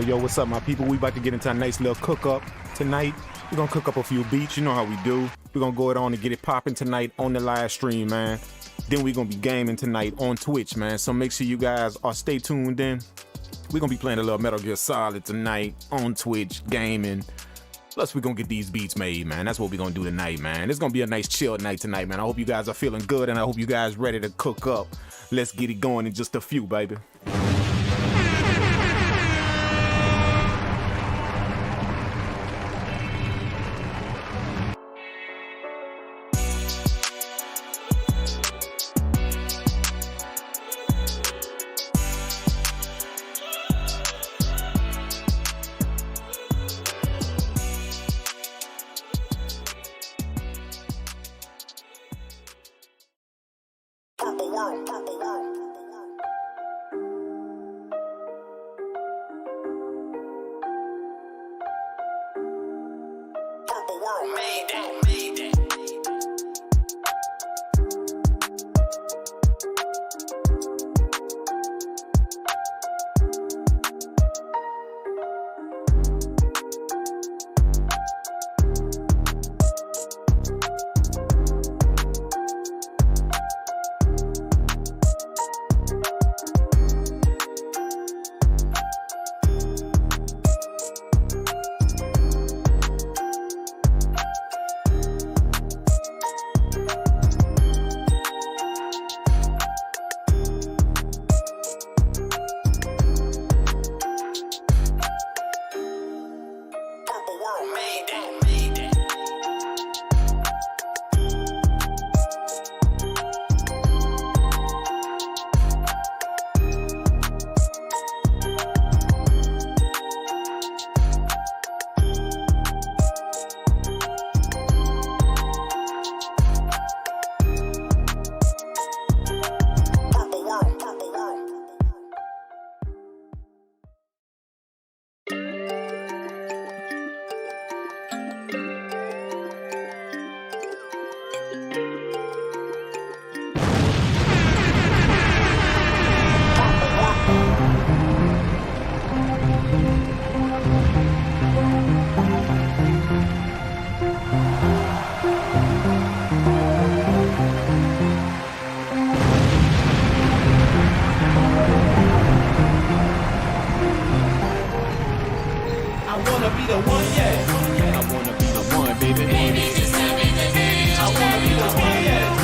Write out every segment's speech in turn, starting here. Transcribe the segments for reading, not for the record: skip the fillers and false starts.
Yo, what's up, my people? We about to get into a nice little cook-up tonight. We're gonna cook up a few beats. You know how we do. We're gonna go it on and get it popping tonight on the live stream, man. Then we're gonna be gaming tonight on Twitch, man. So make sure you guys are stay tuned in. We're gonna be playing a little Metal Gear Solid tonight on Twitch, gaming. Plus, we're gonna get these beats made, man. That's what we're gonna do tonight, man. It's gonna be a nice chill night tonight, man. I hope you guys are feeling good, and I hope you guys ready to cook up. Let's get it going in just a few, baby. the one, yeah. I wanna be the one, baby. Baby, just tell me the name. I wanna be the one, yeah.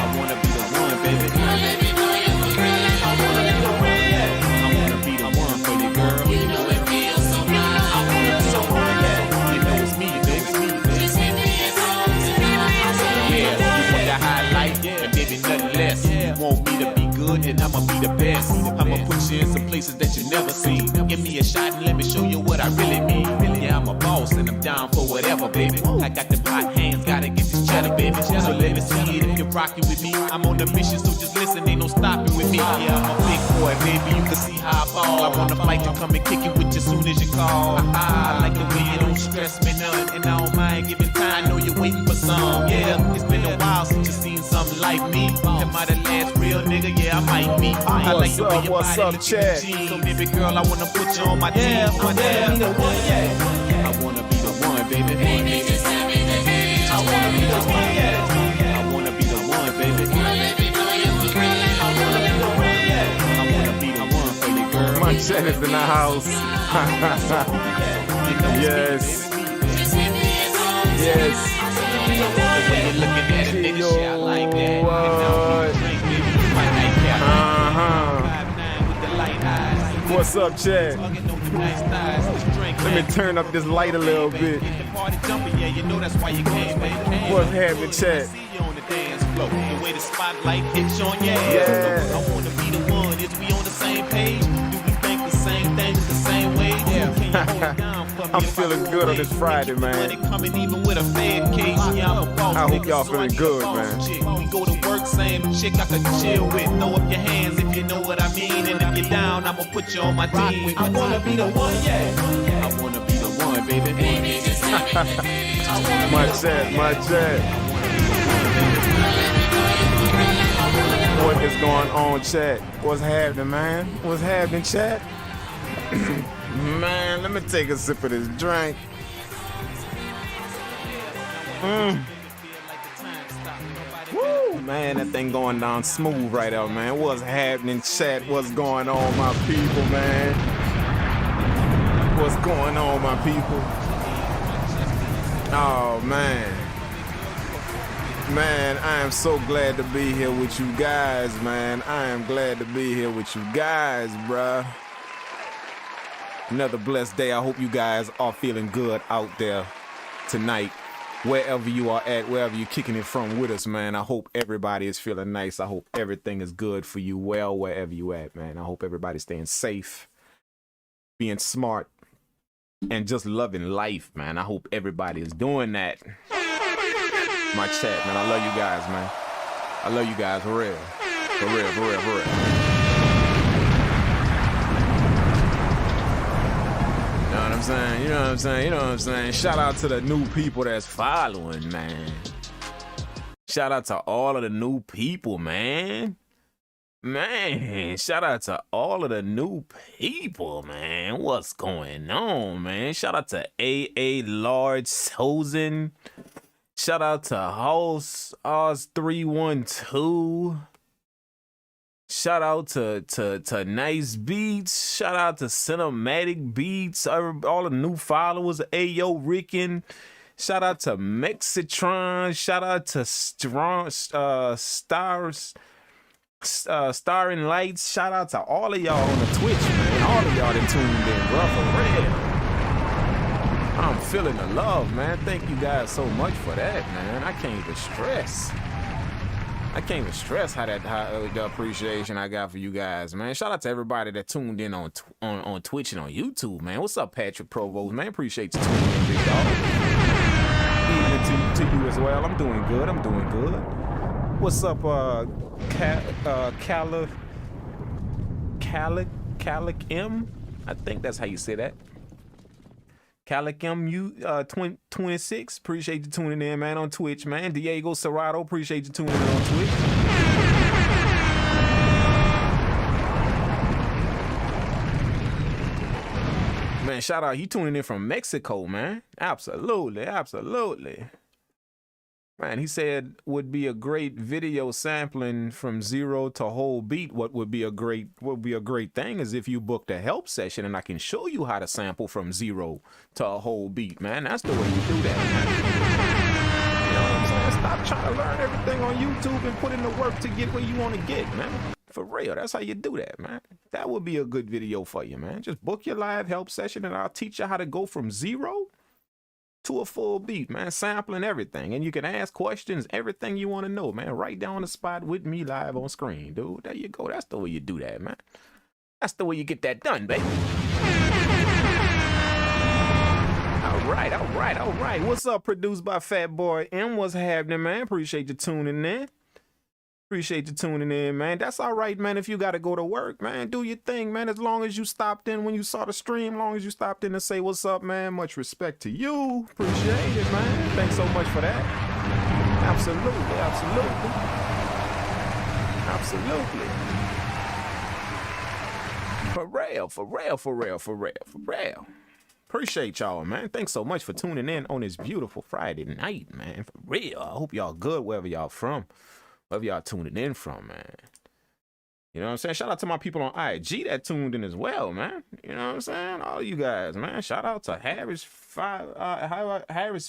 I wanna be the one, baby. Let me know you for real. I wanna be the one, yeah. I wanna be the one for you, girl. You know it feels so right. I wanna be the one, yeah. You know it's me, baby. Just hit me at home tonight. Yeah, you want the highlight, and baby, nothing less. You want me to be good, and I'ma be the best. I'ma put you in some places that you never seen. Give me a shot and let me show you what I really mean. Yeah, I'm a boss, and I'm down for whatever, baby. I got them hot hands, gotta get this cheddar, baby. So let me see it if you're rocking with me. I'm on a mission, so just listen, ain't no stopping with me. Yeah, I'm a big boy, baby, you can see how I ball. I wanna fight to come and kick it with you soon as you call. I like the way you don't stress me none, and I don't mind giving time. I know you're waiting for some. Yeah, it's been a while since you seen something like me. Am I the last real nigga? Yeah, I might be. I like the way your body looks in the jeans. So baby girl, I wanna put you on my team. I wanna be the one, yeah. I wanna be the one, baby. Baby, just tell me the name. I wanna be the one, yeah. I wanna be the one, baby. Let me know you for real. I wanna be the one, yeah. I wanna be the one for you, girl. My chat is in the house. Yes. Just hit me at home. Yes. The way you're looking at it, nigga, shit, I like that. And now we drink, baby. My nightcap. Uh-huh. 5'9" with the light eyes. What's up, chat? Talking on you nice thighs. Let's drink, Let me man. turn up this light a little bit. Get the party jumping, yeah, you know that's why you came, man. What's happening, chat? See you on the dance floor. The way the spotlight hits you on your ass. Yeah. I wanna be the one. Is we on the same page? Do we think the same things the same way? Yeah. Can you hold it down for me? I'm if I feeling go good on away? this Friday, Money man. coming even with a fed case. Yeah, I'm a boss. I hope nigga, y'all so feeling I need a good, boss man. chick. We go to work, same chick I could chill with. Throw up your hands if you know what I mean. And if you're down, I'ma put you on my team. I wanna be the one, yeah. I wanna be the one, baby. Baby, just tell me the name. I wanna be My the chat, my chat. Let me know you for real. I wanna be the What is going on, chat? What's happening, man? What's happening, chat? Man, let me take a sip of this drink. Woo, man, that thing going down smooth right out, man. What's happening, chat? What's going on, my people, man? What's going on, my people? Oh, man. Man, I am so glad to be here with you guys, man. I am glad to be here with you guys, bruh. Another blessed day. I hope you guys are feeling good out there tonight. Wherever you are at, wherever you're kicking it from with us, man. I hope everybody is feeling nice. I hope everything is good for you, well, wherever you at, man. I hope everybody's staying safe, being smart, and just loving life, man. I hope everybody is doing that. My chat, man. I love you guys, man. I love you guys for real. For real, for real, for real. You know what I'm saying? You know what I'm saying? You know what I'm saying? Shout out to the new people that's following, man. Shout out to all of the new people, man. Man, shout out to all of the new people, man. What's going on, man? Shout out to AA Large Chosen. Shout out to House Oz 312. Shout out to Nice Beats. Shout out to Cinematic Beats. All the new followers. Ayo Rickin. Shout out to Mexitron. Shout out to Starring Lights. Shout out to all of y'all on the Twitch, man. All of y'all that tuned in, bro, for real. I'm feeling the love, man. Thank you guys so much for that, man. I can't even stress. I can't even stress how the appreciation I got for you guys, man. Shout out to everybody that tuned in on Twitch and on YouTube, man. What's up, Patrick Provost, man? Appreciate you tuning in, big dog. Even to you as well. I'm doing good. I'm doing good. What's up, Calic M? I think that's how you say that. Calic M 26. Appreciate you tuning in, man, on Twitch, man. Diego Serrato, appreciate you tuning in on Twitch. Man, shout out, you tuning in from Mexico, man. Absolutely, absolutely. Man, he said would be a great video sampling from zero to whole beat. What would be a great thing is if you booked a help session and I can show you how to sample from zero to a whole beat, man. That's the way you do that, man. You know what I'm saying? Stop trying to learn everything on YouTube and put in the work to get where you want to get, man. For real, that's how you do that, man. That would be a good video for you, man. Just book your live help session and I'll teach you how to go from zero to a full beat, man, sampling everything. And you can ask questions, everything you want to know, man, right down on the spot with me live on screen, dude. There you go. That's the way you do that, man. That's the way you get that done, baby. All right. What's up, produced by Fat Boy M? What's happening, man? Appreciate you tuning in. Appreciate you tuning in, man. That's all right, man. If you got to go to work, man, do your thing, man. As long as you stopped in when you saw the stream, as long as you stopped in to say what's up, man. Much respect to you. Appreciate it, man. Thanks so much for that. Absolutely. For real. Appreciate y'all, man. Thanks so much for tuning in on this beautiful Friday night, man. For real. I hope y'all good wherever y'all from. Wherever y'all tuning in from, man. You know what I'm saying? Shout out to my people on IG that tuned in as well, man. You know what I'm saying? All you guys, man. Shout out to Harris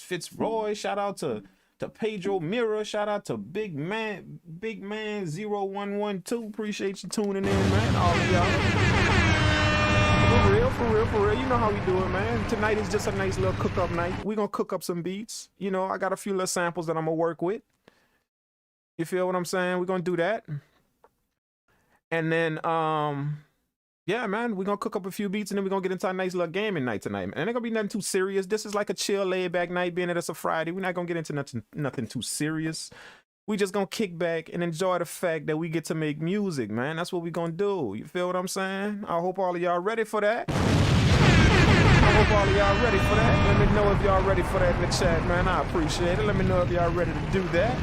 Fitzroy. Shout out to Pedro Mira. Shout out to Big Man 0112. Appreciate you tuning in, man. All of y'all. For real. You know how we do it, man. Tonight is just a nice little cook-up night. We gonna cook up some beats. You know, I got a few little samples that I'm gonna work with. You feel what I'm saying? We're gonna do that. And then yeah, man, we're gonna cook up a few beats and then we're gonna get into a nice little gaming night tonight. And it ain't gonna be nothing too serious. This is like a chill, laid back night, being that it's a Friday. We're not gonna get into nothing too serious. We just gonna kick back and enjoy the fact that we get to make music, man. That's what we gonna do. You feel what I'm saying? I hope all of y'all ready for that. Let me know if y'all ready for that in the chat, man. I appreciate it. Let me know if y'all ready to do that.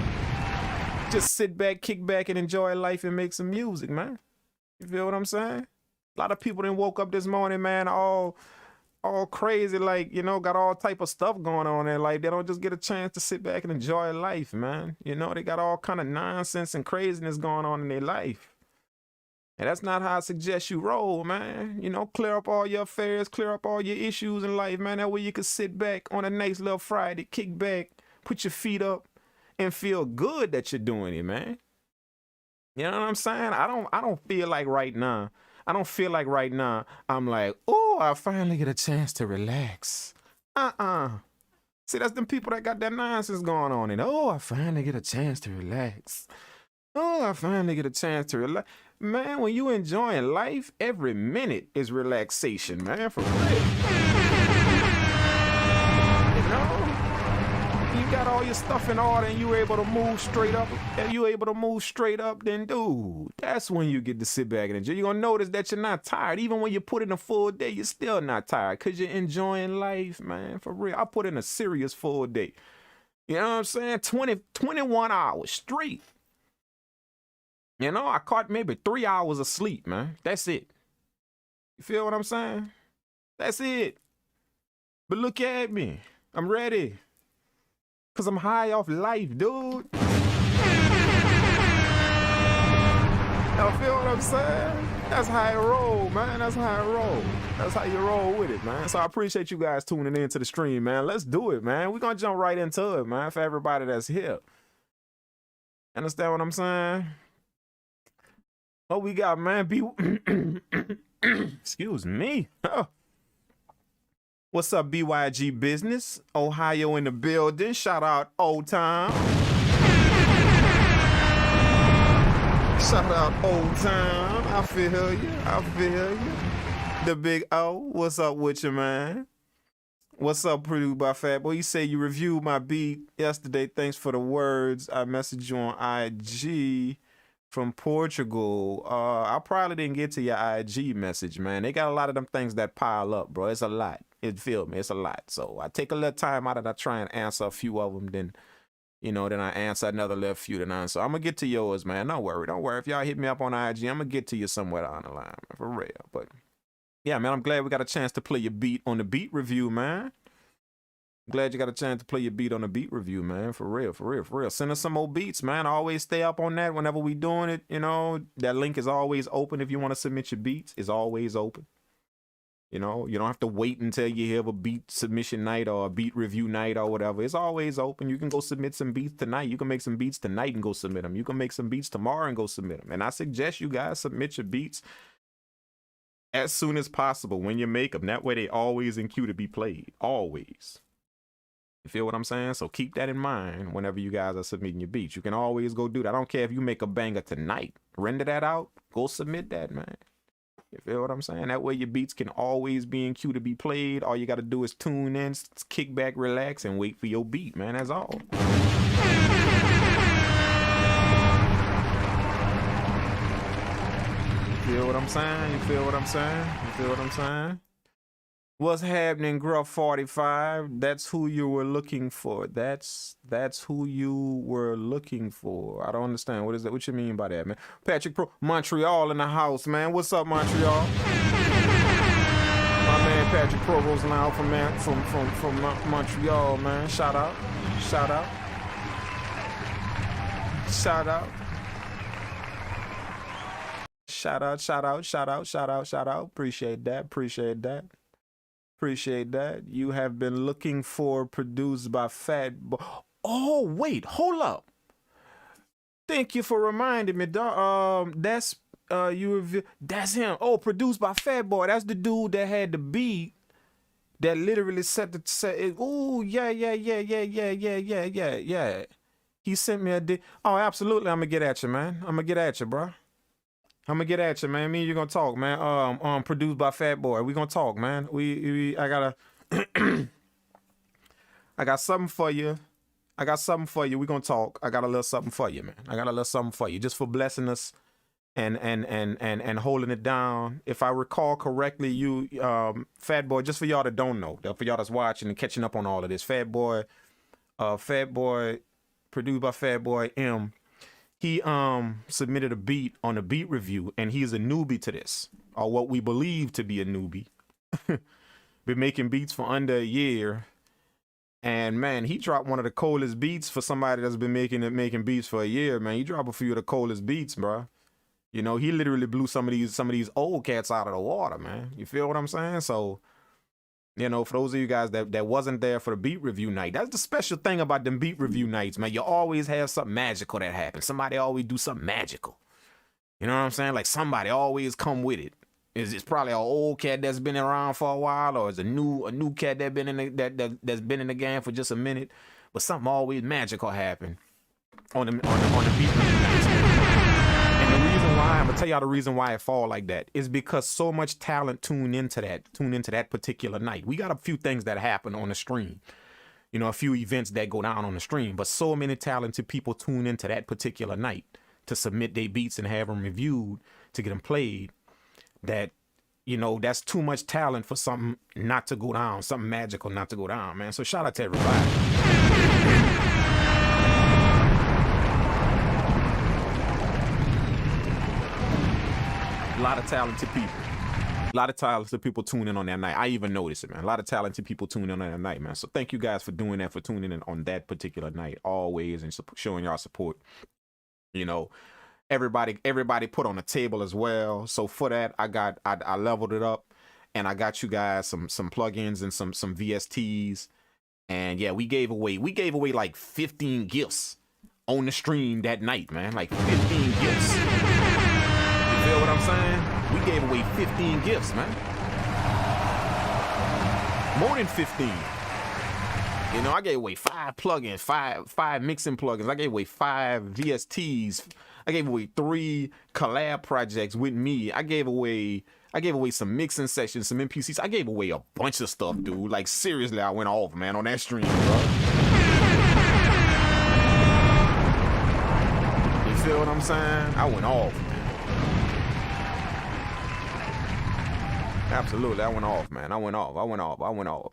Just sit back, kick back, and enjoy life and make some music, man. You feel what I'm saying? A lot of people done woke up this morning, man, all crazy, like, you know, got all type of stuff going on in their life. They don't just get a chance to sit back and enjoy life, man. You know, they got all kind of nonsense and craziness going on in their life. And that's not how I suggest you roll, man. You know, clear up all your affairs, clear up all your issues in life, man. That way you can sit back on a nice little Friday, kick back, put your feet up, and feel good that you're doing it, man. You know what I'm saying? I don't feel like right now. I'm like, oh, I finally get a chance to relax. See, that's them people that got that nonsense going on. And I finally get a chance to relax. Man, when you enjoying life, every minute is relaxation, man, for real. You know? You got all your stuff in order and you able to move straight up, then dude, that's when you get to sit back and enjoy. You're gonna notice that you're not tired. Even when you put in a full day, you're still not tired because you're enjoying life, man, for real. I put in a serious full day. You know what I'm saying? 21 hours straight. You know, I caught maybe 3 hours of sleep, man. That's it. You feel what I'm saying? That's it. But look at me. I'm ready. Cause I'm high off life, dude. Y'all feel what I'm saying? That's how I roll, man. That's how I roll. That's how you roll with it, man. So I appreciate you guys tuning into the stream, man. Let's do it, man. We're gonna jump right into it, man, for everybody that's here. Understand what I'm saying? What we got, man? Excuse me. What's up, BYG Business? Ohio in the building. Shout out Old Town. I feel you. The Big O. What's up with you, man? What's up, produced by Fat Boy? You say you reviewed my beat yesterday. Thanks for the words. I messaged you on IG from Portugal. I probably didn't get to your IG message, man. They got a lot of them things that pile up, bro. It's a lot. It feel me. It's a lot. So I take a little time out and I try and answer a few of them. Then, you know, then I answer another little few. Then so I'm going to get to yours, man. Don't worry. If y'all hit me up on IG, I'm going to get to you somewhere down the line, man, for real. But yeah, man, I'm glad we got a chance to play your beat on the beat review, man. Glad you got a chance to play your beat on a beat review, man. For real, for real, for real. Send us some more beats, man. Always stay up on that whenever we doing it. You know, that link is always open if you want to submit your beats. It's always open. You know, you don't have to wait until you have a beat submission night or a beat review night or whatever. It's always open. You can go submit some beats tonight. You can make some beats tonight and go submit them. You can make some beats tomorrow and go submit them. And I suggest you guys submit your beats as soon as possible when you make them. That way they always in queue to be played. Always. You feel what I'm saying? So keep that in mind whenever you guys are submitting your beats. You can always go do that. I don't care if you make a banger tonight. Render that out. Go submit that, man. You feel what I'm saying? That way your beats can always be in queue to be played. All you got to do is tune in, kick back, relax, and wait for your beat, man. That's all. You feel what I'm saying? You feel what I'm saying? You feel what I'm saying? What's happening, Gruff 45? That's who you were looking for. That's who you were looking for. I don't understand. What is that? What you mean by that, man? Patrick Pro, Montreal in the house, man. What's up, Montreal? My man Patrick Provost now from Montreal, man. Shout out. Shout out. Shout out. Shout out, shout out, shout out, shout out, shout out. Appreciate that. Appreciate that. Appreciate that. You have been looking for produced by Fat Boy. Oh, wait, hold up. Thank you for reminding me, dog. That's that's him. Oh, produced by Fat Boy. That's the dude that had the beat that literally set it. Oh, yeah. He sent me a Oh, absolutely. I'm gonna get at you, man. I'm gonna get at you, bro. I'm gonna get at you, man. Me and you gonna talk, man. Produced by Fat Boy. We gonna talk, man. I gotta I got something for you. I got something for you. We gonna talk. I got a little something for you, man. I got a little something for you. Just for blessing us and holding it down. If I recall correctly, you Fat Boy, just for y'all that don't know, for y'all that's watching and catching up on all of this, Fat Boy, produced by Fat Boy M. He submitted a beat on a beat review, and he's a newbie to this, or what we believe to be a newbie. Been making beats for under a year, and man, he dropped one of the coldest beats for somebody that's been making beats for a year. Man, he dropped a few of the coldest beats, bro. You know, he literally blew some of these old cats out of the water, man. You feel what I'm saying? So, you know, for those of you guys that wasn't there for the beat review night, that's the special thing about them beat review nights, man. You always have something magical that happens. Somebody always do something magical. You know what I'm saying? Like somebody always come with it. It's probably an old cat that's been around for a while, or it's a new cat that's been in the game for just a minute. But something always magical happen on the beat review nights. And the reason why, I'm gonna tell y'all the reason why it fall like that is because so much talent tune into that particular night. We got a few things that happen on the stream, you know, a few events that go down on the stream, but so many talented people tune into that particular night to submit their beats and have them reviewed to get them played, that, you know, that's too much talent for something not to go down, something magical not to go down, man. So shout out to everybody. A lot of talented people. A lot of talented people tune in on that night. I even noticed it, man. A lot of talented people tune in on that night, man. So thank you guys for doing that, for tuning in on that particular night, always, and showing y'all support. You know, everybody put on the table as well. So for that, I leveled it up, and I got you guys some plugins and some VSTs, and yeah, we gave away like 15 gifts on the stream that night, man. Like 15 gifts. You feel what I'm saying? We gave away 15 gifts, man. More than 15. You know, I gave away 5 plugins, five mixing plugins. I gave away 5 VSTs. I gave away 3 collab projects with me. I gave away some mixing sessions, some MPCs. I gave away a bunch of stuff, dude. Like seriously, I went off, man, on that stream, bro. You feel what I'm saying? I went off, man. Absolutely, I went off, man. I went off,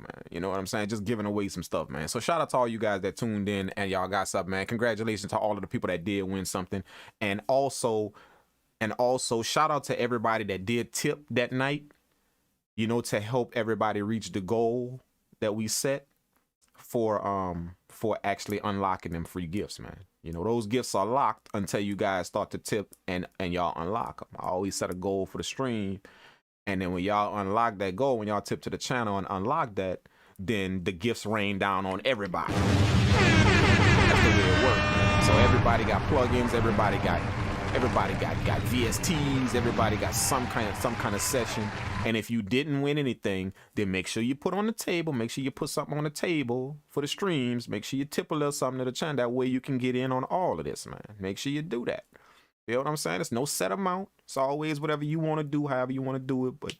man. You know what I'm saying? Just giving away some stuff, man. So shout out to all you guys that tuned in and y'all got something, man. Congratulations to all of the people that did win something. And also shout out to everybody that did tip that night, you know, to help everybody reach the goal that we set. for actually unlocking them free gifts, man. You know, those gifts are locked until you guys start to tip and y'all unlock them. I always set a goal for the stream, and then when y'all unlock that goal, when y'all tip to the channel and unlock that, then the gifts rain down on everybody. That's the way it works. So everybody got plugins, everybody got VSTs, everybody got some kind of session. And if you didn't win anything, then make sure you put on the table, make sure you put something on the table for the streams, make sure you tip a little something to the channel. That way you can get in on all of this, man. Make sure you do that. You know what I'm saying? It's no set amount. It's always whatever you want to do, however you want to do it. But,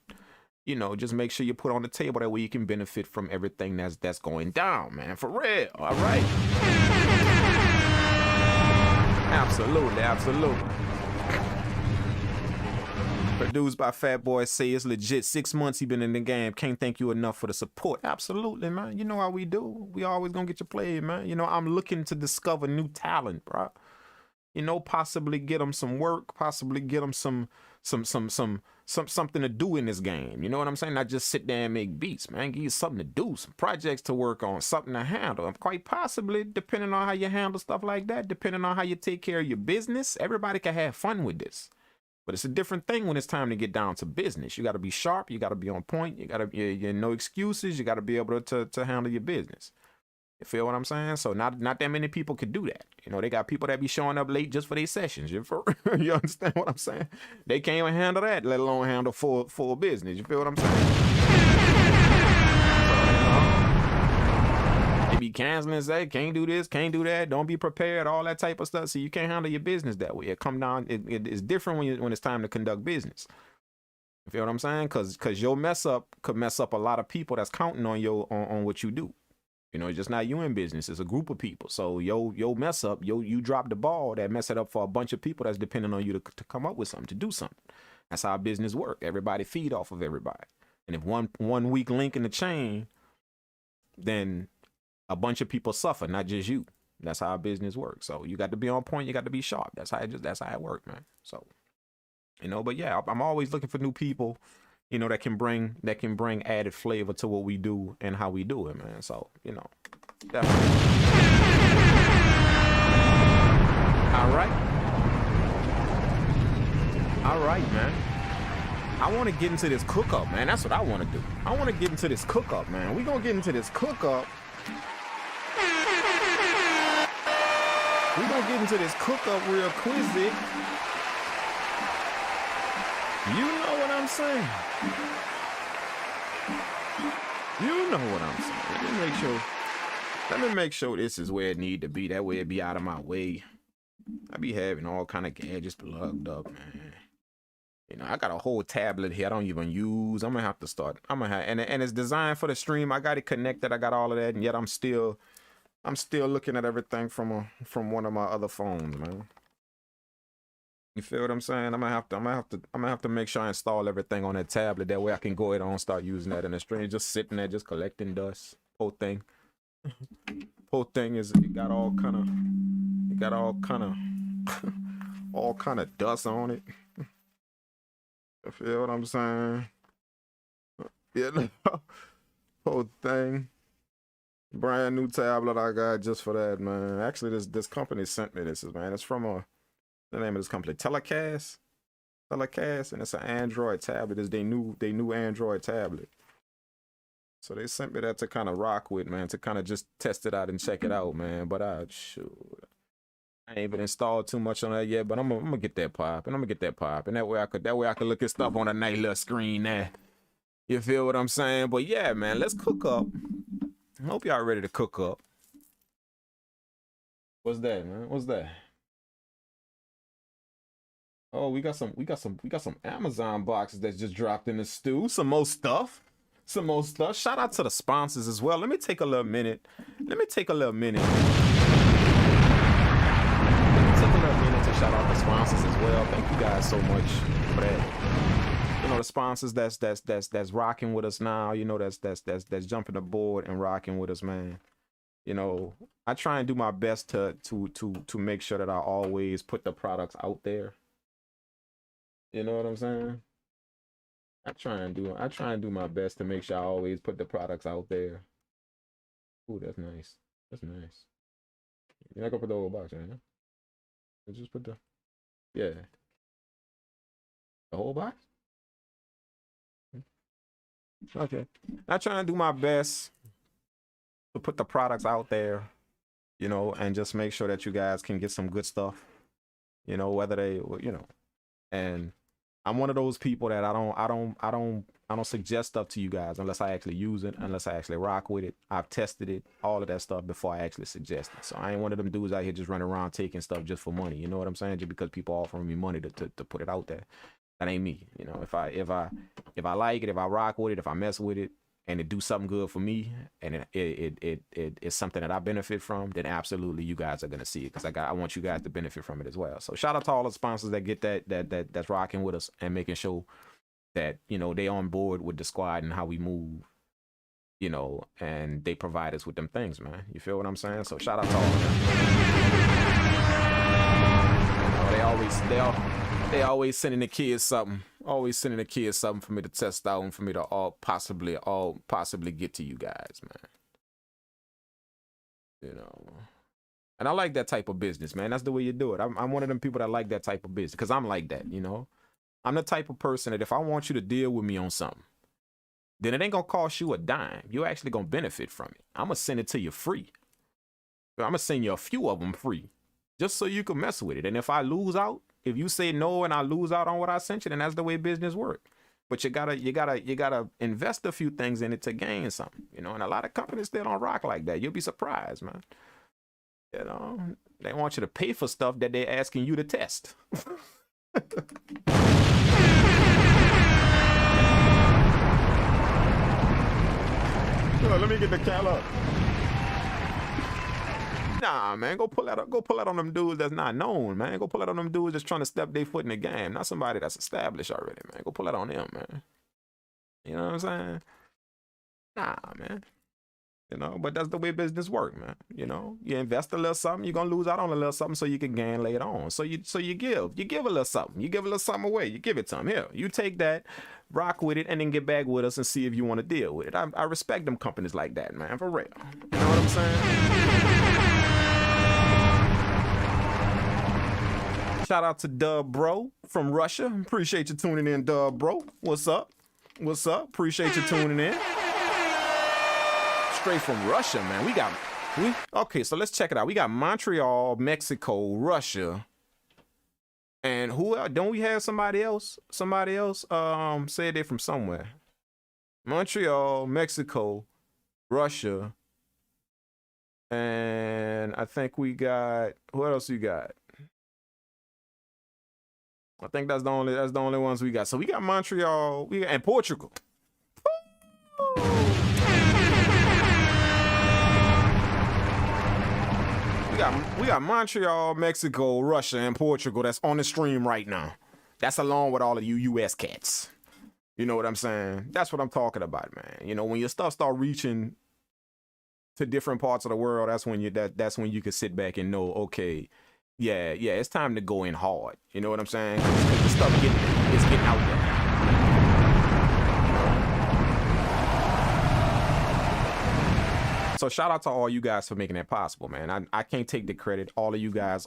you know, just make sure you put on the table. That way you can benefit from everything that's going down, man. For real. All right. Absolutely, absolutely. Produced by Fat Boy Say it's legit. 6 months he been in the game. Can't thank you enough for the support. Absolutely, man. You know how we do. We always gonna get you played, man. You know, I'm looking to discover new talent, bro. You know, possibly get them some work, possibly get them some something to do in this game. You know what I'm saying? Not just sit there and make beats, man. Give you something to do, some projects to work on, something to handle. And quite possibly, depending on how you handle stuff like that, depending on how you take care of your business, everybody can have fun with this. But it's a different thing when it's time to get down to business. You got to be sharp. You got to be on point. You got to be no excuses. You got to be able to handle your business. You feel what I'm saying? So not that many people could do that. You know, they got people that be showing up late just for their sessions. You understand what I'm saying? They can't even handle that, let alone handle full business. You feel what I'm saying? They be canceling, say, can't do this, can't do that, don't be prepared, all that type of stuff. So you can't handle your business that way. It come down, it's different when it's time to conduct business. You feel what I'm saying? Because your mess up could mess up a lot of people that's counting on on what you do. You know, it's just not you in business. It's a group of people. So yo mess up, you drop the ball, that mess it up for a bunch of people that's depending on you to come up with something, to do something. That's how business work. Everybody feed off of everybody. And if one weak link in the chain, then a bunch of people suffer, not just you. That's how business works. So you got to be on point. You got to be sharp. That's how it works, man. So, you know, but yeah, I'm always looking for new people, you know, that can bring added flavor to what we do and how we do it, man. So, you know, definitely. All right, man. I want to get into this cook up, man. That's what I want to do. I want to get into this cook up, man. We gonna get into this cook up. We gonna get into this cook up real quick. You know what I'm saying? You know what I'm saying. Let me make sure this is where it need to be. That way it be out of my way. I be having all kind of gadgets plugged up, man. You know, I got a whole tablet here I don't even use. I'm gonna have to start. And it's designed for the stream. I got it connected. I got all of that, and yet I'm still looking at everything from one of my other phones, man. You feel what I'm saying? I'm gonna have to make sure I install everything on that tablet. That way I can go ahead and start using that in the stream. Just sitting there, just collecting dust. Whole thing is it got all kind of dust on it. You feel what I'm saying? Yeah, whole thing. Brand new tablet I got just for that, man. Actually, this company sent me this, man. It's from the name of this company, Telecast, and it's an Android tablet. It's they new Android tablet. So they sent me that to kind of rock with, man, to kind of just test it out and check it out, man. But I ain't even installed too much on that yet. But I'm gonna get that pop, and that way I could look at stuff on a nice little screen there. You feel what I'm saying? But yeah, man, let's cook up. I hope y'all ready to cook up. What's that, man? What's that? Oh, we got some Amazon boxes that just dropped in the stew. Some more stuff. Shout out to the sponsors as well. Let me take a little minute. To shout out the sponsors as well. Thank you guys so much for that. You know, the sponsors that's rocking with us now. You know, that's jumping aboard and rocking with us, man. You know, I try and do my best to make sure that I always put the products out there. You know what I'm saying? I try and do my best to make sure I always put the products out there. Ooh, that's nice. That's nice. You're not gonna put the whole box in, huh? Just put the, yeah, the whole box. Okay. I'm trying to do my best to put the products out there, you know, and just make sure that you guys can get some good stuff, you know, whether they, you know, and I'm one of those people that I don't suggest stuff to you guys unless I actually use it, unless I actually rock with it. I've tested it, all of that stuff before I actually suggest it. So I ain't one of them dudes out here just running around taking stuff just for money. You know what I'm saying? Just because people offering me money to put it out there. That ain't me. You know, if I like it, if I rock with it, if I mess with it, and it do something good for me, and it's something that I benefit from, then absolutely you guys are gonna see it, because I want you guys to benefit from it as well. So shout out to all the sponsors that get that's rocking with us and making sure that, you know, they on board with the squad and how we move, you know, and they provide us with them things, man. You feel what I'm saying? So shout out to all of them. You know, they always sending the kids something. Always sending the kids something for me to test out and for me to all possibly get to you guys, man. You know. And I like that type of business, man. That's the way you do it. I'm one of them people that like that type of business, because I'm like that, you know. I'm the type of person that if I want you to deal with me on something, then it ain't gonna cost you a dime. You're actually gonna benefit from it. I'm gonna send it to you free. I'm gonna send you a few of them free, just so you can mess with it. And if I lose out, if you say no and I lose out on what I sent you, then that's the way business works. But you gotta invest a few things in it to gain something, you know. And a lot of companies still don't rock like that. You'll be surprised, man. You know, they want you to pay for stuff that they're asking you to test. Let me get the cal up. Nah, man, go pull that on them dudes that's not known, man. Go pull that on them dudes that's trying to step their foot in the game, not somebody that's established already, man. Go pull that on them, man. You know what I'm saying? Nah, man. You know, but that's the way business work, man. You know, you invest a little something, you're gonna lose out on a little something so you can gain later on. So you give a little something. You give a little something away. You give it to them. Here, you take that, rock with it, and then get back with us and see if you want to deal with it. I respect them companies like that, man, for real. You know what I'm saying? Shout out to Dub Bro from Russia. Appreciate you tuning in, Dub Bro. What's up? What's up? Appreciate you tuning in. Straight from Russia, man. Okay, so let's check it out. We got Montreal, Mexico, Russia, and who else? Don't we have somebody else? Somebody else said they're from somewhere. Montreal, Mexico, Russia, and I think we got, what else you got? I think that's the only ones we got. So we got Montreal, and Portugal. We got Montreal, Mexico, Russia, and Portugal that's on the stream right now. That's along with all of you US cats. You know what I'm saying? That's what I'm talking about, man. You know, when your stuff start reaching to different parts of the world, that's when you can sit back and know, okay, yeah, it's time to go in hard. You know what I'm saying? Because the stuff is getting out there. So shout out to all you guys for making that possible, man. I can't take the credit. All of you guys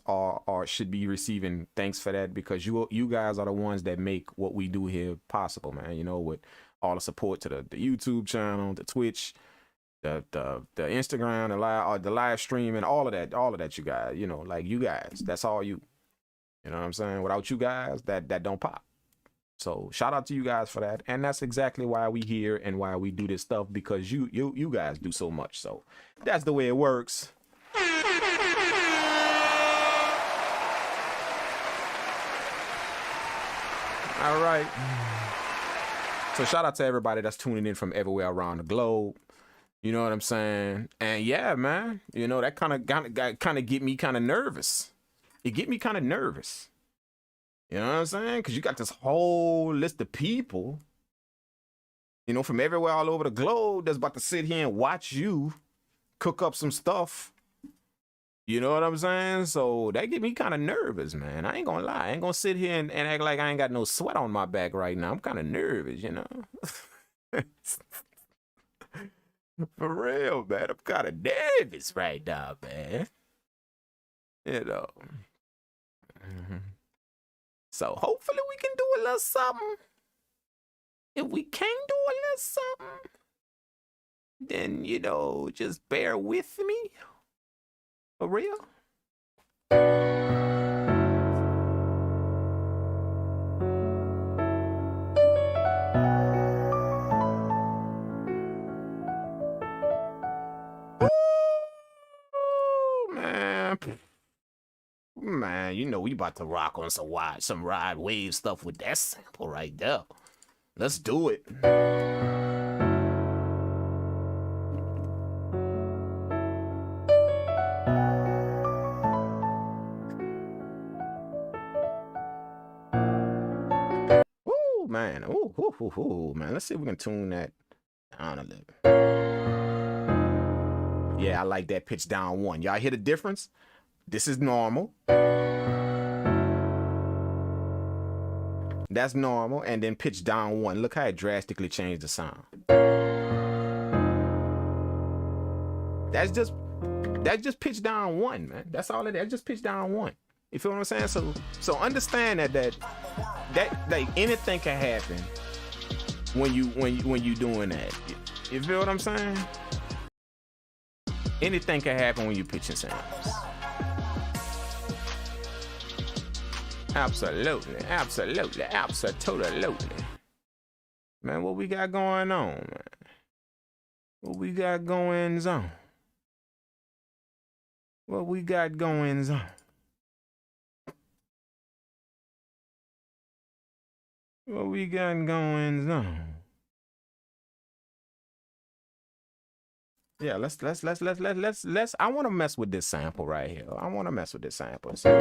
should be receiving thanks for that, because you guys are the ones that make what we do here possible, man. You know, with all the support to the YouTube channel, the Twitch, the Instagram, the live stream, and all of that, you guys. You know, like, you guys, that's all you. You know what I'm saying? Without you guys, that don't pop. So shout out to you guys for that, and that's exactly why we here and why we do this stuff, because you guys do so much. So that's the way it works. All right. So shout out to everybody that's tuning in from everywhere around the globe. You know what I'm saying? And yeah, man, you know, that kind of get me kind of nervous. It get me kind of nervous. You know what I'm saying? Because you got this whole list of people, you know, from everywhere all over the globe that's about to sit here and watch you cook up some stuff. You know what I'm saying? So that get me kind of nervous, man. I ain't gonna lie. I ain't gonna sit here and act like I ain't got no sweat on my back right now. I'm kind of nervous, you know? For real, man. I'm kind of nervous right now, man. You know. So hopefully we can do a little something. If we can't do a little something, then, you know, just bear with me. For real. Ooh, man. Man, you know we about to rock on some ride wave stuff with that sample right there. Let's do it. Ooh, man. Ooh, man. Let's see if we can tune that down a little. Yeah, I like that pitch down 1. Y'all hear the difference? This is normal. That's normal. And then pitch down 1. Look how it drastically changed the sound. That's just pitch down 1, man. That's all it is. That's just pitch down 1. You feel what I'm saying? So understand that like anything can happen when you doing that. You feel what I'm saying? Anything can happen when you pitching samples. Absolutely. Man, what we got going on, man? What we got going on? What we got going on? What we got going on? Yeah, let's I want to mess with this sample right here. I want to mess with this sample. So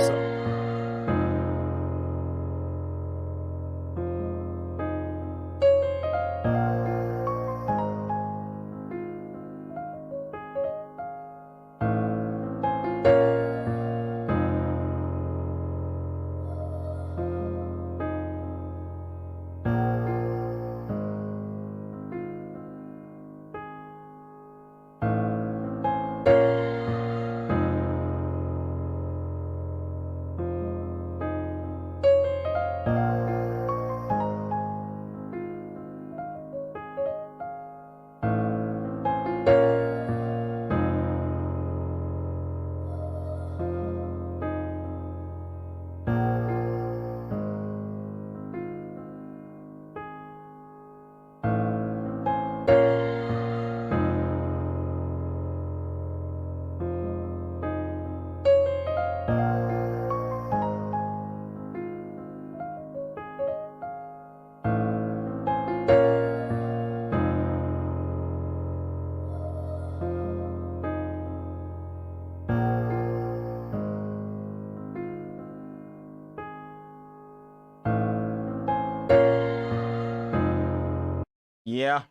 yeah.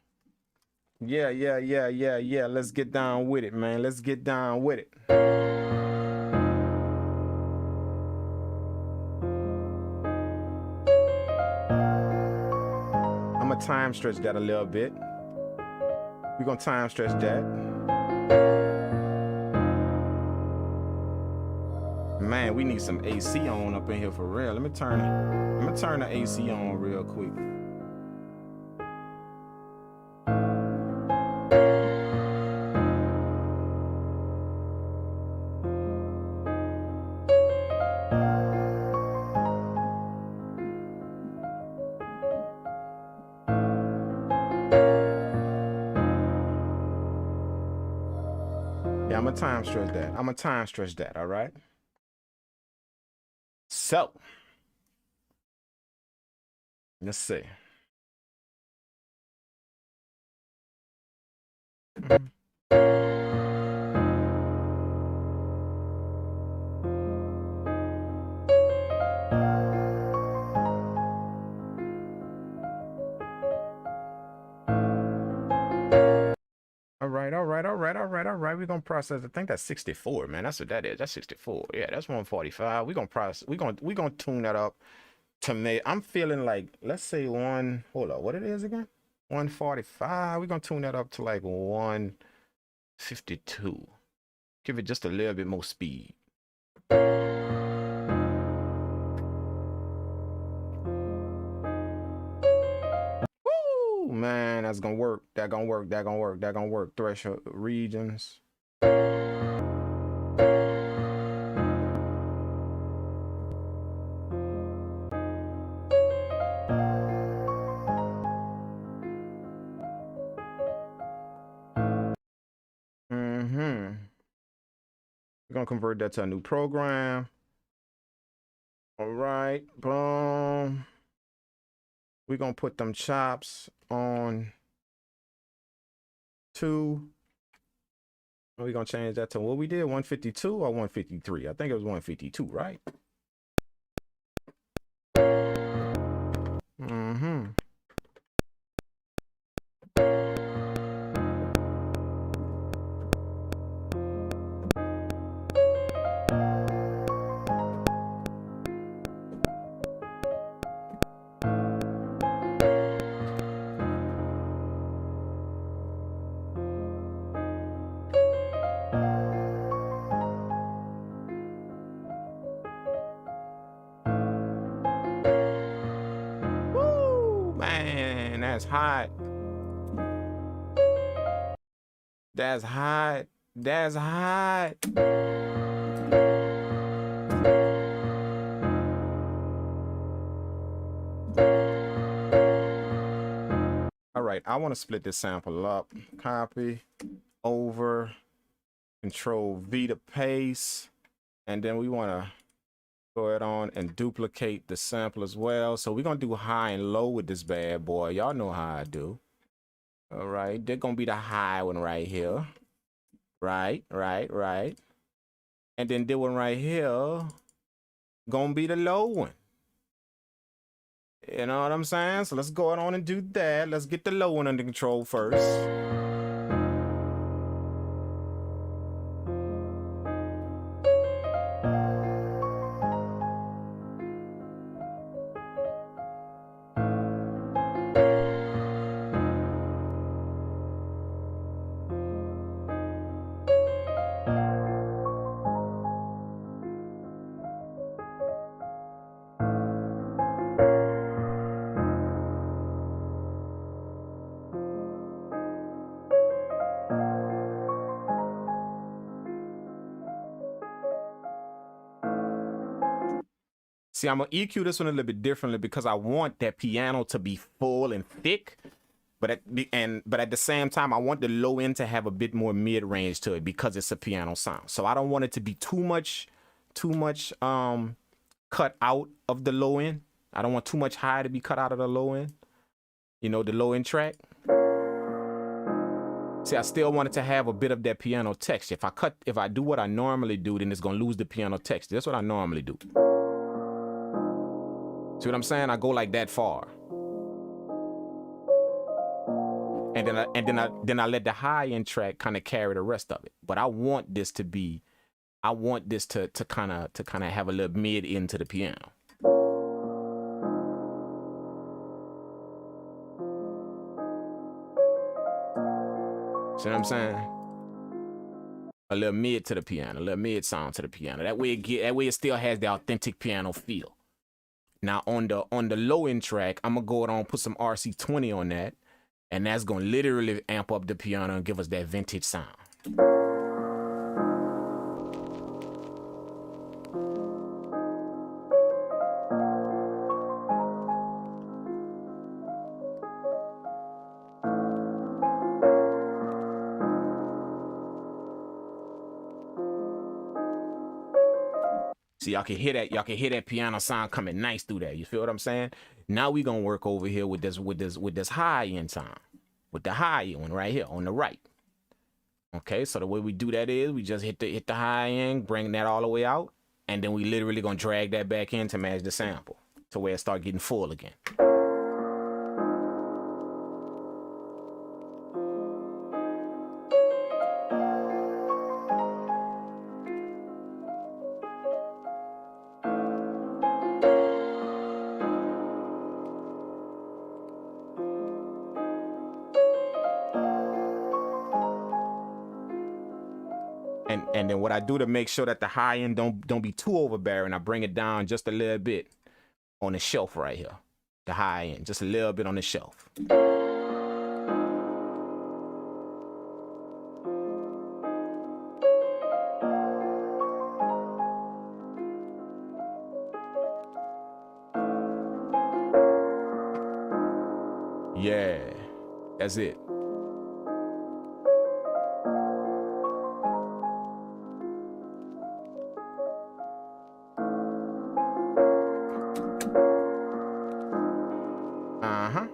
Let's get down with it, man. Let's get down with it. I'm gonna time stretch that a little bit. We're gonna time stretch that. Man, we need some AC on up in here for real. I'm gonna turn the AC on real quick. Yeah, I'm gonna time stretch that. All right. So, let's see. All right. We're gonna process. I think that's 64, man. That's what that is. That's 64. Yeah, that's 145. We're gonna process. We're gonna tune that up to me. I'm feeling like, let's say hold on, what it is again? 145. We're gonna tune that up to like 152. Give it just a little bit more speed. Woo, man, that's gonna work. That gonna work. That gonna work. That gonna work. Threshold regions. We're gonna convert that to a new program. All right, boom. We're gonna put them chops on 2. We're gonna change that to what we did, 152 or 153. I think it was 152, right? Man, that's hot. That's hot. That's hot. All right, I want to split this sample up. Copy, over, Control V to paste, and then we want to go ahead on and duplicate the sample as well. So we're gonna do high and low with this bad boy. Y'all know how I do. All right, they're gonna be the high one right here. Right. And then this one right here gonna be the low one. You know what I'm saying? So let's go on and do that. Let's get the low one under control first. See, I'm gonna EQ this one a little bit differently because I want that piano to be full and thick, but at the same time, I want the low end to have a bit more mid range to it because it's a piano sound. So I don't want it to be too much cut out of the low end. I don't want too much high to be cut out of the low end. You know, the low end track. See, I still want it to have a bit of that piano texture. If I do what I normally do, then it's gonna lose the piano texture. That's what I normally do. See what I'm saying? I go like that far. And then I let the high end track kind of carry the rest of it. But I want this to kind of have a little mid end to the piano. See what I'm saying? A little mid to the piano, a little mid sound to the piano. That way it still has the authentic piano feel. Now on the low end track, I'm gonna go ahead and put some RC20 on that, and that's gonna literally amp up the piano and give us that vintage sound. See, y'all can hear that piano sound coming nice through that. You feel what I'm saying? Now we gonna work over here with this high end sound, with the high end one right here on the right. Okay, so the way we do that is we just hit the high end, bring that all the way out, and then we literally gonna drag that back in to match the sample to where it start getting full again. And then what I do to make sure that the high end don't be too overbearing, I bring it down just a little bit on the shelf right here. The high end, just a little bit on the shelf. Yeah, that's it. Uh-huh.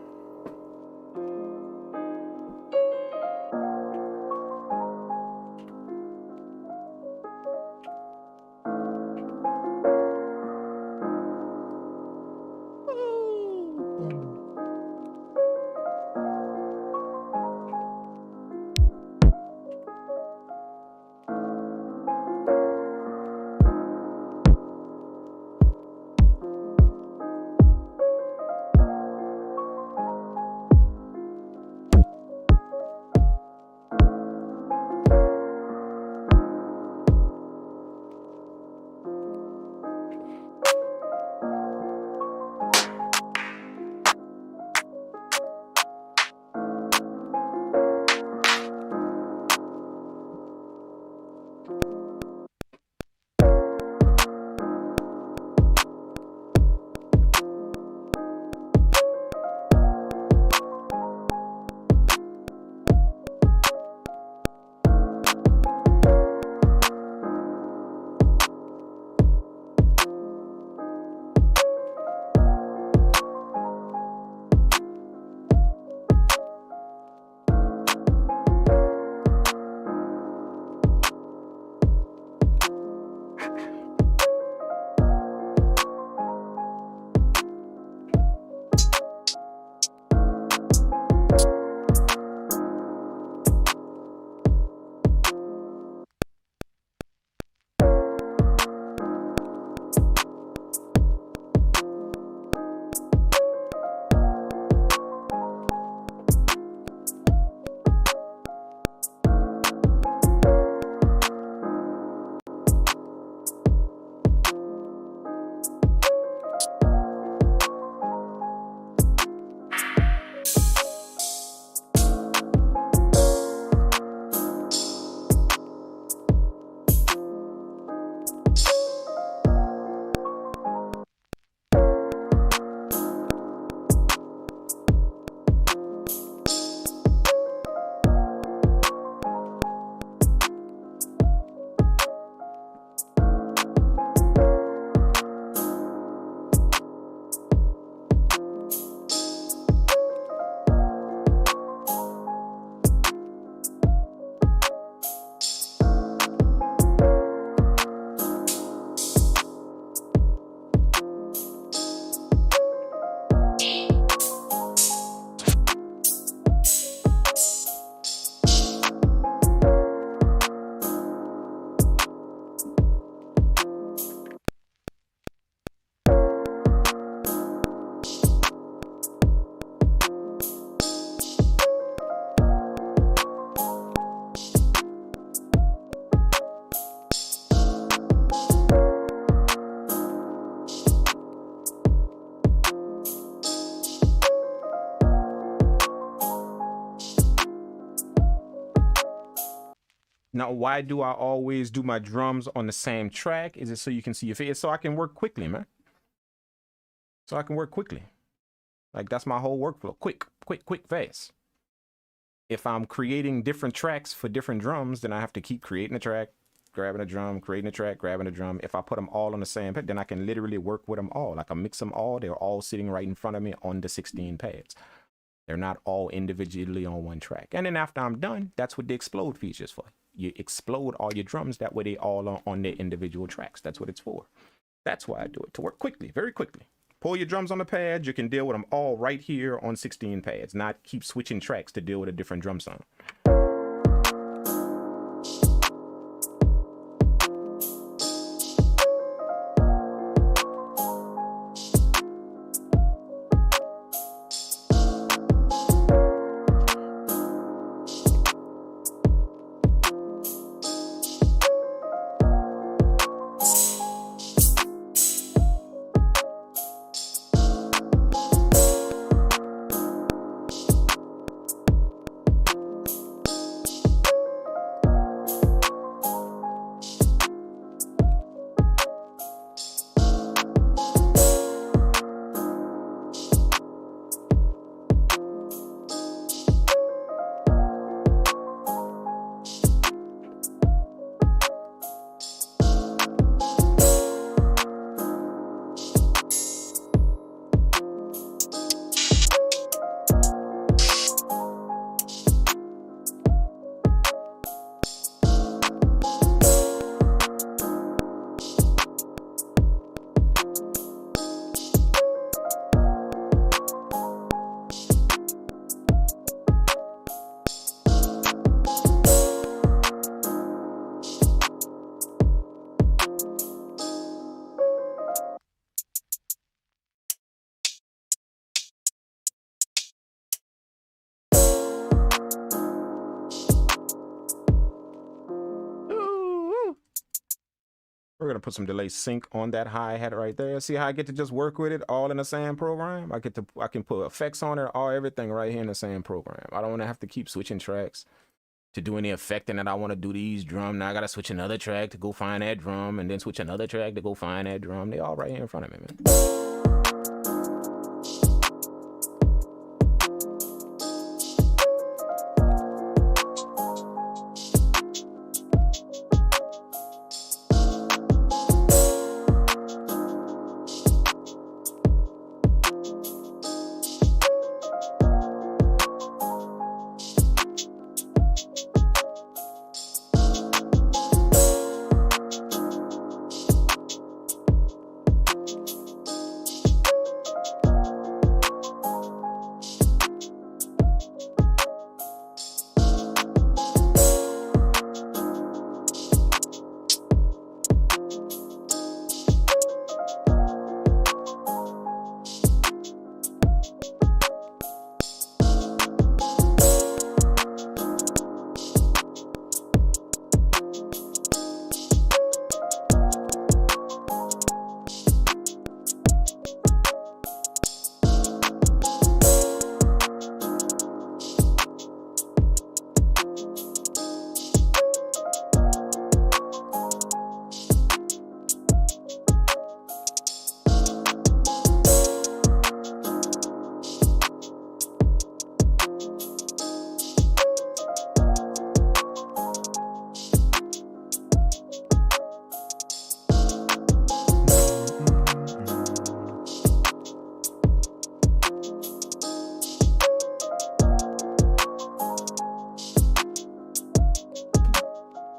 Now, why do I always do my drums on the same track? Is it so you can see your face? So I can work quickly, man. So I can work quickly. Like, that's my whole workflow. Quick, fast. If I'm creating different tracks for different drums, then I have to keep creating a track, grabbing a drum, creating a track, grabbing a drum. If I put them all on the same pad, then I can literally work with them all. I can mix them all. They're all sitting right in front of me on the 16 pads. They're not all individually on one track. And then after I'm done, that's what the explode feature is for. You explode all your drums. That way they all are on their individual tracks. That's what it's for. That's why I do it, to work quickly, very quickly. Pull your drums on the pad. You can deal with them all right here on 16 pads, not keep switching tracks to deal with a different drum sound. We're gonna put some delay sync on that hi-hat right there. See how I get to just work with it all in the same program? I can put effects on it, everything right here in the same program. I don't want to have to keep switching tracks to do any effecting that I want to do these drum. Now I gotta switch another track to go find that drum, and then switch another track to go find that drum. They all right here in front of me, man.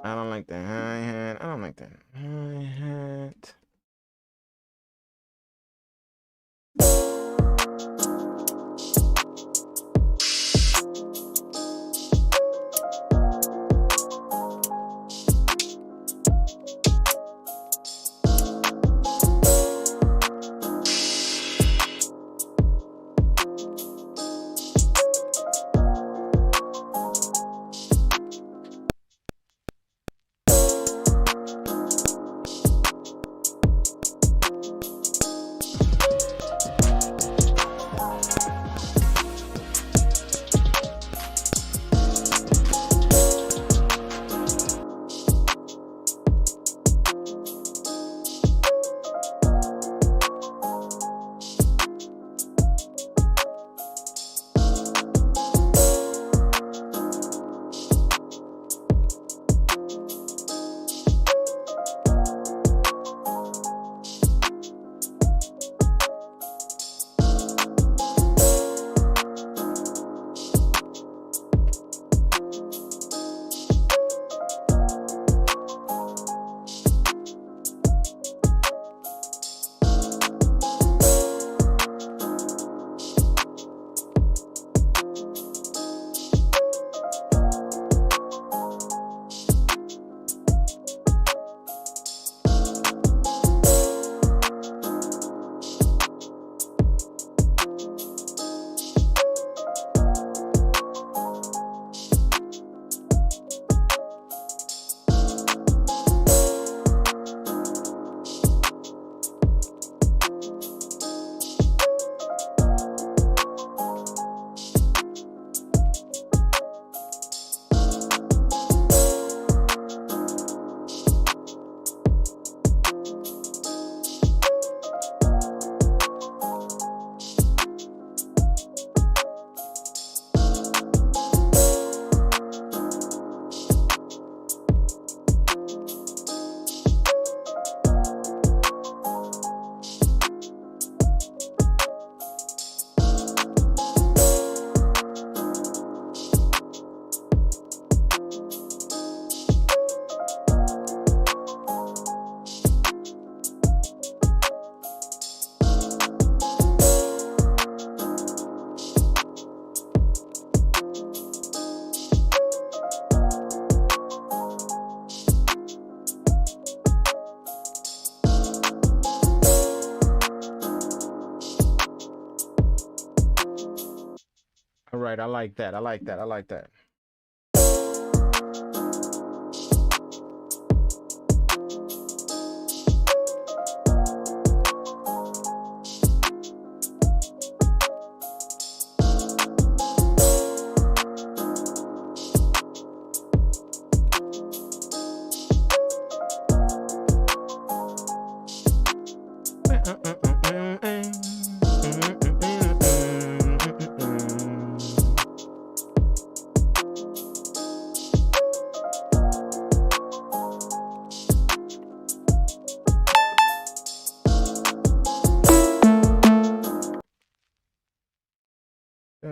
I don't like the hi-hat. I don't like the hi-hat. All right, I like that. I like that. I like that.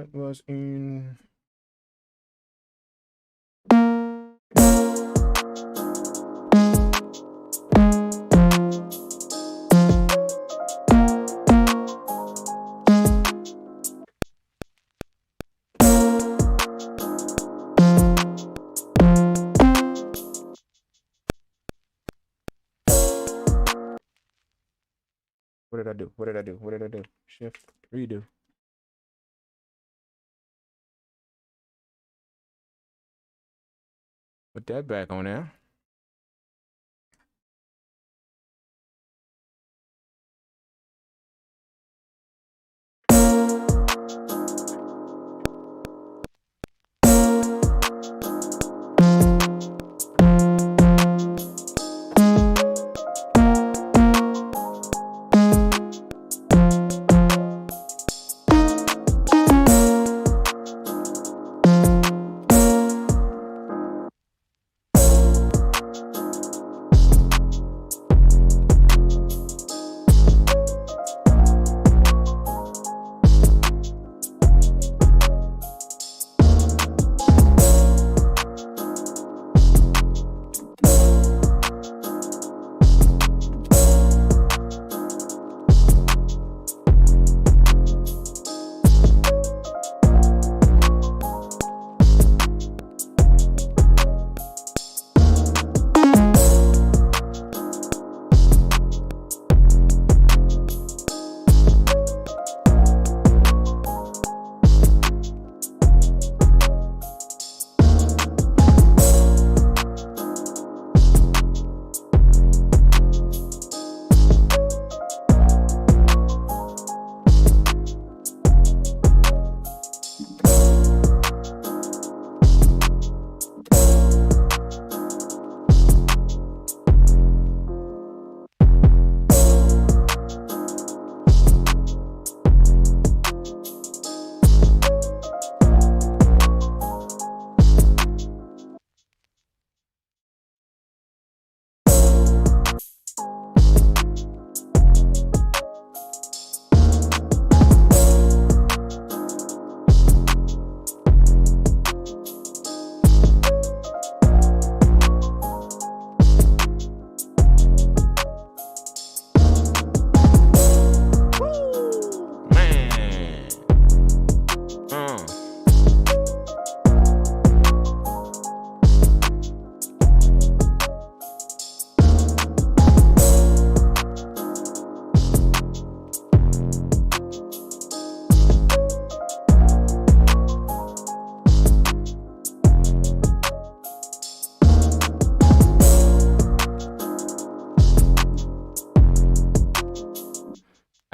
That was in. What did I do? What did I do? What did I do? Shift, redo. Put that back on there.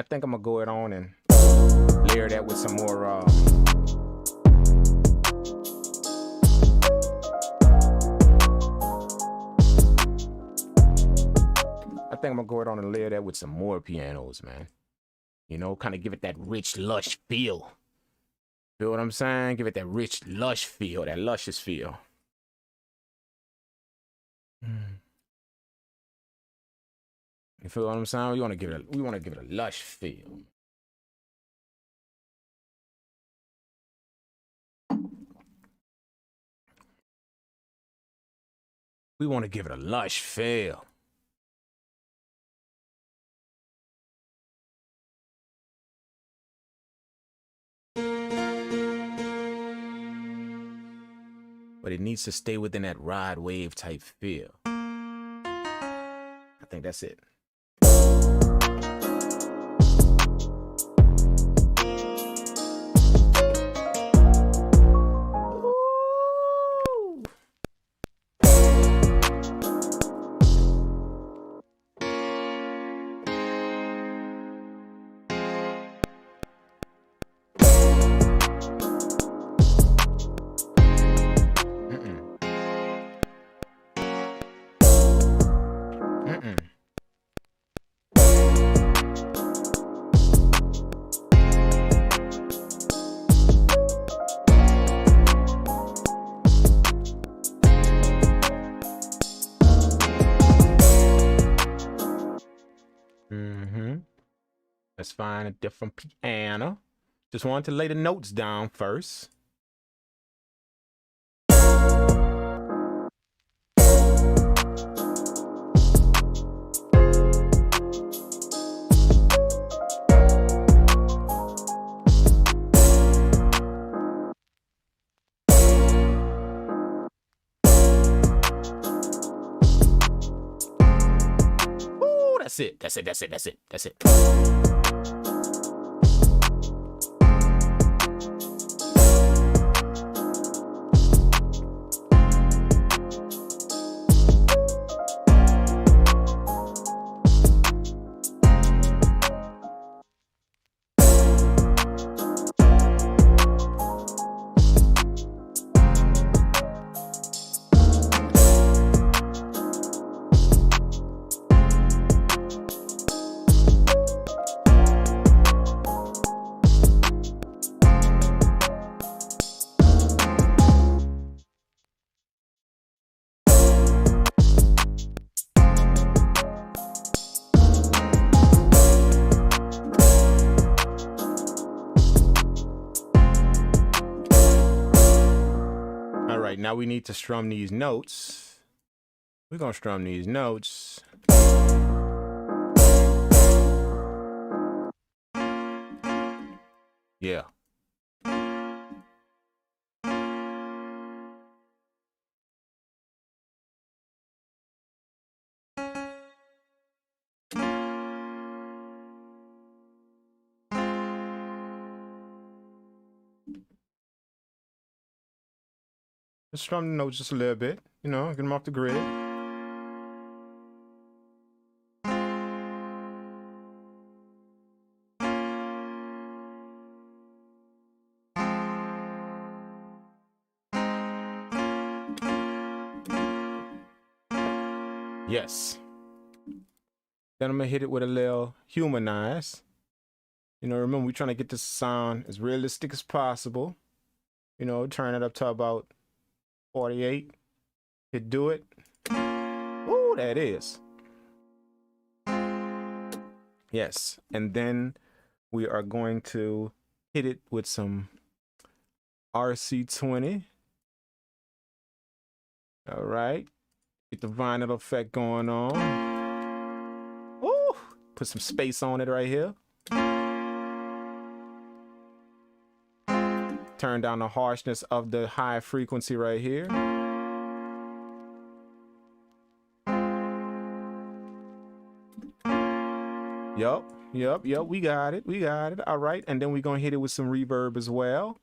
I think I'm gonna go it on and layer that with some more I think I'm gonna go it on and layer that with some more pianos, man. You know, kind of give it that rich, lush feel. Feel what I'm saying? Give it that rich, lush feel, that luscious feel. You feel what I'm saying? We want to give it a lush feel. We want to give it a lush feel. But it needs to stay within that ride wave type feel. I think that's it. Let's find a different piano. Just wanted to lay the notes down first. Ooh, that's it. That's it. That's it. That's it. That's it. Now we need to strum these notes. We're gonna strum these notes. Yeah. Just strum the notes just a little bit, you know, get them off the grid. Yes. Then I'm gonna hit it with a little humanize. You know, remember we're trying to get this sound as realistic as possible. You know, turn it up to about 48. Hit do it. Ooh, that is. Yes. And then we are going to hit it with some RC20. All right. Get the vinyl effect going on. Ooh, put some space on it right here. Turn down the harshness of the high frequency right here. Yup, we got it, All right, and then we're gonna hit it with some reverb as well.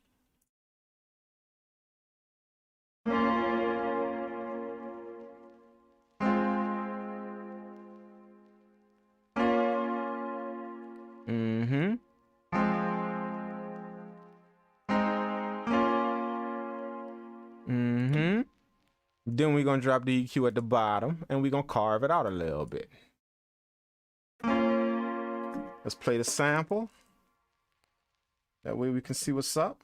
Then we're gonna drop the EQ at the bottom and we're gonna carve it out a little bit. Let's play the sample. That way we can see what's up.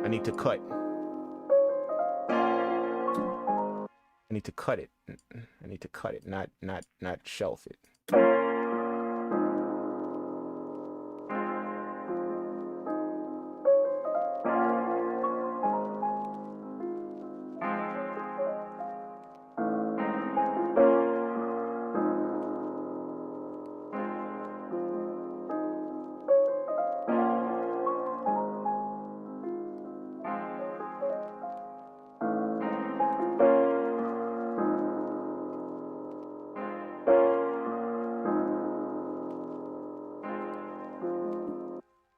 I need to cut. I need to cut it. I need to cut it, not shelf it.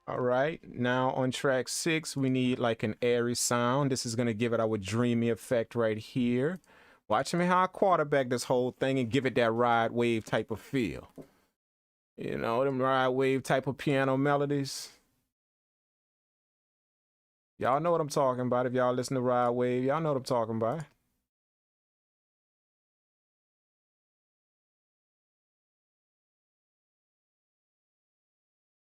All right, now on track 6, we need like an airy sound. This is gonna give it our dreamy effect right here. Watch me how I quarterback this whole thing and give it that ride wave type of feel. You know, them ride wave type of piano melodies. Y'all know what I'm talking about. If y'all listen to Ride Wave, y'all know what I'm talking about.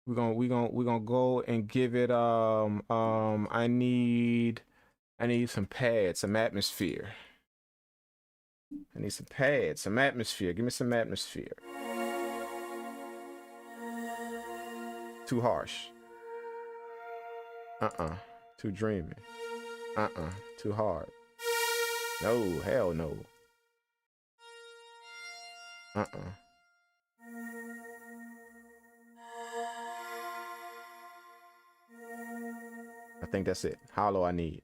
We're gonna go and give it I need some pads, some atmosphere. I need some pads, some atmosphere. Give me some atmosphere. Too harsh. Too dreamy. Too hard. No, hell no. I think that's it. Hollow I need.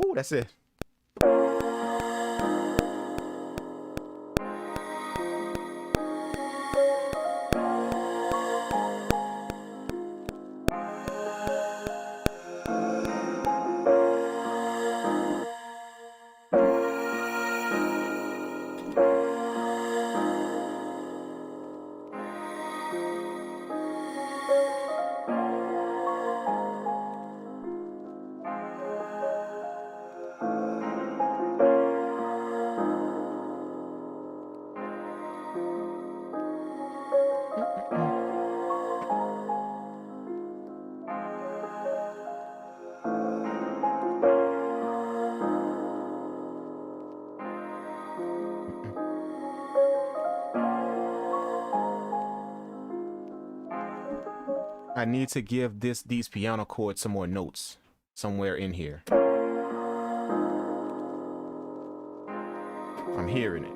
Ooh, that's it. I need to give these piano chords some more notes somewhere in here. I'm hearing it.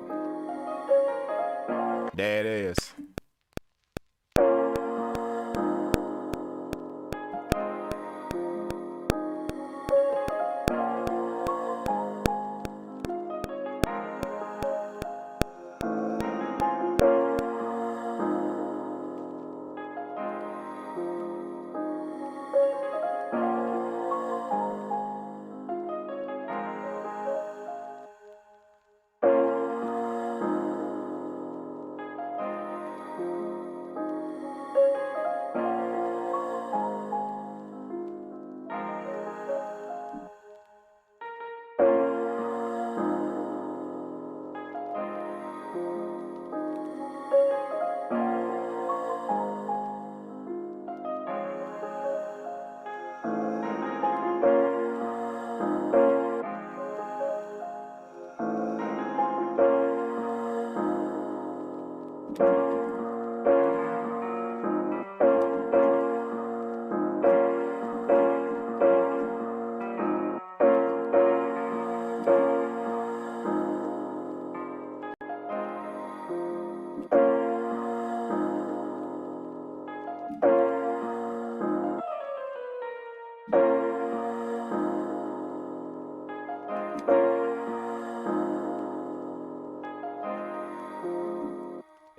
There it is.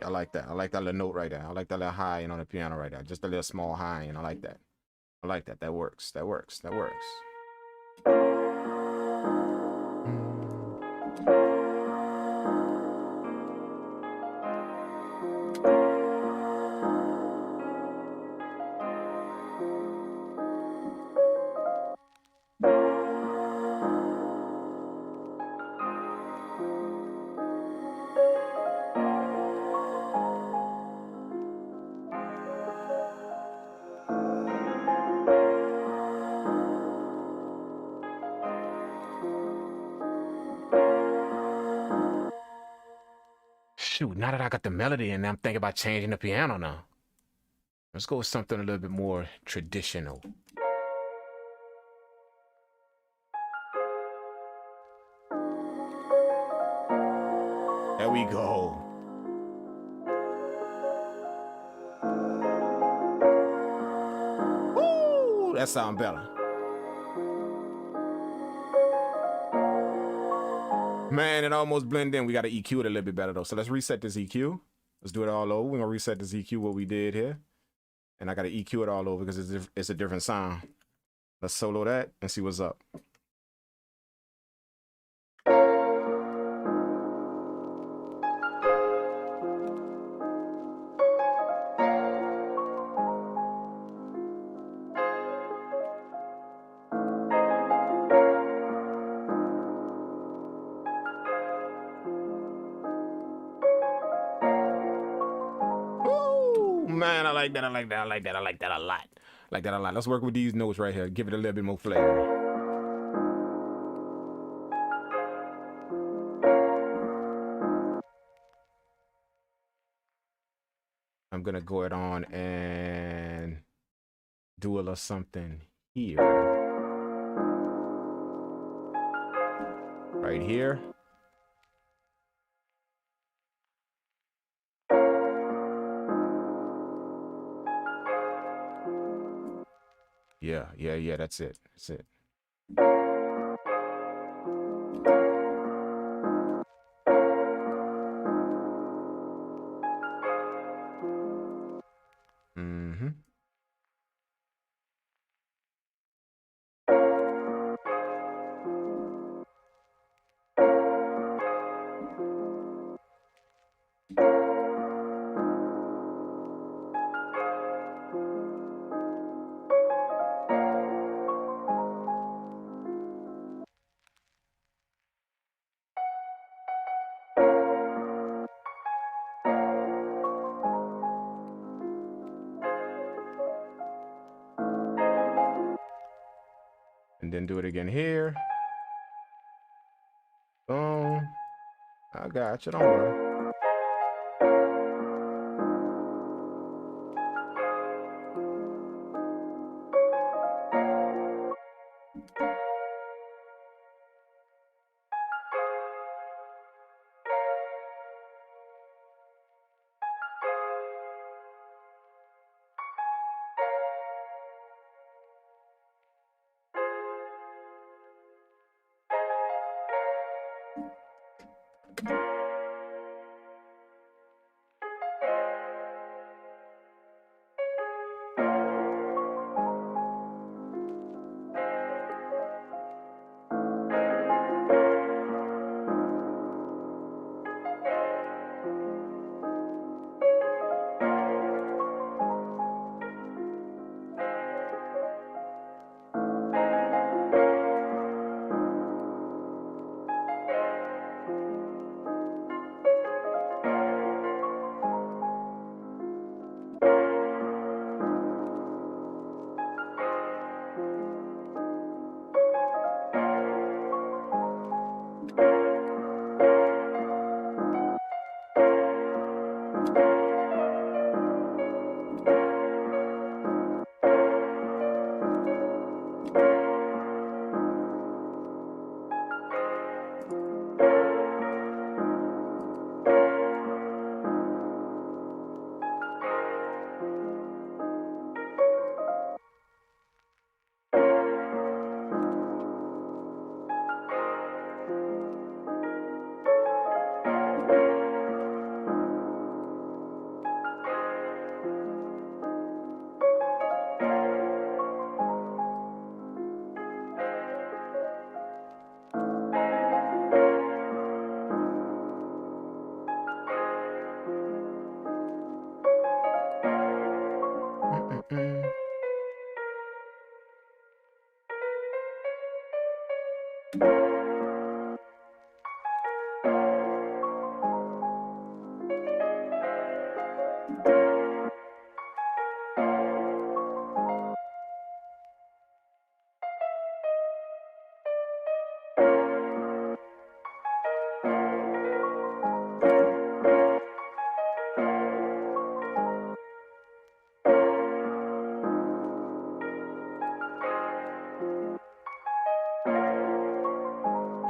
I like that. I like that little note right there. I like that little high on the piano right there. Just a little small high, and I like that. I like that. That works. That works. That works. Shoot, now that I got the melody and I'm thinking about changing the piano now. Let's go with something a little bit more traditional. There we go. Woo! That sound better. Man, it almost blended in. We got to EQ it a little bit better though. So let's reset this EQ. Let's do it all over. We're gonna reset this EQ what we did here. And I got to EQ it all over because it's a different sound. Let's solo that and see what's up. Man, I like that. I like that. I like that. I like that a lot. I like that a lot. Let's work with these notes right here. Give it a little bit more flavor. I'm gonna go ahead on and do a little something here. Right here. Yeah, that's it. That's it. Mm-hmm. And then do it again here. Boom. I got you. Don't worry.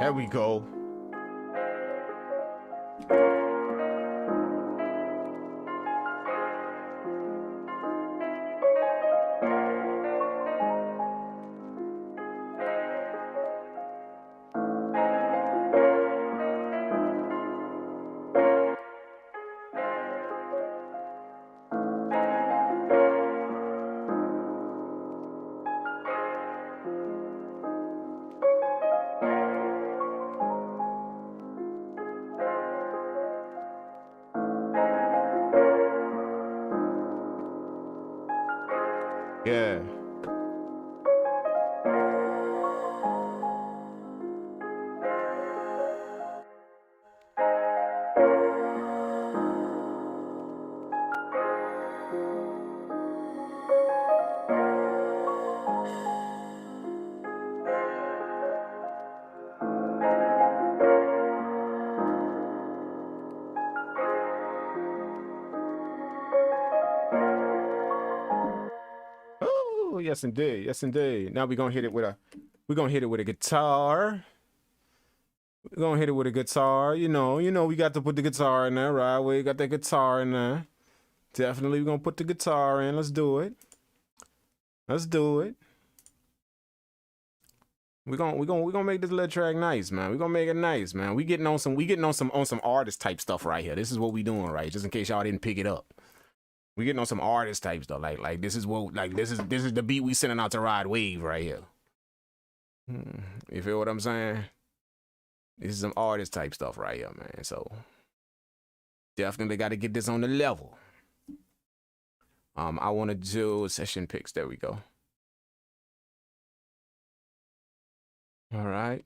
There we go. Yeah. Oh, yes indeed. Yes indeed. Now we're gonna hit it with a guitar. We're gonna hit it with a guitar. You know, we got to put the guitar in there, right? We got that guitar in there. Definitely we're gonna put the guitar in. Let's do it. Let's do it. We're gonna make this little track nice, man. We're gonna make it nice, man. We getting on some artist type stuff right here. This is what we doing, right? Just in case y'all didn't pick it up. We getting on some artist type stuff. Like this is the beat we sending out to ride wave right here. You feel what I'm saying? This is some artist type stuff right here, man. So definitely got to get this on the level. I want to do session picks. There we go. All right.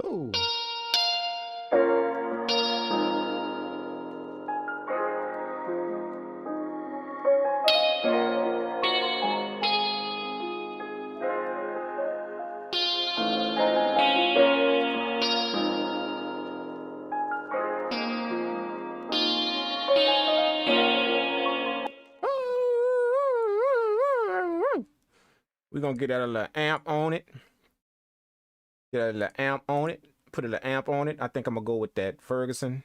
Ooh. We're gonna get that a little amp on it. Get a little amp on it. Put a little amp on it. I think I'm gonna go with that Ferguson.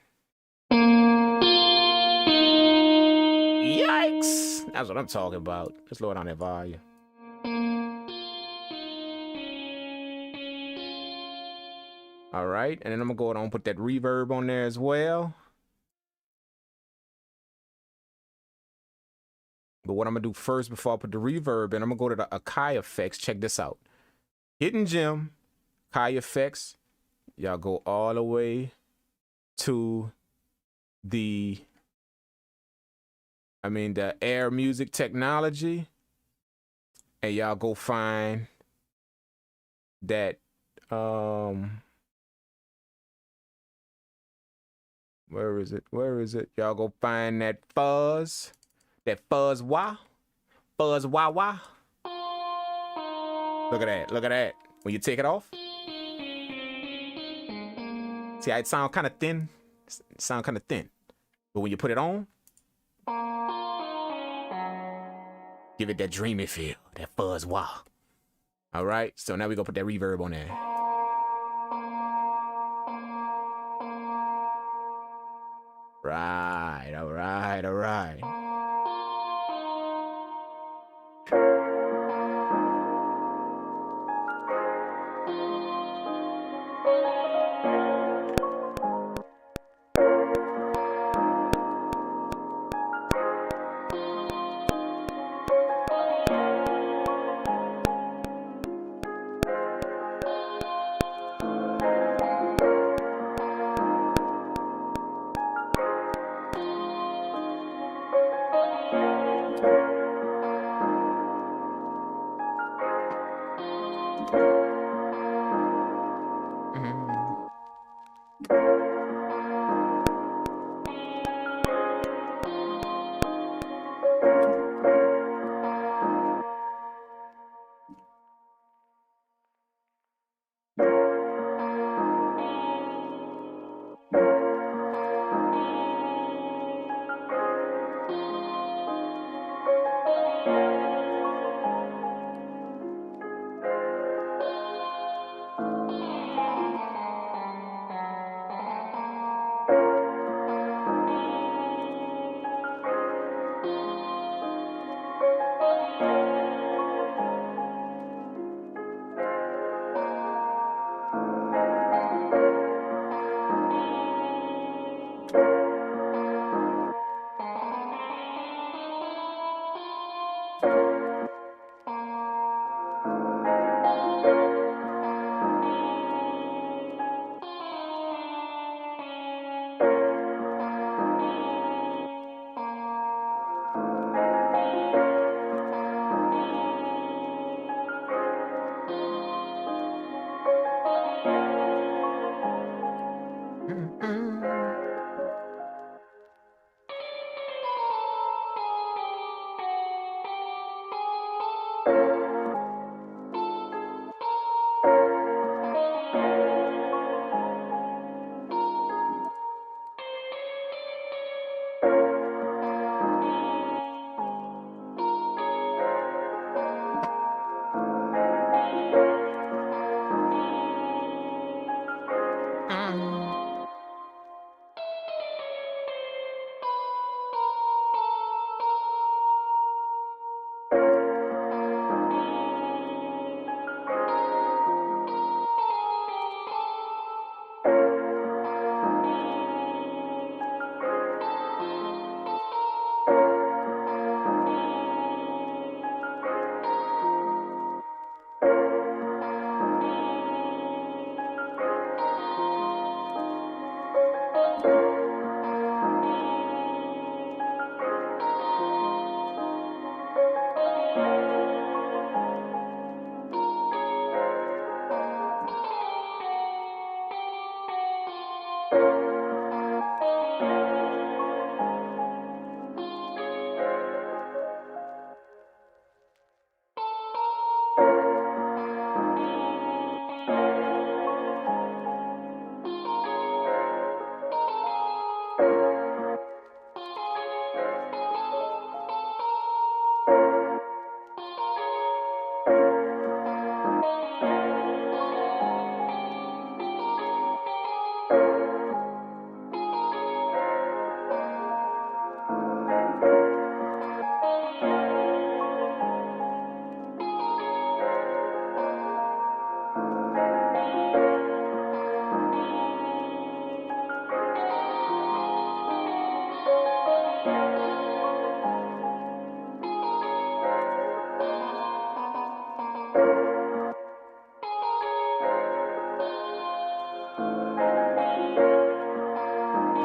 Yikes! That's what I'm talking about. Let's lower down that volume. All right, and then I'm gonna go ahead and put that reverb on there as well. But what I'm gonna do first before I put the reverb in, I'm gonna go to the Akai effects. Check this out. Hidden Gem, Akai effects. Y'all go all the way to the Air Music Technology, and y'all go find that where is it? Y'all go find that fuzz wah. Look at that. When you take it off, see how it sound kind of thin? But when you put it on, give it that dreamy feel, that fuzz wah. All right, so now we gonna put that reverb on there. Right, all right.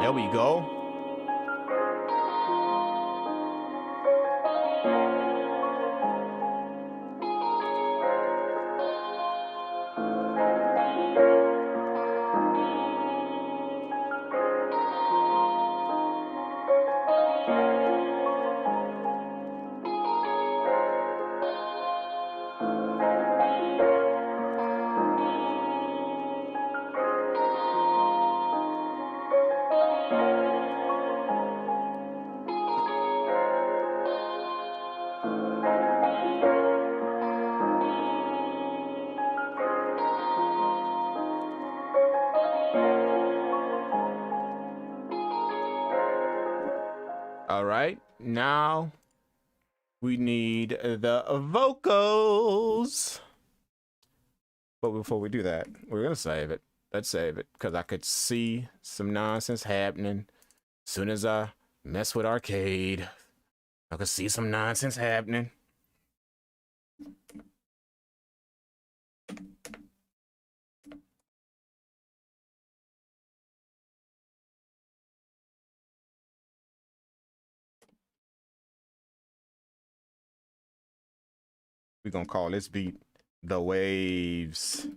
There we go. All right, now we need the vocals. But before we do that, we're gonna save it. Let's save it, because I could see some nonsense happening. As soon as I mess with arcade, I could see some nonsense happening. We're gonna call this beat The Waves.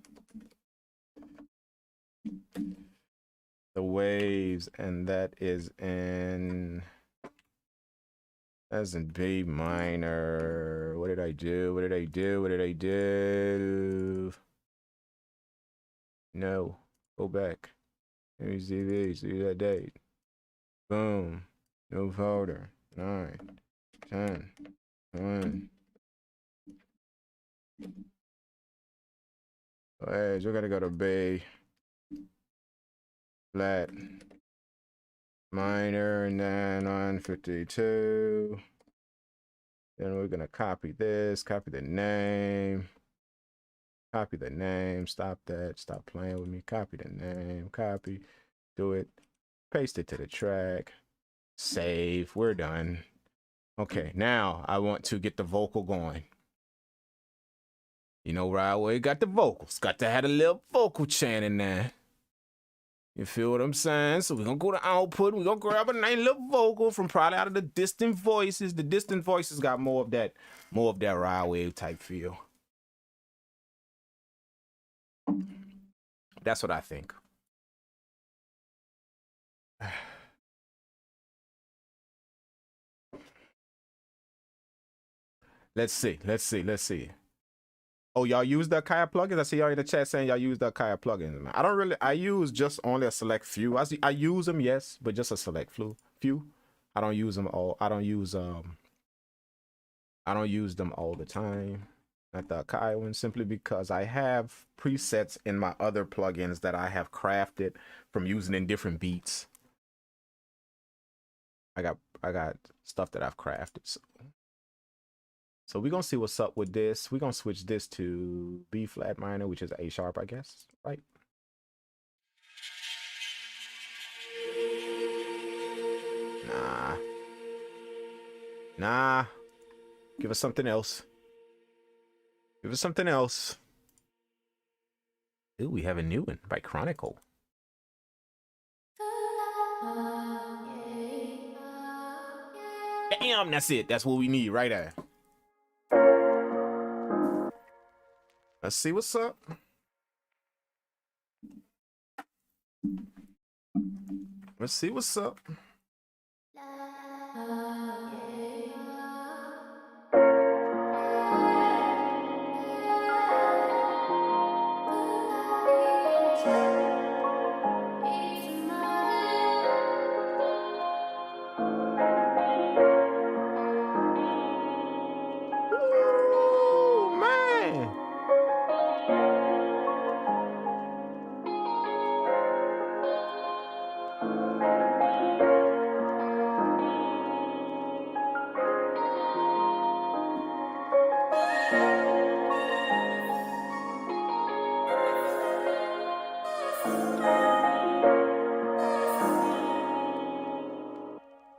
The Waves, and that is in, that's in B minor. What did I do? What did I do? What did I do? No, go back. Let me see these, see that date. Boom, no folder, 9, 10, 1. Hey, we gotta go to B flat minor, and then on 52. Then we're gonna copy this, copy the name, stop that, stop playing with me, copy the name, copy, do it, paste it to the track, save, we're done. Okay, now I want to get the vocal going. You know, right away, got the vocals. Got to have a little vocal chant in there. You feel what I'm saying? So we're going to go to output. We're going to grab a nice little vocal from probably out of the distant voices. The distant voices got more of that ride wave type feel. That's what I think. Let's see. Oh, y'all use the Akai plugins? I see y'all in the chat saying y'all use the Akai plugins. I use just only a select few. I use them, yes, but just a select few. I don't use them all. I don't use them all the time. Not the Akai one, simply because I have presets in my other plugins that I have crafted from using in different beats. I got stuff that I've crafted. So we're going to see what's up with this. We're going to switch this to B flat minor, which is A sharp, I guess, right? Nah. Give us something else. Ooh, we have a new one by Chronicle. Damn, that's it. That's what we need right there. Let's see what's up. Ooh, man.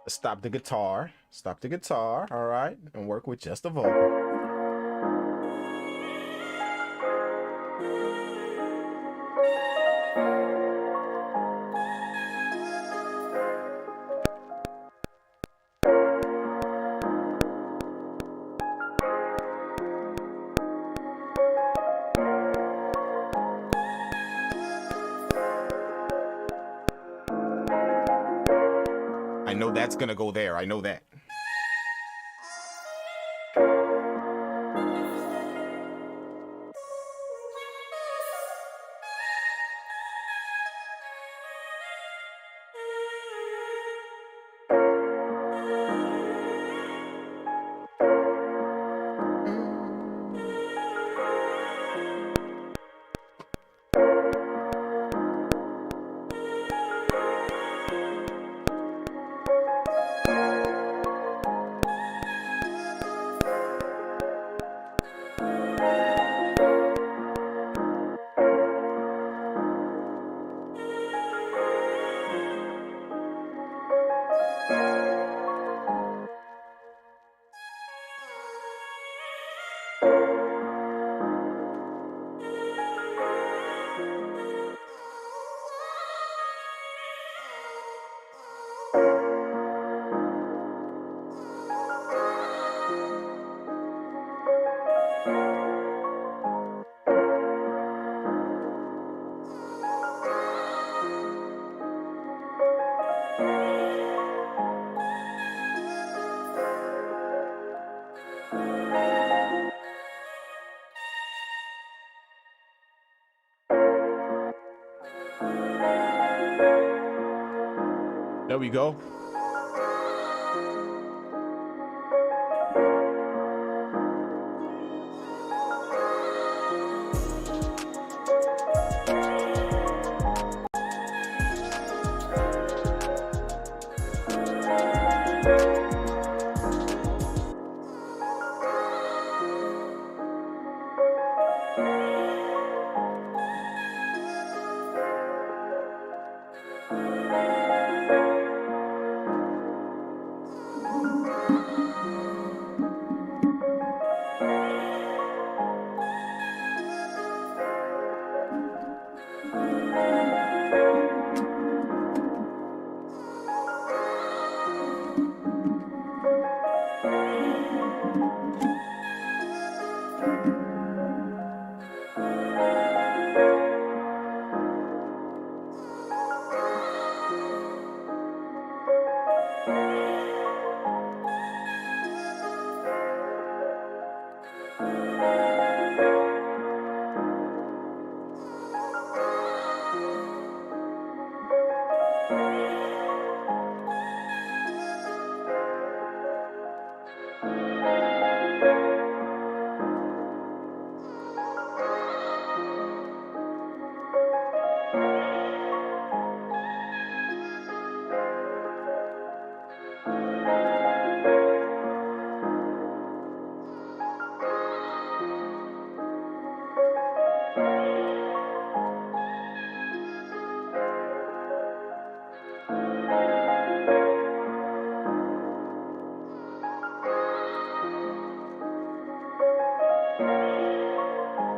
Stop the guitar, all right, and work with just the vocal. know that's gonna go there. I know that. There we go.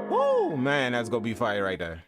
Woo, man, that's gonna be fire right there.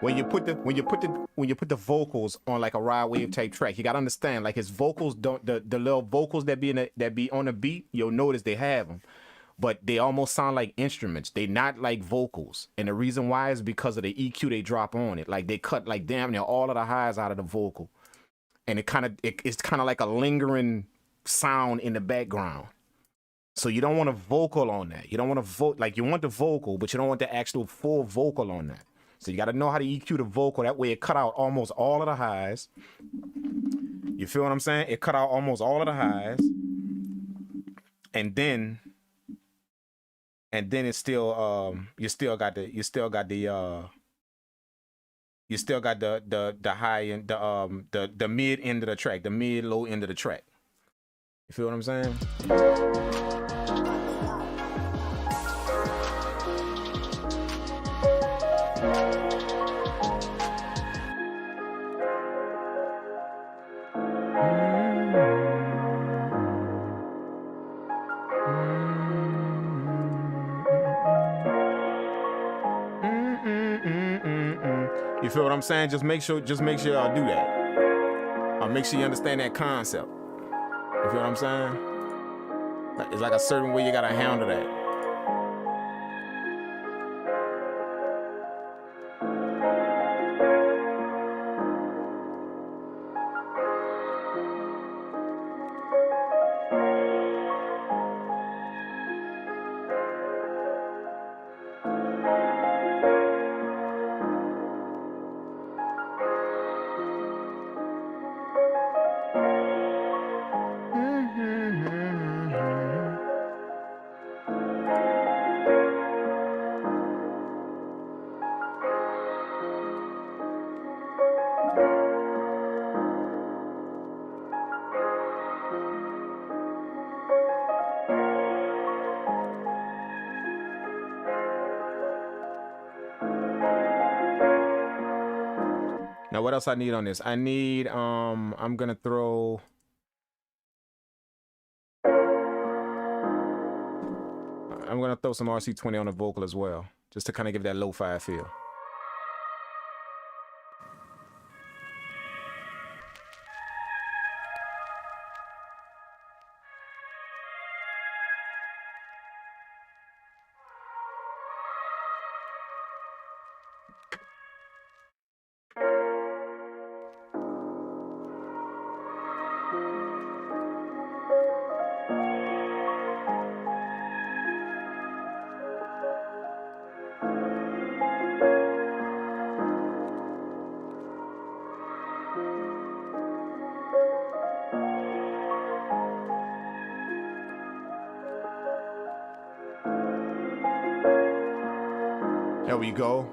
When you put the vocals on like a ride wave type track, you gotta understand like his vocals don't the little vocals that be on the beat, you'll notice they have them, but they almost sound like instruments. They not like vocals, and the reason why is because of the EQ they drop on it. Like they cut like damn near all of the highs out of the vocal, and it's kind of like a lingering sound in the background. So you don't want a vocal on that. You don't want to vote like you want the vocal, but you don't want the actual full vocal on that. So you got to know how to EQ the vocal. That way it cut out almost all of the highs. You feel what I'm saying? It cut out almost all of the highs. And then it's still you still got the you still got the high and the mid end of the track, the mid low end of the track. You feel what I'm saying? You feel what I'm saying? Just make sure y'all do that. Make sure you understand that concept. You feel what I'm saying? It's like a certain way you gotta handle that. Now, what else I need on this? I need, I'm gonna throw, some RC20 on the vocal as well, just to kind of give that lo-fi feel. There we go.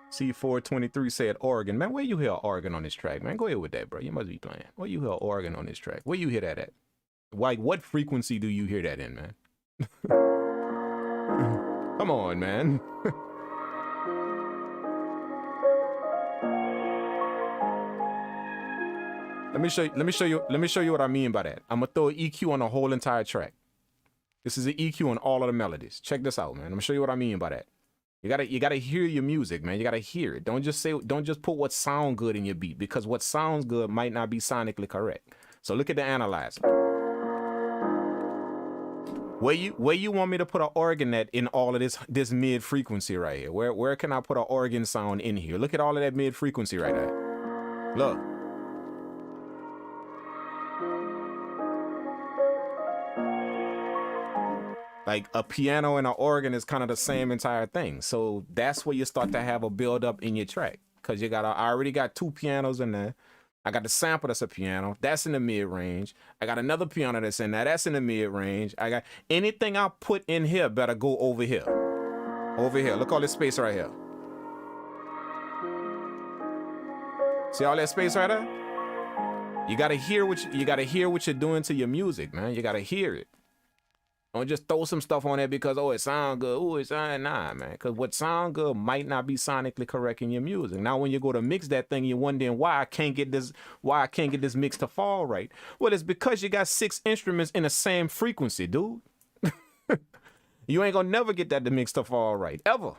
C423 said Oregon. Man, where you hear Oregon on this track, man? Go ahead with that, bro. You must be playing. Where you hear Oregon on this track? Where you hear that at? Why? What frequency do you hear that in, man? Come on, man. Let me show you what I mean by that. I'm gonna throw an EQ on the whole entire track. This is an EQ on all of the melodies. Check this out, man. I'm gonna show you what I mean by that. You gotta hear your music, man. You gotta hear it. Don't just put what sound good in your beat, because what sounds good might not be sonically correct. So look at the analyzer. Where you want me to put an organ at in all of this mid frequency right here? Where can I put an organ sound in here? Look at all of that mid frequency right there. Look. Like a piano and an organ is kind of the same entire thing. So that's where you start to have a build up in your track. Cause I already got two pianos in there. I got the sample that's a piano, that's in the mid range. I got another piano that's in there, that's in the mid range. I got anything I put in here better go over here. Over here. Look all this space right here. See all that space right there? You gotta hear what you're doing to your music, man. You gotta hear it. Don't just throw some stuff on there because, oh, it sounds good. Oh, it sounds, nah, man. Because what sound good might not be sonically correct in your music. Now, when you go to mix that thing, you're wondering why I can't get this mix to fall right. Well, it's because you got 6 instruments in the same frequency, dude. You ain't gonna never get that to mix to fall right, ever.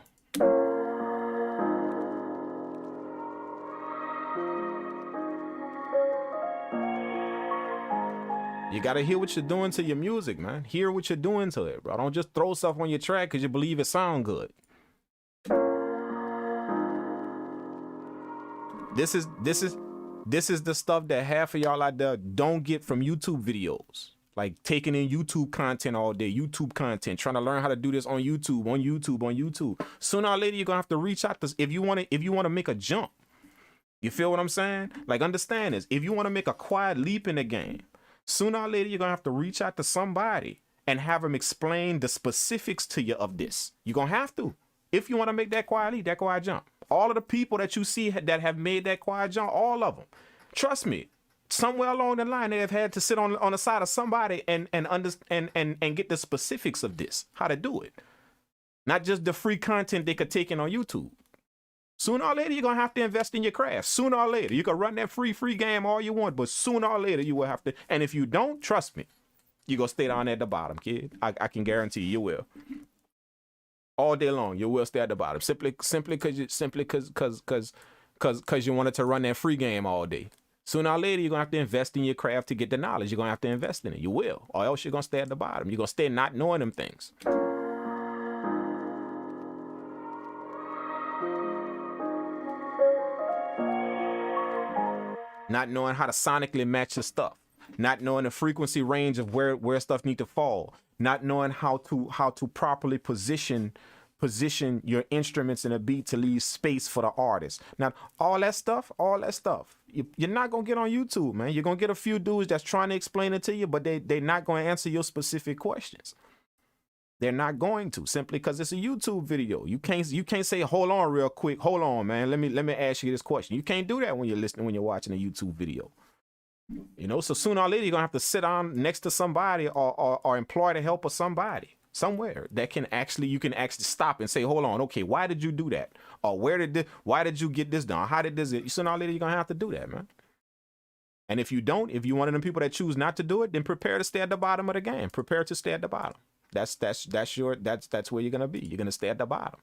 You gotta hear what you're doing to your music, man. Hear what you're doing to it, bro. Don't just throw stuff on your track because you believe it sound good. This is the stuff that half of y'all out there don't get from YouTube videos. like taking in YouTube content all day, YouTube content, trying to learn how to do this on YouTube. Sooner or later, you're gonna have to reach out to if you want to make a jump. You feel what I'm saying? Like, understand this. If you want to make a quiet leap in the game, sooner or later, you're gonna have to reach out to somebody and have them explain the specifics to you of this. You're gonna have to. If you want to make that quiet leap, that quiet jump. All of the people that you see that have made that quiet jump, all of them. Trust me, somewhere along the line, they have had to sit on the side of somebody and get the specifics of this, how to do it. Not just the free content they could take in on YouTube. Sooner or later, you're going to have to invest in your craft. Sooner or later, you can run that free game all you want, but sooner or later, you will have to. And if you don't, trust me, you're going to stay down at the bottom, kid. I can guarantee you will. All day long, you will stay at the bottom. Simply because you wanted to run that free game all day. Sooner or later, you're going to have to invest in your craft to get the knowledge. You're going to have to invest in it. You will. Or else you're going to stay at the bottom. You're going to stay not knowing them things. Not knowing how to sonically match your stuff, not knowing the frequency range of where stuff need to fall, not knowing how to properly position your instruments in a beat to leave space for the artist. Now, all that stuff, you're not gonna get on YouTube, man. You're gonna get a few dudes that's trying to explain it to you, but they're not gonna answer your specific questions. They're not going to, simply because it's a YouTube video. You can't say, hold on real quick. Hold on, man. Let me ask you this question. You can't do that when you're watching a YouTube video. You know, so sooner or later, you're going to have to sit down next to somebody or employ the help of somebody somewhere that you can actually stop and say, hold on, okay, why did you do that? Or why did you get this done? How did this? Sooner or later, you're going to have to do that, man. And if you're one of them people that choose not to do it, then prepare to stay at the bottom of the game. Prepare to stay at the bottom. That's where you're gonna be. You're gonna stay at the bottom.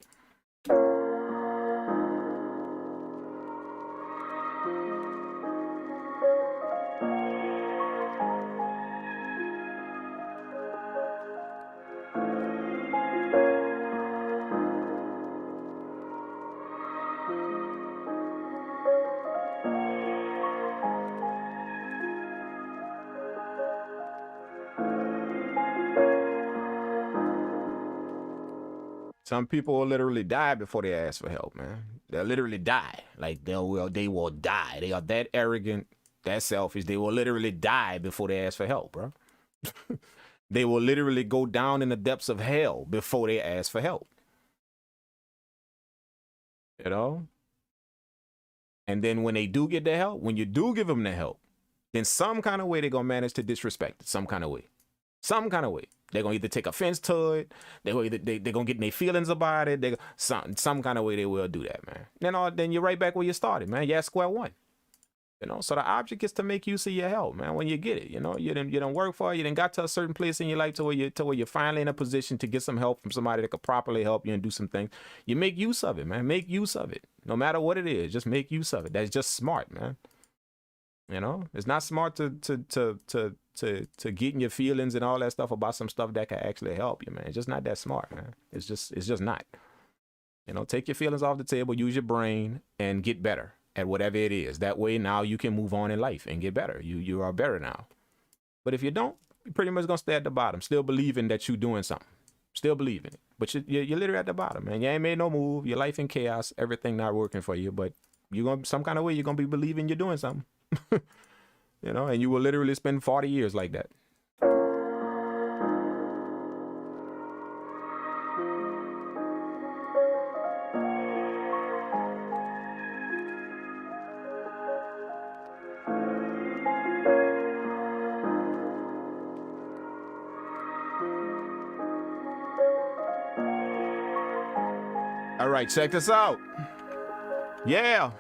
Some people will literally die before they ask for help, man. They'll literally die. Like they will die. They are that arrogant, that selfish. They will literally die before they ask for help, bro. They will literally go down in the depths of hell before they ask for help. You know? And then when they do get the help, when you do give them the help, then some kind of way they're going to manage to disrespect it. Some kind of way. Some kind of way. They're going to either take offense to it. They're going to get in their feelings about it. Some kind of way they will do that, man. Then you're right back where you started, man. You're at square one. You know, so the object is to make use of your help, man, when you get it. You know, you done work for it. You done got to a certain place in your life to where you're finally in a position to get some help from somebody that could properly help you and do some things. You make use of it, man. Make use of it. No matter what it is, just make use of it. That's just smart, man. You know, it's not smart to get in your feelings and all that stuff about some stuff that can actually help you, man. It's just not that smart, man. It's just not. You know, take your feelings off the table, use your brain, and get better at whatever it is. That way, now you can move on in life and get better. You are better now. But if you don't, you're pretty much gonna stay at the bottom, still believing that you're doing something, still believing it. But you're literally at the bottom, man. You ain't made no move. Your life in chaos, everything not working for you. But some kind of way you're gonna be believing you're doing something. You know, and you will literally spend 40 years like that. All right, check this out. Yeah.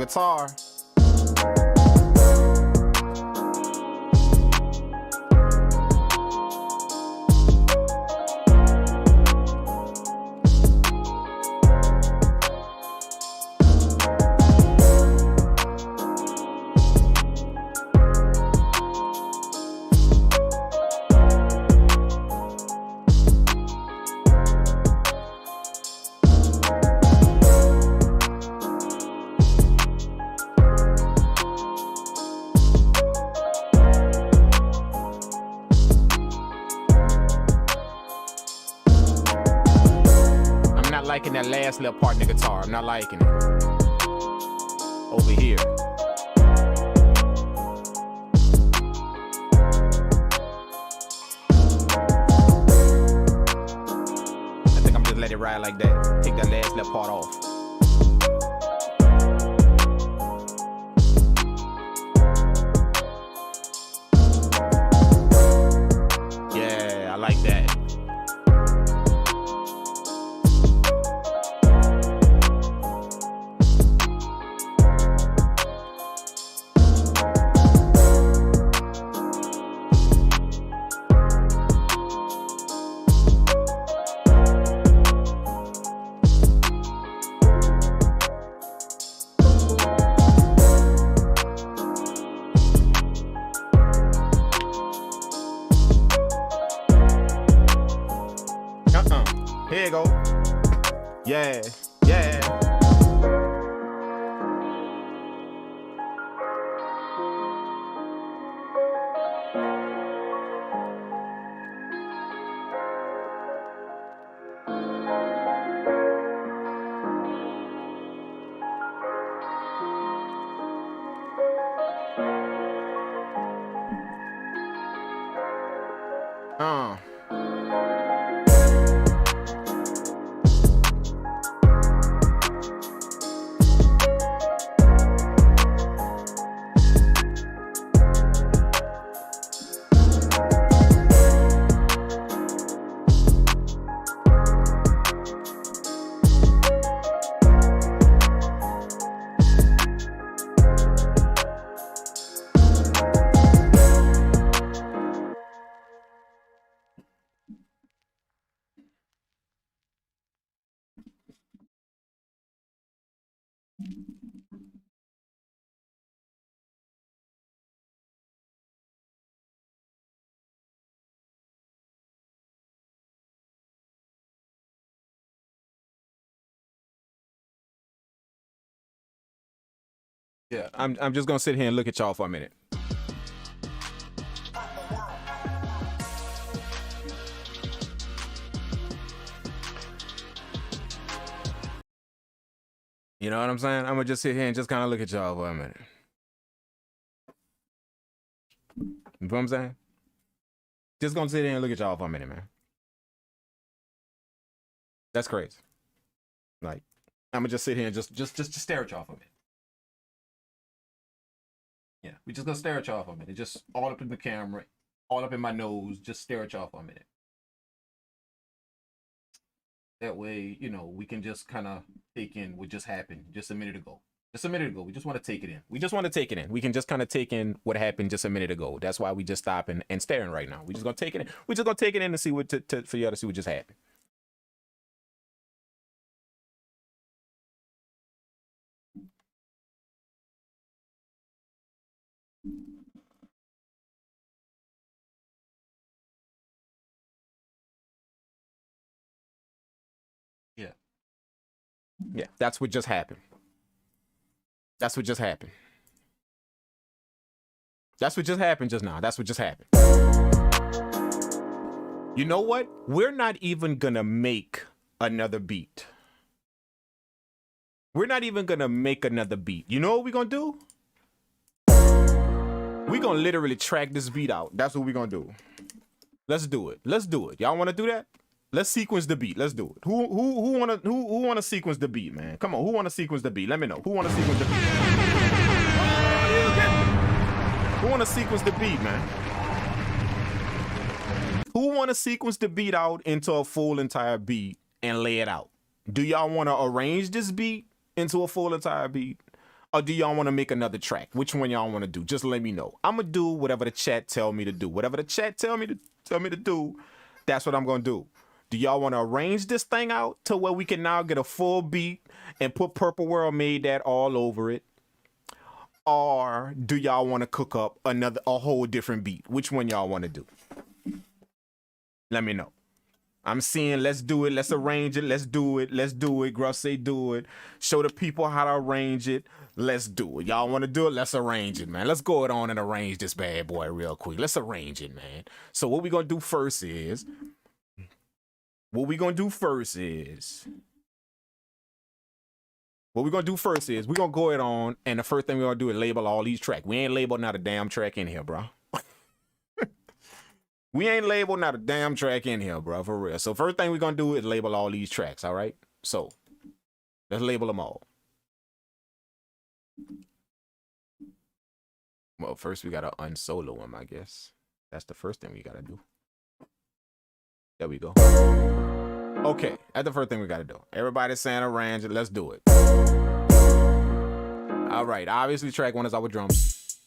guitar. Liking that last little part in the guitar. I'm not liking it. Over here. I think I'm just let it ride like that. Take that last little part off. Yeah, I like that. Here you go. Yeah, yeah. Yeah, I'm just gonna sit here and look at y'all for a minute. You know what I'm saying? I'm gonna just sit here and just kind of look at y'all for a minute. You know what I'm saying? Just gonna sit here and look at y'all for a minute, man. That's crazy. Like, I'm gonna just sit here and just stare at y'all for a minute. Yeah, we just gonna stare at y'all for a minute. Just all up in the camera, all up in my nose. Just stare at y'all for a minute. That way, you know, we can just kind of take in what just happened just a minute ago. Just a minute ago. We just want to take it in. We just want to take it in. We can just kind of take in what happened just a minute ago. That's why we just stopping and staring right now. We just gonna take it in. We just gonna take it in to see what for y'all to see what just happened. Yeah. Yeah, that's what just happened. That's what just happened. That's what just happened just now. That's what just happened. You know what? We're not even gonna make another beat. We're not even gonna make another beat. You know what we're gonna do? We're gonna literally track this beat out. That's what we're gonna do. Let's do it. Let's do it. Y'all wanna do that? Let's sequence the beat. Let's do it. Who wanna sequence the beat, man? Come on, who wanna sequence the beat? Let me know. Who wanna sequence the beat? Who wanna sequence the beat, man? Who wanna sequence the beat out into a full entire beat and lay it out? Do y'all wanna arrange this beat into a full entire beat? Or do y'all want to make another track? Which one y'all want to do? Just let me know. I'm going to do whatever the chat tell me to do. Whatever the chat tell me to do, that's what I'm going to do. Do y'all want to arrange this thing out to where we can now get a full beat and put Purple World Made That all over it? Or do y'all want to cook up a whole different beat? Which one y'all want to do? Let me know. I'm seeing, let's do it, let's arrange it, let's do it, Gruff say do it. Show the people how to arrange it, let's do it. Y'all want to do it? Let's arrange it, man. Let's go on and arrange this bad boy real quick. Let's arrange it, man. So what we gonna do first is, we're gonna go it on, and the first thing we're gonna do is label all these tracks. We ain't labeled not a damn track in here, bro. We ain't labeled not a damn track in here, bro, for real. So first thing we're going to do is label all these tracks, all right? So let's label them all. Well, first we got to unsolo them, I guess. That's the first thing we got to do. There we go. Okay, that's the first thing we got to do. Everybody's saying arrange it. Let's do it. All right, obviously track 1 is our drums.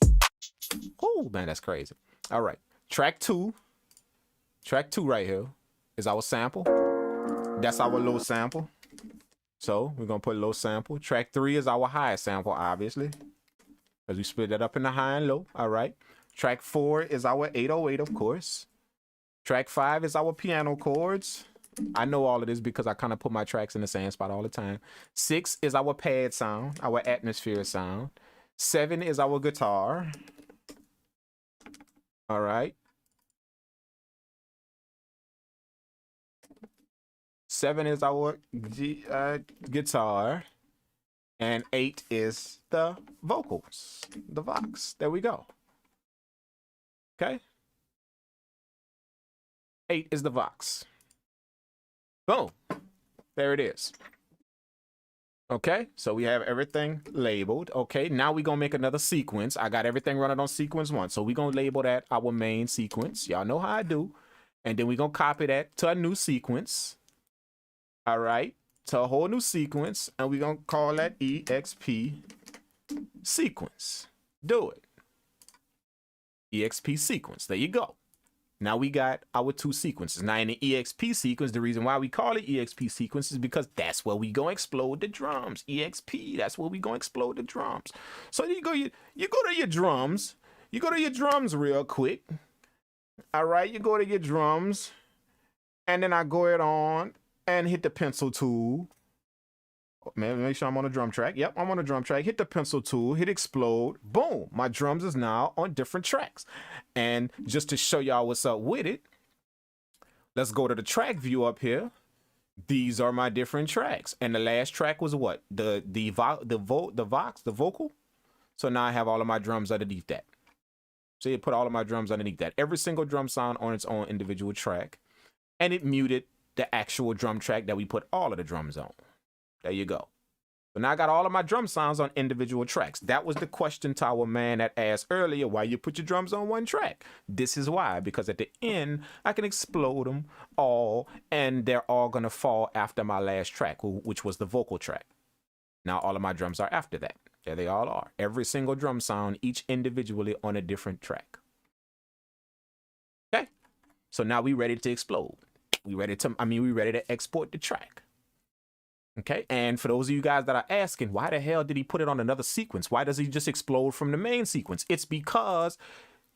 Oh, man, that's crazy. All right, track 2. Track 2 right here is our sample. That's our low sample. So we're going to put low sample. Track 3 is our high sample, obviously, because we split that up into high and low. All right. Track 4 is our 808, of course. Track 5 is our piano chords. I know all of this because I kind of put my tracks in the same spot all the time. 6 is our pad sound, our atmosphere sound. 7 is our guitar. All right. 7 is our guitar, and 8 is the vocals, the vox. There we go. Okay. 8 is the vox. Boom. There it is. Okay, so we have everything labeled. Okay, now we're going to make another sequence. I got everything running on sequence 1, so we're going to label that our main sequence. Y'all know how I do. And then we're going to copy that to a new sequence. All right, to a whole new sequence, and we're going to call that EXP sequence. Do it. EXP sequence. There you go. Now we got our 2 sequences. Now in the EXP sequence, the reason why we call it EXP sequence is because that's where we going to explode the drums. EXP, that's where we going to explode the drums. So you go to your drums. You go to your drums real quick. All right, you go to your drums, and then I go it on and hit the pencil tool. Man, make sure I'm on a drum track. Yep, I'm on a drum track. Hit the pencil tool, hit explode. Boom, my drums is now on different tracks. And just to show y'all what's up with it, let's go to the track view up here. These are my different tracks. And the last track was what? The vocal. So now I have all of my drums underneath that. So you put all of my drums underneath that. Every single drum sound on its own individual track. And it muted the actual drum track that we put all of the drums on. There you go. So now I got all of my drum sounds on individual tracks. That was the question to our man that asked earlier, why you put your drums on one track? This is why, because at the end, I can explode them all, and they're all going to fall after my last track, which was the vocal track. Now all of my drums are after that. There they all are. Every single drum sound, each individually on a different track. Okay? So now we ready to explode. We ready to export the track. Okay, and for those of you guys that are asking, why the hell did he put it on another sequence? Why does he just explode from the main sequence? It's because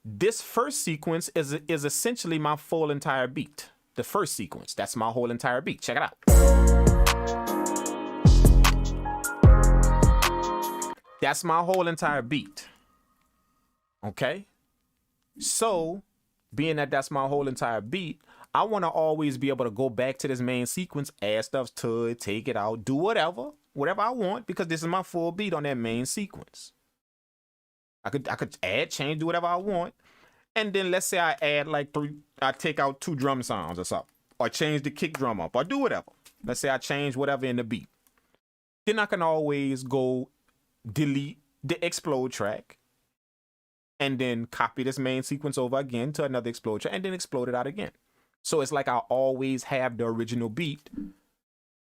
this first sequence is essentially my full entire beat. The first sequence, that's my whole entire beat. Check it out. That's my whole entire beat. Okay, so being that that's my whole entire beat, I want to always be able to go back to this main sequence, add stuff to it, take it out, do whatever I want, because this is my full beat on that main sequence. I could add, change, do whatever I want. And then let's say I add I take out 2 drum sounds or something, or change the kick drum up, or do whatever. Let's say I change whatever in the beat. Then I can always go delete the explode track and then copy this main sequence over again to another explode track and then explode it out again. So it's like I always have the original beat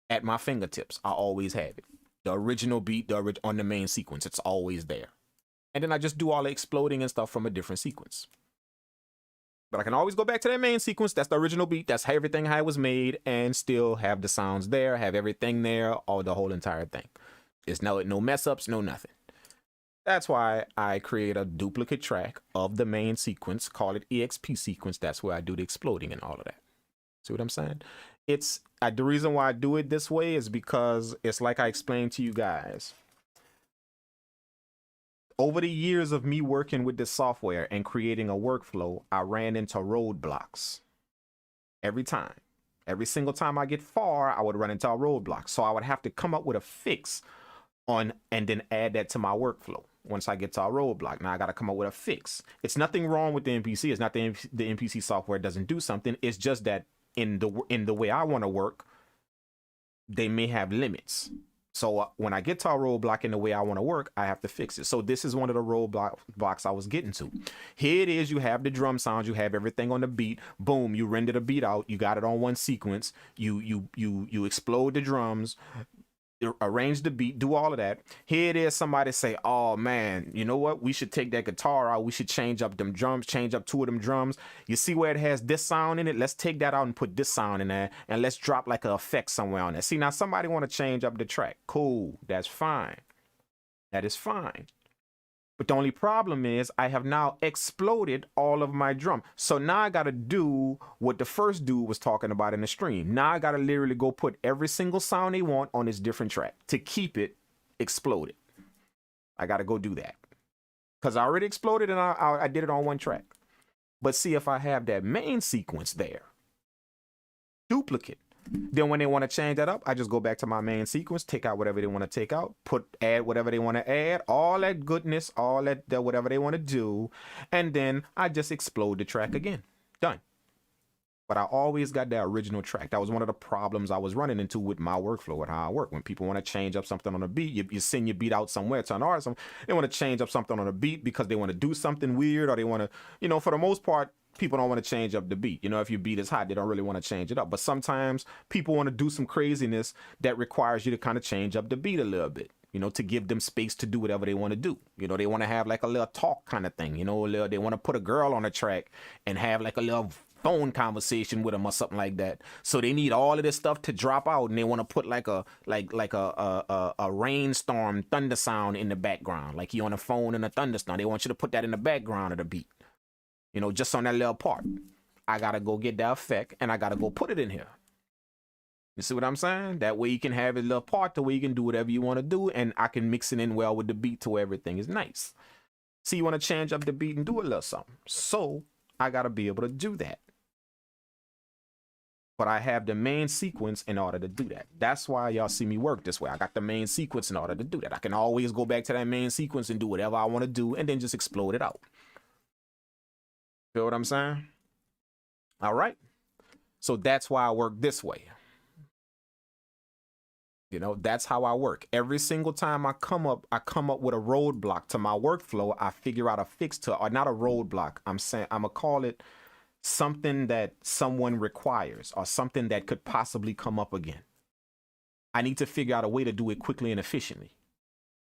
at my fingertips. I always have it. The original beat, on the main sequence, it's always there. And then I just do all the exploding and stuff from a different sequence. But I can always go back to that main sequence. That's the original beat. That's how everything how it was made, and still have the sounds there, have everything there, all the whole entire thing. It's no mess ups, no nothing. That's why I create a duplicate track of the main sequence, call it EXP sequence. That's where I do the exploding and all of that. See what I'm saying? It's the reason why I do it this way is because it's like I explained to you guys. Over the years of me working with this software and creating a workflow, I ran into roadblocks every time. Every single time I get far, I would run into a roadblock. So I would have to come up with a fix and then add that to my workflow. Once I get to a roadblock, now I got to come up with a fix. It's nothing wrong with the MPC. It's not the MPC software doesn't do something. It's just that in the way I want to work, they may have limits. So when I get to a roadblock in the way I want to work, I have to fix it. So this is one of the roadblocks I was getting to. Here it is. You have the drum sounds. You have everything on the beat. Boom. You render the beat out. You got it on one sequence. You explode the drums. Arrange the beat, do all of that. Here it is, somebody say, oh man, you know what, we should take that guitar out, we should change up them drums, change up 2 of them drums. You see where it has this sound in it? Let's take that out and put this sound in there, and let's drop like an effect somewhere on there. See, now somebody want to change up the track. Cool, that's fine. That is fine. But the only problem is I have now exploded all of my drum. So now I got to do what the first dude was talking about in the stream. Now I got to literally go put every single sound they want on this different track to keep it exploded. I got to go do that. Because I already exploded and I did it on one track. But see, if I have that main sequence there, duplicate. Then when they want to change that up, I just go back to my main sequence, take out whatever they want to take out, add whatever they want to add, all that goodness, all that whatever they want to do, and then I just explode the track again. Done. But I always got that original track. That was one of the problems I was running into with my workflow, with how I work. When people want to change up something on a beat, you send your beat out somewhere to an artist, they want to change up something on a beat because they want to do something weird, or they want to, for the most part, people don't want to change up the beat. If your beat is hot, they don't really want to change it up. But sometimes people want to do some craziness that requires you to kind of change up the beat a little bit, to give them space to do whatever they want to do. They want to have like a little talk kind of thing, they want to put a girl on a track and have like a little phone conversation with them or something like that. So they need all of this stuff to drop out, and they want to put like a rainstorm thunder sound in the background, like you on a phone and a thunderstorm. They want you to put that in the background of the beat. Just on that little part. I got to go get that effect, and I got to go put it in here. You see what I'm saying? That way you can have a little part, the way you can do whatever you want to do, and I can mix it in well with the beat to where everything is nice. See, you want to change up the beat and do a little something. So I got to be able to do that. But I have the main sequence in order to do that. That's why y'all see me work this way. I got the main sequence in order to do that. I can always go back to that main sequence and do whatever I want to do, and then just explode it out. Feel what I'm saying? All right. So that's why I work this way. That's how I work. Every single time I come up with a roadblock to my workflow. I figure out a fix to, or not a roadblock. I'm gonna call it something that someone requires, or something that could possibly come up again. I need to figure out a way to do it quickly and efficiently.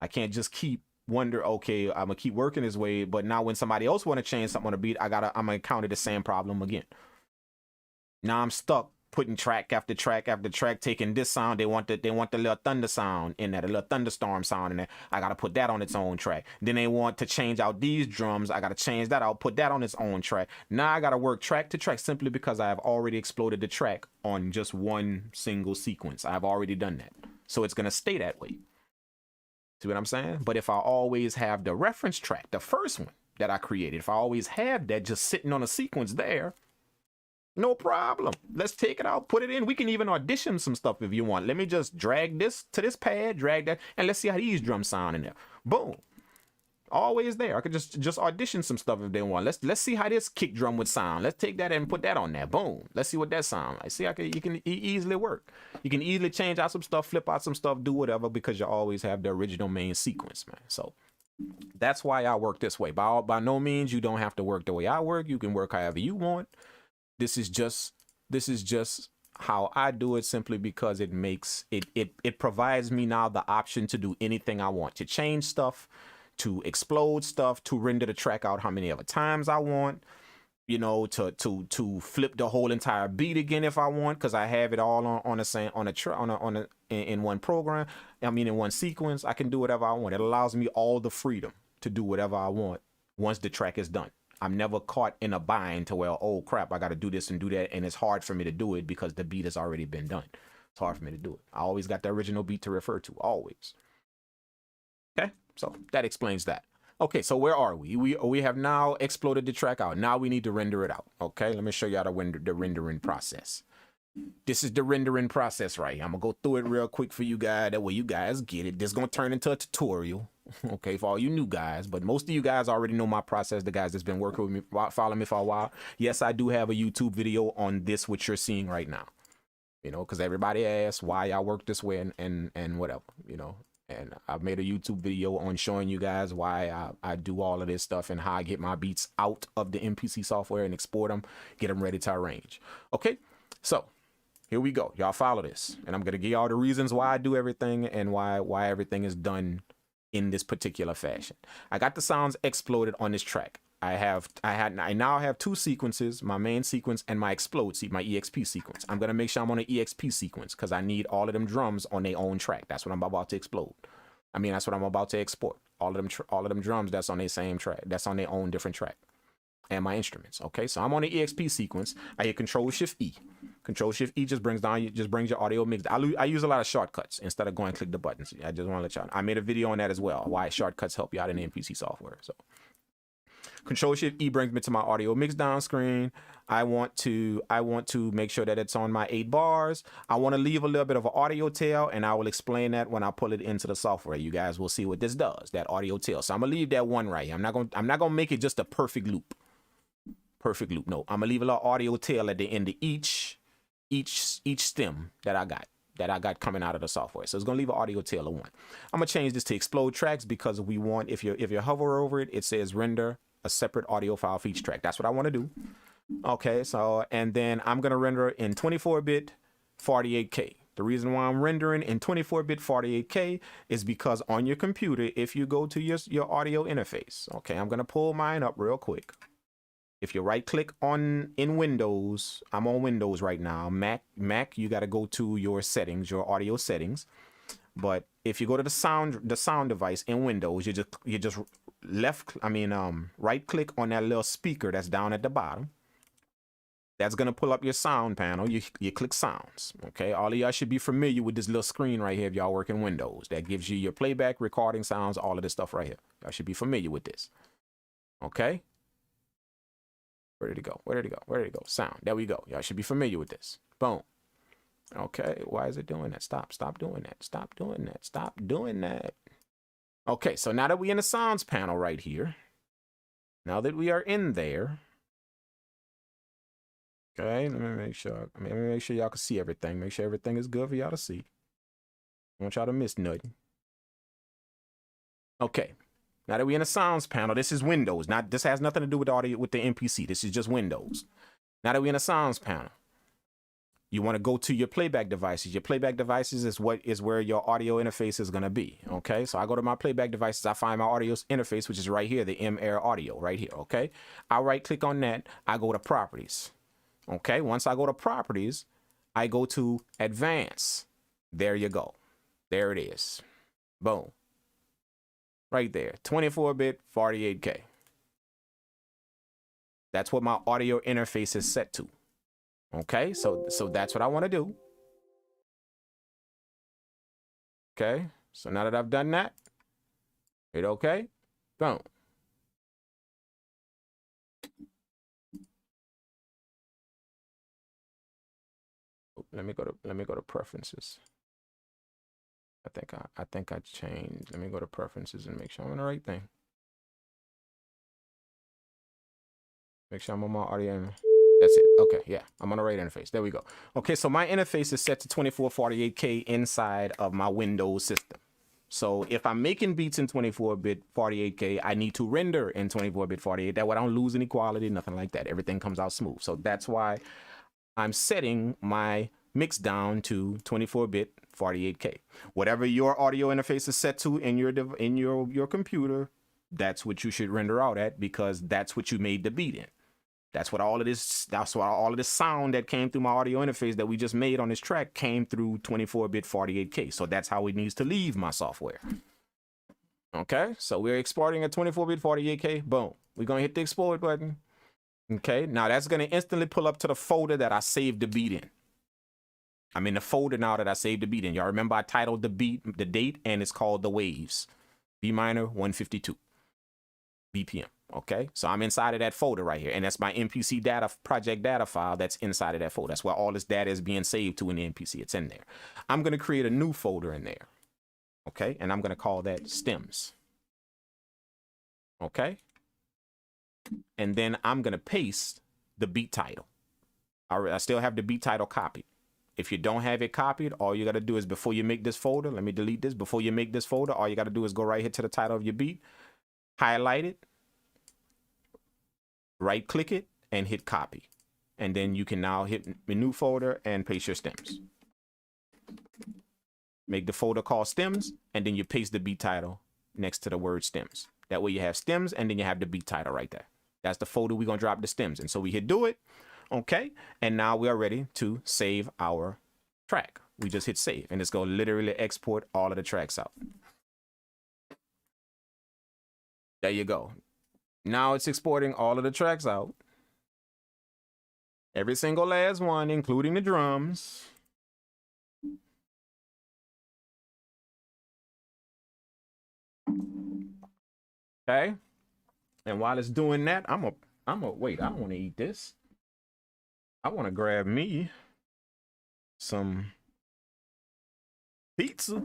I can't just keep okay, I'm gonna keep working this way, but now when somebody else want to change something on a beat, I'm gonna encounter the same problem again. Now I'm stuck putting track after track after track, taking this sound. They want the little thunder sound in there, the little thunderstorm sound in there. I gotta put that on its own track. Then they want to change out these drums. I gotta change that out, put that on its own track. Now I gotta work track to track simply because I have already exploded the track on just one single sequence. I've already done that, so it's gonna stay that way. See what I'm saying? But if I always have the reference track, the first one that I created, if I always have that just sitting on a sequence there, no problem. Let's take it out, put it in. We can even audition some stuff if you want. Let me just drag this to this pad, drag that, and let's see how these drums sound in there. Boom. Always there. I could just audition some stuff if they want. Let's see how this kick drum would sound. Let's take that and put that on there. Boom. Let's see what that sounds like. See, you can easily work. You can easily change out some stuff, flip out some stuff, do whatever, because you always have the original main sequence, man. So that's why I work this way. By no means you don't have to work the way I work. You can work however you want. This is just how I do it simply because it makes it provides me now the option to do anything I want, to change stuff, to explode stuff, to render the track out how many other times I want, you know, to flip the whole entire beat again if I want, because I have it all on the same in one program. I mean, in one sequence, I can do whatever I want. It allows me all the freedom to do whatever I want once the track is done. I'm never caught in a bind to where, oh crap, I got to do this and do that, and it's hard for me to do it because the beat has already been done. It's hard for me to do it. I always got the original beat to refer to, always. Okay, so that explains that. Okay, so where are we? We have now exploded the track out. Now we need to render it out. Okay, let me show you how to render the rendering process. This is the rendering process right here. I'm gonna go through it real quick for you guys. That way you guys get it. This is gonna turn into a tutorial. Okay, for all you new guys, but most of you guys already know my process. The guys that's been working with me, following me for a while. Yes, I do have a YouTube video on this, which you're seeing right now. You know, because everybody asks why I work this way and whatever, you know. And I've made a YouTube video on showing you guys why I do all of this stuff and how I get my beats out of the MPC software and export them, get them ready to arrange. Okay, so here we go. Y'all follow this, and I'm gonna give y'all the reasons why I do everything and why everything is done in this particular fashion. I got the sounds exploded on this track. I now have two sequences, my main sequence and my explode my EXP sequence. I'm gonna make sure I'm on an EXP sequence because I need all of them drums on their own track. That's what I'm about to explode. I mean, that's what I'm about to export. All of them drums that's on their same track. That's on their own different track. And my instruments. Okay, so I'm on the EXP sequence. I hit Control Shift E. Control Shift E just brings your audio mix. I use a lot of shortcuts instead of going click the buttons. I just want to let y'all know. I made a video on that as well. Why shortcuts help you out in the MPC software. So Control Shift E brings me to my audio mix down screen. I want to make sure that it's on my 8 bars. I want to leave a little bit of an audio tail, and I will explain that when I pull it into the software. You guys will see what this does, that audio tail. So I'm gonna leave that one right here. I'm not gonna make it just a perfect loop. Perfect loop. No, I'm gonna leave a little audio tail at the end of each stem that I got coming out of the software. So it's gonna leave an audio tail of 1. I'm gonna change this to explode tracks because we want, if you hover over it, it says render a separate audio file for each track. That's what I want to do. Okay, so and then I'm gonna render in 24-bit 48K. The reason why I'm rendering in 24-bit 48K is because on your computer, if you go to your audio interface, okay, I'm gonna pull mine up real quick. If you right click in Windows, I'm on Windows right now. Mac, you got to go to your settings, your audio settings. But if you go to the sound device in Windows, you just right click on that little speaker that's down at the bottom. That's gonna pull up your sound panel. You click sounds. Okay, all of y'all should be familiar with this little screen right here if y'all work in Windows. That gives you your playback, recording sounds, all of this stuff right here. Y'all should be familiar with this. Okay. Where did it go? Where did it go? Where did it go? Sound. There we go. Y'all should be familiar with this. Boom. Okay. Why is it doing that? Stop doing that. Stop doing that. Stop doing that. Okay. So now that we're in the sounds panel right here, now that we are in there, okay, let me make sure y'all can see everything. Make sure everything is good for y'all to see. I want y'all to miss nothing. Okay. Now that we're in the sounds panel, this is Windows. This has nothing to do with audio with the MPC. This is just Windows. Now that we're in the sounds panel, you want to go to your playback devices. Your playback devices is where your audio interface is going to be. Okay, so I go to my playback devices. I find my audio interface, which is right here, the M-Air audio right here. Okay, I right click on that. I go to properties. Okay, once I go to properties, I go to advanced. There you go. There it is. Boom. Right there, 24-bit 48K. That's what my audio interface is set to. Okay, so that's what I want to do. Okay, so now that I've done that, hit okay, boom. Let me go to preferences. I think I changed. Let me go to preferences and make sure I'm on the right thing. Make sure I'm on my audio. That's it. Okay, yeah, I'm on the right interface. There we go. Okay, so my interface is set to 2448K inside of my Windows system. So if I'm making beats in 24-bit 48K, I need to render in 24-bit 48. That way I don't lose any quality, nothing like that. Everything comes out smooth. So that's why I'm setting my mixed down to 24-bit 48K. Whatever your audio interface is set to in your computer, that's what you should render out at, because that's what you made the beat in. That's what all of this sound that came through my audio interface that we just made on this track came through 24-bit 48K. So that's how it needs to leave my software. Okay, so we're exporting a 24-bit 48K. Boom. We're going to hit the export button. Okay, now that's going to instantly pull up to the folder that I saved the beat in. I'm in the folder now that I saved the beat in. Y'all remember I titled the beat, the date, and it's called The Waves. B minor 152 BPM. Okay, so I'm inside of that folder right here, and that's my MPC data project data file that's inside of that folder. That's where all this data is being saved to in the MPC. It's in there. I'm going to create a new folder in there. Okay, and I'm going to call that stems. Okay, and then I'm going to paste the beat title. I still have the beat title copied. If you don't have it copied, all you got to do is, before you make this folder, let me delete this. Before you make this folder, all you got to do is go right here to the title of your beat, highlight it, right click it, and hit copy. And then you can now hit the new folder and paste your stems. Make the folder called stems, and then you paste the beat title next to the word stems. That way you have stems, and then you have the beat title right there. That's the folder we're going to drop the stems in. So we hit do it. Okay, and now we are ready to save our track. We just hit save, and it's going to literally export all of the tracks out. There you go. Now it's exporting all of the tracks out. Every single last one, including the drums. Okay, and while it's doing that, I'm a wait. I don't want to eat this. I want to grab me some pizza.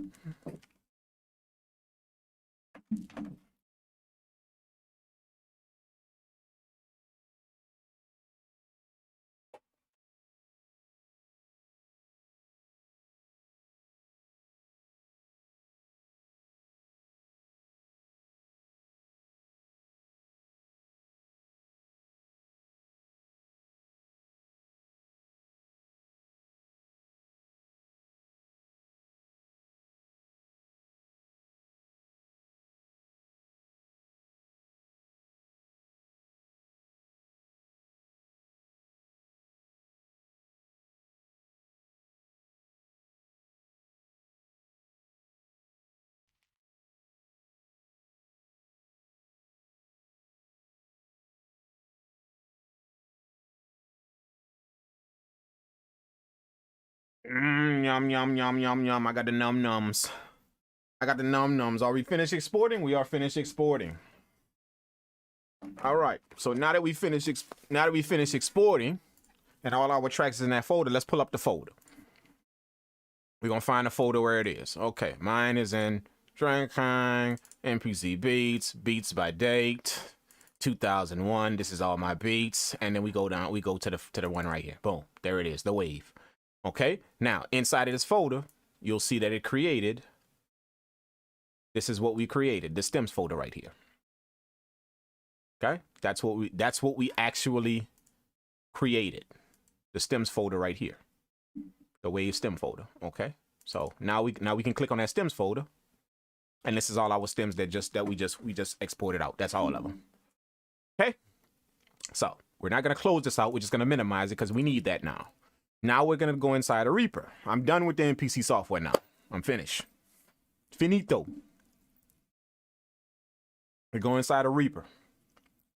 Yum, yum, yum, yum, yum. I got the num nums. I got the num nums. Are we finished exporting? We are finished exporting. All right. So now that we finish exporting, and all our tracks is in that folder, let's pull up the folder. We're gonna find the folder where it is. Okay, mine is in Kang, MPC beats, beats by date, 2001. This is all my beats, and then we go down. We go to the one right here. Boom. There it is. The wave. Okay, now inside of this folder, you'll see that it created, this is what we created, the stems folder right here. Okay, that's what we actually created, the stems folder right here, the wave stem folder. Okay, so now we can click on that stems folder, and this is all our stems that we just exported out. That's all of them. Okay, so we're not gonna close this out. We're just gonna minimize it because we need that now. Now we're going to go inside of Reaper. I'm done with the MPC software now. I'm finished. Finito. We go inside of Reaper.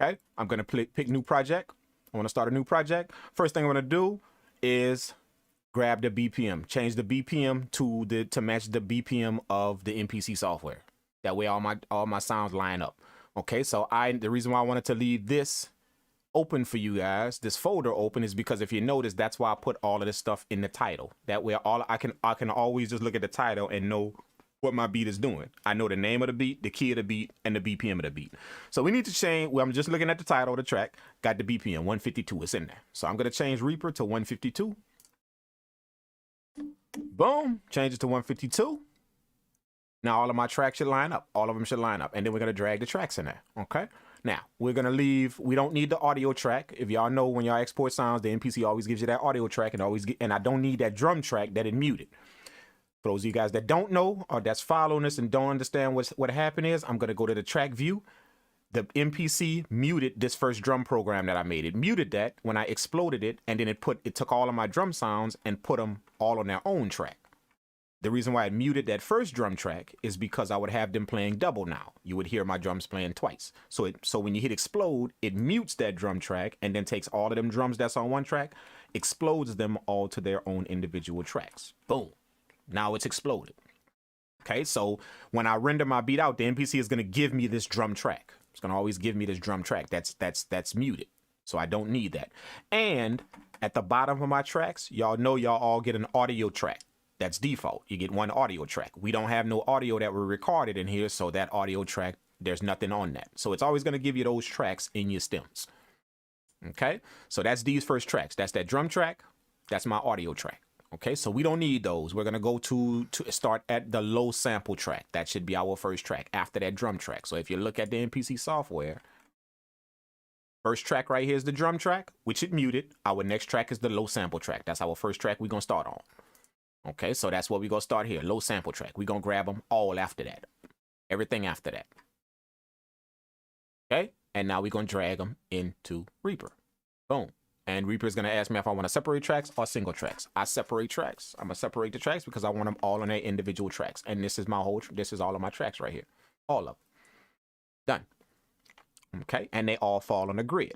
Okay. I'm going to pick new project. I want to start a new project. First thing I'm going to do is grab the BPM, change the BPM to match the BPM of the MPC software. That way all my sounds line up. Okay. So the reason why I wanted to leave this open for you guys, this folder open, is because if you notice, that's why I put all of this stuff in the title. That way I can always just look at the title and know what my beat is doing. I know the name of the beat, the key of the beat, and the BPM of the beat. So we need to change, well, I'm just looking at the title of the track, got the BPM 152, it's in there. So I'm gonna change Reaper to 152. Boom, change it to 152. Now all of my tracks should line up. All of them should line up. And then we're gonna drag the tracks in there, okay? Now, we're going to leave, we don't need the audio track. If y'all know, when y'all export sounds, the MPC always gives you that audio track, and I don't need that drum track that it muted. For those of you guys that don't know, or that's following this and don't understand what happened is, I'm going to go to the track view. The MPC muted this first drum program that I made. It muted that when I exploded it, and then it took all of my drum sounds and put them all on their own track. The reason why it muted that first drum track is because I would have them playing double now. You would hear my drums playing twice. So when you hit explode, it mutes that drum track and then takes all of them drums that's on one track, explodes them all to their own individual tracks. Boom. Now it's exploded. Okay, so when I render my beat out, the MPC is going to give me this drum track. It's going to always give me this drum track that's muted. So I don't need that. And at the bottom of my tracks, y'all know y'all all get an audio track. That's default. You get one audio track. We don't have no audio that were recorded in here, so that audio track, there's nothing on that. So it's always going to give you those tracks in your stems. Okay, so that's these first tracks. That's that drum track. That's my audio track. Okay, so we don't need those. We're going to go to start at the low sample track. That should be our first track after that drum track. So if you look at the MPC software, first track right here is the drum track, which it muted. Our next track is the low sample track. That's our first track we're going to start on. Okay, so that's what we're going to start here. Low sample track. We're going to grab them all after that. Everything after that. Okay, and now we're going to drag them into Reaper. Boom. And Reaper is going to ask me if I want to separate tracks or single tracks. I separate tracks. I'm going to separate the tracks because I want them all on their individual tracks. And this is this is all of my tracks right here. All of them. Done. Okay, and they all fall on the grid.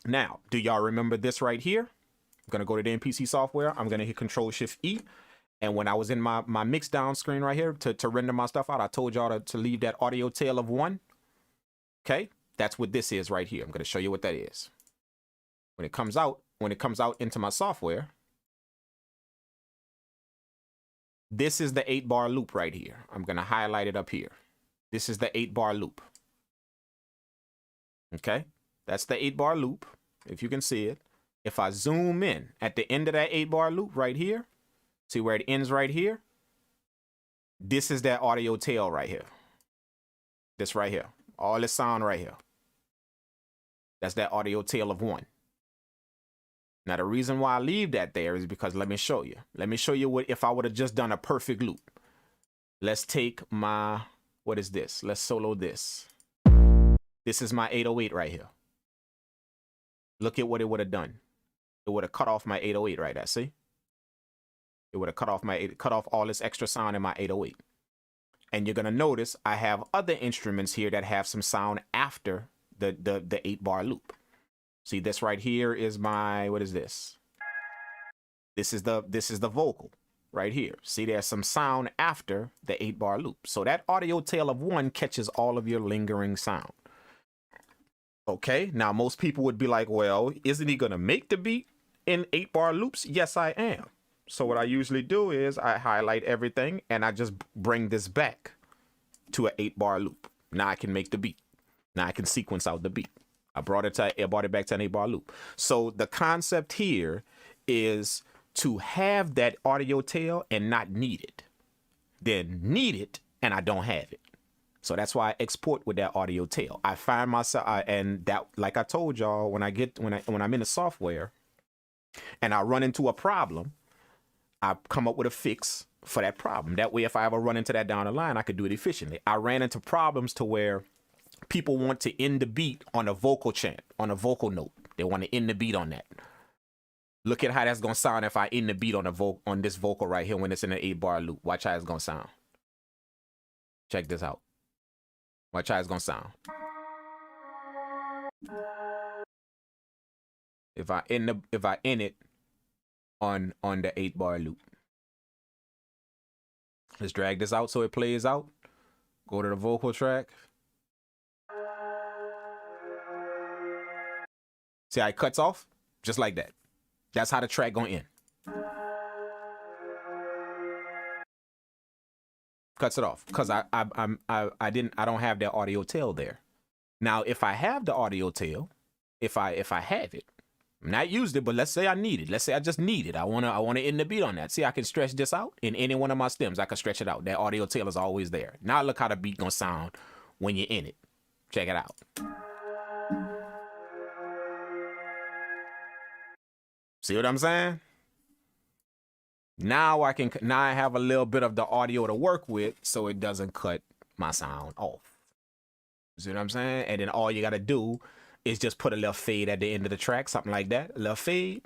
Now, do y'all remember this right here? I'm going to go to the MPC software. I'm going to hit Control-Shift-E. And when I was in my mix down screen right here to render my stuff out, I told y'all to leave that audio tail of 1. Okay, that's what this is right here. I'm going to show you what that is. When it comes out into my software, this is the 8-bar loop right here. I'm going to highlight it up here. This is the 8-bar loop. Okay, that's the 8-bar loop, if you can see it. If I zoom in at the end of that 8-bar loop right here, see where it ends right here? This is that audio tail right here. This right here. All this sound right here. That's that audio tail of 1. Now, the reason why I leave that there is because let me show you. Let me show you what if I would have just done a perfect loop. Let's take my, what is this? Let's solo this. This is my 808 right here. Look at what it would have done. It would have cut off my 808 right there, see? It would have cut off all this extra sound in my 808. And you're going to notice I have other instruments here that have some sound after the 8-bar loop. See, this right here is my, what is this? This is the vocal right here. See, there's some sound after the 8-bar loop. So that audio tail of 1 catches all of your lingering sound. Okay, now most people would be like, well, isn't he going to make the beat in 8-bar loops? Yes, I am. So what I usually do is I highlight everything and I just bring this back to an 8-bar loop. Now I can make the beat. Now I can sequence out the beat. I brought it back to an 8-bar loop. So the concept here is to have that audio tail and not need it. Then need it and I don't have it. So that's why I export with that audio tail. I find myself, and that, like I told y'all, when I'm in the software and I run into a problem, I come up with a fix for that problem. That way, if I ever run into that down the line, I could do it efficiently. I ran into problems to where people want to end the beat on a vocal chant, on a vocal note. They want to end the beat on that. Look at how that's going to sound if I end the beat on this vocal right here when it's in an 8-bar loop. Watch how it's going to sound. Check this out. Watch how it's going to sound. If I end it on the 8-bar loop. Let's drag this out so it plays out. Go to the vocal track. See how it cuts off? Just like that. That's how the track gonna end. Cuts it off because I don't have that audio tail there. Now if I have the audio tail, if I have it, I'm not used it, but let's say I need it. Let's say I just need it. I wanna end the beat on that. See, I can stretch this out in any one of my stems. I can stretch it out. That audio tail is always there. Now look how the beat gonna sound when you're in it. Check it out. See what I'm saying? Now I have a little bit of the audio to work with so it doesn't cut my sound off. See what I'm saying? And then all you got to do is just put a little fade at the end of the track, something like that. A little fade,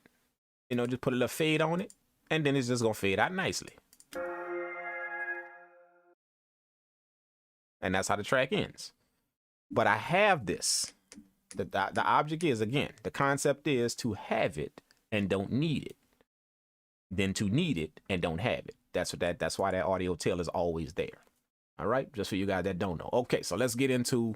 you know, just put a little fade on it, and then it's just going to fade out nicely. And that's how the track ends. But I have this. The object is, again, the concept is to have it and don't need it, than to need it and don't have it. That's why that audio tail is always there. All right, just for you guys that don't know. Okay, so let's get into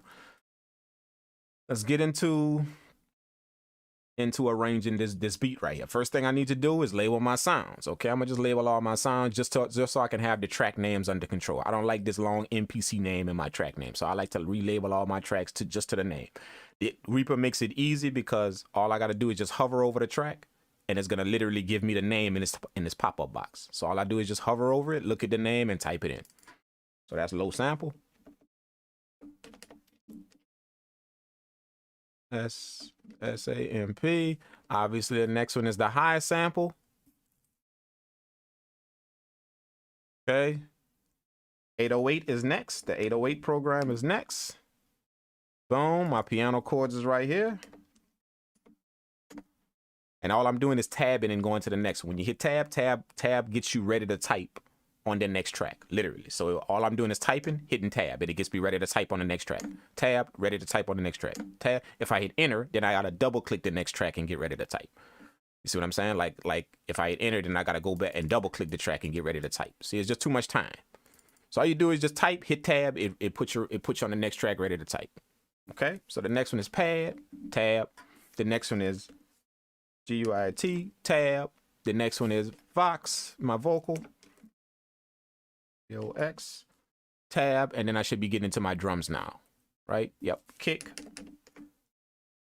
arranging this beat right here. First thing I need to do is label my sounds. Okay, I'm gonna just label all my sounds just so I can have the track names under control. I don't like this long MPC name in my track name, so I like to relabel all my tracks just to the name. Reaper makes it easy because all I gotta do is just hover over the track, and it's gonna literally give me the name in this pop-up box. So all I do is just hover over it, look at the name, and type it in. So that's low sample. SAMP. Obviously, the next one is the high sample. Okay. 808 is next. The 808 program is next. Boom. My piano chords is right here. And all I'm doing is tabbing and going to the next one. When you hit tab, tab gets you ready to type on the next track, literally. So all I'm doing is typing, hitting tab, and it gets me ready to type on the next track. Tab, ready to type on the next track. Tab. If I hit enter, then I gotta double click the next track and get ready to type. You see what I'm saying? Like if I hit enter, then I gotta go back and double click the track and get ready to type. See, it's just too much time. So all you do is just type, hit tab, it puts you on the next track ready to type. Okay. So the next one is pad, tab. The next one is GUIT, tab. The next one is Vox, my vocal. X, tab, and then I should be getting into my drums now, right? Yep, kick,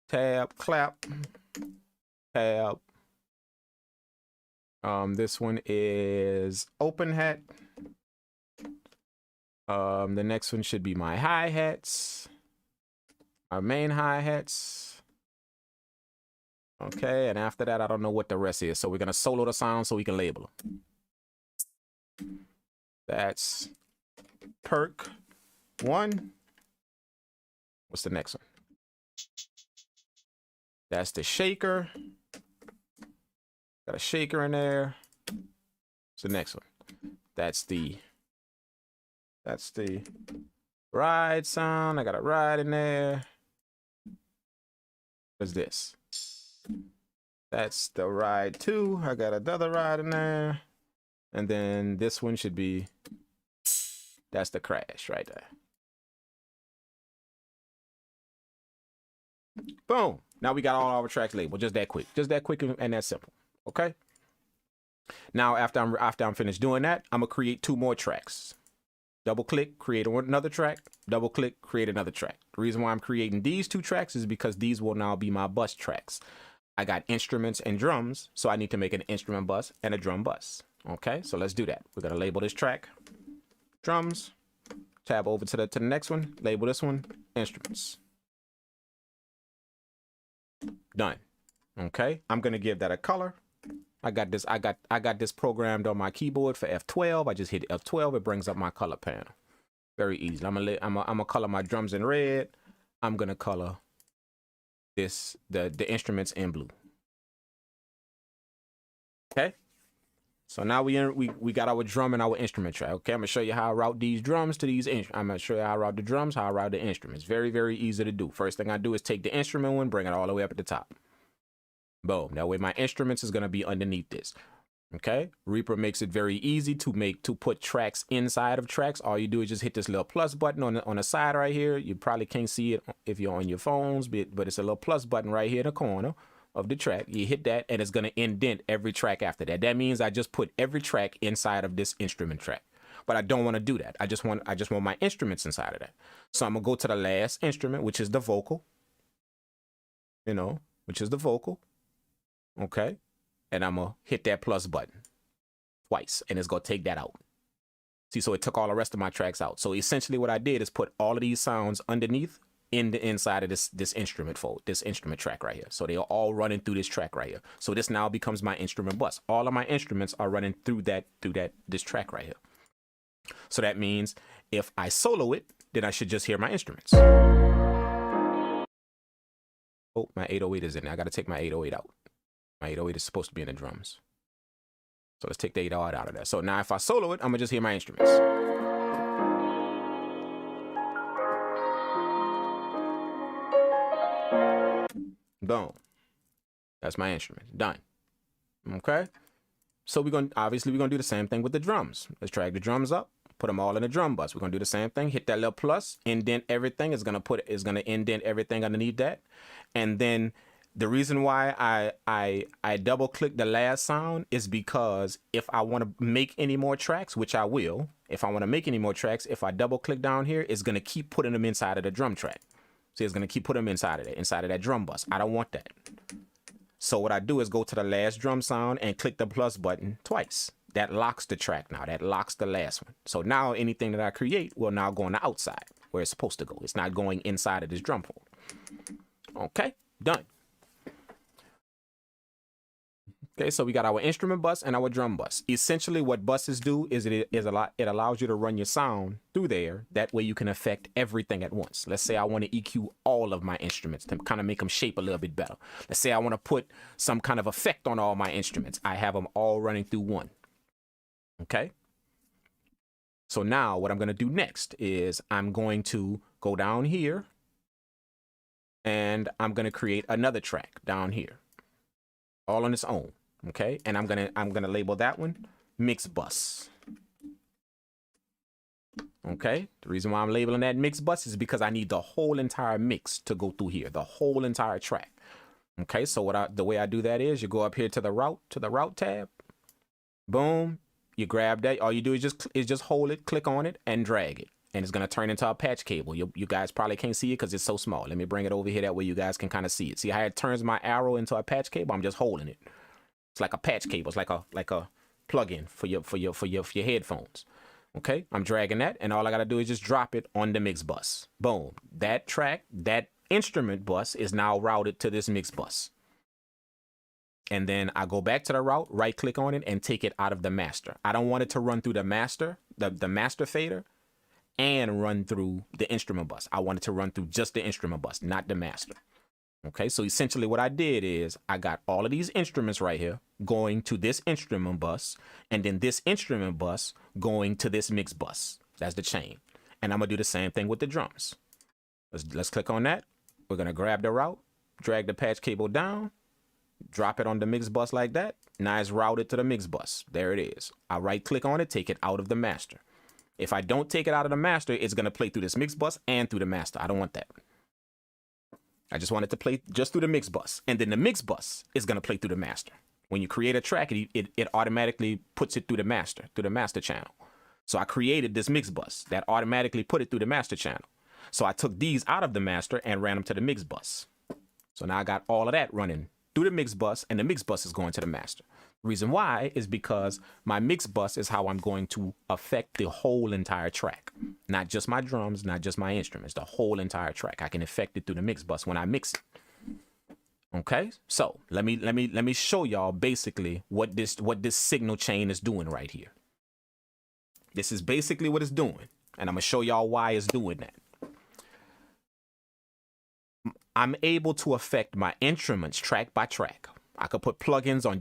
tab, clap, tab. This one is open hat. The next one should be my hi-hats, our main hi-hats. Okay, and after that, I don't know what the rest is. So we're gonna solo the sound so we can label them. That's perk 1. What's the next one? That's the shaker. Got a shaker in there. What's the next one? That's the ride sound. I got a ride in there. What's this? That's the ride 2. I got another ride in there. And then this one should be, that's the crash right there. Boom. Now we got all our tracks labeled. Just that quick and that simple. Okay. Now after I'm finished doing that, I'm gonna create 2 more tracks. Double click, create another track. Double click, create another track. The reason why I'm creating these 2 tracks is because these will now be my bus tracks. I got instruments and drums, so I need to make an instrument bus and a drum bus. Okay, so let's do that. We're gonna label this track drums, tab over to the next one, label this one instruments. Done. Okay, I'm gonna give that a color. I got this programmed on my keyboard for F12. I just hit F12. It brings up my color panel. Very easy. I'm gonna color my drums in red. I'm gonna color the instruments in blue. Okay. So now we got our drum and our instrument track. Okay, I'm gonna show you how I route these drums to these instruments. I'm gonna show you how I route the drums, how I route the instruments. Very, very easy to do. First thing I do is take the instrument one, bring it all the way up at the top. Boom. That way my instruments is gonna be underneath this. Okay. Reaper makes it very easy to put tracks inside of tracks. All you do is just hit this little plus button on the side right here. You probably can't see it if you're on your phones, but it's a little plus button right here in the corner of the track. You hit that and it's going to indent every track after that. That means I just put every track inside of this instrument track. But I don't want to do that. I just want my instruments inside of that. So I'm going to go to the last instrument, which is the vocal. Okay. And I'm going to hit that plus button twice and it's going to take that out. See, so it took all the rest of my tracks out. So essentially what I did is put all of these sounds underneath in the inside of this instrument track right here. So they are all running through this track right here. So this now becomes my instrument bus. All of my instruments are running through this track right here. So that means if I solo it, then I should just hear my instruments. Oh, my 808 is in there. I got to take my 808 out. My 808 is supposed to be in the drums. So let's take the 808 out of there. So now if I solo it, I'm going to just hear my instruments. Boom. That's my instrument. Done. Okay? So we're going to do the same thing with the drums. Let's drag the drums up, put them all in the drum bus. We're going to do the same thing. Hit that little plus, indent everything. It's going to indent everything underneath that. And then the reason why I double click the last sound is because if I want to make any more tracks, which I will, if I want to make any more tracks, if I double click down here, it's going to keep putting them inside of the drum track. See, it's going to keep putting them inside of that drum bus. I don't want that. So what I do is go to the last drum sound and click the plus button twice. That locks the track now. That locks the last one. So now anything that I create will now go on the outside where it's supposed to go. It's not going inside of this drum hole. Okay, done. Okay, so we got our instrument bus and our drum bus. Essentially what buses do is it allows you to run your sound through there. That way you can affect everything at once. Let's say I want to EQ all of my instruments to kind of make them shape a little bit better. Let's say I want to put some kind of effect on all my instruments. I have them all running through one. Okay. So now what I'm going to do next is I'm going to go down here and I'm going to create another track down here all on its own. Okay, and I'm gonna label that one mix bus. Okay, the reason why I'm labeling that mix bus is because I need the whole entire mix to go through here, the whole entire track. Okay, so the way I do that is you go up here to the route tab. Boom, you grab that. All you do is just hold it, click on it, and drag it, and it's gonna turn into a patch cable. You guys probably can't see it because it's so small. Let me bring it over here that way you guys can kind of see it. See how it turns my arrow into a patch cable? I'm just holding it. It's like a patch cable. It's like a plug-in for your headphones. Okay, I'm dragging that, and all I gotta do is just drop it on the mix bus. Boom. That track, that instrument bus is now routed to this mix bus. And then I go back to the route, right click on it, and take it out of the master. I don't want it to run through the master, the master fader, and run through the instrument bus. I want it to run through just the instrument bus, not the master. Okay, so essentially what I did is I got all of these instruments right here going to this instrument bus, and then this instrument bus going to this mix bus. That's the chain. And I'm gonna do the same thing with the drums. Let's click on that. We're gonna grab the route, drag the patch cable down, drop it on the mix bus like that. Now it's routed to the mix bus. There it is. I right click on it, take it out of the master. If I don't take it out of the master, it's gonna play through this mix bus and through the master. I don't want that. I just want it to play just through the mix bus. And then the mix bus is going to play through the master. When you create a track, it automatically puts it through the master channel. So I created this mix bus that automatically put it through the master channel. So I took these out of the master and ran them to the mix bus. So now I got all of that running through the mix bus, and the mix bus is going to the master. The reason why is because my mix bus is how I'm going to affect the whole entire track. Not just my drums, not just my instruments, the whole entire track. I can affect it through the mix bus when I mix it. Okay, so let me show y'all basically what this signal chain is doing right here. This is basically what it's doing, and I'm gonna show y'all why it's doing that. I'm able to affect my instruments track by track. I could put plugins on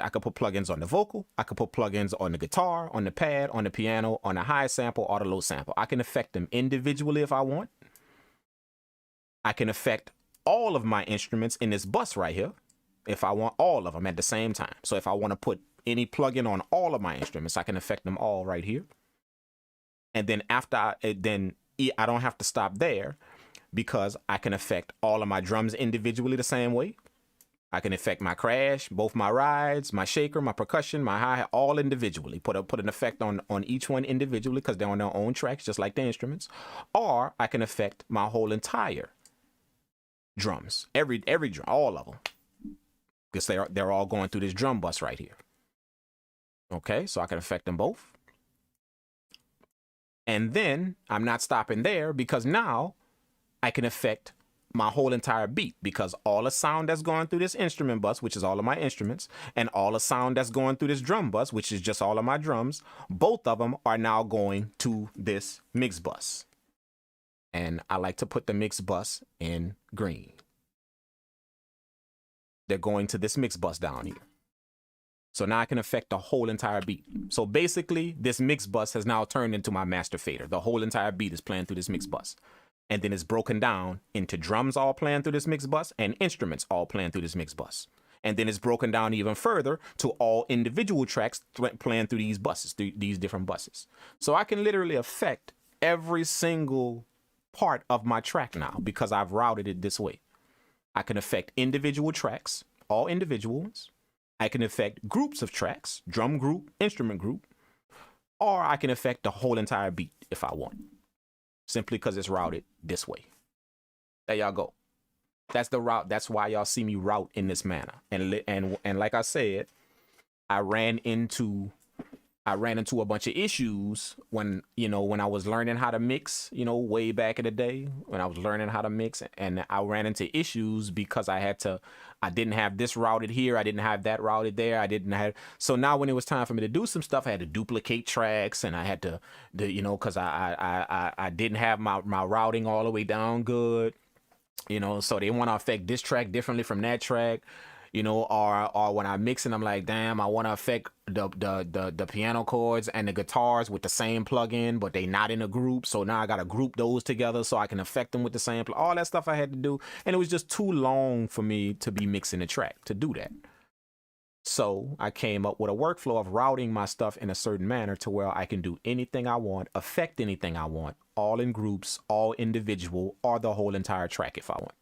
I could put plugins on the vocal. I could put plugins on the guitar, on the pad, on the piano, on the high sample, or the low sample. I can affect them individually if I want. I can affect all of my instruments in this bus right here if I want all of them at the same time. So if I want to put any plugin on all of my instruments, I can affect them all right here. And then I don't have to stop there because I can affect all of my drums individually the same way. I can affect my crash, both my rides, my shaker, my percussion, my hi-hat, all individually. Put an effect on each one individually because they're on their own tracks, just like the instruments. Or I can affect my whole entire drums, every drum, all of them, because they're all going through this drum bus right here. Okay, so I can affect them both. And then I'm not stopping there because now I can affect my whole entire beat, because all the sound that's going through this instrument bus, which is all of my instruments, and all the sound that's going through this drum bus, which is just all of my drums, both of them are now going to this mix bus. And I like to put the mix bus in green. They're going to this mix bus down here. So now I can affect the whole entire beat. So basically, this mix bus has now turned into my master fader. The whole entire beat is playing through this mix bus. And then it's broken down into drums all playing through this mix bus and instruments all playing through this mix bus. And then it's broken down even further to all individual tracks playing through these buses, through these different buses. So I can literally affect every single part of my track now because I've routed it this way. I can affect individual tracks, all individual ones. I can affect groups of tracks, drum group, instrument group, or I can affect the whole entire beat if I want. Simply because it's routed this way. There y'all go. That's the route. That's why y'all see me route in this manner. And like I said, I ran into a bunch of issues when I was learning how to mix, way back in the day when I was learning how to mix, and I ran into issues because I didn't have this routed here. I didn't have that routed there. So now when it was time for me to do some stuff, I had to duplicate tracks, and I had to cause I didn't have my routing all the way down good, so they want to affect this track differently from that track. Or when I'm mixing, I'm like, damn, I want to affect the piano chords and the guitars with the same plugin, but they not in a group. So now I got to group those together so I can affect them with the same all that stuff I had to do. And it was just too long for me to be mixing the track to do that. So I came up with a workflow of routing my stuff in a certain manner to where I can do anything I want, affect anything I want, all in groups, all individual, or the whole entire track if I want.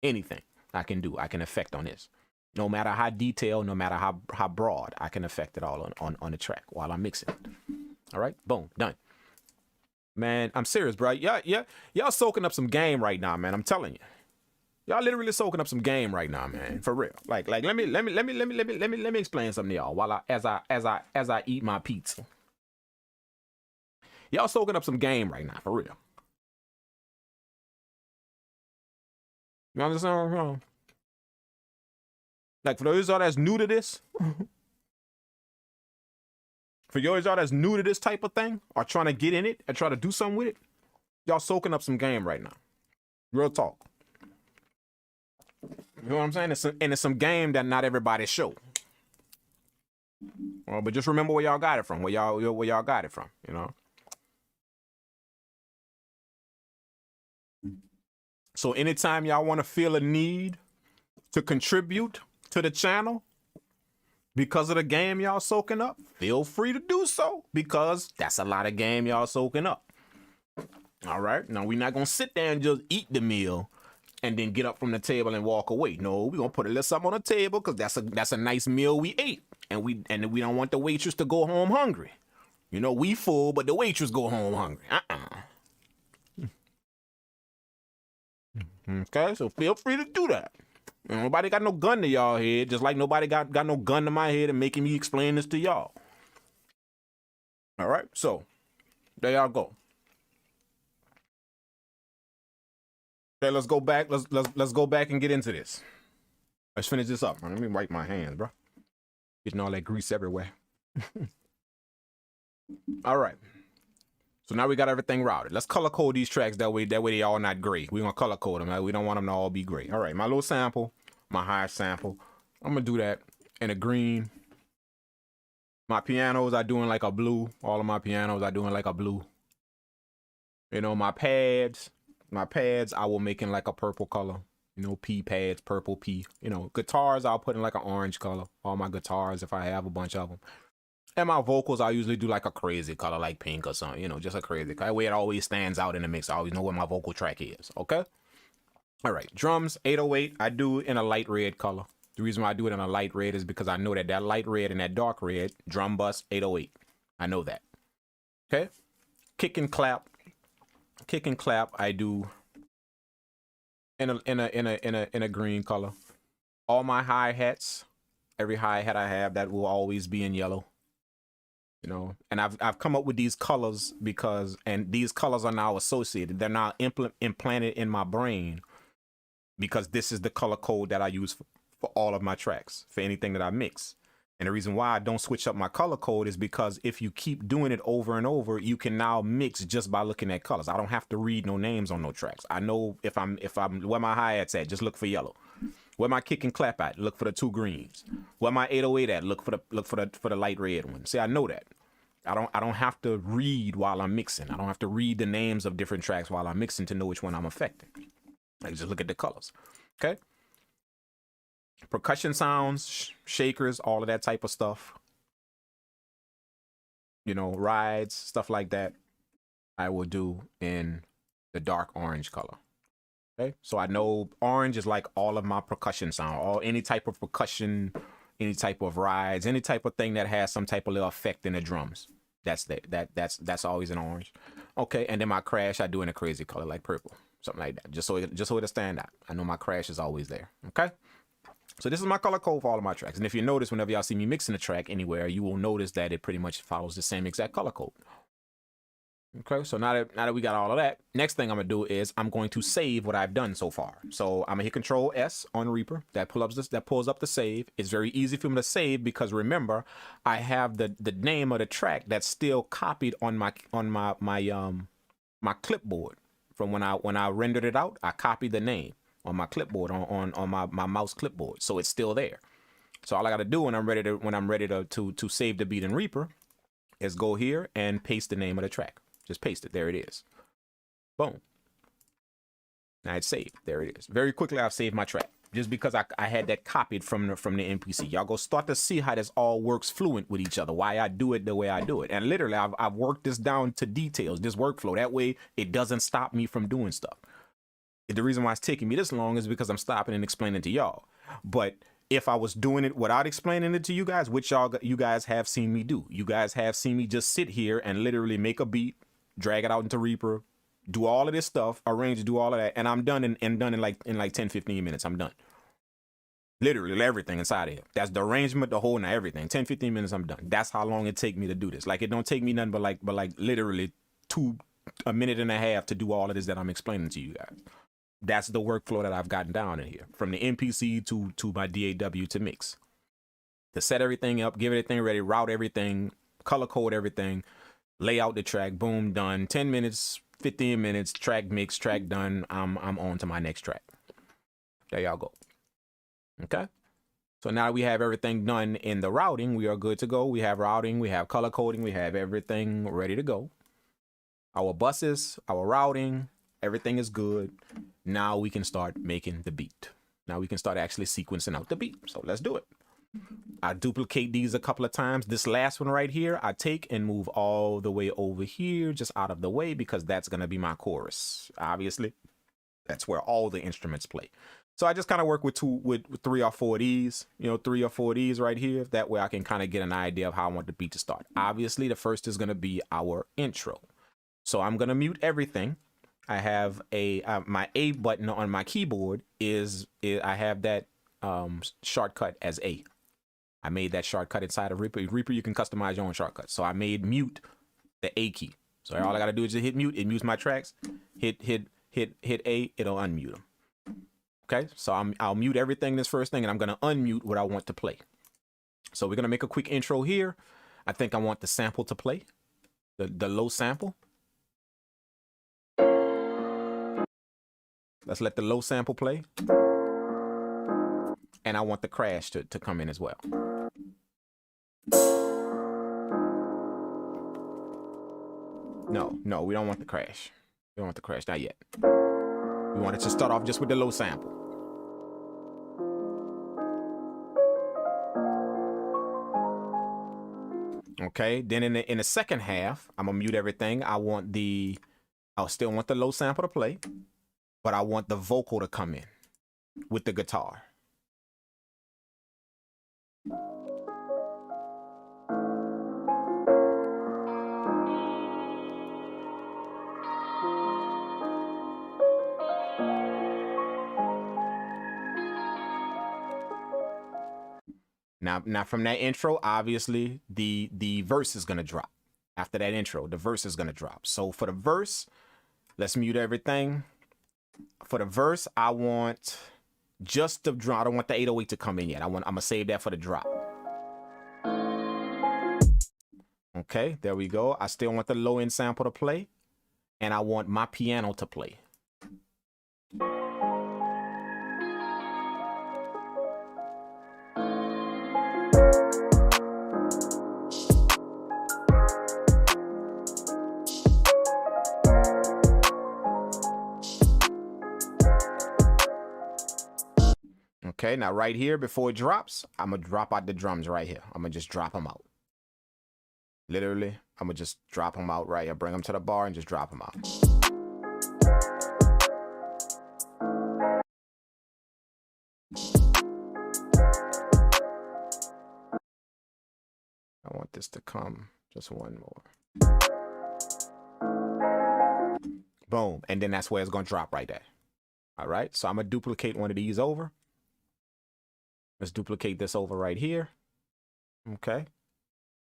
Anything I can do, I can affect on this. No matter how detailed, no matter how broad, I can affect it all on the track while I'm mixing it. All right, boom, done. Man, I'm serious, bro. Y'all soaking up some game right now, man. I'm telling you, y'all literally soaking up some game right now, man. For real. Like let me explain something to y'all while as I eat my pizza. Y'all soaking up some game right now, for real. You understand? Like, for those y'all that's new to this, for y'all that's new to this type of thing, or trying to get in it and try to do something with it, y'all soaking up some game right now. Real talk. You know what I'm saying? It's some game that not everybody show. Well, but just remember where y'all got it from. Where y'all got it from. So anytime y'all want to feel a need to contribute to the channel because of the game y'all soaking up, feel free to do so, because that's a lot of game y'all soaking up. All right, now we're not gonna sit there and just eat the meal and then get up from the table and walk away. No, we're gonna put a little something on the table because that's a nice meal we ate, and we don't want the waitress to go home hungry. We full, but the waitress go home hungry. Okay, so feel free to do that. Nobody got no gun to y'all head, just like nobody got no gun to my head and making me explain this to y'all. All right, so there y'all go. Okay, let's go back. Let's go back and get into this. Let's finish this up. Let me wipe my hands, bro. Getting all that grease everywhere. All right. So now we got everything routed. Let's color code these tracks that way they all not gray. We're gonna color code them. We don't want them to all be gray. All right, my little sample, my high sample. I'm gonna do that in a green. My pianos are doing like a blue. All of my pianos are doing like a blue. My pads I will make in like a purple color. P pads, purple P. Guitars I'll put in like an orange color. All my guitars, if I have a bunch of them. And my vocals, I usually do like a crazy color, like pink or something, just a crazy color. That way it always stands out in the mix. I always know what my vocal track is, okay? All right, drums, 808, I do in a light red color. The reason why I do it in a light red is because I know that light red and that dark red, drum bus, 808. I know that, okay? Kick and clap, I do in a green color. All my hi-hats, every hi-hat I have, that will always be in yellow. you know. And I've come up with these colors because, and these colors are now associated. They're now implanted in my brain because this is the color code that I use for all of my tracks, for anything that I mix. And the reason why I don't switch up my color code is because if you keep doing it over and over, you can now mix just by looking at colors. I don't have to read no names on no tracks. I know if I'm where my hi-hats at, just look for yellow. Where my kick and clap at, look for the 2 greens. Where my 808 at, look for the light red one. See, I know that. I don't have to read while I'm mixing. I don't have to read the names of different tracks while I'm mixing to know which one I'm affecting. I just look at the colors. Okay. Percussion sounds, shakers, all of that type of stuff. You know, rides, stuff like that. I will do in the dark orange color. Okay, so I know orange is like all of my percussion sound, any type of percussion, any type of rides, any type of thing that has some type of little effect in the drums. That's always an orange. Okay, and then my crash I do in a crazy color like purple, something like that, just so it'll stand out. I know my crash is always there. Okay, so this is my color code for all of my tracks. And if you notice, whenever y'all see me mixing a track anywhere, you will notice that it pretty much follows the same exact color code. Okay, so now that we got all of that, next thing I'm gonna do is I'm going to save what I've done so far. So I'm gonna hit Control S on Reaper. That pulls up the save. It's very easy for me to save because remember, I have the name of the track that's still copied on my clipboard from when I rendered it out. I copied the name on my clipboard on my mouse clipboard, so it's still there. So all I gotta do when I'm ready to save the beat in Reaper is go here and paste the name of the track. Just paste it. There it is. Boom. Now it's saved. There it is. Very quickly, I've saved my track just because I had that copied from the MPC. Y'all go start to see how this all works fluent with each other. Why I do it the way I do it. And literally, I've worked this down to details. This workflow. That way, it doesn't stop me from doing stuff. The reason why it's taking me this long is because I'm stopping and explaining to y'all. But if I was doing it without explaining it to you guys, which you guys have seen me do. You guys have seen me just sit here and literally make a beat, drag it out into Reaper, do all of this stuff, arrange, do all of that, and I'm done in like 10-15 minutes. I'm done. Literally everything inside of here. That's the arrangement, the whole, and everything. 10-15 minutes, I'm done. That's how long it take me to do this. Like it don't take me nothing but like literally a minute and a half to do all of this that I'm explaining to you guys. That's the workflow that I've gotten down in here, from the MPC to my DAW to mix, to set everything up, give everything ready, route everything, color code everything, lay out the track, boom, done. 10 minutes, 15 minutes, track mix, track done. I'm on to my next track. There y'all go. Okay. So now we have everything done in the routing. We are good to go. We have routing, we have color coding, we have everything ready to go. Our buses, our routing, everything is good. Now we can start making the beat. Now we can start actually sequencing out the beat. So let's do it. I duplicate these a couple of times. This last one right here, I take and move all the way over here, just out of the way, because that's going to be my chorus. Obviously, that's where all the instruments play. So I just kind of work with 3 or 4 of these, 3 or 4 of these right here. That way I can kind of get an idea of how I want the beat to start. Obviously, the first is going to be our intro. So I'm going to mute everything. I have my A button on my keyboard I have that shortcut as A. I made that shortcut inside of Reaper. Reaper, you can customize your own shortcut. So I made mute the A key. So all I got to do is just hit mute. It mutes my tracks. Hit A, it'll unmute them. Okay, so I'll mute everything this first thing, and I'm going to unmute what I want to play. So we're going to make a quick intro here. I think I want the sample to play, the low sample. Let's let the low sample play. And I want the crash to come in as well. No, we don't want the crash. We don't want the crash, not yet. We want it to start off just with the low sample. Okay, then in the second half, I'm gonna mute everything. I'll still want the low sample to play, but I want the vocal to come in with the guitar. Now from that intro, obviously the verse is gonna drop. After that intro, the verse is gonna drop. So for the verse, let's mute everything. For the verse, I want just the drum. I don't want the 808 to come in yet. I'm gonna save that for the drop. Okay, there we go. I still want the low end sample to play, and I want my piano to play. Okay, now right here, before it drops, I'm gonna drop out the drums right here. I'm gonna just drop them out. Literally, I'm gonna just drop them out right here. Bring them to the bar and just drop them out. I want this to come just one more. Boom, and then that's where it's gonna drop right there. All right, so I'm gonna duplicate one of these over. Let's duplicate this over right here. Okay.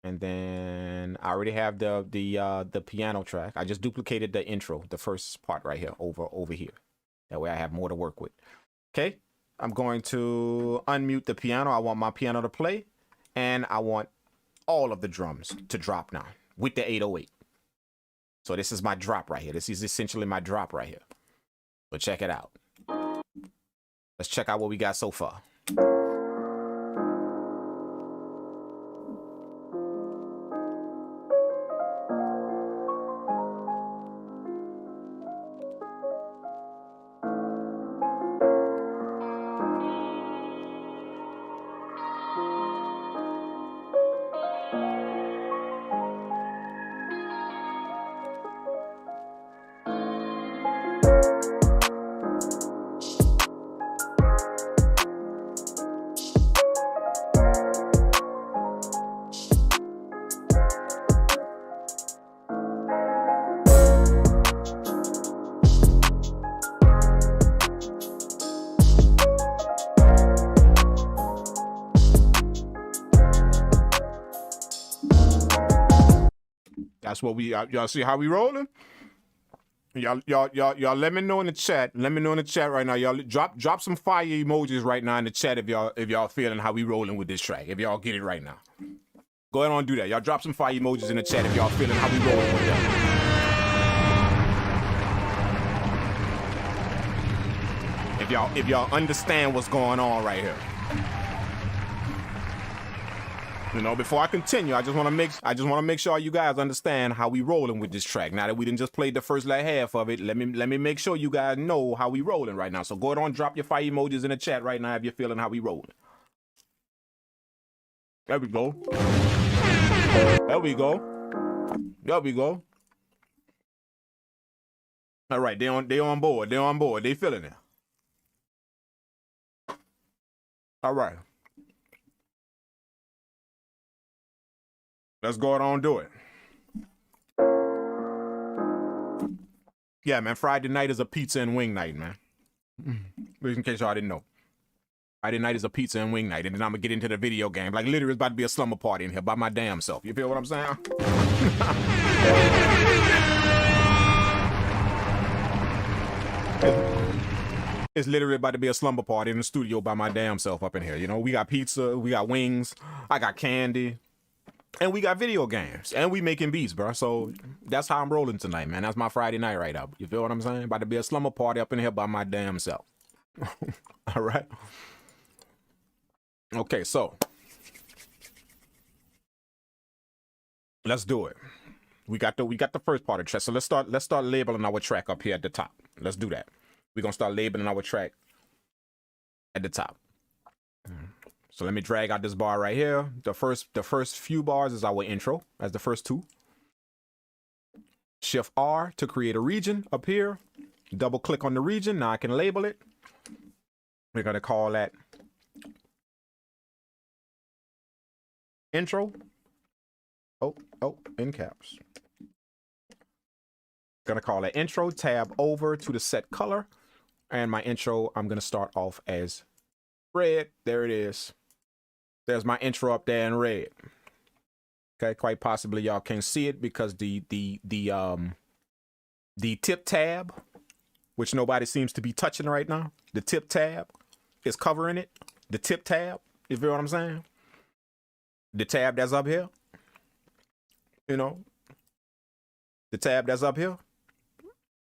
And then I already have the piano track. I just duplicated the intro, the first part right here over here. That way I have more to work with. Okay. I'm going to unmute the piano. I want my piano to play, and I want all of the drums to drop now with the 808. So this is my drop right here. This is essentially my drop right here. So check it out. Let's check out what we got so far. That's what we y'all see how we rolling. Y'all let me know in the chat. Let me know in the chat right now. Y'all drop some fire emojis right now in the chat if y'all feeling how we rolling with this track. If y'all get it right now. Go ahead and do that. Y'all drop some fire emojis in the chat if y'all feeling how we rolling with that. If y'all understand what's going on right here. You know, before I continue, I just want to make sure you guys understand how we rolling with this track. Now that we didn't just play the first like half of it, let me make sure you guys know how we rolling right now. So go ahead and drop your fire emojis in the chat right now if you're feeling how we rolling. There we go. There we go. There we go. All right, they on board. They're on board. They feeling it. All right. Let's go ahead and do it. Yeah, man, Friday night is a pizza and wing night, man. In case y'all didn't know. Friday night is a pizza and wing night, and then I'm gonna get into the video game. Like, literally, it's about to be a slumber party in here by my damn self. You feel what I'm saying? It's literally about to be a slumber party in the studio by my damn self up in here. You know, we got pizza, we got wings, I got candy. And we got video games, and we making beats, bro. So that's how I'm rolling tonight, man. That's my Friday night right now. You feel what I'm saying? About to be a slumber party up in here by my damn self. All right. Okay, so let's do it. We got the first part of the track. So let's start labeling our track up here at the top. Let's do that. We're gonna start labeling our track at the top. So let me drag out this bar right here. The first few bars is our intro, as the first two. Shift R to create a region up here. Double click on the region. Now I can label it. We're gonna call that intro. Oh, in caps. Gonna call it intro. Tab over to the set color, and my intro I'm gonna start off as red. There it is. There's my intro up there in red. Okay, quite possibly y'all can't see it because the tip tab, which nobody seems to be touching right now, the tip tab is covering it. The tip tab, you feel what I'm saying? The tab that's up here, you know, the tab that's up here,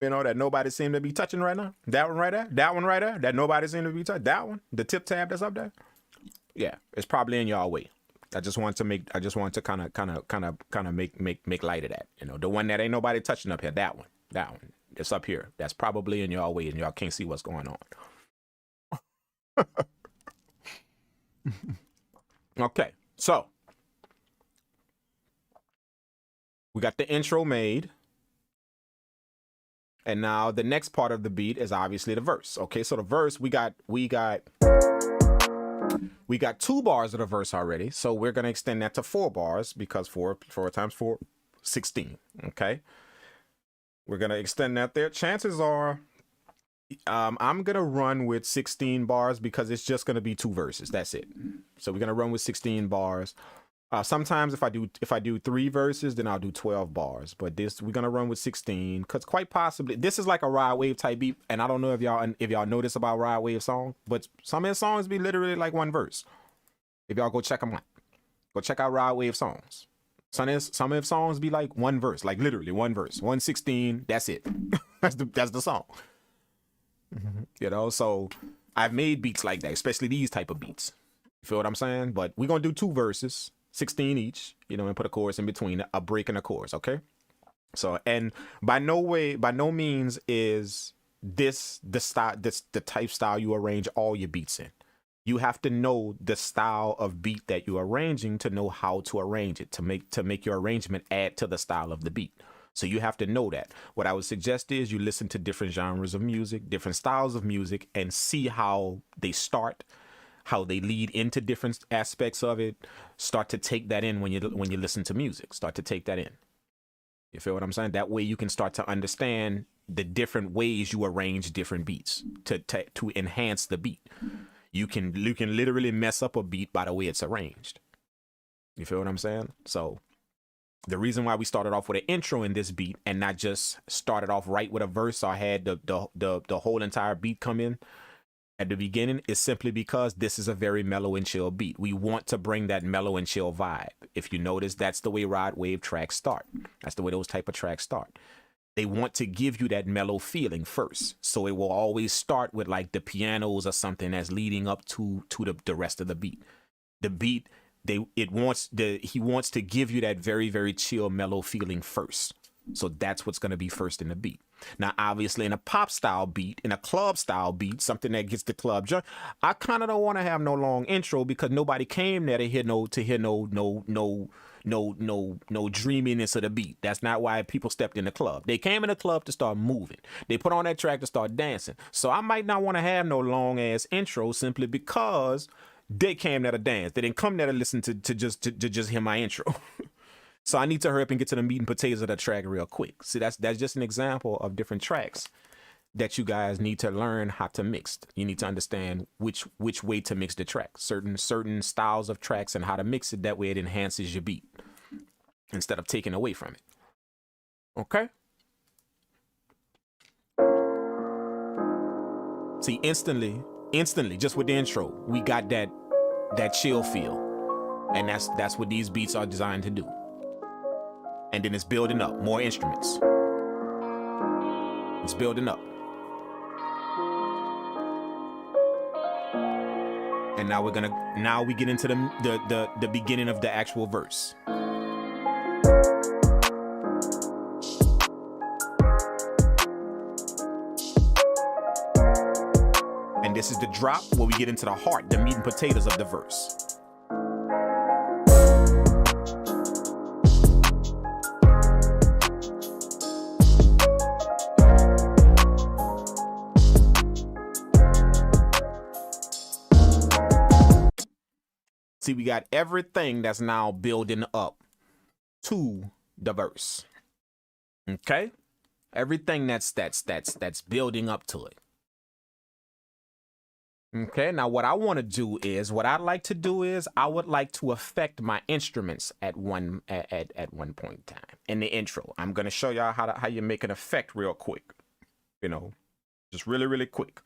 you know, that nobody seems to be touching right now. That one right there, that one right there, that nobody seems to be touching. That one, the tip tab that's up there. Yeah, it's probably in y'all way. I just want to kind of make light of that. You know, the one that ain't nobody touching up here, that one, it's up here. That's probably in y'all way, and y'all can't see what's going on. Okay, so we got the intro made, and now the next part of the beat is obviously the verse. Okay, so the verse we got 2 bars of the verse already, so we're going to extend that to 4 bars because 4 times 4, 16. Okay, we're going to extend that there. Chances are I'm going to run with 16 bars because it's just going to be 2 verses. That's it. So we're going to run with 16 bars. Sometimes if I do 3 verses, then I'll do 12 bars. But this, we're going to run with 16 because quite possibly this is like a ride wave type beat. And I don't know if y'all know this about ride wave song, but some of the songs be literally like 1 verse. If y'all go check them out, go check out ride wave songs. Some of the songs be like 1 verse, like literally 1 verse, 116. That's it. that's the song. You know, so I've made beats like that, especially these type of beats. You feel what I'm saying? But we're gonna do 2 verses, 16 each, you know, and put a chorus in between, a break and a chorus, okay? So, and by no means is this the type style you arrange all your beats in. You have to know the style of beat that you're arranging to know how to arrange it, to make your arrangement add to the style of the beat. So you have to know that. What I would suggest is you listen to different genres of music, different styles of music, and see how they start, how they lead into different aspects of it. Start to take that in when you listen to music. Start to take that in. You feel what I'm saying? That way you can start to understand the different ways you arrange different beats to enhance the beat. You can literally mess up a beat by the way it's arranged. You feel what I'm saying? So the reason why we started off with an intro in this beat and not just started off right with a verse or had the whole entire beat come in at the beginning is simply because this is a very mellow and chill beat. We want to bring that mellow and chill vibe. If you notice, that's the way ride wave tracks start. That's the way those type of tracks start. They want to give you that mellow feeling first. So it will always start with like the pianos or something that's leading up to the rest of the beat. The beat, he wants to give you that very, very chill, mellow feeling first. So that's what's going to be first in the beat. Now, obviously, in a pop style beat, in a club style beat, something that gets the club jump, I kind of don't want to have no long intro because nobody came there to hear no dreaminess of the beat. That's not why people stepped in the club. They came in the club to start moving. They put on that track to start dancing. So I might not want to have no long ass intro simply because they came there to dance. They didn't come there to listen to just hear my intro. So I need to hurry up and get to the meat and potatoes of the track real quick. See, that's just an example of different tracks that you guys need to learn how to mix. You need to understand which way to mix the track. Certain styles of tracks and how to mix it. That way it enhances your beat instead of taking away from it. Okay? See, instantly, just with the intro, we got that chill feel. And that's what these beats are designed to do. And then it's building up, more instruments. It's building up. And now we get into the beginning of the actual verse. And this is the drop where we get into the heart, the meat and potatoes of the verse. See, we got everything that's now building up to the verse. Okay? Everything that's building up to it. Okay, now what I want to do is, what I'd like to do is, I would like to affect my instruments at one point in time. In the intro, I'm gonna show y'all how you make an effect real quick. You know, just really quick.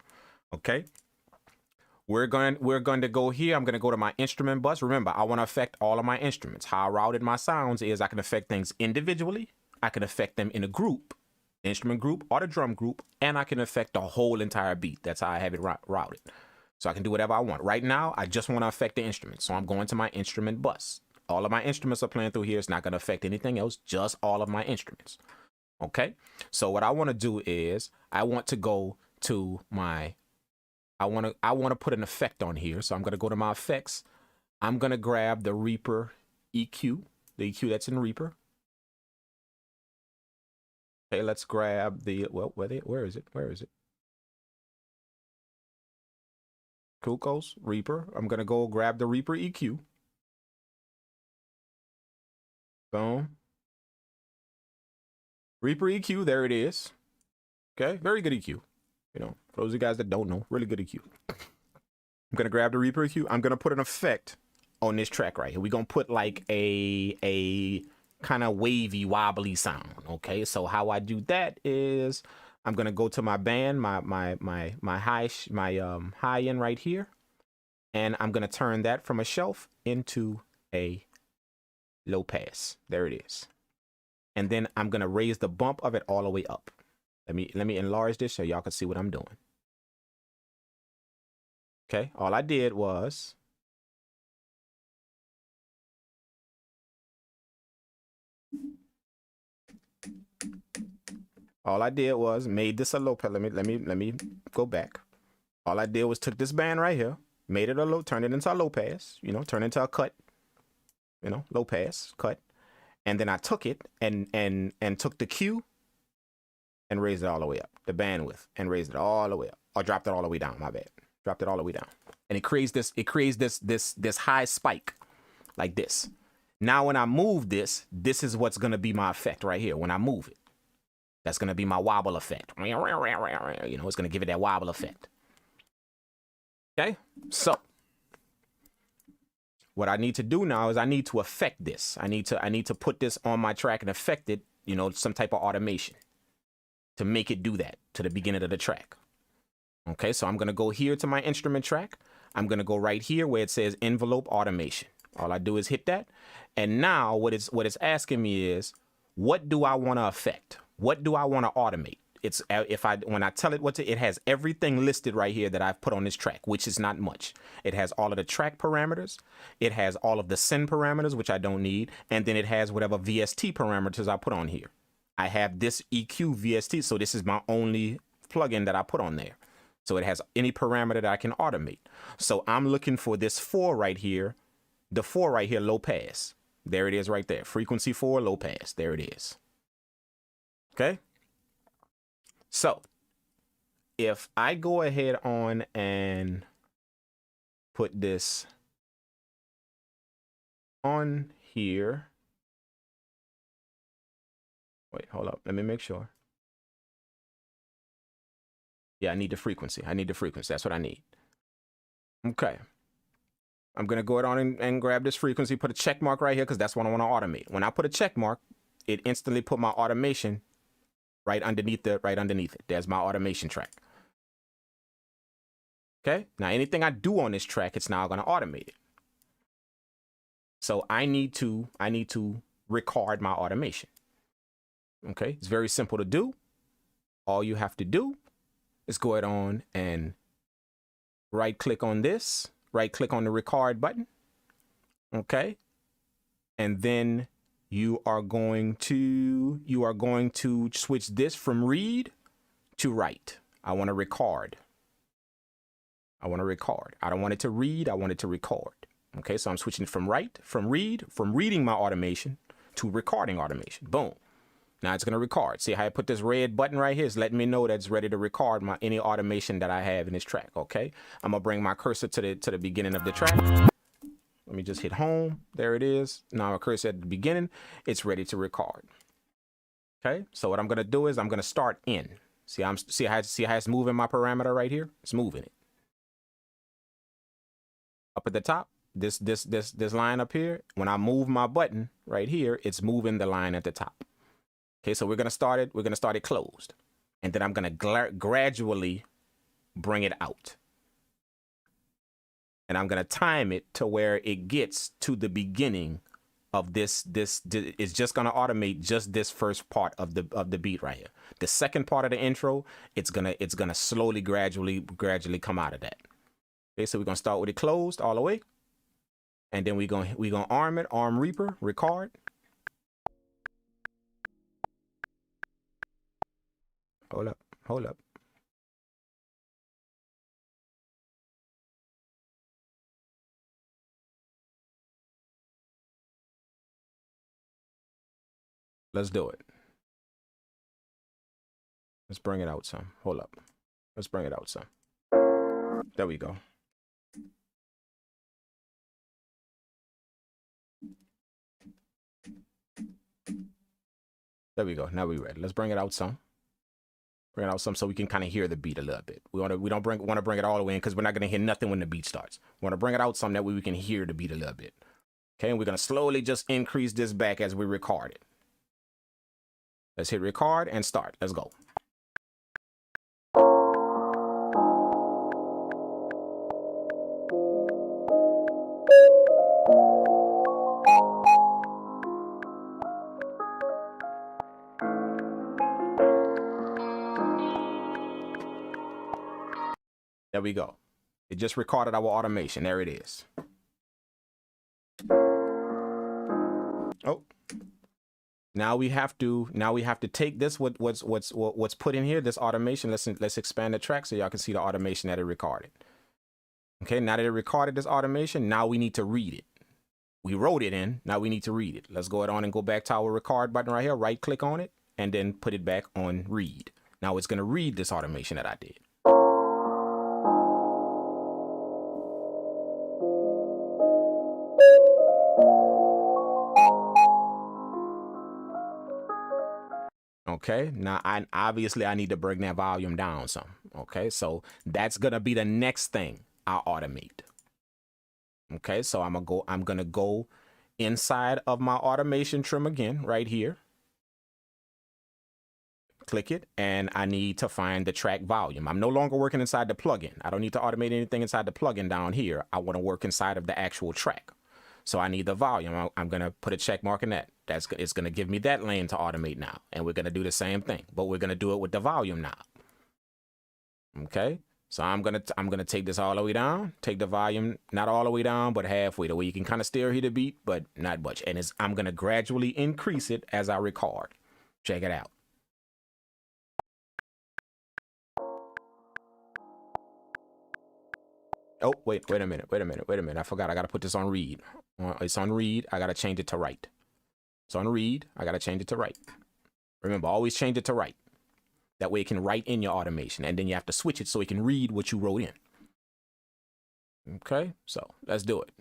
Okay. We're going to go here. I'm going to go to my instrument bus. Remember, I want to affect all of my instruments. How I routed my sounds is I can affect things individually. I can affect them in a group, instrument group or the drum group, and I can affect the whole entire beat. That's how I have it routed. So I can do whatever I want. Right now, I just want to affect the instruments. So I'm going to my instrument bus. All of my instruments are playing through here. It's not going to affect anything else, just all of my instruments. Okay? So what I want to do is I want to go to my I want to put an effect on here. So I'm going to go to my effects. I'm going to grab the Reaper EQ, the EQ that's in Reaper. Okay, let's grab the, well, where is it? Where is it? Kuko's Reaper. I'm going to go grab the Reaper EQ. Boom. Reaper EQ, there it is. Okay, very good EQ. You know, for those of you guys that don't know, really good EQ. I'm going to grab the Reaper EQ. I'm going to put an effect on this track right here. We're going to put like a kind of wavy, wobbly sound. Okay, so how I do that is I'm going to go to my band, my high end right here. And I'm going to turn that from a shelf into a low pass. There it is. And then I'm going to raise the bump of it all the way up. Let me enlarge this so y'all can see what I'm doing. Okay, all I did was made this a low pass. Let me go back. All I did was took this band right here, made it a low, turned it into a low pass, you know, turned it into a cut, you know, low pass, cut. And then I took it and took the Q and raised it all the way up, the bandwidth, and raised it all the way up, or dropped it all the way down. My bad, dropped it all the way down, and it creates this high spike, like this. Now when I move this is what's gonna be my effect right here. When I move it, that's gonna be my wobble effect. You know, it's gonna give it that wobble effect. Okay, so what I need to do now is I need to affect this. I need to put this on my track and affect it. You know, some type of automation to make it do that to the beginning of the track. Okay, so I'm going to go here to my instrument track. I'm going to go right here where it says envelope automation. All I do is hit that. And now what it's asking me is, what do I want to affect? What do I want to automate? It's when I tell it what to, it has everything listed right here that I've put on this track, which is not much. It has all of the track parameters. It has all of the send parameters, which I don't need. And then it has whatever VST parameters I put on here. I have this EQ VST, so this is my only plugin that I put on there. So it has any parameter that I can automate. So I'm looking for this 4 right here, the 4 right here, low pass. There it is right there, frequency 4, low pass. There it is. Okay. So if I go ahead on and put this on here. Wait, hold up. Let me make sure. Yeah, I need the frequency. I need the frequency. That's what I need. Okay. I'm going to go on and grab this frequency, put a check mark right here because that's what I want to automate. When I put a check mark, it instantly put my automation right underneath it. There's my automation track. Okay. Now, anything I do on this track, it's now going to automate it. So I need to record my automation. Okay, it's very simple to do. All you have to do is go ahead on and right click on this, right click on the record button. Okay. And then you are going to switch this from read to write. I want to record. I don't want it to read. I want it to record. Okay. So I'm switching from reading my automation to recording automation. Boom. Now it's going to record. See how I put this red button right here? It's letting me know that it's ready to record any automation that I have in this track. Okay. I'm going to bring my cursor to the beginning of the track. Let me just hit home. There it is. Now my cursor at the beginning, it's ready to record. Okay. So what I'm going to do is I'm going to start in. See how it's moving my parameter right here? It's moving it. Up at the top, this line up here, when I move my button right here, it's moving the line at the top. Okay, so we're gonna start it closed. And then I'm gonna gradually bring it out. And I'm gonna time it to where it gets to the beginning of this. It's just gonna automate just this first part of the beat right here. The second part of the intro, it's gonna slowly, gradually come out of that. Okay, so we're gonna start with it closed all the way, and then we're gonna arm it, arm Reaper, record. Hold up. Let's do it. Let's bring it out some. Hold up. Let's bring it out some. There we go. There we go. Now we're ready. Let's bring it out some. Bring it out some so we can kind of hear the beat a little bit. We want to bring it all the way in because we're not going to hear nothing when the beat starts. We want to bring it out some that way we can hear the beat a little bit. Okay, and we're going to slowly just increase this back as we record it. Let's hit record and start. Let's go. There we go. It just recorded our automation. There it is. Oh. Now we have to take this what's put in here, this automation. Let's expand the track so y'all can see the automation that it recorded. Okay, now that it recorded this automation, now we need to read it. We wrote it in, now we need to read it. Let's go ahead on and go back to our record button right here, right click on it, and then put it back on read. Now it's gonna read this automation that I did. Okay, now obviously I need to bring that volume down some. Okay, so that's gonna be the next thing I automate. Okay, so I'm gonna go inside of my automation trim again, right here. Click it, and I need to find the track volume. I'm no longer working inside the plugin. I don't need to automate anything inside the plugin down here. I want to work inside of the actual track. So I need the volume. I'm gonna put a check mark in that. It's gonna give me that lane to automate now, and we're gonna do the same thing, but we're gonna do it with the volume now. Okay, so I'm gonna take this all the way down. Take the volume not all the way down, but halfway, the way you can kind of still hear the beat, but not much. And I'm gonna gradually increase it as I record. Check it out. Oh, wait a minute. I forgot. I got to put this on read. It's on read. I got to change it to write. It's on read. I got to change it to write. Remember, always change it to write. That way it can write in your automation. And then you have to switch it so it can read what you wrote in. Okay, so let's do it.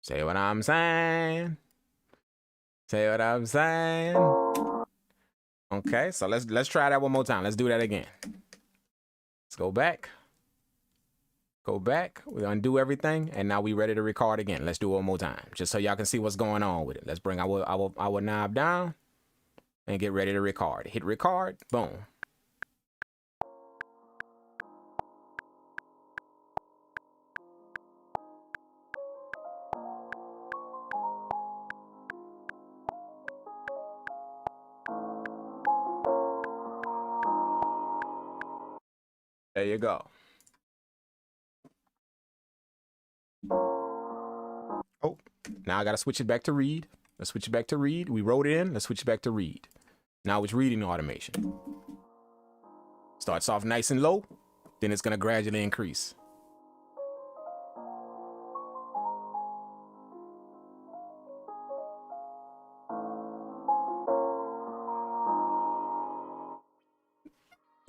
Say what I'm saying. Say what I'm saying. Okay, so let's try that one more time. Let's do that again. Let's go back. Go back. We undo everything, and now we ready to record again. Let's do it one more time, just so y'all can see what's going on with it. Let's bring our knob down and get ready to record. Hit record. Boom. There you go. Oh, now I gotta switch it back to read. Let's switch it back to read. We wrote it in. Let's switch it back to read. Now it's reading the automation. Starts off nice and low, then it's gonna gradually increase.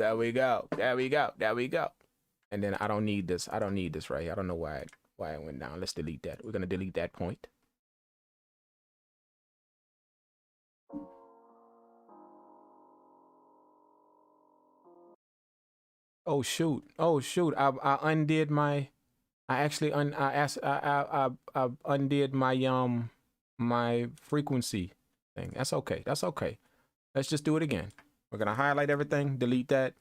There we go. There we go. There we go. And then I don't need this. I don't need this right here. I don't know why it went down. Let's delete that. We're gonna delete that point. Oh shoot. Oh shoot. I undid my I undid my my frequency thing. That's okay. That's okay. Let's just do it again. We're gonna highlight everything, delete that,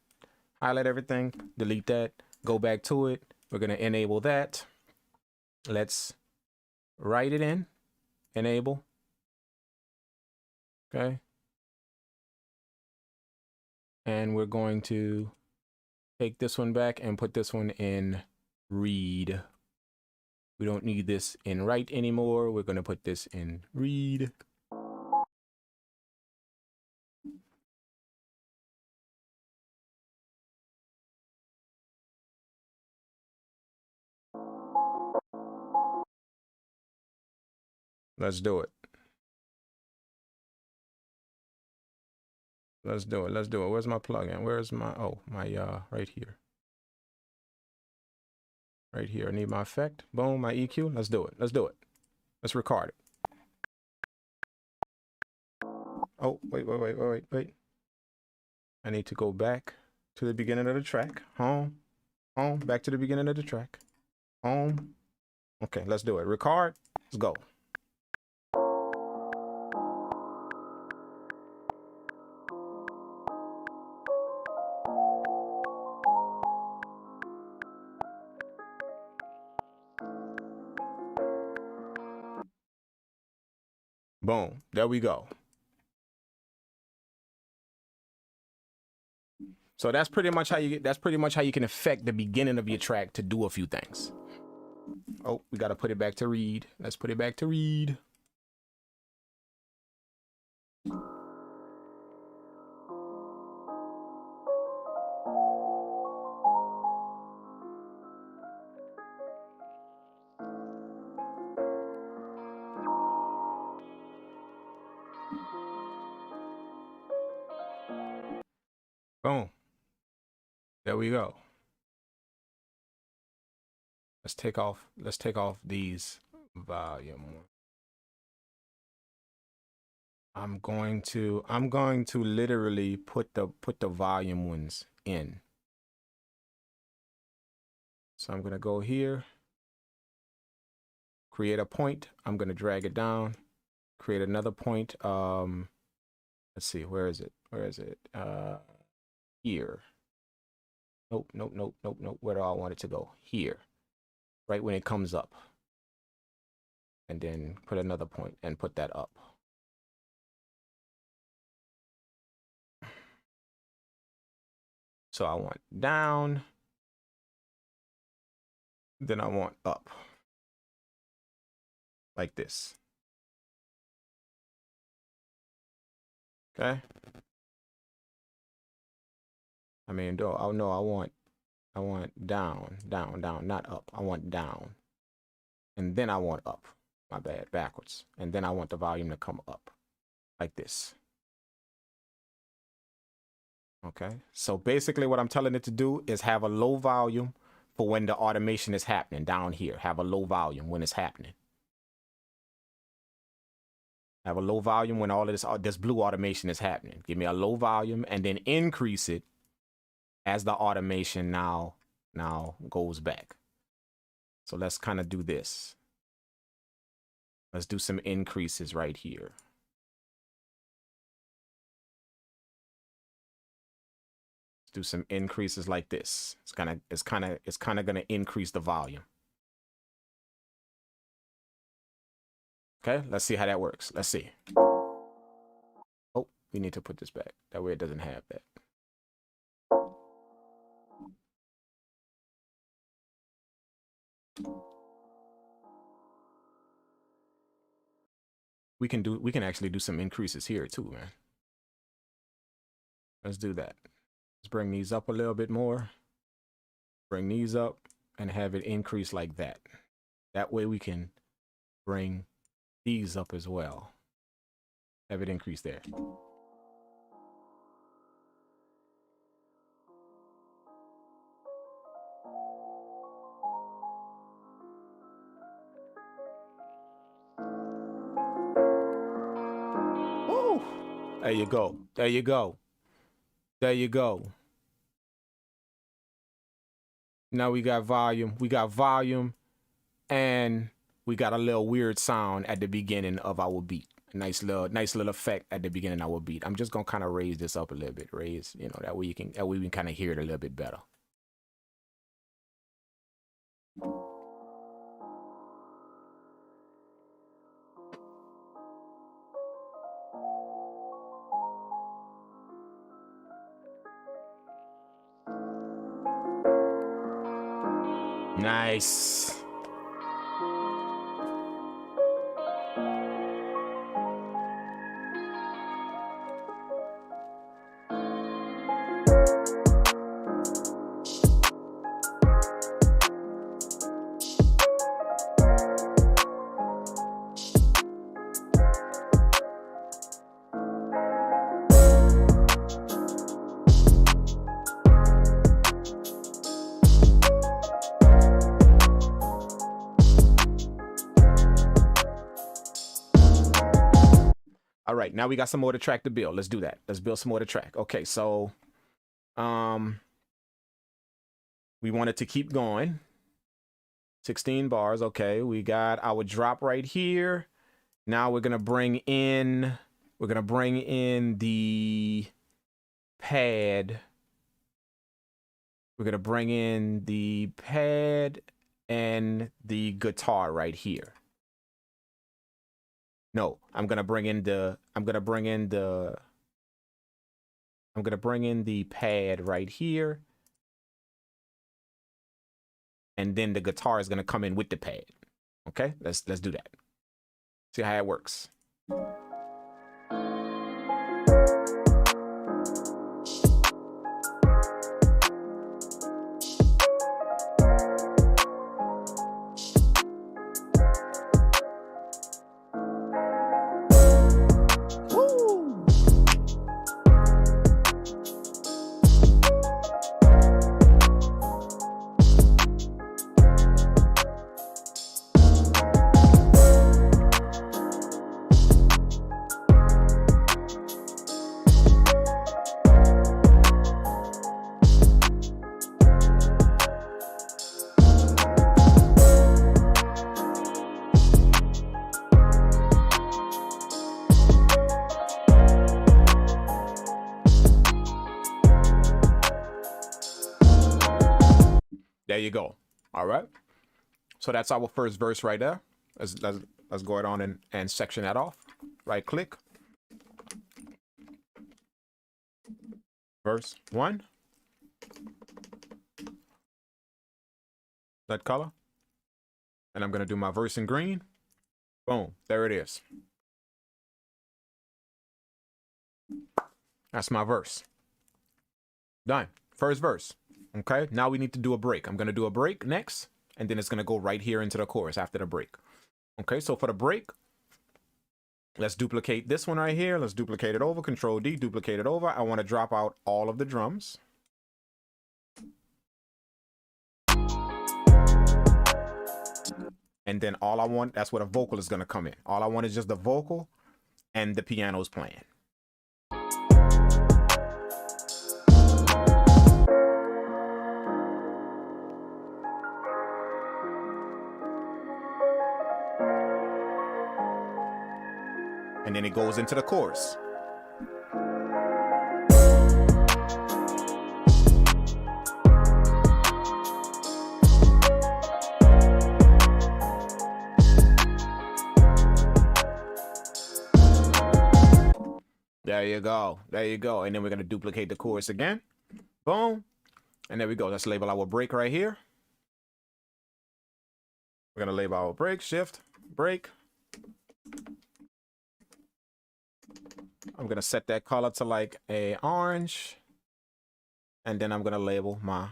highlight everything, delete that, go back to it. We're gonna enable that. Let's write it in, enable. Okay. And we're going to take this one back and put this one in read. We don't need this in write anymore. We're going to put this in read. Let's do it. Let's do it. Let's do it. Where's my plugin? Where's my, oh, my, right here. Right here. I need my effect. Boom, my EQ. Let's do it. Let's do it. Let's record it. Oh, wait. I need to go back to the beginning of the track. Home, back to the beginning of the track. Home. Okay, let's do it. Record. Let's go. Boom. There we go. So that's pretty much how you can affect the beginning of your track to do a few things. Oh, we got to put it back to read. Let's put it back to read. Boom. There we go. Let's take off these volume. I'm going to literally put the volume ones in. So I'm going to go here, create a point. I'm going to drag it down, create another point. Let's see, where is it? Here. Nope. Where do I want it to go? Here. Right when it comes up. And then put another point and put that up. So I want down. Then I want up. Like this. Okay. I mean, I want down, not up. I want down. And then I want up. My bad, backwards. And then I want the volume to come up like this. Okay. So basically what I'm telling it to do is have a low volume for when the automation is happening down here. Have a low volume when it's happening. Have a low volume when all of this blue automation is happening. Give me a low volume and then increase it as the automation now goes back. So let's kind of do this. Let's do some increases right here. Let's do some increases like this. It's kind of going to increase the volume. Okay, let's see how that works. Let's see. Oh, we need to put this back. That way it doesn't have that. We can actually do some increases here too, man. Let's do that. Let's bring these up a little bit more. Bring these up and have it increase like that. That way we can bring these up as well. Have it increase there. There you go. There you go. There you go. Now we got volume. We got volume, and we got a little weird sound at the beginning of our beat. A nice little effect at the beginning of our beat. I'm just gonna kind of raise this up a little bit. Raise, you know, that way we can kind of hear it a little bit better. Nice. All right, now we got some more to track to build. Let's do that. Let's build some more to track. Okay, so we wanted to keep going. 16 bars. Okay, we got our drop right here. Now we're gonna bring in the pad. We're gonna bring in the pad and the guitar right here. No, I'm gonna bring in the pad right here, and then the guitar is gonna come in with the pad. Okay, let's do that. See how it works. There you go. All right. So that's our first verse right there. Let's go ahead on and section that off. Right click. Verse 1. That color. And I'm going to do my verse in green. Boom. There it is. That's my verse. Done. First verse. Okay, now we need to do a break. I'm going to do a break next, and then it's going to go right here into the chorus after the break. Okay, so for the break, let's duplicate this one right here. Let's duplicate it over. Control D, duplicate it over. I want to drop out all of the drums. And then all I want, that's where the vocal is going to come in. All I want is just the vocal and the piano's playing. And then it goes into the chorus. There you go. There you go. And then we're going to duplicate the chorus again. Boom. And there we go. Let's label our break right here. We're going to label our break. Shift, break. I'm going to set that color to like a orange. And then I'm going to label my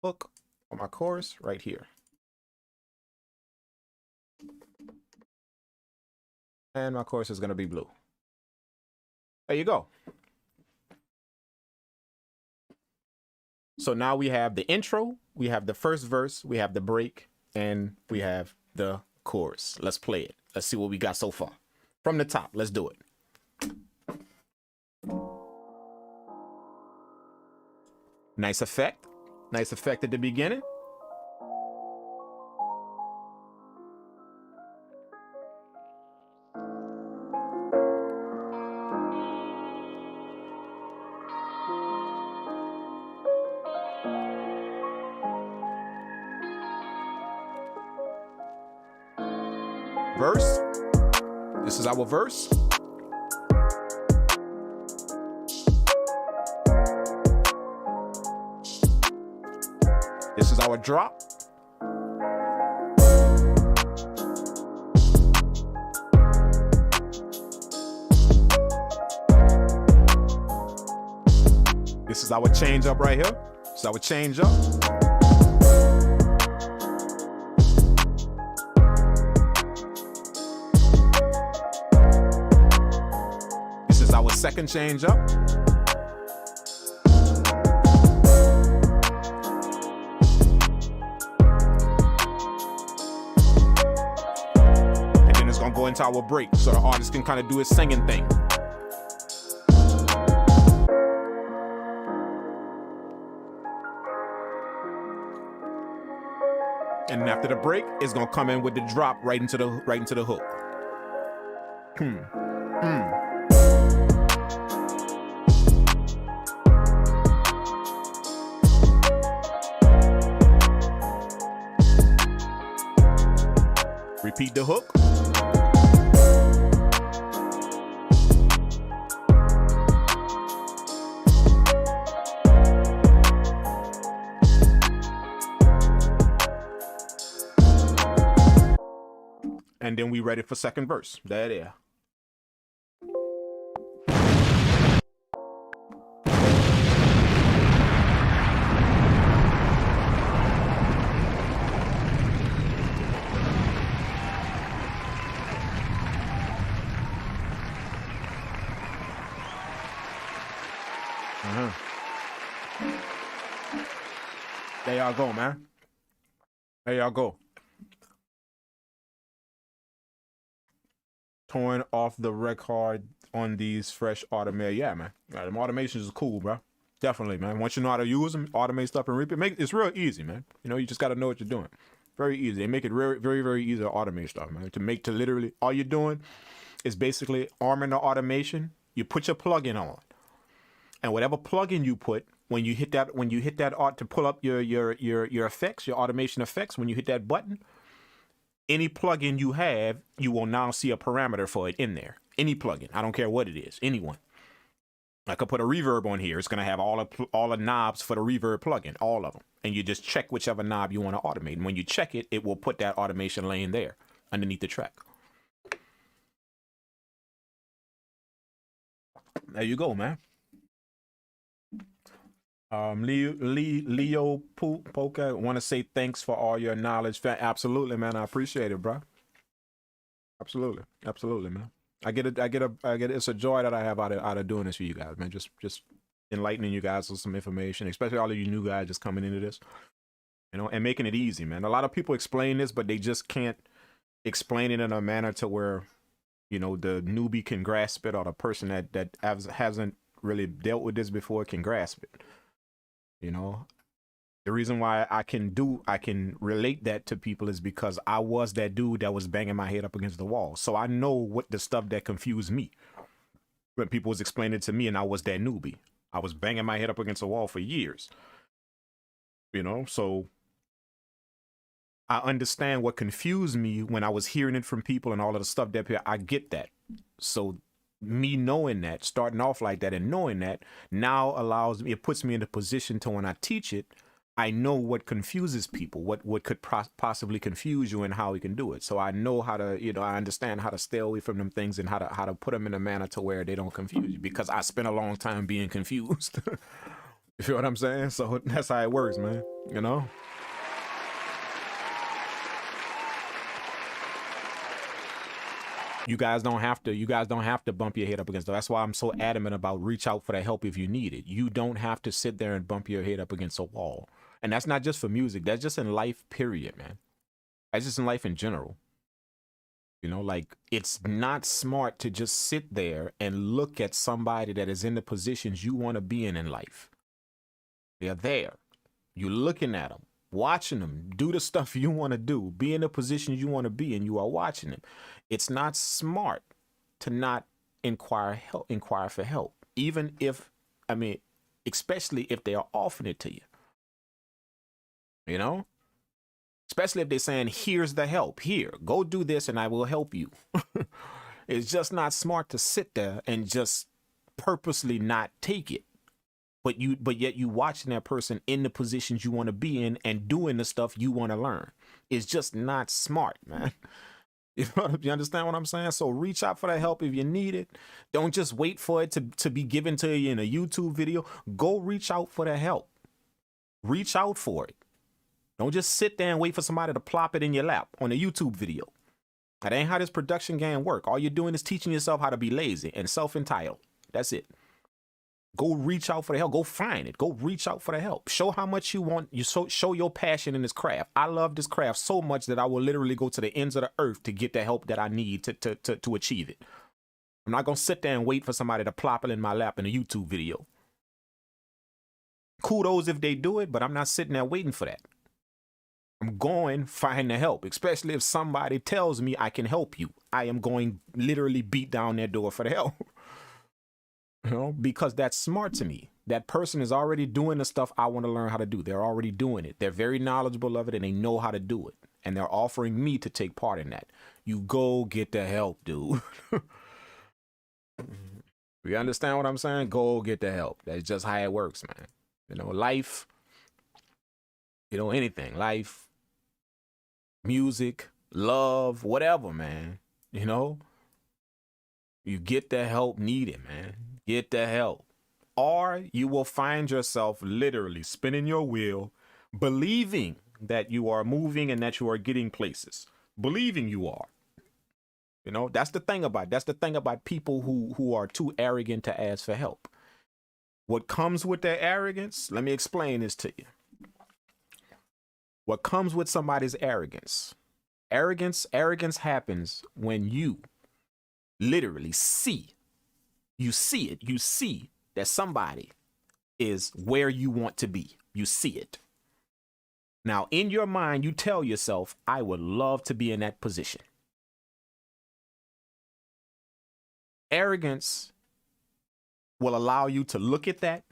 hook or my chorus right here. And my chorus is going to be blue. There you go. So now we have the intro, we have the first verse, we have the break, and we have the chorus. Let's play it. Let's see what we got so far. From the top, let's do it. Nice effect. Nice effect at the beginning. Verse. This is our verse. This is our drop. This is our change up right here. This is our change up. This is our second change up. And then it's gonna go into our break so the artist can kind of do his singing thing. And after the break, it's gonna come in with the drop right into the hook. Repeat the hook. And then we ready for second verse. There. There y'all go, man. There y'all go. Torn off the record on these fresh automate. Yeah, man. Yeah, them automations is cool, bro. Definitely, man. Once you know how to use them, automate stuff and repeat, it's real easy, man. You know, you just got to know what you're doing. Very easy. They make it very, very, very easy to automate stuff, man. To literally, all you're doing is basically arming the automation. You put your plugin on, and whatever plugin you put, when you hit that art to pull up your effects, your automation effects, when you hit that button, any plugin you have, you will now see a parameter for it in there. Any plugin, I don't care what it is, anyone. I could put a reverb on here. It's gonna have all the knobs for the reverb plugin, all of them, and you just check whichever knob you want to automate. And when you check it, it will put that automation lane there underneath the track. There you go, man. Leo Polka, want to say thanks for all your knowledge. Absolutely, man. I appreciate it, bro. Absolutely, man. I get it. It's a joy that I have out of doing this for you guys, man. Just enlightening you guys with some information, especially all of you new guys just coming into this, you know, and making it easy, man. A lot of people explain this, but they just can't explain it in a manner to where, you know, the newbie can grasp it, or the person that hasn't really dealt with this before can grasp it. You know, the reason why I can relate that to people is because I was that dude that was banging my head up against the wall. So I know what the stuff that confused me when people was explaining it to me, and I was that newbie. I was banging my head up against the wall for years. You know, so I understand what confused me when I was hearing it from people and all of the stuff that I get that. So me knowing that, starting off like that and knowing that now allows me, it puts me in a position to when I teach it, I know what confuses people, what could possibly confuse you and how we can do it. So I know how to, you know, I understand how to stay away from them things and how to put them in a manner to where they don't confuse you, because I spent a long time being confused. You feel what I'm saying? So that's how it works, man. You know? You guys don't have to bump your head up against it. That's why I'm so adamant about reach out for the help if you need it. You don't have to sit there and bump your head up against a wall. And that's not just for music. That's just in life, period, man. That's just in life in general. You know, like, it's not smart to just sit there and look at somebody that is in the positions you want to be in life. They're there. You're looking at them, watching them do the stuff you want to do, be in the positions you want to be, and you are watching them. It's not smart to not inquire for help, even if, especially if they are offering it to you. You know, especially if they're saying, here's the help, here, go do this and I will help you. It's just not smart to sit there and just purposely not take it. But yet you watching that person in the positions you want to be in and doing the stuff you want to learn. It's just not smart, man. You understand what I'm saying? So reach out for the help if you need it. Don't just wait for it to be given to you in a YouTube video. Go reach out for the help. Reach out for it. Don't just sit there and wait for somebody to plop it in your lap on a YouTube video. That ain't how this production game work. All you're doing is teaching yourself how to be lazy and self-entitled. That's it. Go reach out for the help. Go find it. Go reach out for the help. Show how much you want. Show your passion in this craft. I love this craft so much that I will literally go to the ends of the earth to get the help that I need to achieve it. I'm not going to sit there and wait for somebody to plop it in my lap in a YouTube video. Kudos if they do it, but I'm not sitting there waiting for that. I'm going find the help, especially if somebody tells me I can help you. I am going literally beat down their door for the help. You know, because that's smart to me. That person is already doing the stuff I want to learn how to do. They're already doing it. They're very knowledgeable of it and they know how to do it. And they're offering me to take part in that. You go get the help, dude. You understand what I'm saying? Go get the help. That's just how it works, man. You know, life, anything, life, music, love, whatever, man. You get the help needed, man. Get the help. Or you will find yourself literally spinning your wheel, believing that you are moving and that you are getting places. Believing you are. That's the thing about people who are too arrogant to ask for help. What comes with their arrogance, let me explain this to you. What comes with somebody's arrogance happens when you literally see that somebody is where you want to be. You see it. Now, in your mind, you tell yourself, I would love to be in that position. Arrogance will allow you to look at that,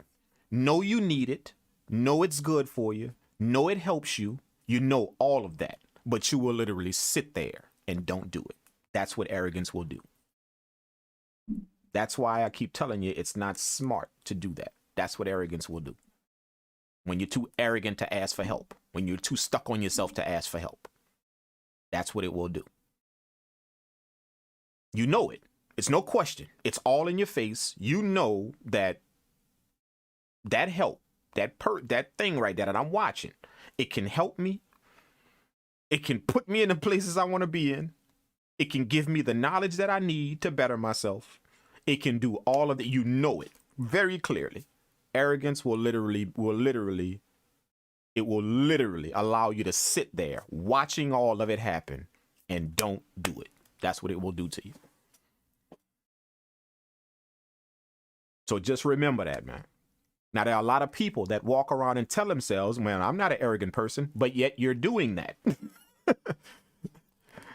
know you need it, know it's good for you, know it helps you, all of that, but you will literally sit there and don't do it. That's what arrogance will do. That's why I keep telling you it's not smart to do that. That's what arrogance will do. When you're too arrogant to ask for help, when you're too stuck on yourself to ask for help, that's what it will do. You know it. It's no question. It's all in your face. You know that help, that thing right there that I'm watching, it can help me. It can put me in the places I want to be in. It can give me the knowledge that I need to better myself. It can do all of that. You know it very clearly. Arrogance will literally allow you to sit there watching all of it happen and don't do it. That's what it will do to you. So just remember that, man. Now, there are a lot of people that walk around and tell themselves, man, I'm not an arrogant person, but yet you're doing that.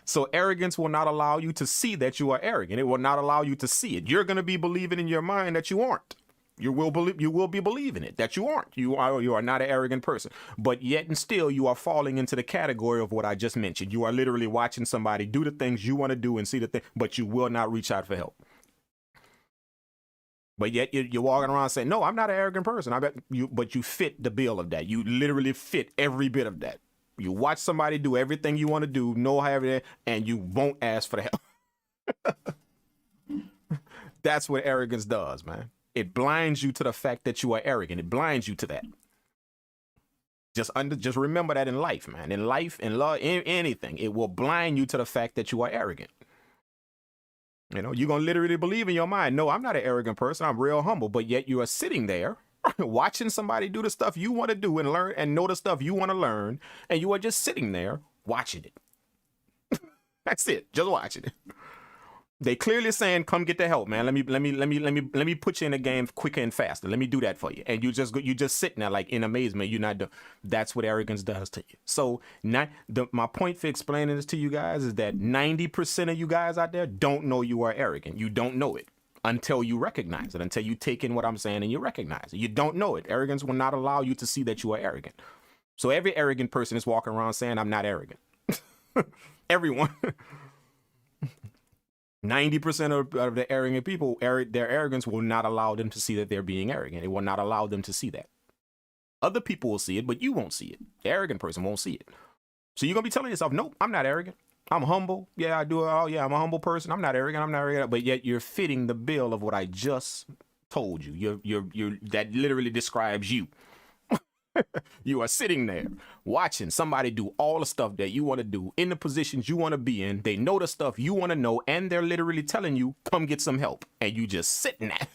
So arrogance will not allow you to see that you are arrogant. It will not allow you to see it. You're going to be believing in your mind that you aren't. You will be believing it, that you aren't. You are not an arrogant person. But yet and still, you are falling into the category of what I just mentioned. You are literally watching somebody do the things you want to do and see the thing, but you will not reach out for help. But yet you're walking around saying, no, I'm not an arrogant person. I bet you, but you fit the bill of that. You literally fit every bit of that. You watch somebody do everything you want to do, know how everything, and you won't ask for the help. That's what arrogance does, man. It blinds you to the fact that you are arrogant. It blinds you to that. Just remember that in life, man. In life, in love, in anything, it will blind you to the fact that you are arrogant. You're going to literally believe in your mind, no, I'm not an arrogant person. I'm real humble. But yet you are sitting there watching somebody do the stuff you want to do and learn and know the stuff you want to learn. And you are just sitting there watching it. That's it. Just watching it. They clearly saying, "Come get the help, man. Let me put you in the game quicker and faster. Let me do that for you." And you just sitting there like in amazement. You're not doing. That's what arrogance does to you. So my point for explaining this to you guys is that 90% of you guys out there don't know you are arrogant. You don't know it until you recognize it. Until you take in what I'm saying and you recognize it. You don't know it. Arrogance will not allow you to see that you are arrogant. So every arrogant person is walking around saying, "I'm not arrogant." Everyone. 90% of the arrogant people, their arrogance will not allow them to see that they're being arrogant. It will not allow them to see that. Other people will see it, but you won't see it. The arrogant person won't see it. So you're going to be telling yourself, "Nope, I'm not arrogant. I'm humble. Yeah, I do it. Oh, yeah, I'm a humble person. I'm not arrogant. I'm not arrogant." But yet you're fitting the bill of what I just told you. You're that literally describes you. You are sitting there watching somebody do all the stuff that you want to do in the positions you want to be in. They know the stuff you want to know, and they're literally telling you, "Come get some help." And you just sitting there.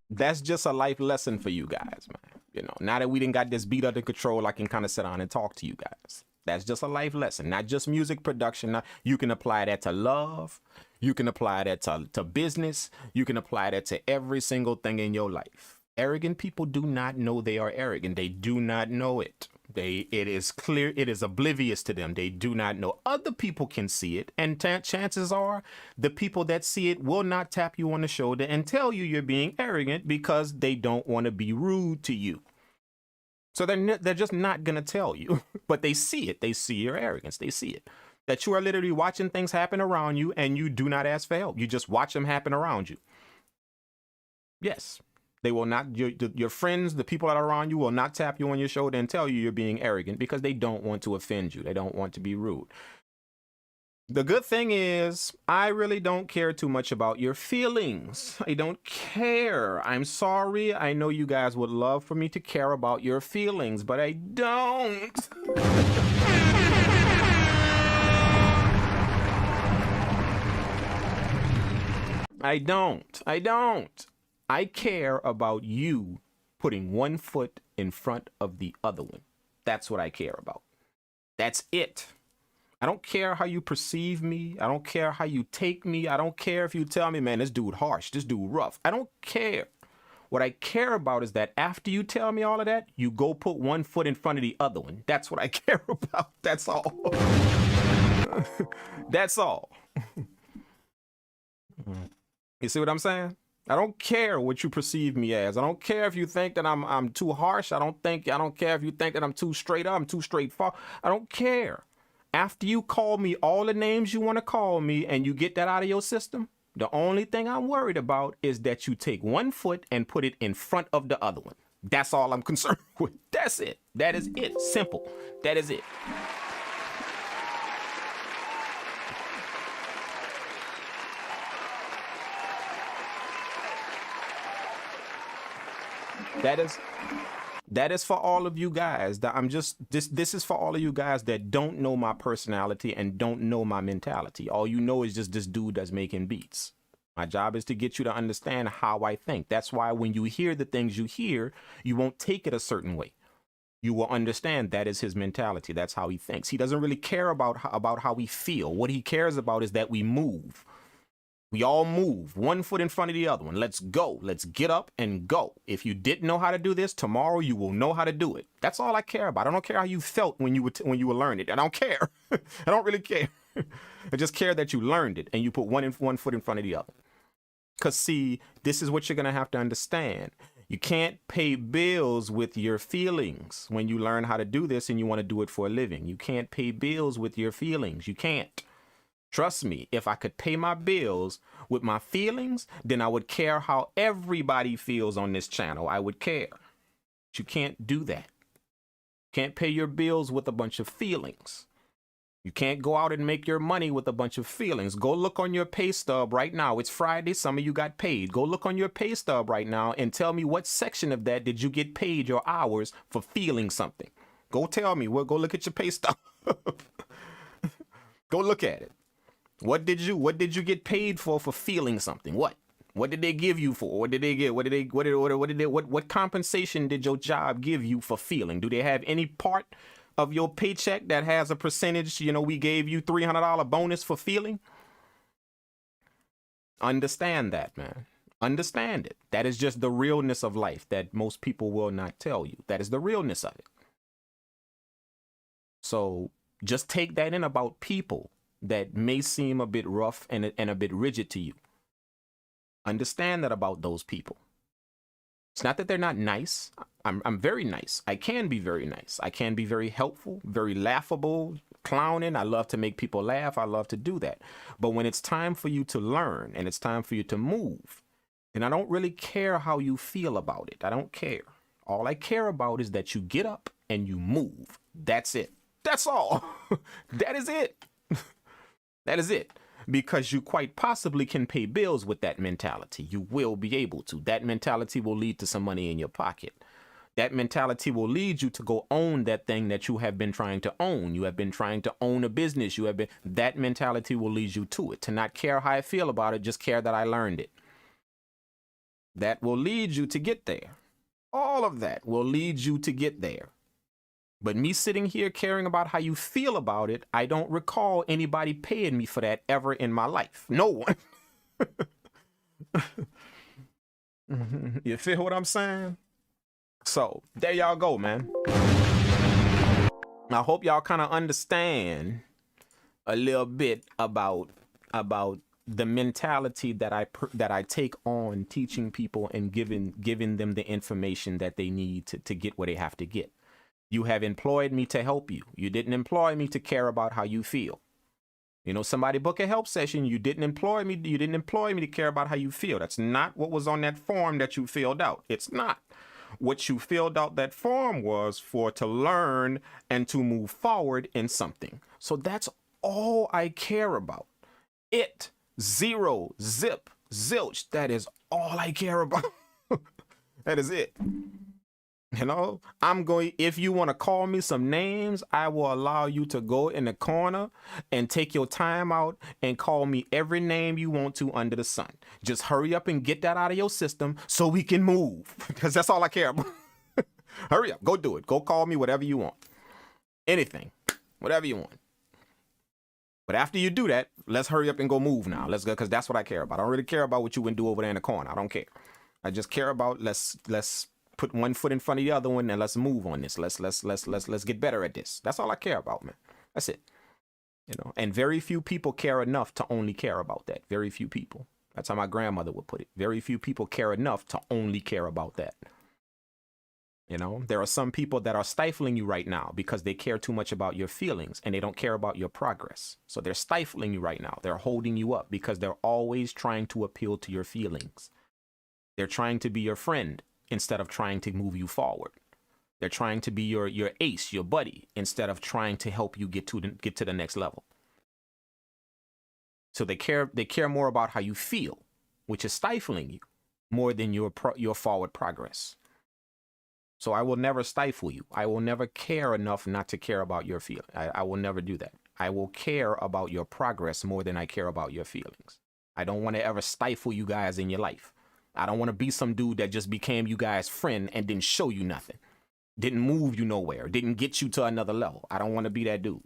That's just a life lesson for you guys, man. You know, now that we didn't got this beat under control, I can kind of sit down and talk to you guys. That's just a life lesson, not just music production. Now, you can apply that to love. You can apply that to business. You can apply that to every single thing in your life. Arrogant people do not know they are arrogant. They do not know it. It is clear. It is oblivious to them. They do not know. Other people can see it. And chances are the people that see it will not tap you on the shoulder and tell you you're being arrogant because they don't want to be rude to you. So they're just not going to tell you, but they see it. They see your arrogance. They see it. That you are literally watching things happen around you and you do not ask for help. You just watch them happen around you. Yes. They will not, your friends, the people that are around you will not tap you on your shoulder and tell you you're being arrogant because they don't want to offend you. They don't want to be rude. The good thing is, I really don't care too much about your feelings. I don't care. I'm sorry. I know you guys would love for me to care about your feelings, but I don't. I don't. I care about you putting one foot in front of the other one. That's what I care about. That's it. I don't care how you perceive me. I don't care how you take me. I don't care if you tell me, "Man, this dude harsh, this dude rough." I don't care. What I care about is that after you tell me all of that, you go put one foot in front of the other one. That's what I care about. That's all. That's all. You see what I'm saying? I don't care what you perceive me as. I don't care if you think that I'm too harsh. I don't care if you think that I'm too straight up, I'm too straightforward. I don't care. After you call me all the names you want to call me and you get that out of your system, the only thing I'm worried about is that you take one foot and put it in front of the other one. That's all I'm concerned with. That's it. That is it. Simple. That is it. That is for all of you guys. This is for all of you guys that don't know my personality and don't know my mentality. All you know is just this dude that's making beats. My job is to get you to understand how I think. That's why when you hear the things you hear, you won't take it a certain way. You will understand that is his mentality. That's how he thinks. He doesn't really care about how we feel. What he cares about is that we move. We all move, one foot in front of the other one. Let's go. Let's get up and go. If you didn't know how to do this, tomorrow you will know how to do it. That's all I care about. I don't care how you felt when you were learning it. I don't care. I don't really care. I just care that you learned it and you put one foot in front of the other. Because see, this is what you're going to have to understand. You can't pay bills with your feelings when you learn how to do this and you want to do it for a living. You can't pay bills with your feelings. You can't. Trust me, if I could pay my bills with my feelings, then I would care how everybody feels on this channel. I would care. But you can't do that. You can't pay your bills with a bunch of feelings. You can't go out and make your money with a bunch of feelings. Go look on your pay stub right now. It's Friday. Some of you got paid. Go look on your pay stub right now and tell me what section of that did you get paid your hours for feeling something. Go tell me. Well, go look at your pay stub. Go look at it. What did you get paid for feeling something? What What did they give you for? What did they get? What compensation did your job give you for feeling? Do they have any part of your paycheck that has a percentage? You know, we gave you $300 bonus for feeling. Understand that, man. Understand it. That is just the realness of life that most people will not tell you. That is the realness of it. So just take that in about people that may seem a bit rough and a bit rigid to you. Understand that about those people. It's not that they're not nice. I'm very nice. I can be very nice. I can be very helpful, very laughable, clowning. I love to make people laugh. I love to do that. But when it's time for you to learn and it's time for you to move, then I don't really care how you feel about it. I don't care. All I care about is that you get up and you move. That's it. That's all. That is it. That is it. Because you quite possibly can pay bills with that mentality. You will be able to. That mentality will lead to some money in your pocket. That mentality will lead you to go own that thing that you have been trying to own. You have been trying to own a business. That mentality will lead you to it. To not care how I feel about it, just care that I learned it. That will lead you to get there. All of that will lead you to get there. But me sitting here caring about how you feel about it, I don't recall anybody paying me for that ever in my life. No one. You feel what I'm saying? So there y'all go, man. I hope y'all kind of understand a little bit about the mentality that I take on teaching people and giving them the information that they need to get what they have to get. You have employed me to help you. You didn't employ me to care about how you feel. You know, somebody book a help session. You didn't employ me to care about how you feel. That's not what was on that form that you filled out. It's not. What you filled out that form was for to learn and to move forward in something. So that's all I care about. It, zero, zip, zilch. That is all I care about. That is it. You know, if you want to call me some names, I will allow you to go in the corner and take your time out and call me every name you want to under the sun. Just hurry up and get that out of your system so we can move, because that's all I care about. Hurry up, go do it. Go call me whatever you want. Anything, whatever you want. But after you do that, let's hurry up and go move now. Let's go, because that's what I care about. I don't really care about what you went do over there in the corner. I don't care. I just care about let's put one foot in front of the other one and let's move on this. Let's get better at this. That's all I care about, man. That's it. You know, and very few people care enough to only care about that. Very few people. That's how my grandmother would put it. Very few people care enough to only care about that. You know, there are some people that are stifling you right now because they care too much about your feelings and they don't care about your progress. So they're stifling you right now. They're holding you up because they're always trying to appeal to your feelings. They're trying to be your friend instead of trying to move you forward. They're trying to be your ace, your buddy, instead of trying to help you get to the next level. So they care more about how you feel, which is stifling you more than your forward progress. So I will never stifle you. I will never care enough not to care about your feelings. I will never do that. I will care about your progress more than I care about your feelings. I don't want to ever stifle you guys in your life. I don't want to be some dude that just became you guys' friend and didn't show you nothing. Didn't move you nowhere. Didn't get you to another level. I don't want to be that dude.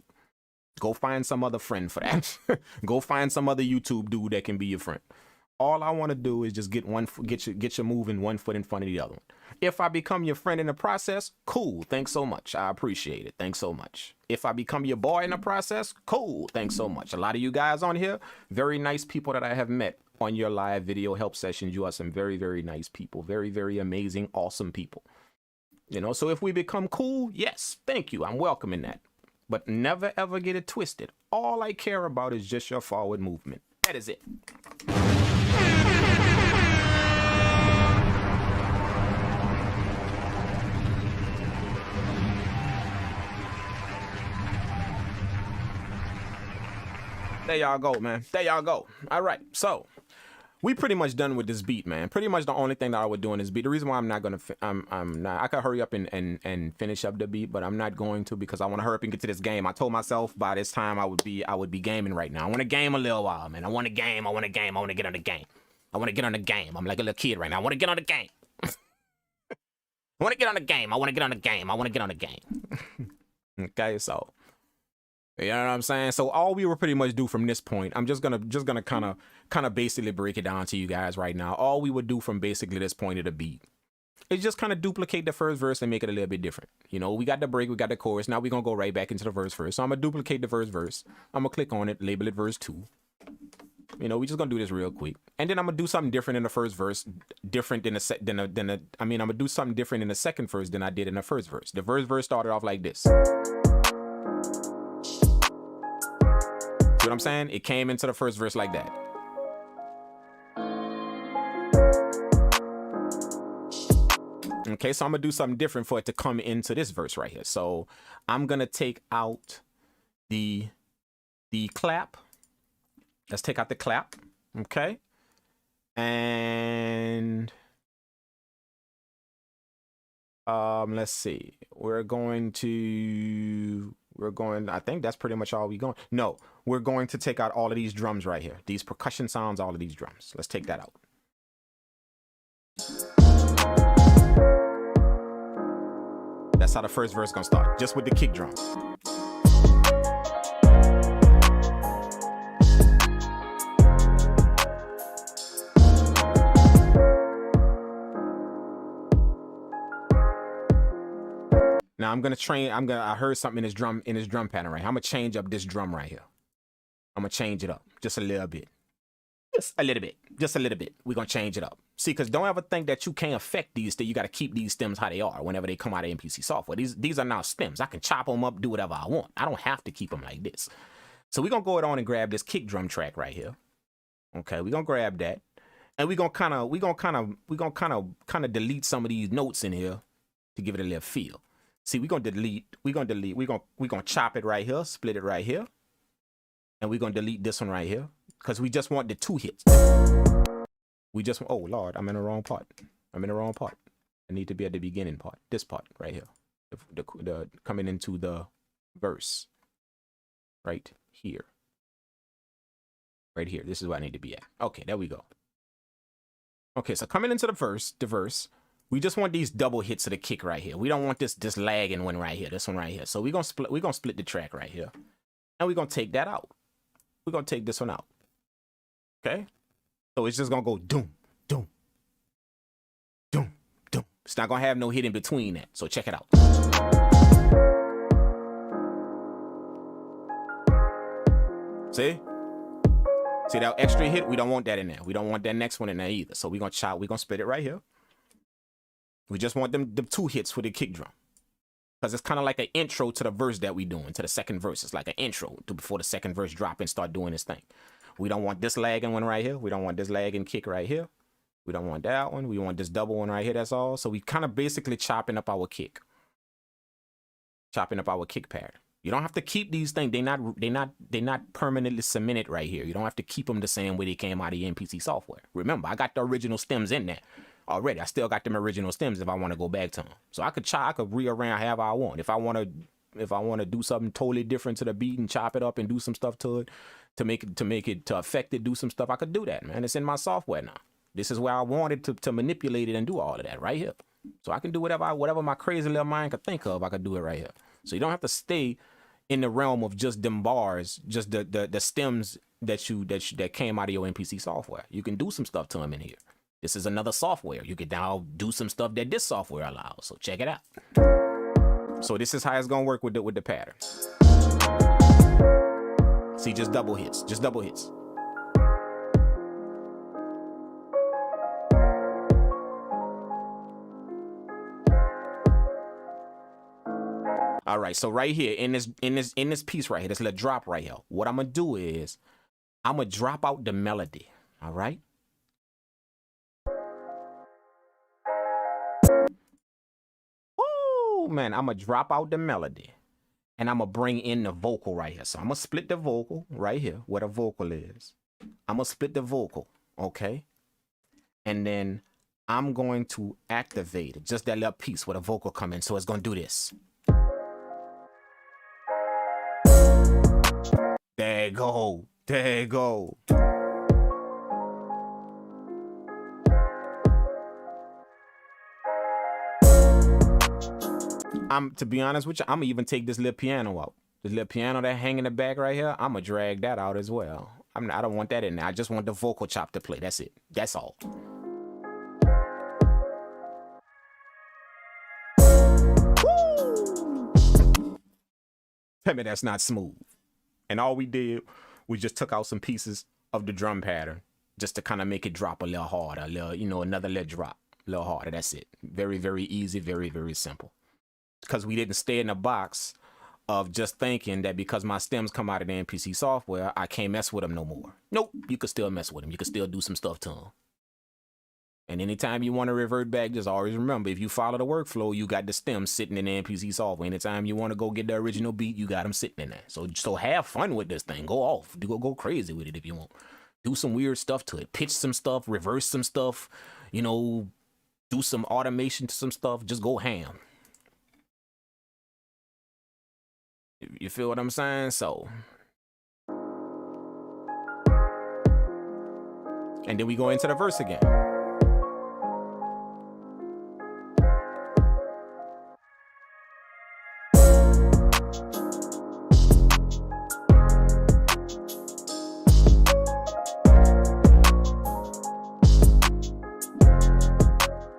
Go find some other friend for that. Go find some other YouTube dude that can be your friend. All I want to do is just get you moving one foot in front of the other one. If I become your friend in the process, cool. Thanks so much. I appreciate it. Thanks so much. If I become your boy in the process, cool. Thanks so much. A lot of you guys on here, very nice people that I have met on your live video help sessions. You are some very, very nice people. Very, very amazing, awesome people. You know, so if we become cool, yes, thank you. I'm welcoming that. But never, ever get it twisted. All I care about is just your forward movement. That is it. There y'all go, man. There y'all go. All right. So we pretty much done with this beat, man. Pretty much the only thing that I would do in this beat. The reason why I'm not gonna, I could hurry up and finish up the beat, but I'm not going to because I want to hurry up and get to this game. I told myself by this time I would be gaming right now. I want to game a little while, man. I want to game. I want to get on the game. I want to get on the game. I'm like a little kid right now. I want to get on the game. I want to get on the game. I want to get on the game. I want to get on the game. Okay, so you know what I'm saying? So all we will pretty much do from this point, I'm just gonna kind of basically break it down to you guys right now. All we would do from basically this point of the beat is just kind of duplicate the first verse and make it a little bit different. You know, we got the break, we got the chorus. Now we're gonna go right back into the verse first. So I'm gonna duplicate the first verse. I'm gonna click on it, label it verse 2. You know, we just gonna do this real quick, and then I'm gonna do something different in the first verse, different than I'm gonna do something different in the second verse than I did in the first verse. The first verse started off like this. See what I'm saying? It came into the first verse like that. Okay, so I'm gonna do something different for it to come into this verse right here. So I'm gonna take out the clap. Let's take out the clap, okay? And let's see. I think that's pretty much all we going. No, we're going to take out all of these drums right here. These percussion sounds, all of these drums. Let's take that out. That's how the first verse gonna start, just with the kick drum. Now I heard something in this drum pattern right here. I'm gonna change up this drum right here. I'm gonna change it up just a little bit. Just a little bit. We're gonna change it up. See, because don't ever think that you can't affect these things. You gotta keep these stems how they are whenever they come out of MPC software. These are now stems. I can chop them up, do whatever I want. I don't have to keep them like this. So we're gonna go on and grab this kick drum track right here. Okay, we're gonna grab that. And we're gonna delete some of these notes in here to give it a little feel. See, we're gonna chop it right here, split it right here. And we're gonna delete this one right here, because we just want the 2 hits. Oh Lord, I'm in the wrong part. I need to be at the beginning part. This part right here. The coming into the verse. Right here. Right here. This is where I need to be at. Okay, there we go. Okay, so coming into the verse, we just want these double hits of the kick right here. We don't want this lagging one right here, this one right here. So we're gonna split the track right here. And we're gonna take that out. We're gonna take this one out. Okay? So it's just gonna go doom, doom, doom, doom. It's not gonna have no hit in between that. So check it out. See? See that extra hit? We don't want that in there. We don't want that next one in there either. So we're gonna split it right here. We just want them 2 hits for the kick drum. Because it's kind of like an intro to the verse that we doing, to the second verse. It's like an intro to before the second verse drop and start doing this thing. We don't want this lagging one right here. We don't want this lagging kick right here. We don't want that one. We want this double one right here, that's all. So we kind of basically chopping up our kick. Chopping up our kick pattern. You don't have to keep these things. They're not permanently cemented right here. You don't have to keep them the same way they came out of the MPC software. Remember, I got the original stems in there already. I still got them original stems if I want to go back to them. So I could rearrange however I want. If I want to do something totally different to the beat and chop it up and do some stuff to it to affect it, do some stuff, I could do that, man. It's in my software now. This is where I wanted to manipulate it and do all of that right here. So I can do whatever my crazy little mind could think of, I could do it right here. So you don't have to stay in the realm of just them bars, just the stems that came out of your MPC software. You can do some stuff to them in here. This is another software. You can now do some stuff that this software allows. So check it out. So this is how it's gonna work with the pattern. See, just double hits. All right, so right here in this piece right here, this little drop right here, what I'm gonna do is I'm gonna drop out the melody. All right. Woo, man, I'm gonna drop out the melody and I'm gonna bring in the vocal right here. So I'm gonna split the vocal right here where the vocal is. I'm gonna split the vocal, okay? And then I'm going to activate it, just that little piece where the vocal come in. So it's gonna do this. There you go. To be honest with you, I'm gonna even take this little piano out. This little piano that hang in the back right here, I'm gonna drag that out as well. I don't want that in there. I just want the vocal chop to play. That's it. That's all. Tell me that's not smooth. And all we did, we just took out some pieces of the drum pattern just to kind of make it drop a little harder, a little, you know, another little drop, a little harder. That's it. Very, very easy, very, very simple. Because we didn't stay in a box of just thinking that because my stems come out of the MPC software, I can't mess with them no more. Nope, you can still mess with them. You can still do some stuff to them. And anytime you want to revert back, just always remember, if you follow the workflow, you got the stems sitting in the MPC software. Anytime you want to go get the original beat, you got them sitting in there. So have fun with this thing. Go off. Go crazy with it if you want. Do some weird stuff to it. Pitch some stuff, reverse some stuff, you know, do some automation to some stuff. Just go ham. You feel what I'm saying? So. And then we go into the verse again.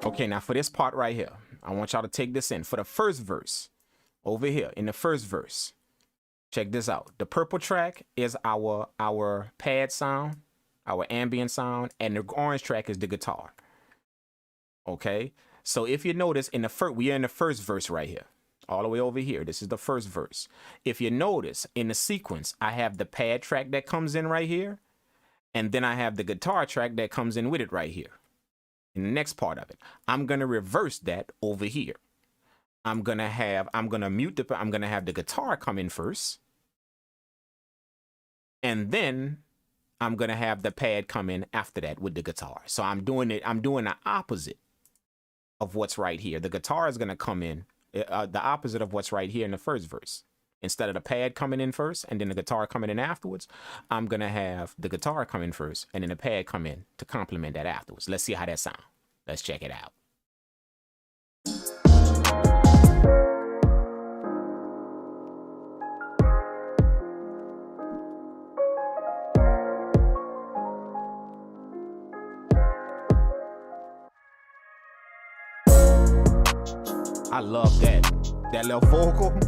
Okay, now for this part right here, I want y'all to take this in. For the first verse, over here in the first verse, check this out. The purple track is our pad sound, our ambient sound, and the orange track is the guitar. Okay, so if you notice in the first, we are in the first verse right here, all the way over here. This is the first verse. If you notice in the sequence, I have the pad track that comes in right here, and then I have the guitar track that comes in with it right here. In the next part of it, I'm gonna reverse that over here. I'm gonna have the guitar come in first, and then I'm gonna have the pad come in after that with the guitar. So I'm doing the opposite of what's right here. The guitar is gonna come in the opposite of what's right here in the first verse. Instead of the pad coming in first and then the guitar coming in afterwards, I'm gonna have the guitar come in first and then the pad come in to complement that afterwards. Let's see how that sounds. Let's check it out. I love that little vocal.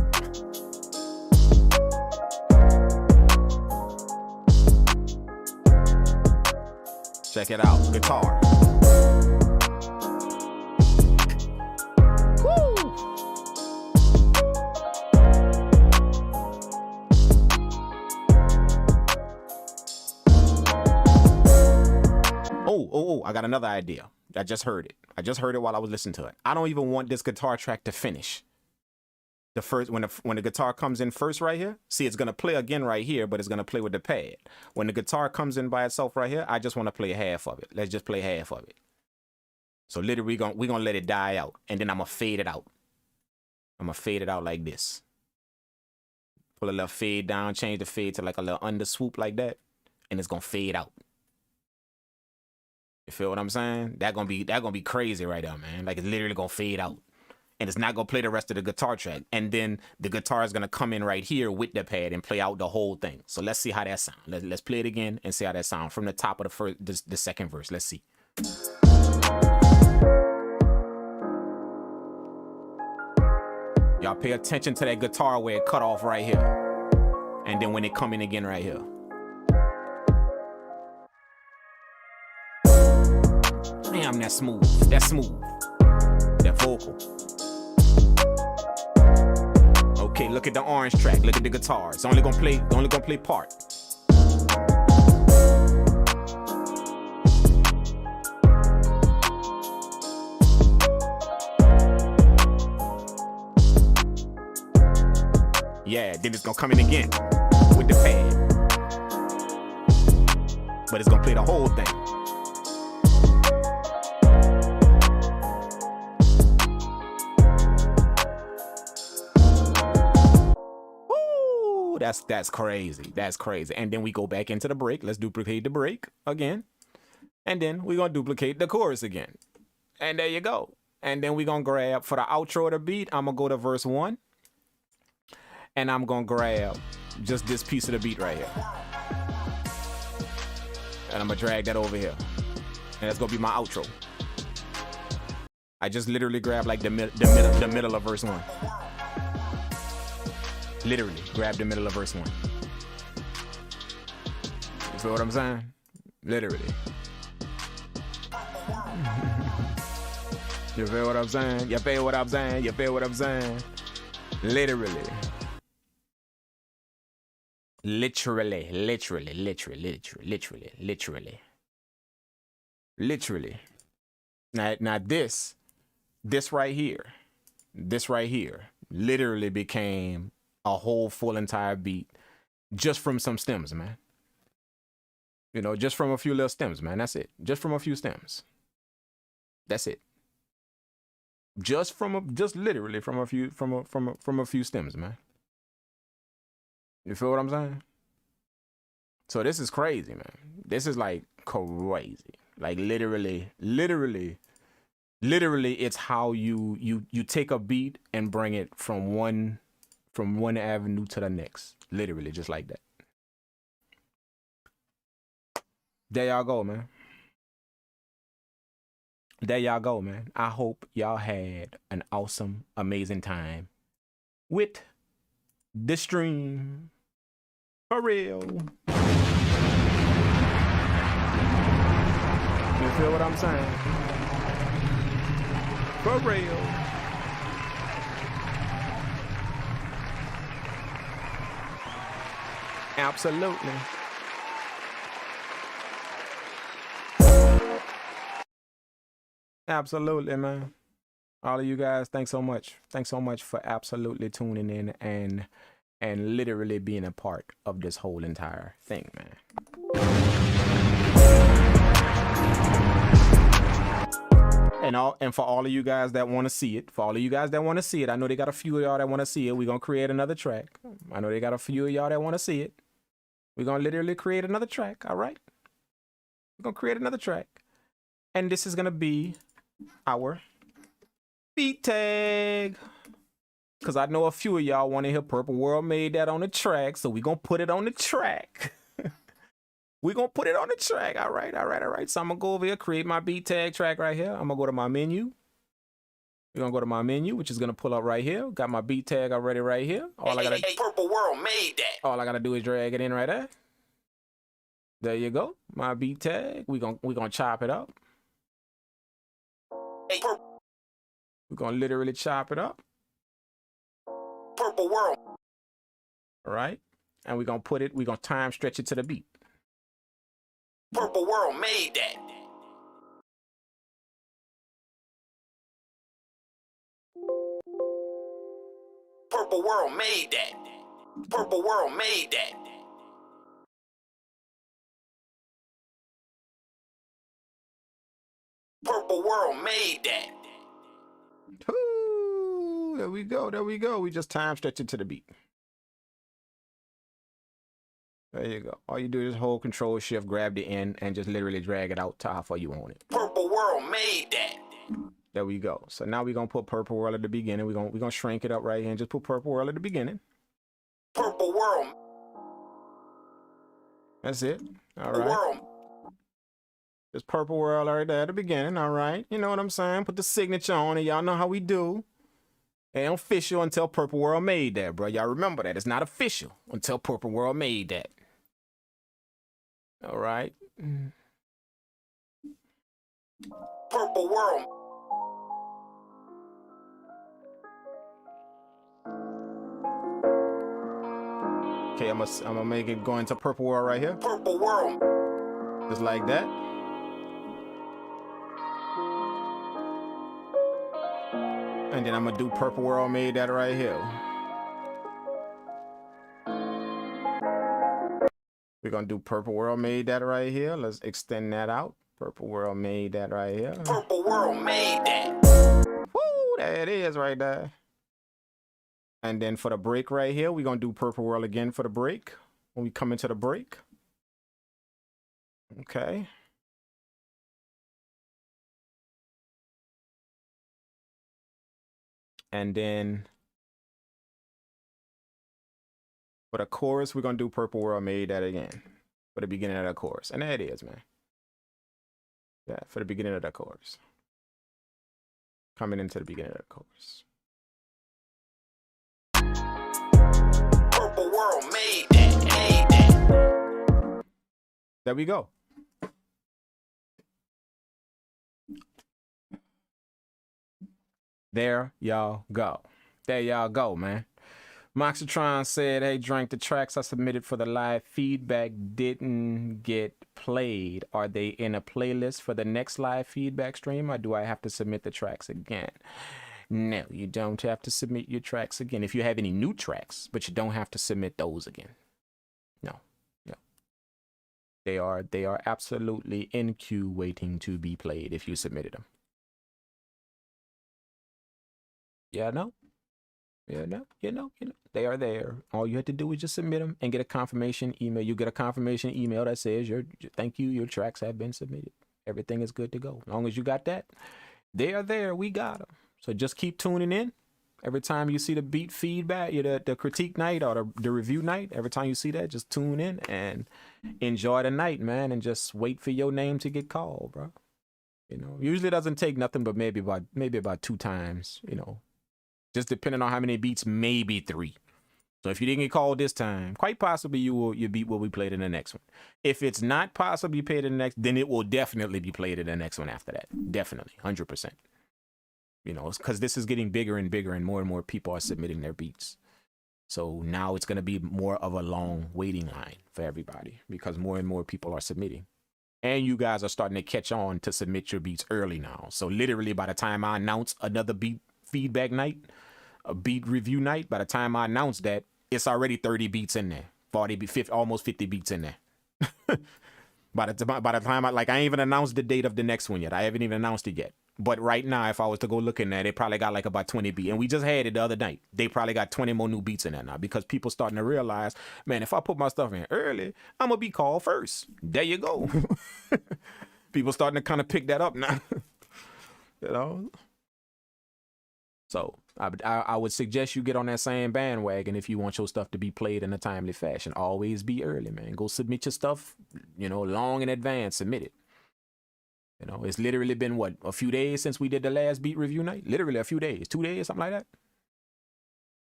Check it out, guitar. Woo! Oh, I got another idea. I just heard it. I just heard it while I was listening to it. I don't even want this guitar track to finish. The first, when the guitar comes in first right here, see, it's gonna play again right here, but it's gonna play with the pad. When the guitar comes in by itself right here, I just want to play half of it. Let's just play half of it. So literally, we're gonna let it die out, and then I'm gonna fade it out. I'm gonna fade it out like this. Pull a little fade down, change the fade to like a little under swoop like that, and it's gonna fade out. You feel what I'm saying? That gonna be crazy right there, man. Like it's literally gonna fade out. And it's not gonna play the rest of the guitar track. And then the guitar is gonna come in right here with the pad and play out the whole thing. So let's see how that sounds. Let's play it again and see how that sounds from the top of the second verse. Let's see. Y'all pay attention to that guitar where it cut off right here. And then when it come in again right here. Damn, that's smooth. That's smooth. That vocal. Okay, look at the orange track. Look at the guitar. It's only gonna play part. Yeah, then it's gonna come in again with the pad. But it's gonna play the whole thing. That's crazy. That's crazy. And then we go back into the break. Let's duplicate the break again. And then we're going to duplicate the chorus again. And there you go. And then we're gonna grab for the outro of the beat, I'm gonna go to verse 1. And I'm gonna grab just this piece of the beat right here. And I'm gonna drag that over here. And that's gonna be my outro. I just literally grab like the middle of verse 1. Literally grab the middle of verse 1. You feel what I'm saying? Literally. You feel what I'm saying? You feel what I'm saying? You feel what I'm saying? Literally. Literally. Now this right here, literally became a whole full entire beat just from some stems, man. You know, just from a few little stems, man. That's it. Just from a few stems. That's it. Just literally from a few stems, man. You feel what I'm saying? So this is crazy, man. This is like crazy. Like literally, it's how you take a beat and bring it from one avenue to the next. Literally, just like that. There y'all go, man. There y'all go, man. I hope y'all had an awesome, amazing time with the stream. For real. You feel what I'm saying? For real. Absolutely. Absolutely, man. All of you guys, thanks so much. Thanks so much for absolutely tuning in and literally being a part of this whole entire thing, man. And for all of you guys that want to see it, I know they got a few of y'all that want to see it. We're going to create another track. I know they got a few of y'all that want to see it. We're going to literally create another track, all right? We're going to create another track. And this is going to be our beat tag. Because I know a few of y'all want to hear Purple World made that on the track, so we're going to put it on the track. We're going to put it on the track. All right. So I'm going to go over here, create my beat tag track right here. I'm going to go to my menu. We're going to go to my menu, which is going to pull up right here. Got my beat tag already right here. Purple World made that. All I got to do is drag it in right there. There you go. My beat tag. We're gonna chop it up. We're going to literally chop it up. Purple World. All right. And we're going to time stretch it to the beat. Purple World made that. Purple World made that. Purple World made that. Purple World made that. Ooh, there we go. We just time stretch it to the beat. There you go. All you do is hold Control Shift, grab the end, and just literally drag it out to how far you want it. Purple World made that. There we go. So now we're gonna put Purple World at the beginning. We're gonna shrink it up right here and just put Purple World at the beginning. Purple World. That's it. All right. Just Purple World right there at the beginning. All right. You know what I'm saying? Put the signature on it. Y'all know how we do. It ain't official until Purple World made that, bro. Y'all remember that. It's not official until Purple World made that. All right. Purple World. Okay, I'm gonna make it go into Purple World right here. Purple World. Just like that. And then I'm gonna do Purple World made that right here. We're gonna do Purple World made that right here. Let's extend that out. Purple World made that right here. Purple World made that. Woo, there it is right there. And then for the break right here, we're gonna do Purple World again for the break. When we come into the break. Okay. And then for the chorus, we're gonna do Purple World Made That Again for the beginning of the chorus. And there it is, man. Yeah, for the beginning of the chorus. Coming into the beginning of the chorus. Purple world made that. There we go. There y'all go. There y'all go, man. Moxitron said, hey, drank the tracks I submitted for the live feedback didn't get played. Are they in a playlist for the next live feedback stream, or do I have to submit the tracks again? No, you don't have to submit your tracks again. If you have any new tracks, but you don't have to submit those again. No. They are absolutely in queue waiting to be played if you submitted them. Yeah, no. They are there. All you have to do is just submit them and get a confirmation email. You get a confirmation email that says thank you, your tracks have been submitted. Everything is good to go. As long as you got that, they are there. We got them. So just keep tuning in. Every time you see the beat feedback, the critique night or the review night, every time you see that, just tune in and enjoy the night, man, and just wait for your name to get called, bro. Usually it doesn't take nothing but maybe about 2 times, just depending on how many beats, maybe 3. So if you didn't get called this time, quite possibly your beat will be played in the next one. If it's not possibly played in the next, then it will definitely be played in the next one after that. Definitely, 100%. Because this is getting bigger and bigger and more people are submitting their beats. So now it's going to be more of a long waiting line for everybody because more and more people are submitting. And you guys are starting to catch on to submit your beats early now. So literally by the time I announce another beat feedback night, a beat review night, by the time I announce that, it's already 30 beats in there, 40, 50, almost 50 beats in there. by the time I ain't even announced the date of the next one yet. I haven't even announced it yet. But right now, if I was to go look in there, they probably got like about 20 beats. And we just had it the other night. They probably got 20 more new beats in there now because people starting to realize, man, if I put my stuff in early, I'm going to be called first. There you go. People starting to kind of pick that up now. So I would suggest you get on that same bandwagon if you want your stuff to be played in a timely fashion. Always be early, man. Go submit your stuff, long in advance. Submit it. It's literally been a few days since we did the last beat review night. Literally a few days, 2 days, something like that.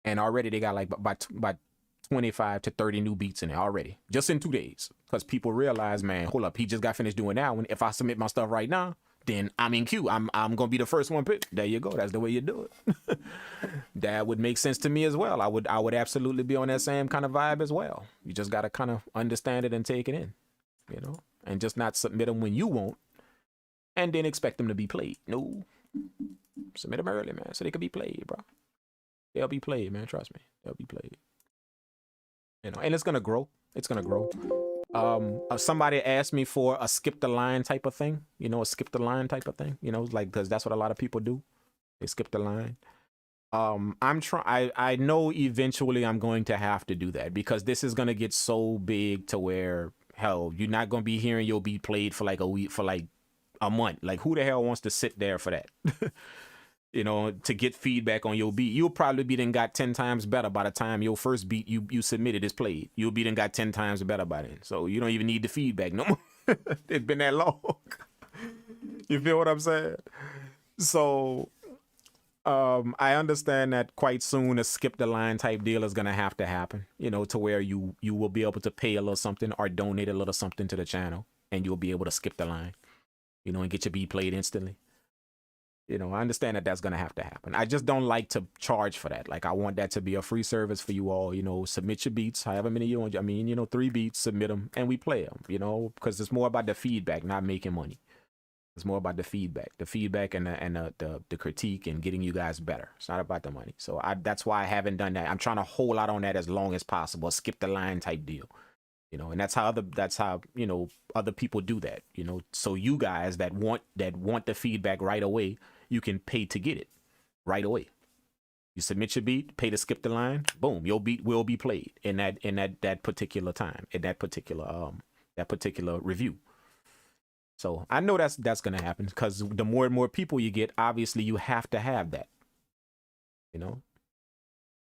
And already they got like about 25 to 30 new beats in there already, just in 2 days. Because people realize, man, hold up, he just got finished doing that one. If I submit my stuff right now, then I'm in queue. I'm gonna be the first one picked. There you go. That's the way you do it. That would make sense to me as well. I would absolutely be on that same kind of vibe as well. You just gotta kind of understand it and take it in, and just not submit them when you want, and then expect them to be played. No, submit them early, man, so they can be played, bro. They'll be played, man. Trust me, they'll be played. And it's gonna grow. It's gonna grow. Somebody asked me for a skip the line type of thing, a skip the line type of thing, because that's what a lot of people do. They skip the line. I know eventually I'm going to have to do that because this is going to get so big to where, hell, you're not going to be hearing your beat played for like a week, for like a month. Like, who the hell wants to sit there for that? To get feedback on your beat. You'll probably be then got 10 times better by the time your first beat you submitted is played. You'll be then got 10 times better by then. So you don't even need the feedback no more. It's been that long. You feel what I'm saying? So I understand that quite soon a skip the line type deal is gonna have to happen, to where you will be able to pay a little something or donate a little something to the channel and you'll be able to skip the line, and get your beat played instantly. I understand that that's going to have to happen. I just don't like to charge for that. Like, I want that to be a free service for you all. Submit your beats, however many you want. 3 beats, submit them, and we play them, because it's more about the feedback, not making money. It's more about the feedback and the critique and getting you guys better. It's not about the money. So that's why I haven't done that. I'm trying to hold out on that as long as possible. Skip the line type deal. And that's how other people do that. So you guys that want the feedback right away, you can pay to get it right away. You submit your beat, pay to skip the line, boom, your beat will be played in that particular time, in that particular review. So I know that's gonna happen because the more and more people you get, obviously you have to have that. you know.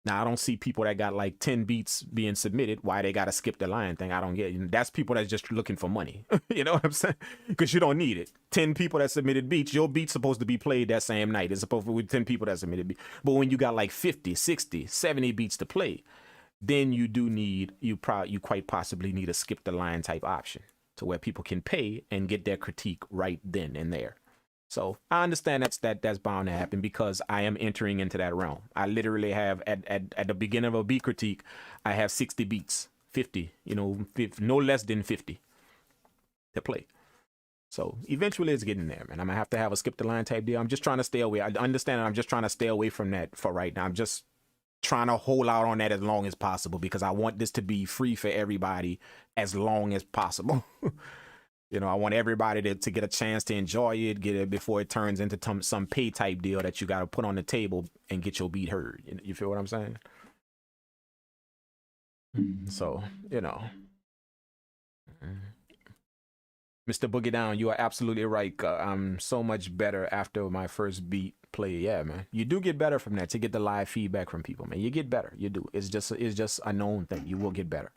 Now I don't see people that got like 10 beats being submitted. Why they gotta skip the line thing? I don't get it. That's people that's just looking for money. You know what I'm saying? Because you don't need it. 10 people that submitted beats, your beat's supposed to be played that same night. It's supposed to be 10 people that submitted beats. But when you got like 50, 60, 70 beats to play, then you do need, you quite possibly need a skip the line type option to where people can pay and get their critique right then and there. So I understand that's bound to happen because I am entering into that realm. I literally have at the beginning of a beat critique, I have 60 beats, 50, you know, no less than 50 to play. So eventually it's getting there, man. I'm gonna have a skip the line type deal. I'm just trying to stay away. I understand. I'm just trying to stay away from that for right now. I'm just trying to hold out on that as long as possible because I want this to be free for everybody as long as possible. You know, I want everybody to get a chance to enjoy it, get it before it turns into some pay type deal that you got to put on the table and get your beat heard. You feel what I'm saying? So, you know, Mr. Boogie Down, you are absolutely right. I'm so much better after my first beat play. Yeah, man, you do get better from that to get the live feedback from people, man. You get better. You do. It's just a known thing. You will get better.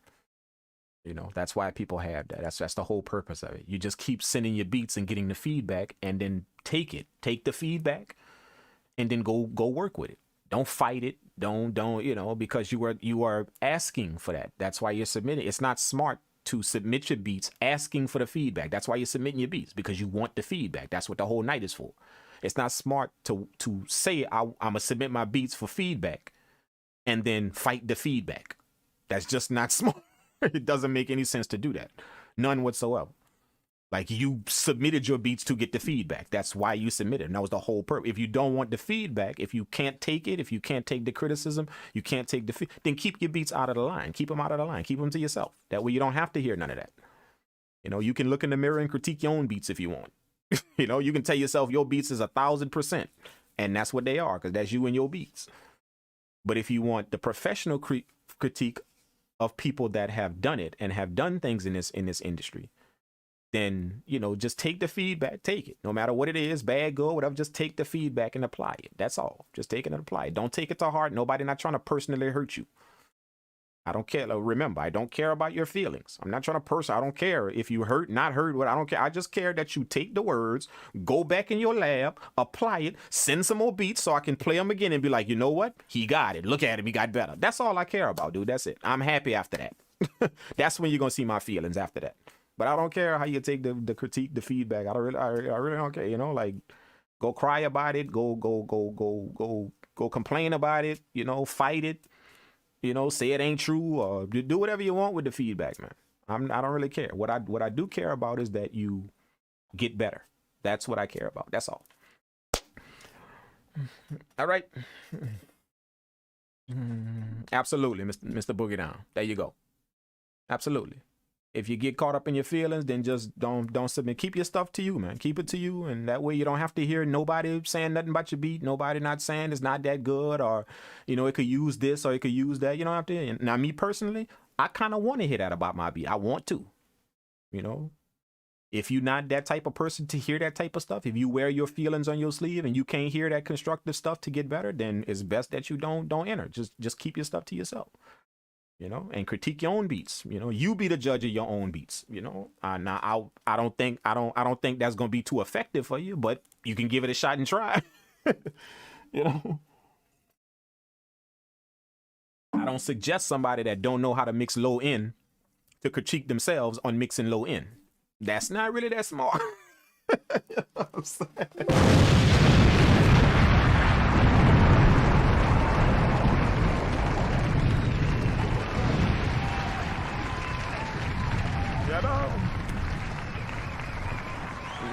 You know, that's why people have that. That's the whole purpose of it. You just keep sending your beats and getting the feedback and then take the feedback and then go work with it. Don't fight it. Don't, you know, because you are asking for that. That's why you're submitting. It's not smart to submit your beats asking for the feedback. That's why you're submitting your beats, because you want the feedback. That's what the whole night is for. It's not smart to say I'm gonna submit my beats for feedback and then fight the feedback. That's just not smart. It doesn't make any sense to do that. None whatsoever. Like, you submitted your beats to get the feedback. That's why you submitted. And that was the whole purpose. If you don't want the feedback, if you can't take it, if you can't take the criticism, you can't take the then keep your beats out of the line. Keep them out of the line. Keep them to yourself. That way you don't have to hear none of that. You know, you can look in the mirror and critique your own beats if you want. You know, you can tell yourself your beats is 1,000%. And that's what they are, because that's you and your beats. But if you want the professional critique of people that have done it and have done things in this industry, then, you know, just take the feedback, take it. No matter what it is, bad, good, whatever, just take the feedback and apply it. That's all. Just take it and apply it. Don't take it to heart. Nobody not trying to personally hurt you. I don't care. Remember, I don't care about your feelings. I'm not trying to I don't care if you hurt, not hurt, what I don't care. I just care that you take the words, go back in your lab, apply it, send some more beats so I can play them again and be like, you know what? He got it. Look at him. He got better. That's all I care about, dude. That's it. I'm happy after that. That's when you're going to see my feelings after that. But I don't care how you take the critique, the feedback. I really don't care. You know, like, go cry about it. Go complain about it. You know, fight it. You know, say it ain't true, or do whatever you want with the feedback, man. I don't really care. What I do care about is that you get better. That's what I care about. That's all. All right. Absolutely, Mr. Boogie Down. There you go. Absolutely. If you get caught up in your feelings, then just don't submit. Keep your stuff to you, man. Keep it to you, and that way you don't have to hear nobody saying nothing about your beat. Nobody not saying it's not that good, or, you know, it could use this or it could use that. You don't have to. Now, me personally, I kind of want to hear that about my beat. I want to. You know, if you're not that type of person to hear that type of stuff, if you wear your feelings on your sleeve and you can't hear that constructive stuff to get better, then it's best that you don't enter. Just keep your stuff to yourself. You know, and critique your own beats. You know, you be the judge of your own beats. You know, now I don't think that's gonna be too effective for you, but you can give it a shot and try. You know, I don't suggest somebody that don't know how to mix low end to critique themselves on mixing low end. That's not really that smart. You know what I'm saying?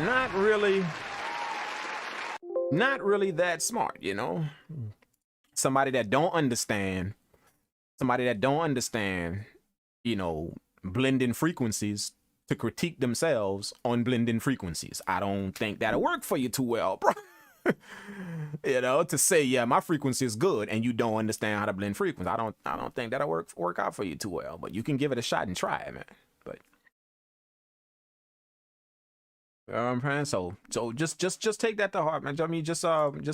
Not really that smart, you know. Somebody that don't understand, you know, blending frequencies to critique themselves on blending frequencies. I don't think that'll work for you too well, bro. You know, to say, yeah, my frequency is good, and you don't understand how to blend frequencies. I don't think that'll work out for you too well. But you can give it a shot and try it, man. You know what I'm saying? So just take that to heart, man. I mean, just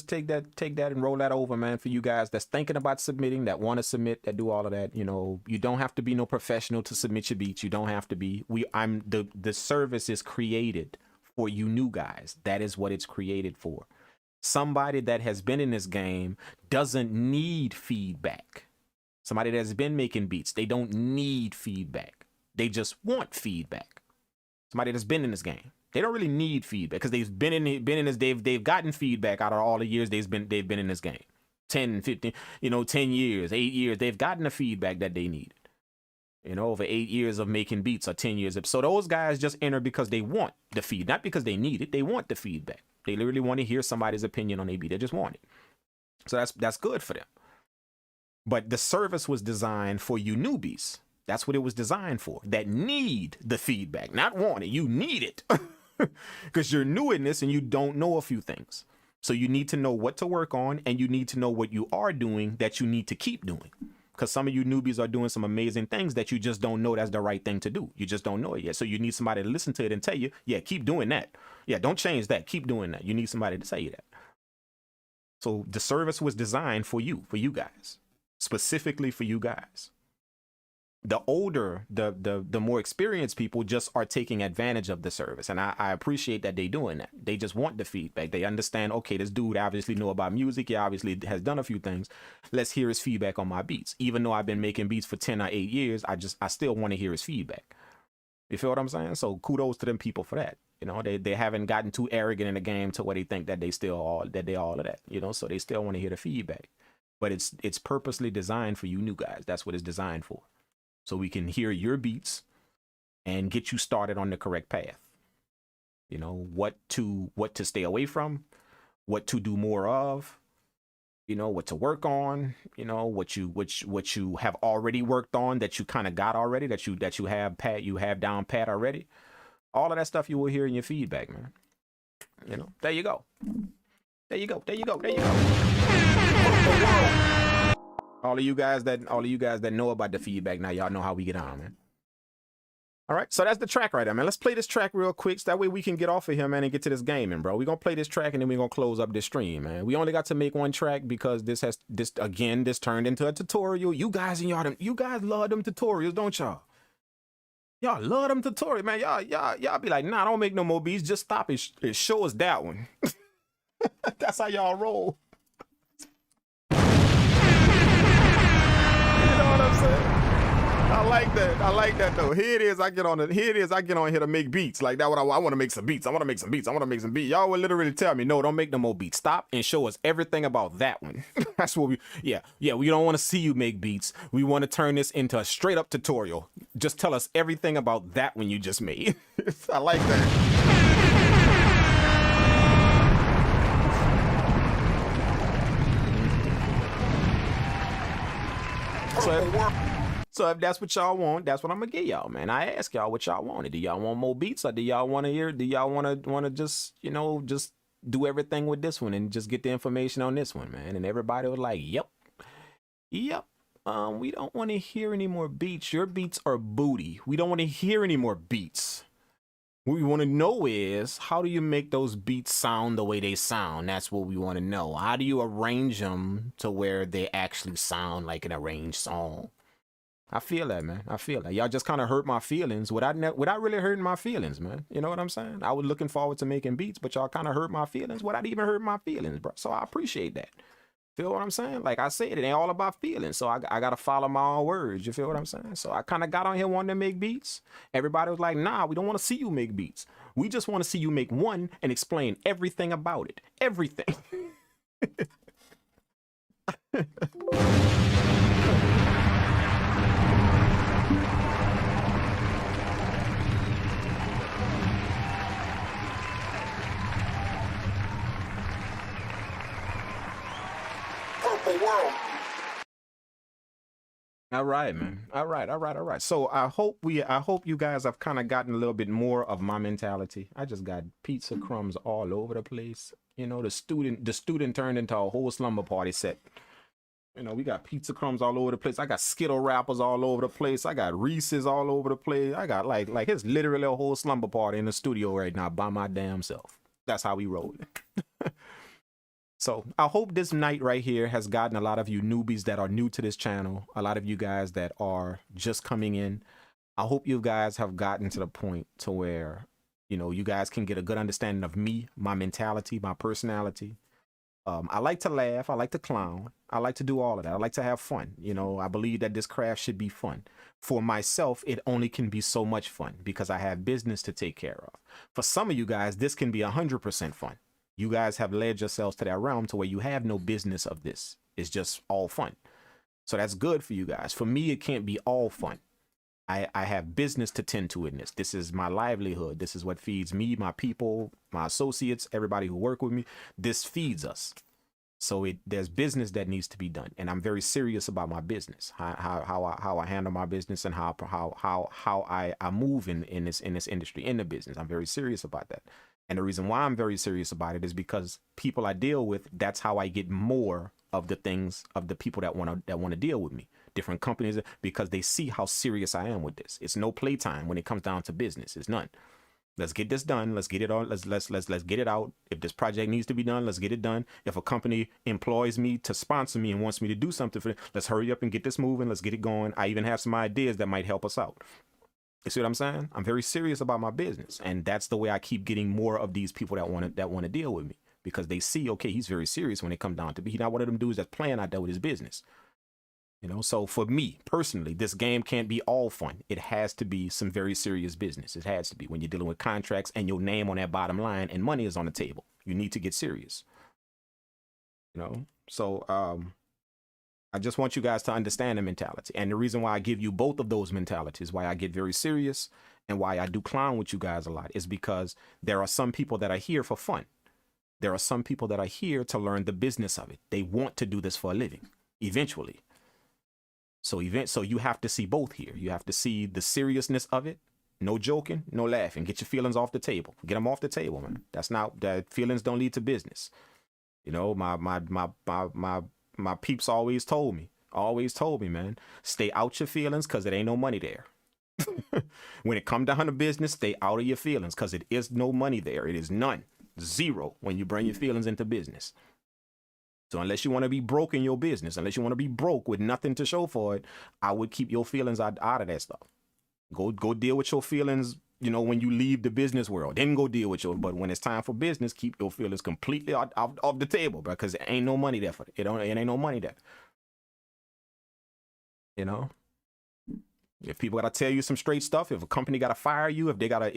take that and roll that over, man. For you guys that's thinking about submitting, that want to submit, that do all of that. You know, you don't have to be no professional to submit your beats. You don't have to be. The service is created for you new guys. That is what it's created for. Somebody that has been in this game doesn't need feedback. Somebody that's been making beats, they don't need feedback. They just want feedback. Somebody that's been in this game. They don't really need feedback because they've been in this. They've gotten feedback out of all the years they've been in this game. 10, 15, 10 years, 8 years. They've gotten the feedback that they needed. Over 8 years of making beats or 10 years. So those guys just enter because they want the feed, not because they need it. They want the feedback. They literally want to hear somebody's opinion on a beat. They just want it. So that's good for them. But the service was designed for you newbies. That's what it was designed for. That need the feedback, not want it. You need it. Because you're new in this and you don't know a few things. So you need to know what to work on, and you need to know what you are doing that you need to keep doing. Because some of you newbies are doing some amazing things that you just don't know that's the right thing to do. You just don't know it yet. So you need somebody to listen to it and tell you, yeah, keep doing that. Yeah, don't change that. Keep doing that. You need somebody to tell you that. So the service was designed for you guys, specifically for you guys. The older, the more experienced people just are taking advantage of the service. And I appreciate that they doing that. They just want the feedback. They understand, okay, this dude obviously know about music. He obviously has done a few things. Let's hear his feedback on my beats. Even though I've been making beats for 10 or 8 years, I still want to hear his feedback. You feel what I'm saying? So kudos to them people for that. They haven't gotten too arrogant in the game to where they think that they all of that, so they still want to hear the feedback. But it's purposely designed for you new guys. That's what it's designed for. So we can hear your beats and get you started on the correct path. What to stay away from, what to do more of, what to work on, what you have already worked on that you kind of got already, that you have down pat already. All of that stuff you will hear in your feedback, man. There you go. There you go. All of you guys that know about the feedback, now y'all know how we get on, man. All right, so that's the track right there, man. Let's play this track real quick, so that way we can get off of here, man, and get to this gaming, bro. We're gonna play this track and then we're gonna close up this stream, man. We only got to make one track because this turned into a tutorial. You guys love them tutorials, don't y'all? Y'all love them tutorials, man. Y'all be like, nah, don't make no more beats. Just stop and show us that one. That's how y'all roll. I like that though. Here it is. I get on here to make beats. Like that. I want to make some beats. Y'all will literally tell me, no, don't make no more beats. Stop and show us everything about that one. That's what we don't want to see you make beats. We want to turn this into a straight up tutorial. Just tell us everything about that one you just made. I like that. So if that's what y'all want, that's what I'm gonna get y'all, man. I ask y'all what y'all wanted. Do y'all want more beats, or do y'all want to hear? Do y'all want to just just do everything with this one and just get the information on this one, man? And everybody was like, yep. We don't want to hear any more beats. Your beats are booty. We don't want to hear any more beats. What we want to know is, how do you make those beats sound the way they sound? That's what we want to know. How do you arrange them to where they actually sound like an arranged song? I feel that, man. I feel that. Y'all just kind of hurt my feelings without really hurting my feelings, man. You know what I'm saying? I was looking forward to making beats, but y'all kind of hurt my feelings without even hurting my feelings, bro. So I appreciate that. Feel what I'm saying? Like I said, it ain't all about feelings. So I got to follow my own words. You feel what I'm saying? So I kind of got on here wanting to make beats. Everybody was like, nah, we don't want to see you make beats. We just want to see you make one and explain everything about it. Everything. World. All right, man. All right. So I hope you guys have kind of gotten a little bit more of my mentality. I just got pizza crumbs all over the place. The student turned into a whole slumber party set. You know, we got pizza crumbs all over the place. I got Skittle wrappers all over the place. I got Reese's all over the place. I got like it's literally a whole slumber party in the studio right now by my damn self. That's how we roll it. So I hope this night right here has gotten a lot of you newbies that are new to this channel, a lot of you guys that are just coming in. I hope you guys have gotten to the point to where, you know, you guys can get a good understanding of me, my mentality, my personality. I like to laugh. I like to clown. I like to do all of that. I like to have fun. You know, I believe that this craft should be fun. For myself, it only can be so much fun because I have business to take care of. For some of you guys, this can be 100% fun. You guys have led yourselves to that realm to where you have no business of this. It's just all fun. So that's good for you guys. For me, it can't be all fun. I have business to tend to in this. This is my livelihood. This is what feeds me, my people, my associates, everybody who work with me. This feeds us. So there's business that needs to be done. And I'm very serious about my business, how I handle my business and how I move in this industry, in the business. I'm very serious about that. And the reason why I'm very serious about it is because people I deal with, that's how I get more of the things of the people that want to deal with me. Different companies, because they see how serious I am with this. It's no playtime when it comes down to business. It's none. Let's get this done. Let's get it on. Let's get it out. If this project needs to be done, let's get it done. If a company employs me to sponsor me and wants me to do something for them, let's hurry up and get this moving. Let's get it going. I even have some ideas that might help us out. You see what I'm saying? I'm very serious about my business, and that's the way I keep getting more of these people that want to deal with me, because they see, okay, he's very serious when it comes down to be. He's not one of them dudes that's playing out there with his business. You know, so for me personally, this game can't be all fun. It has to be some very serious business. It has to be when you're dealing with contracts and your name on that bottom line and money is on the table. You need to get serious. You know, so I just want you guys to understand the mentality. And the reason why I give you both of those mentalities, why I get very serious and why I do clown with you guys a lot, is because there are some people that are here for fun. There are some people that are here to learn the business of it. They want to do this for a living eventually. So you have to see both here. You have to see the seriousness of it. No joking, no laughing. Get your feelings off the table. Get them off the table, man. That's not that. Feelings don't lead to business. You know, my peeps always told me, man, stay out your feelings because it ain't no money there. When it come down to business, stay out of your feelings because it is no money there. It is none. Zero when you bring your feelings into business. So unless you want to be broke in your business, unless you want to be broke with nothing to show for it, I would keep your feelings out of that stuff. Go deal with your feelings, you know, when you leave the business world. Then go deal with but when it's time for business, keep your feelings completely off the table, bro, because it ain't no money there for it. It ain't no money there. You know? If people gotta tell you some straight stuff, if a company gotta fire you, if they gotta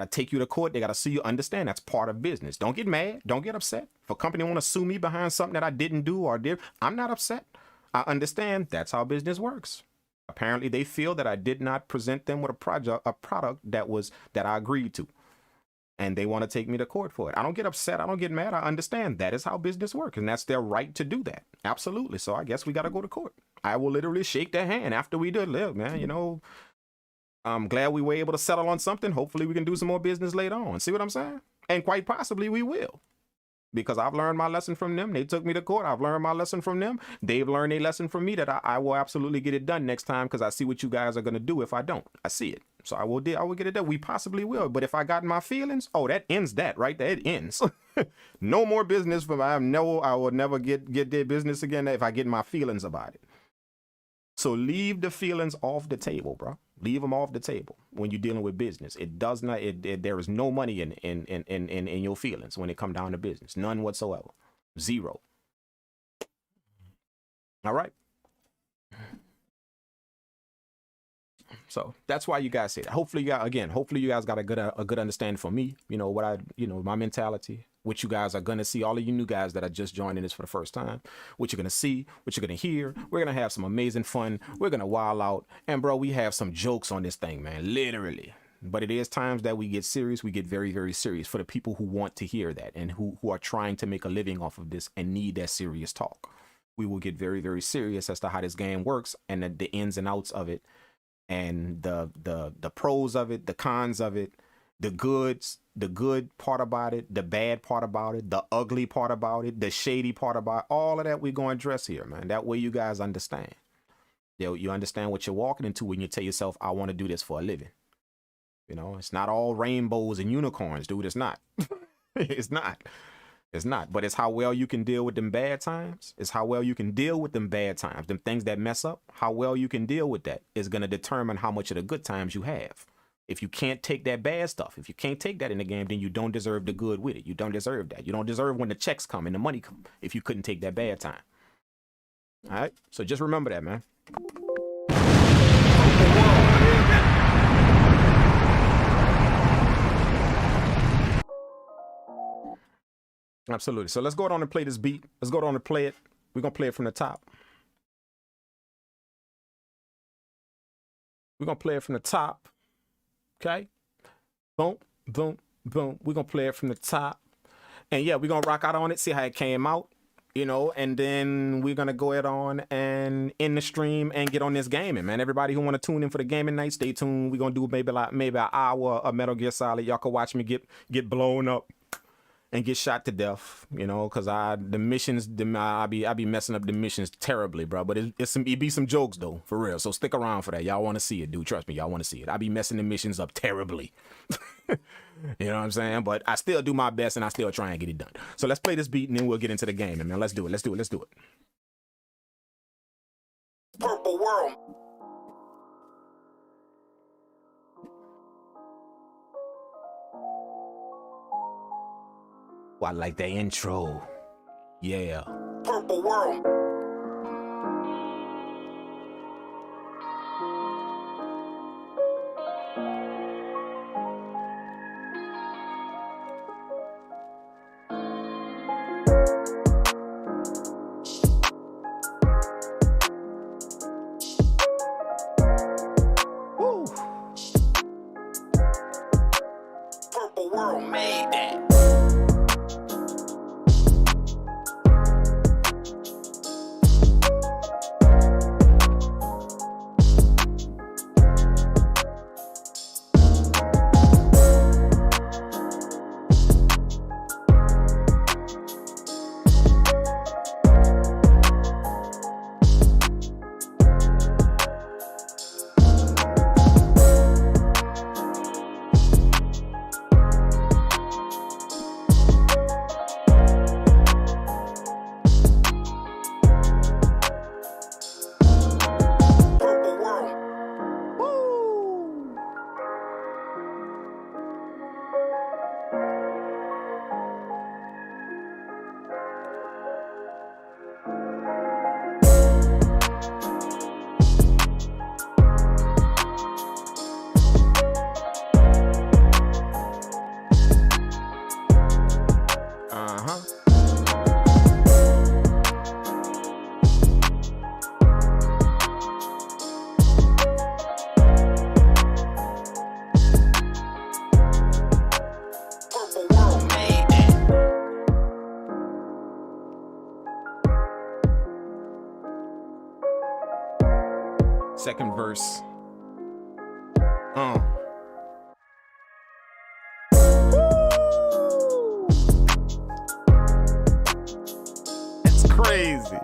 take you to court, they gotta sue you, understand that's part of business. Don't get mad, don't get upset. If a company wanna sue me behind something that I didn't do or did, I'm not upset. I understand that's how business works. Apparently they feel that I did not present them with a product that I agreed to. And they want to take me to court for it. I don't get upset. I don't get mad. I understand that is how business works. And that's their right to do that. Absolutely. So I guess we got to go to court. I will literally shake their hand after we do live, man. You know, I'm glad we were able to settle on something. Hopefully we can do some more business later on. See what I'm saying? And quite possibly we will. Because I've learned my lesson from them. They took me to court. I've learned my lesson from them. They've learned a lesson from me that I will absolutely get it done next time because I see what you guys are going to do if I don't. I see it. So I will get it done. We possibly will. But if I got my feelings, that ends that right there. It ends. No more business for me. I will never get their business again if I get my feelings about it. So leave the feelings off the table, bro. Leave them off the table when you're dealing with business. It does not. There is no money in your feelings when it comes down to business. None whatsoever. Zero. All right. So that's why you guys say that. Hopefully you guys got a good understanding for me. You know my mentality. What you guys are gonna see, all of you new guys that are just joining this for the first time, what you're gonna see, what you're gonna hear. We're gonna have some amazing fun. We're gonna wild out, and bro, we have some jokes on this thing, man, literally. But it is times that we get serious. We get very, very serious for the people who want to hear that and who are trying to make a living off of this and need that serious talk. We will get very, very serious as to how this game works and the ins and outs of it, and the pros of it, the cons of it, the goods, the good part about it, the bad part about it, the ugly part about it, the shady part about it, all of that we're going to address here, man. That way you guys understand. You understand what you're walking into when you tell yourself, I want to do this for a living. You know, it's not all rainbows and unicorns, dude. It's not. It's not. It's not. But it's how well you can deal with them bad times. It's how well you can deal with them bad times. Them things that mess up, how well you can deal with that is going to determine how much of the good times you have. If you can't take that bad stuff, if you can't take that in the game, then you don't deserve the good with it. You don't deserve that. You don't deserve when the checks come and the money come if you couldn't take that bad time. All right? So just remember that, man. Absolutely. So let's go on and play this beat. Let's go on and play it. We're going to play it from the top. We're going to play it from the top. Okay? Boom, boom, boom. We're going to play it from the top. And yeah, we're going to rock out on it, see how it came out, you know, and then we're going to go ahead on and end the stream and get on this gaming, man. Everybody who want to tune in for the gaming night, stay tuned. We're going to do maybe an hour of Metal Gear Solid. Y'all can watch me get blown up and get shot to death, you know, because the missions, I be messing up the missions terribly, bro. But it be some jokes, though, for real. So stick around for that. Y'all want to see it, dude. Trust me, y'all want to see it. I be messing the missions up terribly. You know what I'm saying? But I still do my best, and I still try and get it done. So let's play this beat, and then we'll get into the game, man. Let's do it. Let's do it. Let's do it. Purple World. Oh, I like that intro. Yeah. Purple World. Woo. Purple World made that. Second verse. It's crazy.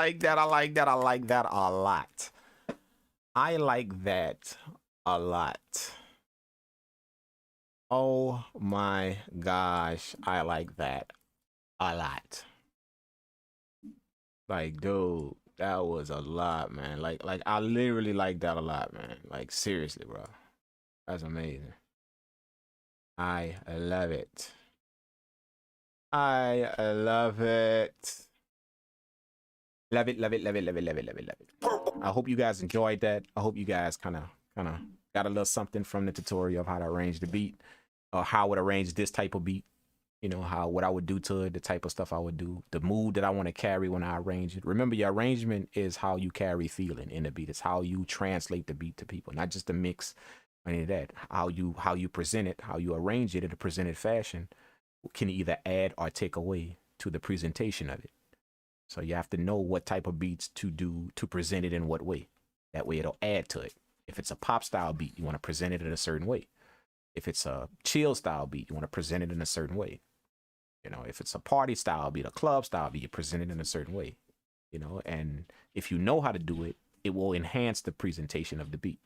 like that. I like that. I like that a lot. I like that a lot. Oh my gosh, I like that a lot. Like, dude, that was a lot, man. Like I literally like that a lot, man. Like, seriously, bro. That's amazing. I love it. I love it. Love it, love it, love it, love it, love it, love it, love it. I hope you guys enjoyed that. I hope you guys kind of got a little something from the tutorial of how to arrange the beat, or how I would arrange this type of beat. You know, what I would do to it, the type of stuff I would do, the mood that I want to carry when I arrange it. Remember, your arrangement is how you carry feeling in the beat. It's how you translate the beat to people, not just the mix or any of that. How you present it, how you arrange it in a presented fashion can either add or take away to the presentation of it. So you have to know what type of beats to do to present it in what way. That way it'll add to it. If it's a pop style beat, you want to present it in a certain way. If it's a chill style beat, you want to present it in a certain way. You know, if it's a party style beat, a club style beat, you present it in a certain way. You know, and if you know how to do it, it will enhance the presentation of the beat.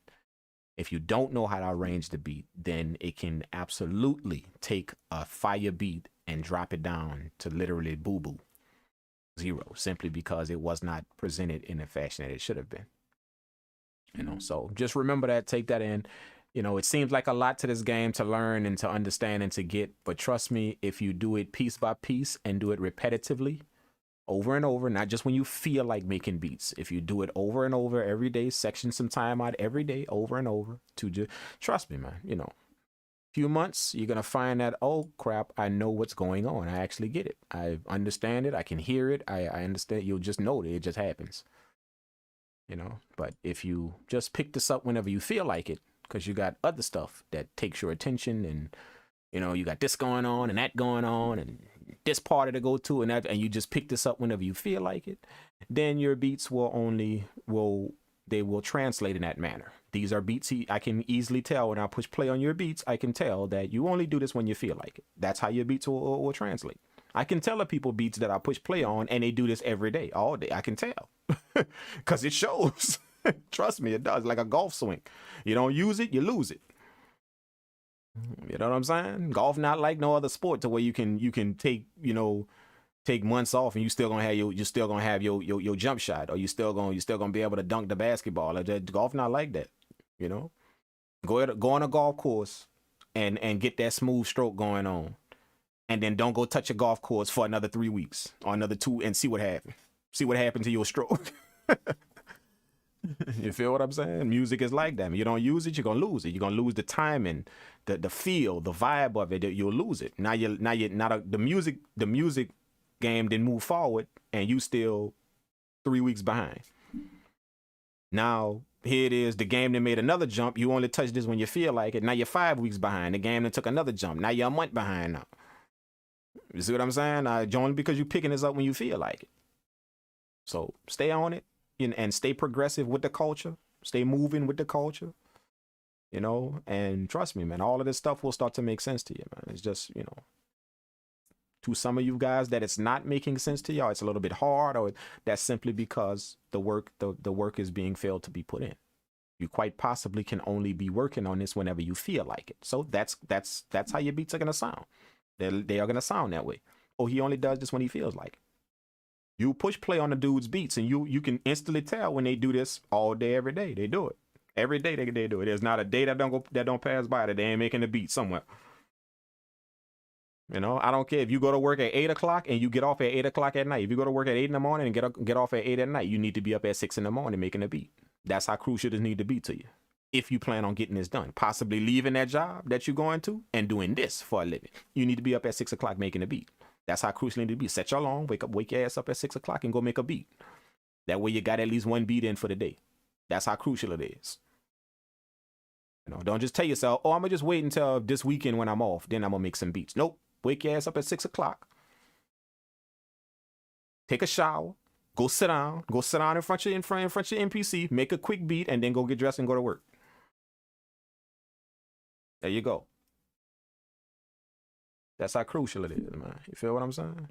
If you don't know how to arrange the beat, then it can absolutely take a fire beat and drop it down to literally boo-boo. Zero, simply because it was not presented in the fashion that it should have been. You know, so just remember that, take that in. You know, it seems like a lot to this game to learn and to understand and to get, but trust me, if you do it piece by piece and do it repetitively, over and over, not just when you feel like making beats. If you do it over and over every day, section some time out every day, over and over, to just, trust me, man, you know, few months, you're going to find that, oh crap, I know what's going on. I actually get it. I understand it. I can hear it. I understand. You'll just know that it just happens, you know. But if you just pick this up whenever you feel like it, because you got other stuff that takes your attention, and you know, you got this going on and that going on and this party to go to and that, and you just pick this up whenever you feel like it, then your beats will translate in that manner. These are beats I can easily tell when I push play on your beats. I can tell that you only do this when you feel like it. That's how your beats will translate. I can tell the people beats that I push play on and they do this every day, all day. I can tell because it shows. Trust me, it does. Like a golf swing. You don't use it, you lose it. You know what I'm saying? Golf not like no other sport to where you can take, you know, take months off and you still gonna have your jump shot, or you still gonna be able to dunk the basketball. Like that, golf not like that. You know, go on a golf course and get that smooth stroke going on, and then don't go touch a golf course for another 3 weeks or another 2 and see what happened. See what happened to your stroke. You feel what I'm saying? Music is like that. You don't use it, you're gonna lose it. You're gonna lose the timing, the feel, the vibe of it. You'll lose it. Now the music game didn't move forward, and you still 3 weeks behind. Now here it is, the game that made another jump. You only touch this when you feel like it. Now you're 5 weeks behind. The game that took another jump. Now you're a month behind now. You see what I'm saying? Only because you're picking this up when you feel like it. So stay on it and stay progressive with the culture. Stay moving with the culture. You know, and trust me, man, all of this stuff will start to make sense to you, man. It's just, you know, to some of you guys that it's not making sense to y'all, it's a little bit hard, or that's simply because the work is being failed to be put in. You quite possibly can only be working on this whenever you feel like it. So that's how your beats are gonna sound. They are gonna sound that way. Oh, he only does this when he feels like it. You push play on the dude's beats, and you can instantly tell when they do this all day, every day. They do it every day. They do it. There's not a day that don't pass by that they ain't making a beat somewhere. You know, I don't care if you go to work at 8 o'clock and you get off at 8 o'clock at night. If you go to work at 8 in the morning and get off at 8 at night, you need to be up at 6 in the morning making a beat. That's how crucial this need to be to you. If you plan on getting this done, possibly leaving that job that you're going to and doing this for a living, you need to be up at 6 o'clock making a beat. That's how crucial it need to be. Set your alarm, wake your ass up at 6 o'clock and go make a beat. That way you got at least one beat in for the day. That's how crucial it is. You know, don't just tell yourself, oh, I'm gonna just wait until this weekend when I'm off, then I'm gonna make some beats. Nope. Wake your ass up at 6 o'clock. Take a shower. Go sit down. Go sit down in front of your MPC. Make a quick beat, and then go get dressed and go to work. There you go. That's how crucial it is, man. You feel what I'm saying?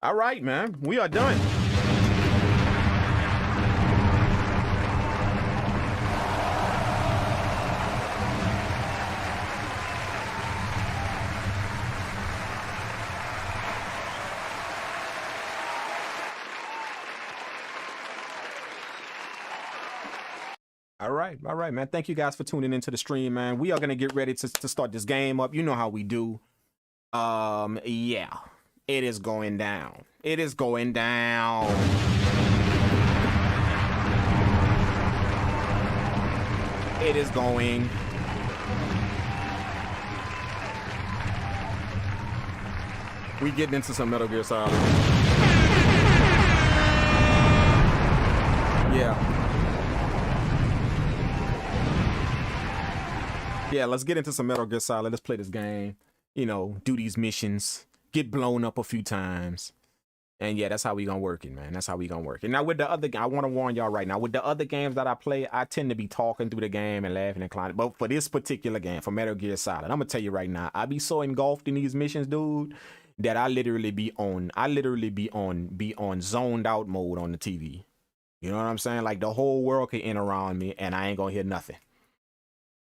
All right, man. We are done. All right, man. Thank you guys for tuning into the stream, man. We are gonna get ready to start this game up. You know how we do. Yeah, it is going down. It is going down. It is going. We getting into some Metal Gear Solid. Yeah. Yeah, let's get into some Metal Gear Solid. Let's play this game. You know, do these missions, get blown up a few times. And yeah, that's how we gonna work it, man. That's how we gonna work it. Now with the other, I want to warn y'all right now, with the other games that I play, I tend to be talking through the game and laughing and climbing. But for this particular game, for Metal Gear Solid, I'm gonna tell you right now, I be so engulfed in these missions, dude, that I literally be on zoned out mode on the TV. You know what I'm saying? Like the whole world can end around me and I ain't gonna hear nothing.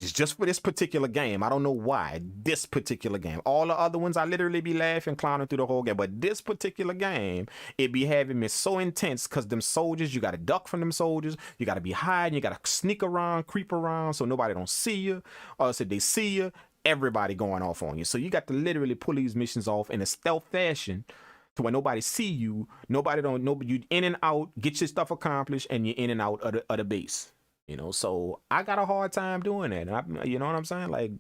It's just for this particular game. I don't know why. This particular game. All the other ones, I literally be laughing, clowning through the whole game. But this particular game, it be having me so intense because them soldiers, you got to duck from them soldiers. You got to be hiding. You got to sneak around, creep around so nobody don't see you. Or if they see you, everybody going off on you. So you got to literally pull these missions off in a stealth fashion to where nobody see you. Nobody don't know. You in and out, get your stuff accomplished, and you're in and out of the base. You know, so I got a hard time doing that. And you know what I'm saying? Like,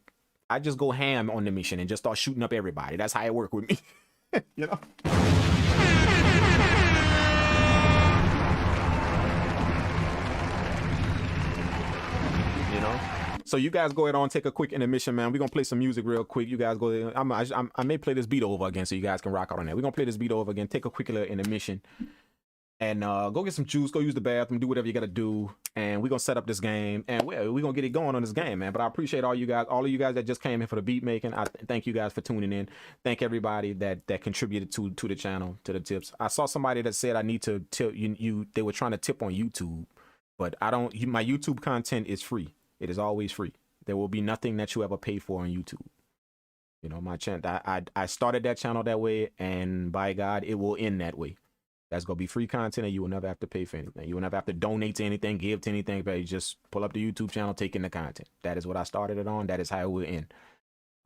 I just go ham on the mission and just start shooting up everybody. That's how it work with me. You know? You know? So you guys go ahead on, take a quick intermission, man. We're going to play some music real quick. You guys go ahead. I may play this beat over again so you guys can rock out on that. We're going to play this beat over again. Take a quick little intermission. And go get some juice, go use the bathroom, do whatever you got to do. And we're going to set up this game. And we're going to get it going on this game, man. But I appreciate all of you guys that just came in for the beat making. I thank you guys for tuning in. Thank everybody that contributed to the channel, to the tips. I saw somebody that said I need to tip you. They were trying to tip on YouTube. But I don't. My YouTube content is free. It is always free. There will be nothing that you ever pay for on YouTube. You know, my channel. I started that channel that way. And by God, it will end that way. That's going to be free content and you will never have to pay for anything. You will never have to donate to anything, give to anything, but you just pull up the YouTube channel, take in the content. That is what I started it on. That is how it will end.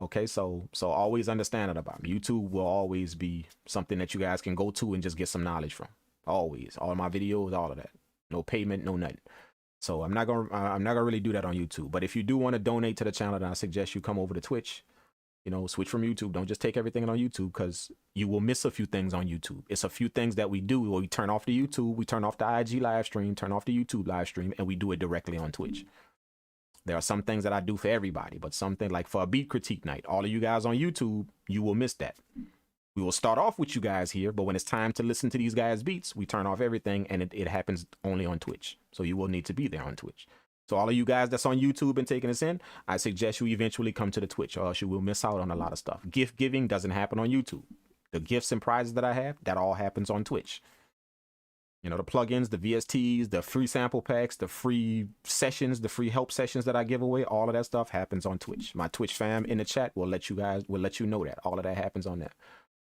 Okay, so always understand it about me. YouTube will always be something that you guys can go to and just get some knowledge from. Always. All my videos, all of that. No payment, no nothing. So I'm not gonna really do that on YouTube. But if you do want to donate to the channel, then I suggest you come over to Twitch. You know, switch from YouTube. Don't just take everything on YouTube because you will miss a few things on YouTube. It's a few things that we do where we turn off the YouTube, we turn off the IG live stream, turn off the YouTube live stream, and we do it directly on Twitch. There are some things that I do for everybody, but something like for a beat critique night, all of you guys on YouTube, you will miss that. We will start off with you guys here, but when it's time to listen to these guys' beats, we turn off everything and it happens only on Twitch. So you will need to be there on Twitch. So all of you guys that's on YouTube and taking us in, I suggest you eventually come to the Twitch or else you will miss out on a lot of stuff. Gift giving doesn't happen on YouTube. The gifts and prizes that I have, that all happens on Twitch. You know, the plugins, the VSTs, the free sample packs, the free sessions, the free help sessions that I give away, all of that stuff happens on Twitch. My Twitch fam in the chat will let you know that. All of that happens on there.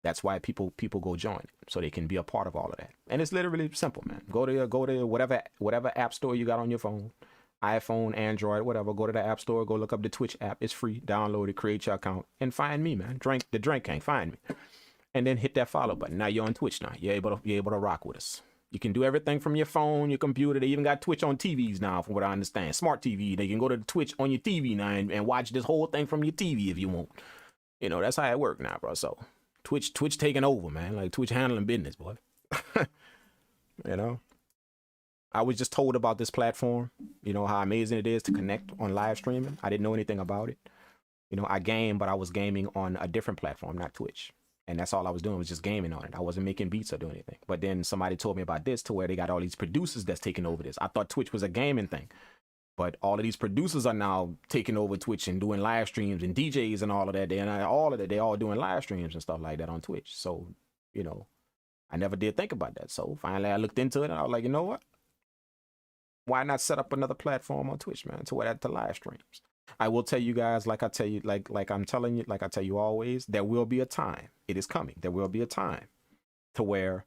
That's why people go join it, so they can be a part of all of that. And it's literally simple, man. Go to whatever app store you got on your phone. iPhone, Android, whatever, go to the app store, go look up the Twitch app. It's free. Download it, create your account, and find me, man. The Drink Kang, find me. And then hit that follow button. Now you're on Twitch now. You're able to rock with us. You can do everything from your phone, your computer. They even got Twitch on TVs now, from what I understand. Smart TV. They can go to the Twitch on your TV now and watch this whole thing from your TV if you want. You know, that's how it works now, bro. So Twitch taking over, man. Like Twitch handling business, boy. You know? I was just told about this platform, you know, how amazing it is to connect on live streaming. I didn't know anything about it. You know, I game, but I was gaming on a different platform, not Twitch. And that's all I was doing, was just gaming on it. I wasn't making beats or doing anything. But then somebody told me about this, to where they got all these producers that's taking over this. I thought Twitch was a gaming thing. But all of these producers are now taking over Twitch and doing live streams, and DJs and all of that. They all doing live streams and stuff like that on Twitch. So, you know, I never did think about that. So finally I looked into it and I was like, you know what? Why not set up another platform on Twitch, man, to add to live streams? I will tell you guys, like I tell you, like I'm telling you, like I tell you always, there will be a time. It is coming. There will be a time to where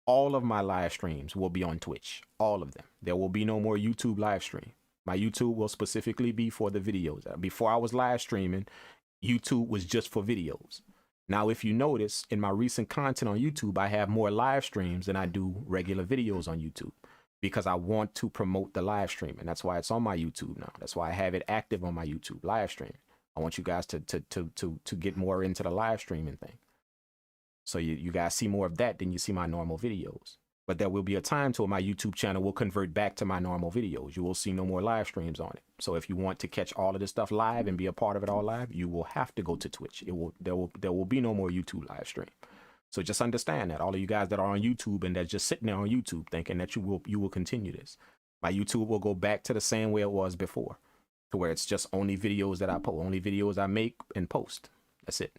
all of my live streams will be on Twitch. All of them. There will be no more YouTube live stream. My YouTube will specifically be for the videos. Before I was live streaming, YouTube was just for videos. Now, if you notice, in my recent content on YouTube, I have more live streams than I do regular videos on YouTube because I want to promote the live streaming. That's why it's on my YouTube now. That's why I have it active on my YouTube live stream. I want you guys to get more into the live streaming thing. So you guys see more of that than you see my normal videos. But there will be a time to where my YouTube channel will convert back to my normal videos. You will see no more live streams on it. So if you want to catch all of this stuff live and be a part of it all live, you will have to go to Twitch. There will be no more YouTube live stream. So just understand that, all of you guys that are on YouTube and that's just sitting there on YouTube thinking that you will continue this. My YouTube will go back to the same way it was before, to where it's just only videos that I post, only videos I make and post. That's it.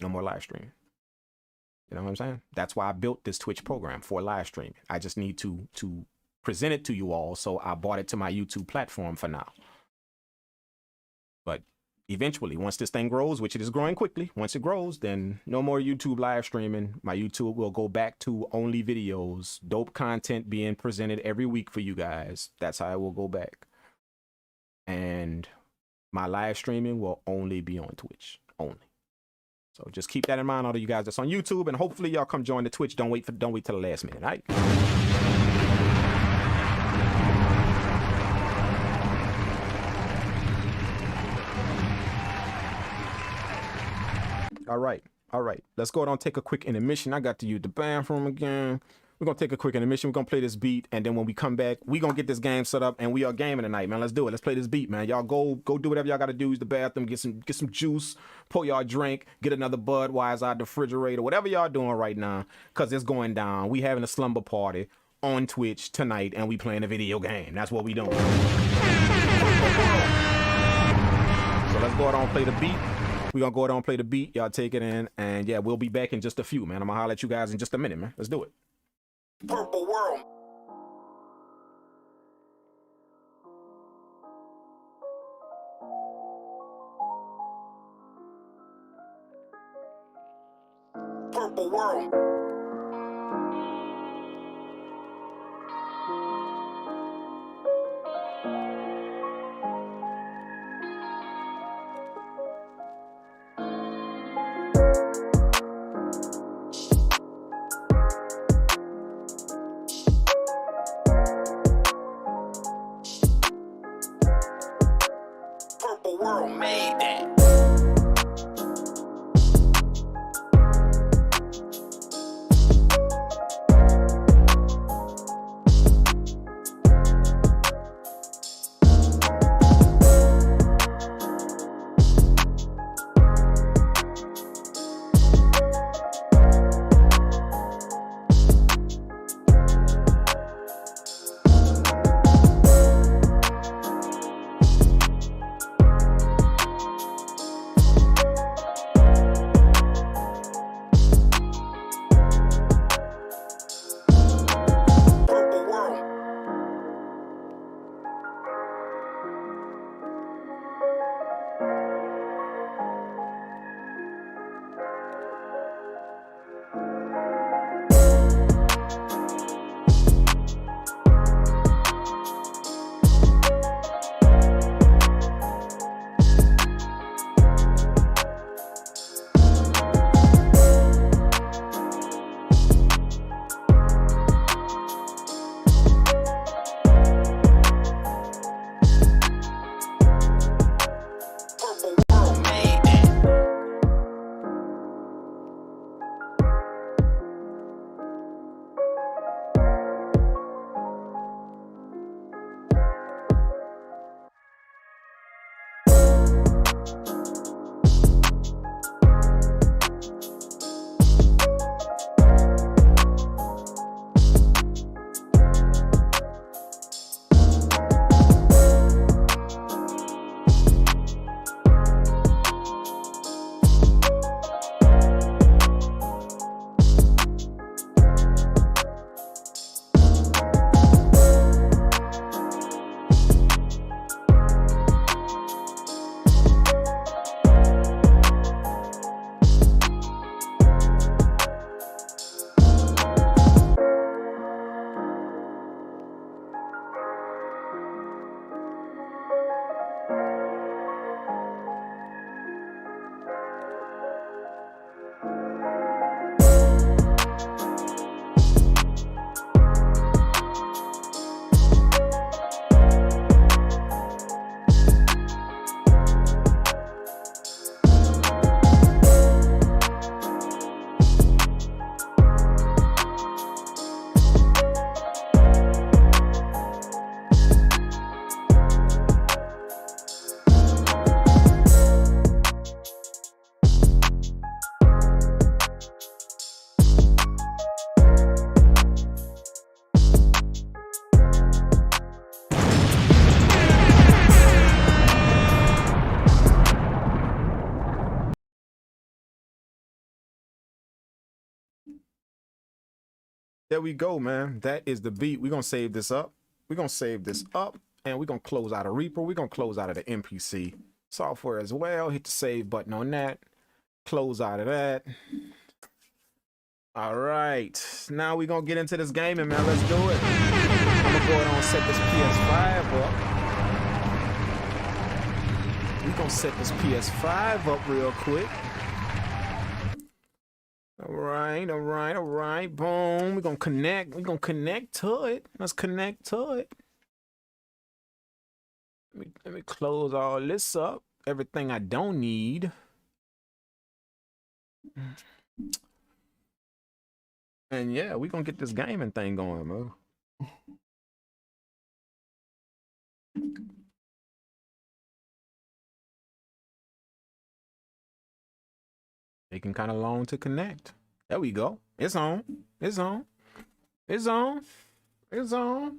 No more live streaming. You know what I'm saying? That's why I built this Twitch program, for live streaming. I just need to present it to you all, so I bought it to my YouTube platform for now. But eventually, once this thing grows, which it is growing quickly, once it grows, then no more YouTube live streaming. My YouTube will go back to only videos, dope content being presented every week for you guys. That's how it will go back. And my live streaming will only be on Twitch, only. So just keep that in mind, all of you guys that's on YouTube, and hopefully y'all come join the Twitch. Don't wait till the last minute, all right? All right. Let's go ahead and take a quick intermission. I got to use the bathroom again. We're going to take a quick intermission. We're going to play this beat, and then when we come back, we're going to get this game set up, and we are gaming tonight, man. Let's do it. Let's play this beat, man. Y'all go do whatever y'all got to do. Use the bathroom, get some juice, pour y'all drink, get another Budweiser out the refrigerator, whatever y'all doing right now, because it's going down. We having a slumber party on Twitch tonight, and we playing a video game. That's what we doing. So let's go ahead and play the beat. We're going to go ahead and play the beat. Y'all take it in, and yeah, we'll be back in just a few, man. I'm going to holler at you guys in just a minute, man. Let's do it. Purple World. Purple World. Purple World made that. There we go, man. That is the beat. We're gonna save this up. We're gonna save this up, and we're gonna close out of Reaper. We're gonna close out of the MPC software as well. Hit the save button on that. Close out of that. All right, now we're gonna get into this gaming, man. Let's do it. I'm gonna go ahead and set this PS5 up. We're gonna set this PS5 up real quick. All right, all right, all right. Boom. We're gonna connect. We're gonna connect to it. Let's connect to it. Let me close all this up. Everything I don't need. And yeah, we're gonna get this gaming thing going, bro. Taking kind of long to connect. There we go. It's on. It's on. It's on. It's on.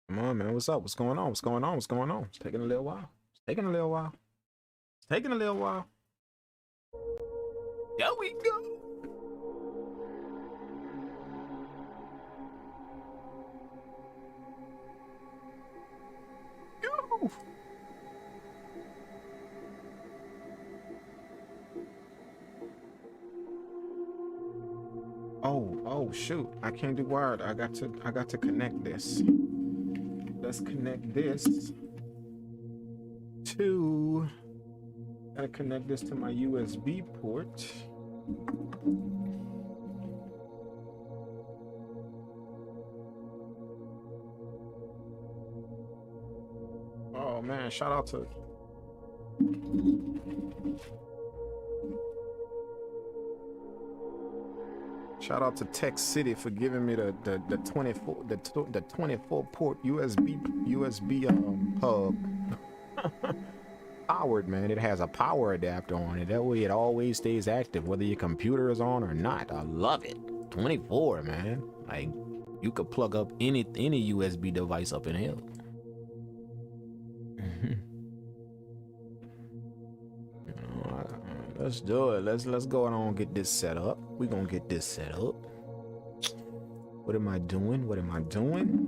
Come on, man. What's up? What's going on? What's going on? What's going on? It's taking a little while. It's taking a little while. It's taking a little while. There we go. Yo. Oh shoot. I can't do wired. I got to connect this. Let's connect this to, gotta connect this to my USB port. Oh man, shout out to Tech City for giving me the 24 port USB hub. Powered, man. It has a power adapter on it. That way it always stays active whether your computer is on or not. I love it. 24, man. Like you could plug up any USB device up in here. Let's do it. Let's go on and get this set up. We're gonna get this set up. What am I doing? What am I doing?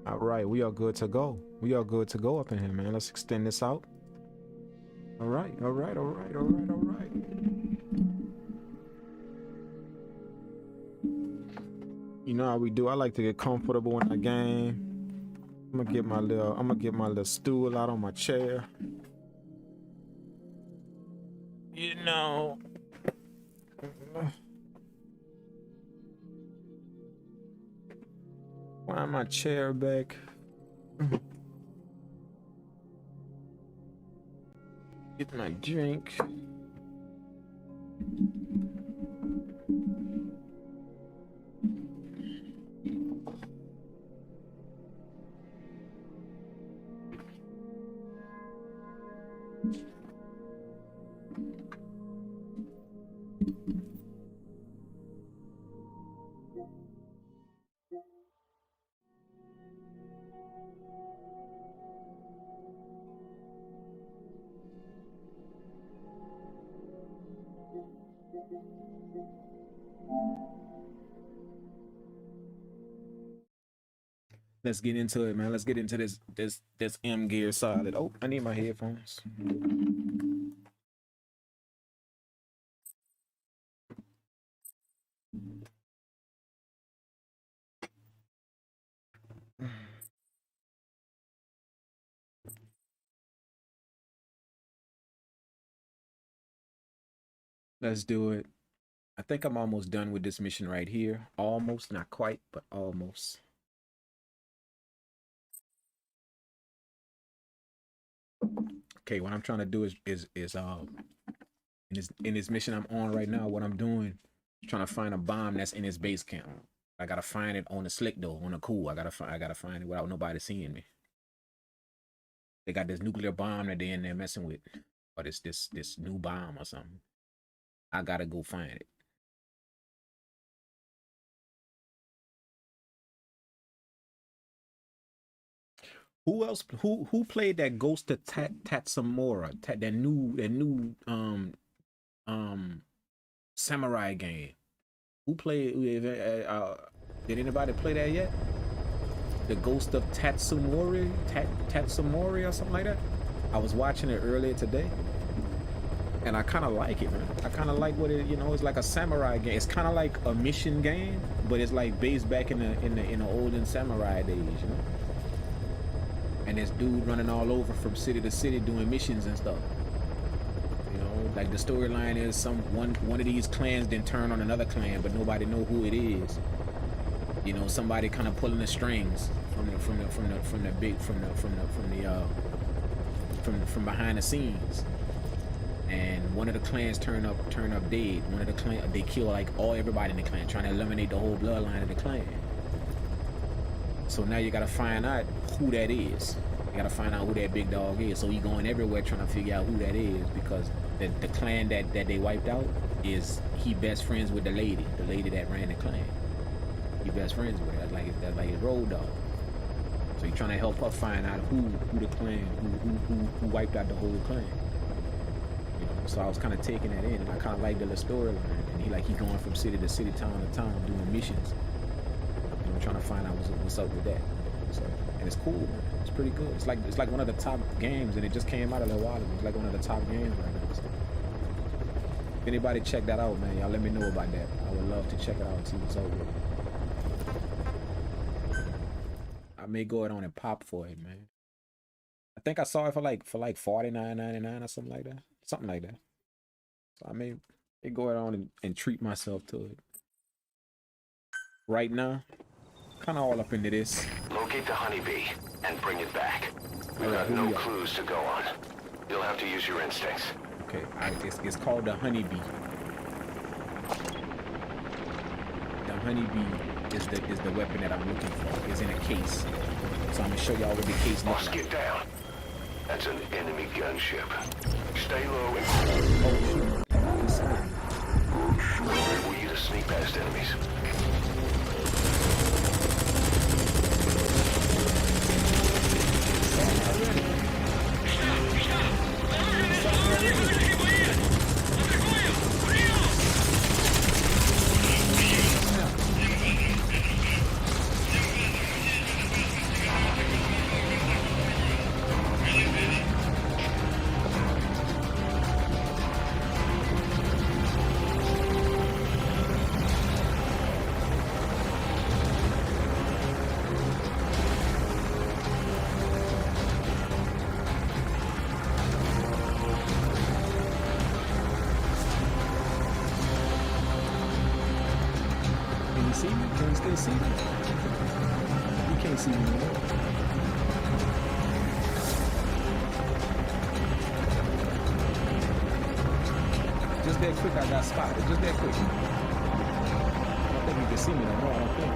All right, we are good to go. We are good to go up in here, man. Let's extend this out. All right, all right, all right, all right, all right. You know how we do. I like to get comfortable in the game. I'm gonna get my little stool out on my chair. You know. Find my chair back. Get my drink. Let's get into it, man. Let's get into this M Gear Solid. Oh, I need my headphones. Let's do it. I think I'm almost done with this mission right here. Almost, not quite, but almost. Okay, what I'm trying to do is in this mission I'm on right now, what I'm doing is trying to find a bomb that's in his base camp. I gotta find it on the slick though, on the cool. I gotta find it without nobody seeing me. They got this nuclear bomb that they in there messing with, or this new bomb or something. I gotta go find it. Who else? Who played that Ghost of Tatsamora? That new samurai game. Who played? Did anybody play that yet? The Ghost of Tatsumori or something like that. I was watching it earlier today, and I kind of like it, man. I kind of like what it, it's like a samurai game. It's kind of like a mission game, but it's like based back in the olden samurai days, And this dude running all over from city to city doing missions and stuff. Like the storyline is one of these clans then turn on another clan, but nobody know who it is. Somebody kind of pulling the strings from behind the scenes. And one of the clans turn up dead. One of the clan, they kill like everybody in the clan, trying to eliminate the whole bloodline of the clan. So now you gotta find out who that is. You gotta find out who that big dog is. So you going everywhere trying to figure out who that is, because the clan that they wiped out he best friends with the lady that ran the clan. He best friends with her. That's like his road dog. So he's trying to help her find out who the clan, who wiped out the whole clan. So I was kind of taking that in, and I kind of liked the storyline. And he going from city to city, town to town, doing missions. Trying to find out what's up with that. So, and it's cool, man. It's pretty good. It's like one of the top games, and it just came out a little while ago. It's like one of the top games right now. So, if anybody check that out, man, y'all let me know about that. I would love to check it out and see what's up with it. I may go ahead on and pop for it, man. I think I saw it for like $49.99 or something like that. Something like that. So I may go ahead on and treat myself to it. Right now, kind of all up into this. Locate the honeybee and bring it back. We've got no clues to go on. You'll have to use your instincts. Okay, it's called the honeybee. The honeybee is the weapon that I'm looking for. It's in a case. So I'm gonna show y'all what the case looks like. Get down. That's an enemy gunship. Stay low and we need to sneak past enemies. Just that quick, I got spotted. Just that quick. I don't think you can see me no more, I don't think.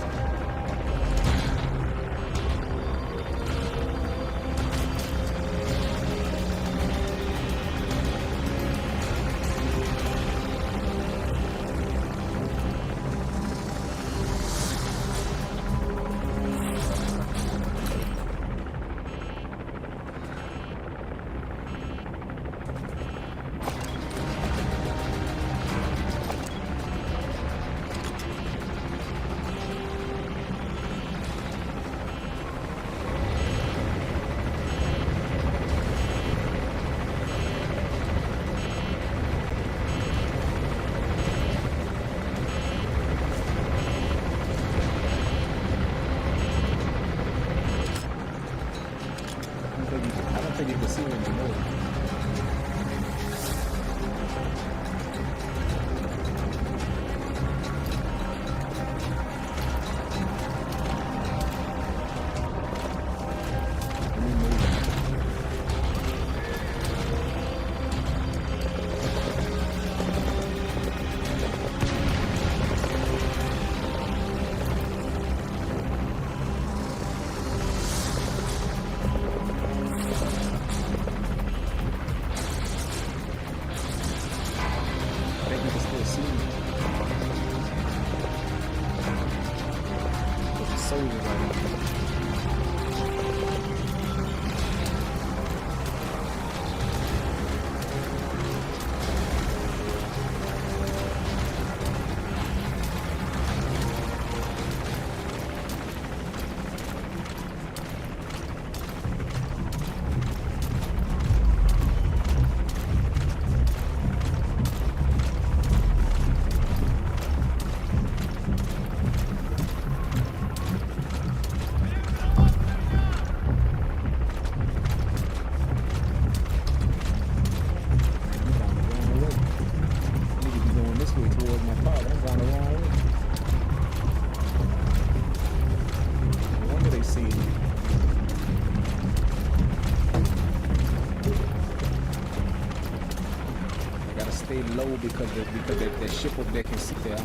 stay low because the ship up there can see the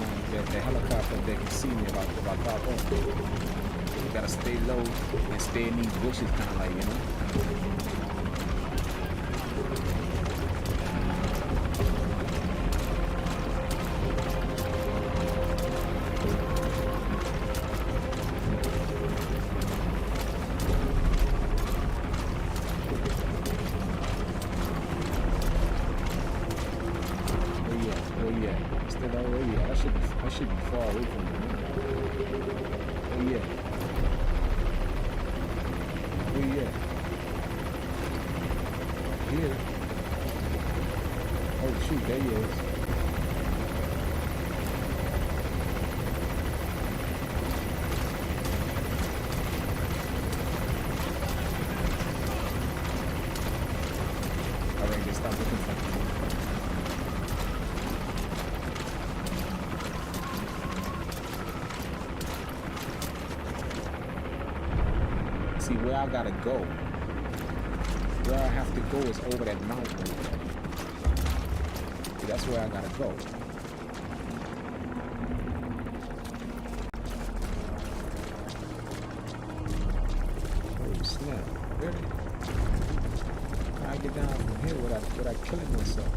helicopter up there can see me if I pop up. You gotta stay low and stay in these bushes, kind of like, you know. I should be far away from it. Oh yeah. Oh yeah. Here. Oh shoot, there he is. Alright, just stop looking for me. See, where I gotta go, where I have to go is over that mountain. See, that's where I gotta go. Oh snap! Really? I get down from here without killing myself.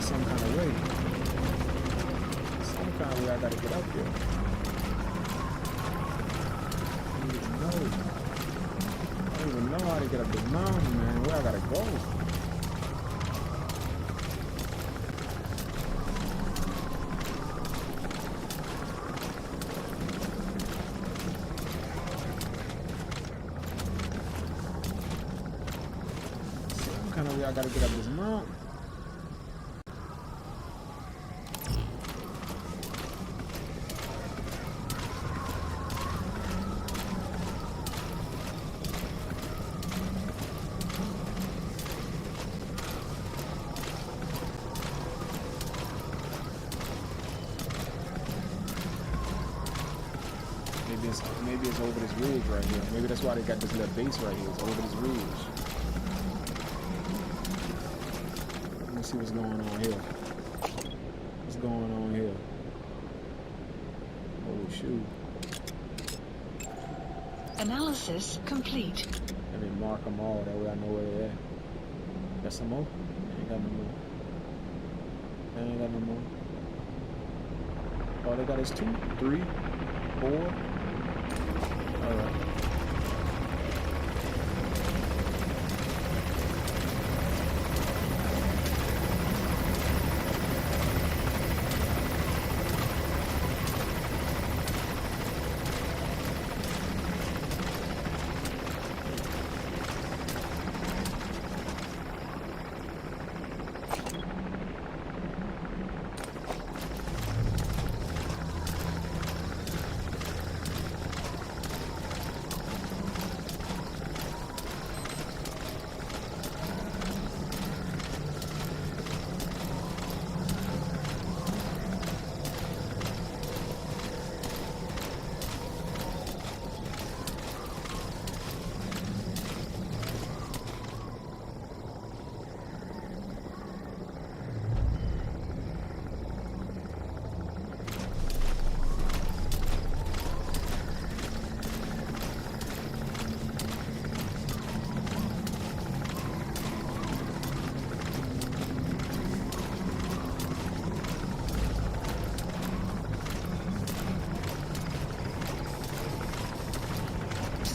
Some kind of way. Some kind of way I gotta get up there. I don't even know how to get up the mountain, man. Where I gotta go. Some kind of way I gotta get up this mountain. Maybe it's over this ridge right here. Maybe that's why they got this little base right here. It's over this ridge. Let me see what's going on here. What's going on here? Oh shoot. Analysis complete. Let me mark them all. That way I know where they're at. Got some more? Ain't got no more. Ain't got no more. All they got is 2, 3, 4. Alright.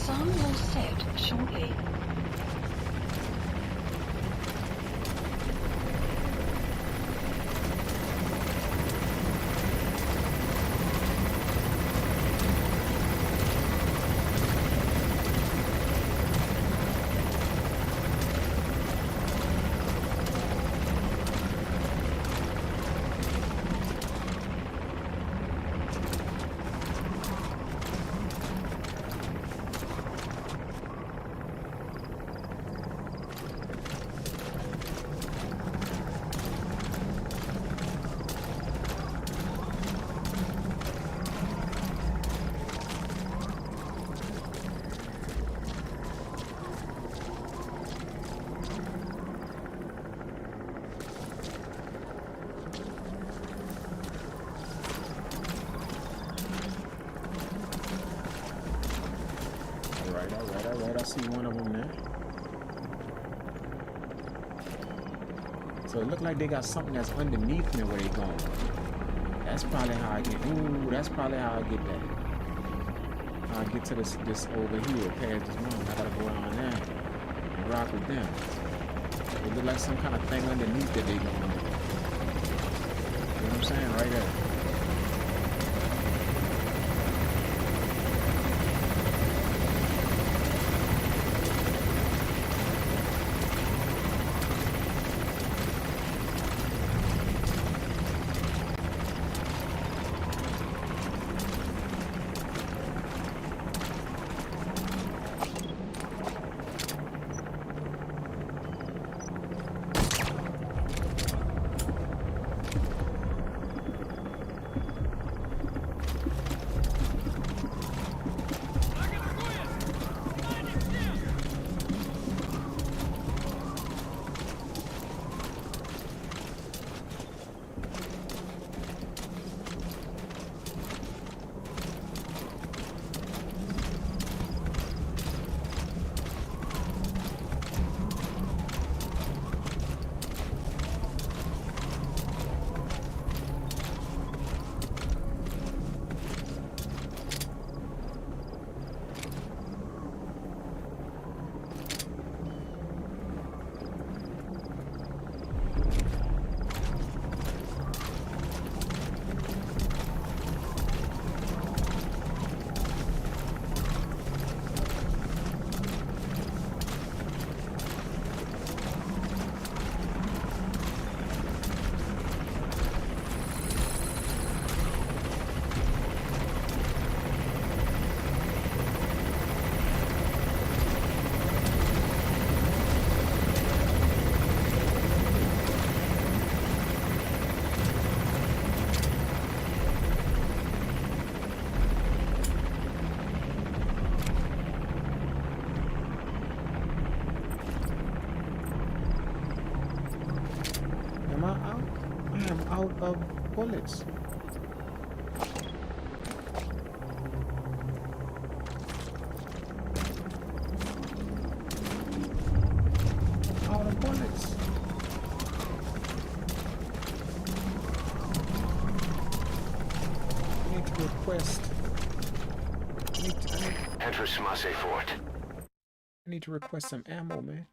Sun will set shortly. Alright, I see one of them there. So it look like they got something that's underneath me where they going. That's probably how I get, ooh, that's probably how I get that. How I get to this over here, past this one. I gotta go around there and rock with them. It look like some kind of thing underneath that they going on. You know what I'm saying? Right there. Out of bullets. Out of bullets. I need to request. Enter Smase Fort. I need to request some ammo, man.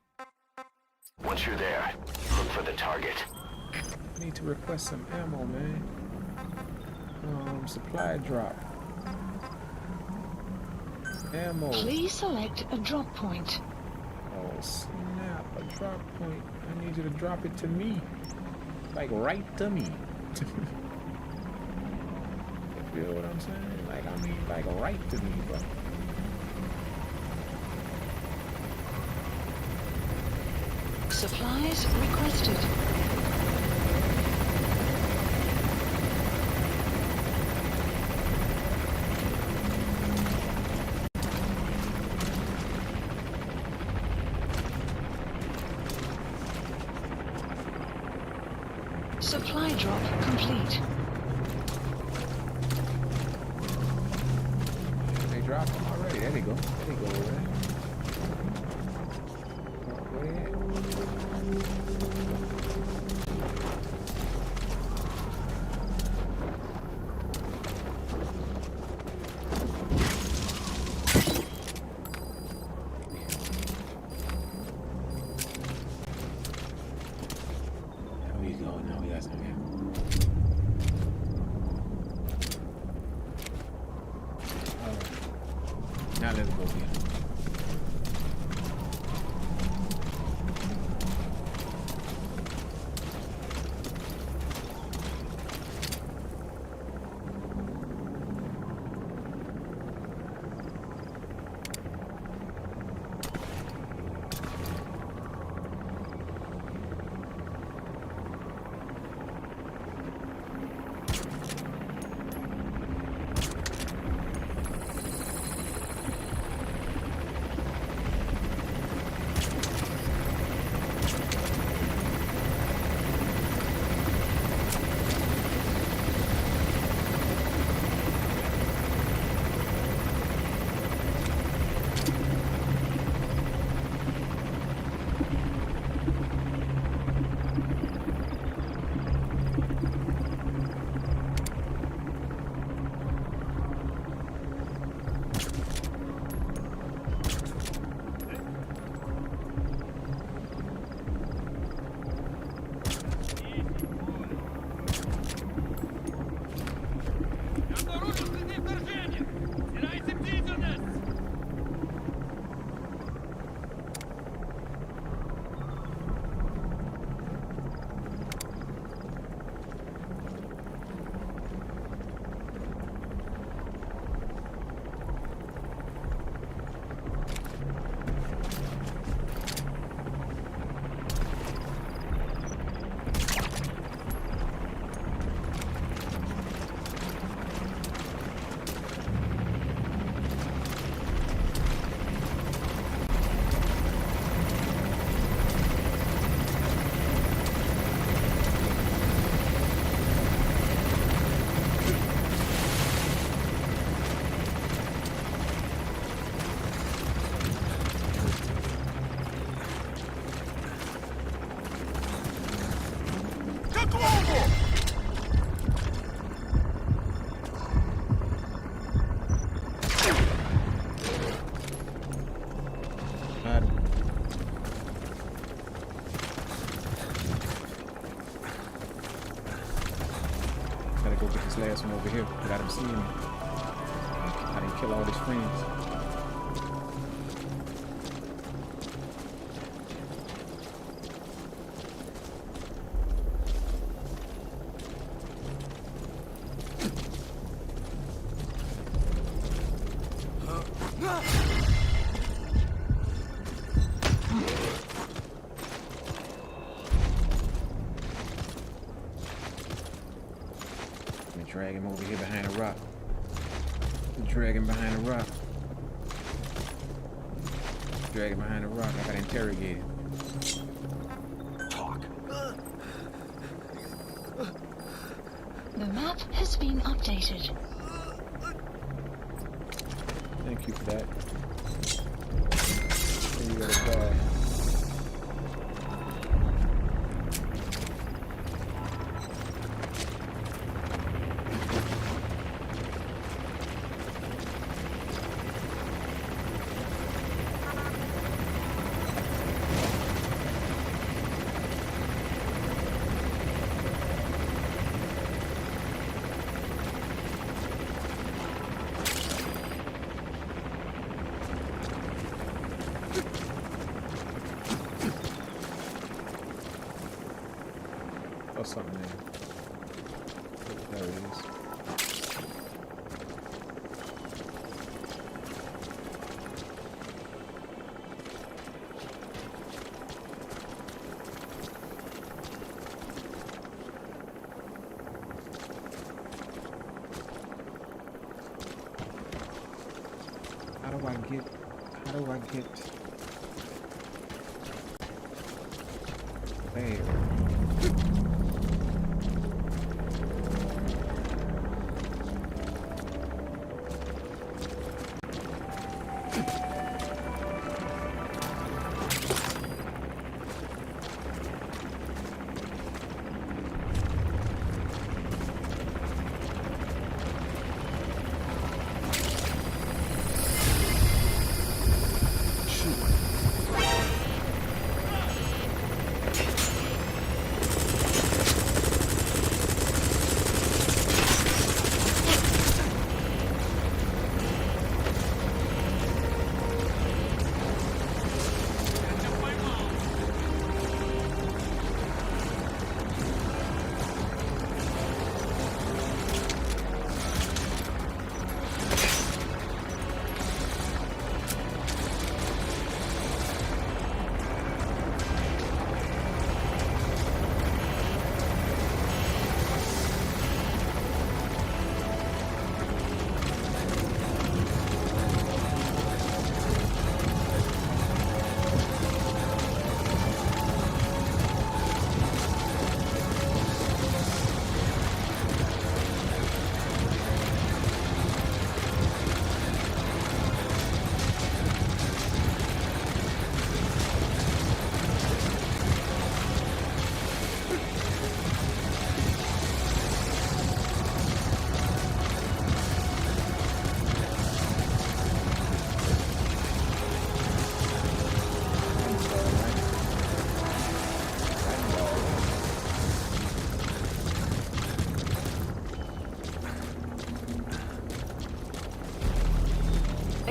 Once you're there, look for the target. I need to request some ammo, man. Supply drop. Ammo. Please select a drop point. Oh snap, a drop point. I need you to drop it to me. Like right to me. You feel what I'm saying? Like, I mean, like right to me, bro. Supplies requested. Supply drop complete. They dropped them already. There they go. There they go over there. Now let's go here. Last one over here without him seeing me. I didn't kill all his friends. Drag him over here behind a rock. Drag him behind a rock. Drag him behind a rock. I gotta interrogate him. Talk. The map has been updated. Thank you for that. There you gotta die. Or something there. There it is. How do I get there?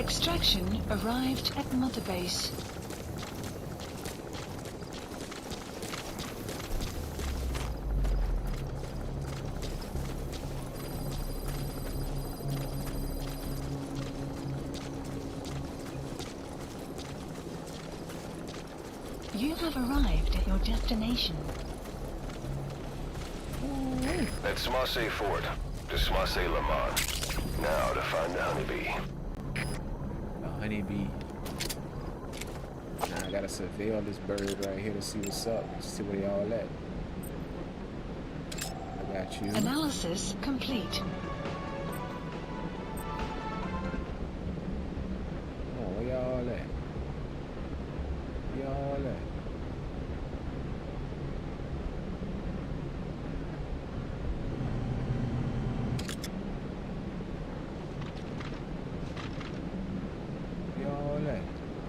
Extraction arrived at Mother Base. You have arrived at your destination. That's Smasse Fort. To Smasse Lamont. Now to find the honeybee. The honeybee. Now I gotta surveil this bird right here to see what's up. See where they all at. I got you. Analysis complete. Oh, where y'all at? Where y'all at?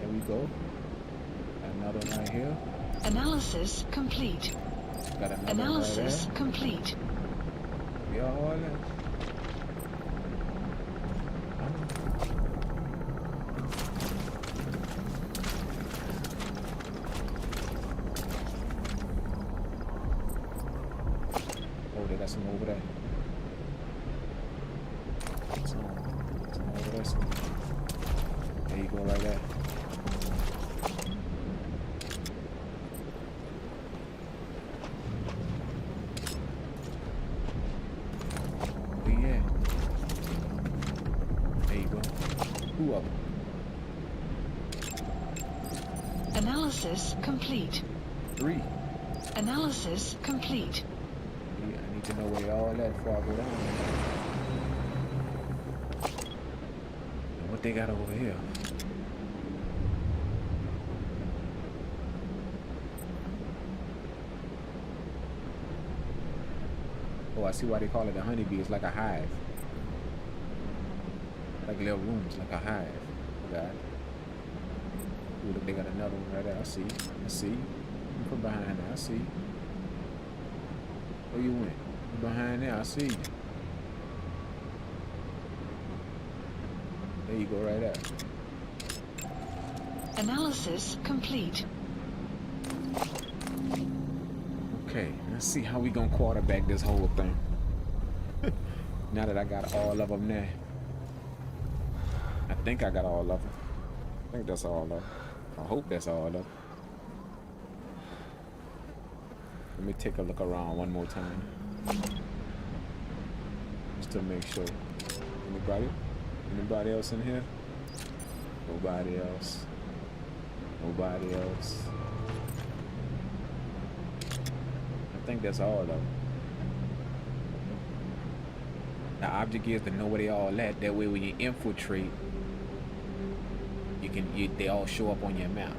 There we go. Another one right here. Analysis complete. Got another Analysis one right complete. there. We all in. Oh, they got some over there. Some over there. Some. There you go, right there. Who up? Analysis complete. 3. Analysis complete. I need to know where they all at before I go down. And what they got over here? Oh, I see why they call it a honeybee. It's like a hive. Like little rooms, like a hive. Got it. Ooh, look, they got another one right there. I see. I see. You from behind there. I see. Where you went? You behind there. I see you. There you go, right there. Analysis complete. Okay, let's see how we gonna quarterback this whole thing. Now that I got all of them there. I think I got all of them. I think that's all of them. I hope that's all of them. Let me take a look around one more time. Just to make sure. Anybody? Anybody else in here? Nobody else. Nobody else. I think that's all of them. The object is to know where they all at. That way when you infiltrate, they all show up on your map.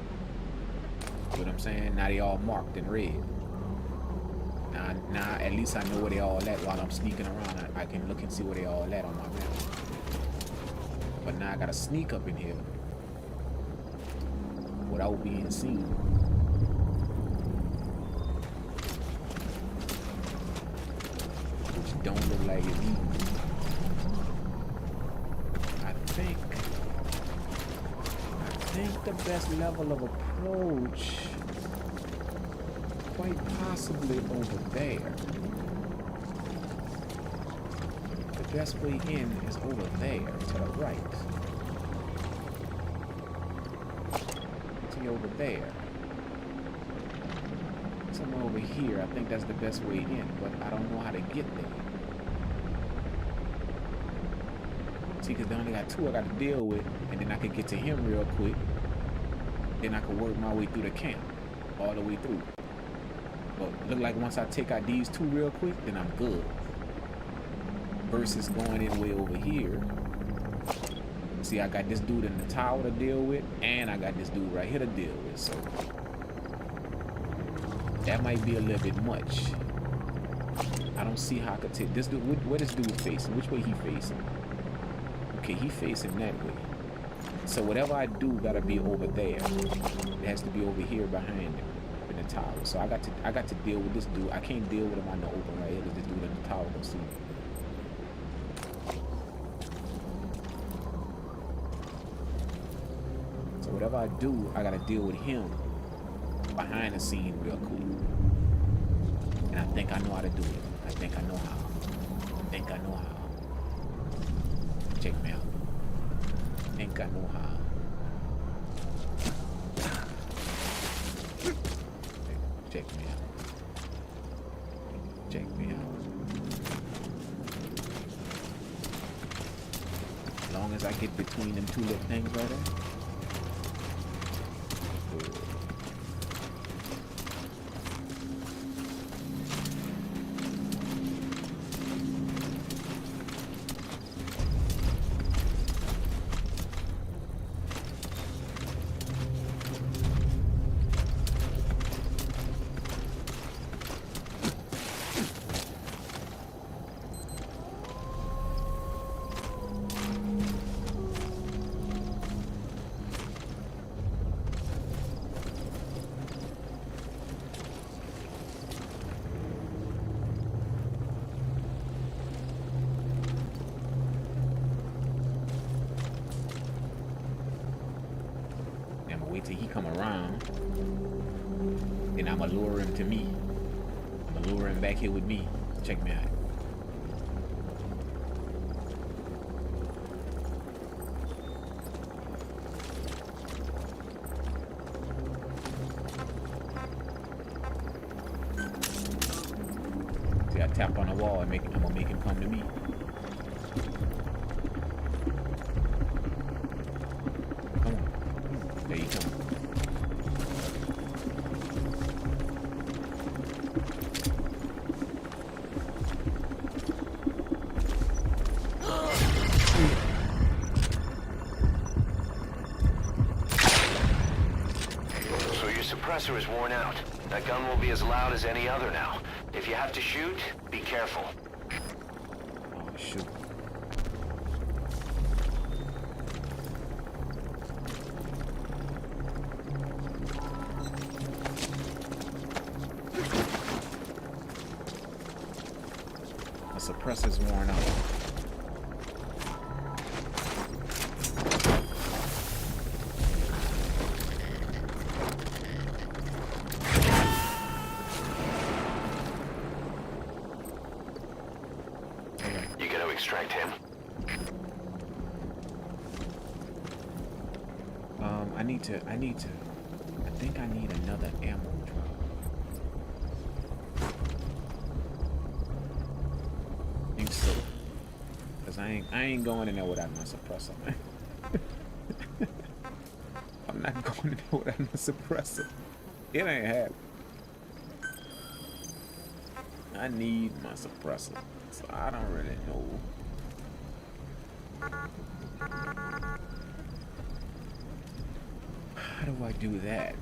You know what I'm saying? Now they all marked in red. Now at least I know where they all at while I'm sneaking around. I can look and see where they all at on my map. But now I gotta sneak up in here without being seen. Which don't look like it either. I think the best level of approach quite possibly over there. The best way in is over there to the right. See over there. Somewhere over here, I think that's the best way in, but I don't know how to get there. See, because they only got 2 I got to deal with, and then I could get to him real quick. Then I could work my way through the camp, all the way through. But look like once I take out these 2 real quick, then I'm good. Versus going in way over here. See, I got this dude in the tower to deal with, and I got this dude right here to deal with, so that might be a little bit much. I don't see how I could take this dude. Where this dude facing? Which way he facing? Okay, he facing that way. So whatever I do gotta be over there. It has to be over here behind him in the tower. So I got to deal with this dude. I can't deal with him on the open right here because this dude in the tower can see me. So whatever I do, I gotta deal with him behind the scene real quick. And I think I know how to do it. I think I know how. I think I know how. Check me out. I think I know how. Check me out. Check me out. As long as I get between them two little things right there. Wait till he come around, then I'ma lure him to me. I'ma lure him back here with me. Check me out. See, I tap on the wall and I'm gonna make him come to me. There you come. So your suppressor is worn out. That gun will be as loud as any other now. If you have to shoot, be careful. Oh, shoot. The suppressor's worn out. You gotta extract him. I think I need another ammo drop. Think so. Cause I ain't going in there without my suppressor, man. I'm not going in there without my suppressor. It ain't happening. I need my suppressor, so I don't really know. How do I do that?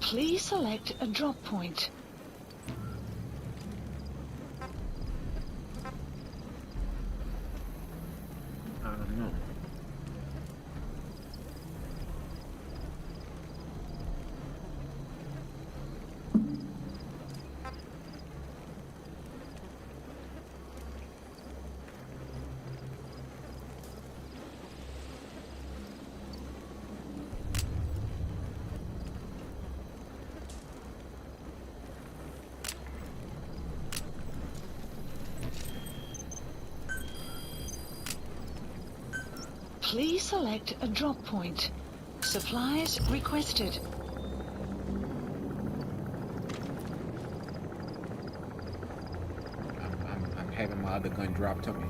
Please select a drop point. I don't know. Please select a drop point. Supplies requested. I'm having my other gun drop to me.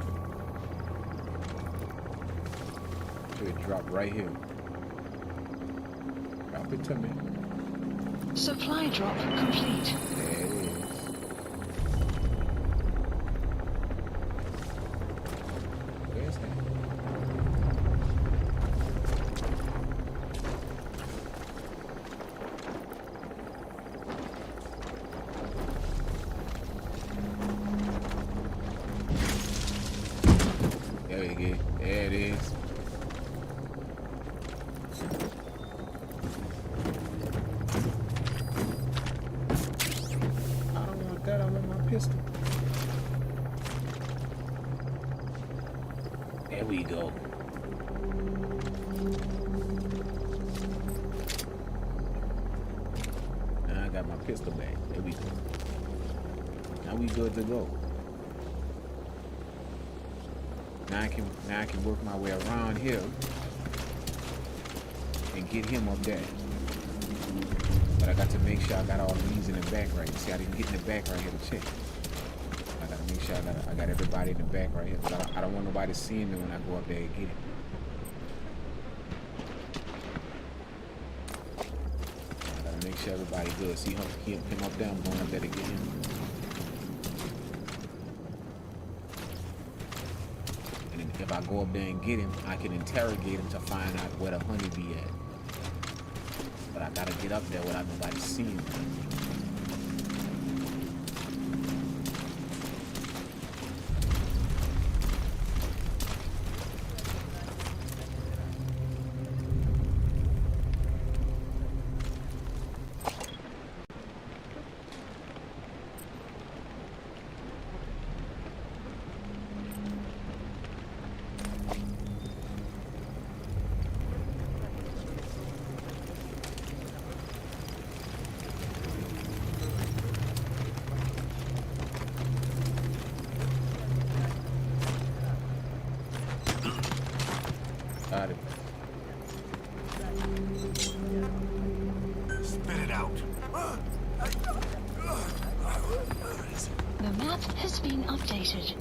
Should drop right here. Drop it to me. Supply drop complete. There it is. Where's that? There we go. There it is. I don't want that. I want my pistol. There we go. Now I got my pistol back. There we go. Now we good to go. Now I can work my way around here and get him up there. But I got to make sure I got all these in the back right. See, I didn't get in the back right here to check. I gotta make sure I got everybody in the back right here. Cause I don't want nobody seeing me when I go up there and get him. I gotta make sure everybody good. See him up there. I'm going up there to get him. If I go up there and get him, I can interrogate him to find out where the honeybee at. But I gotta get up there without nobody seeing me. Got it. Spit it out. The map has been updated.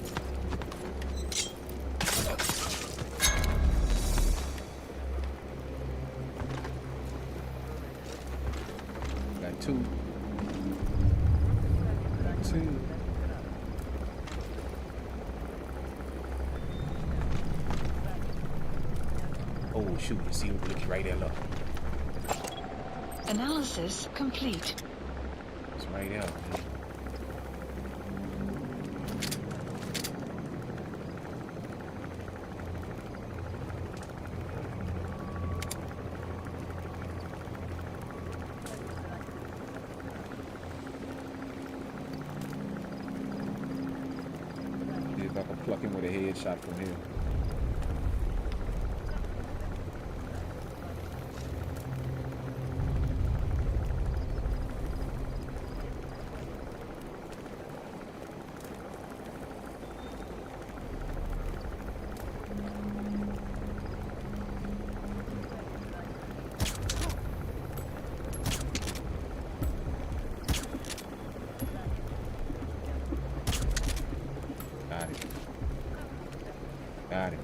Got two. Got two. Oh shoot, you see him looking right there, look. Analysis complete. It's right there, man. See if I can pluck him with a headshot from here. Got it. Got it.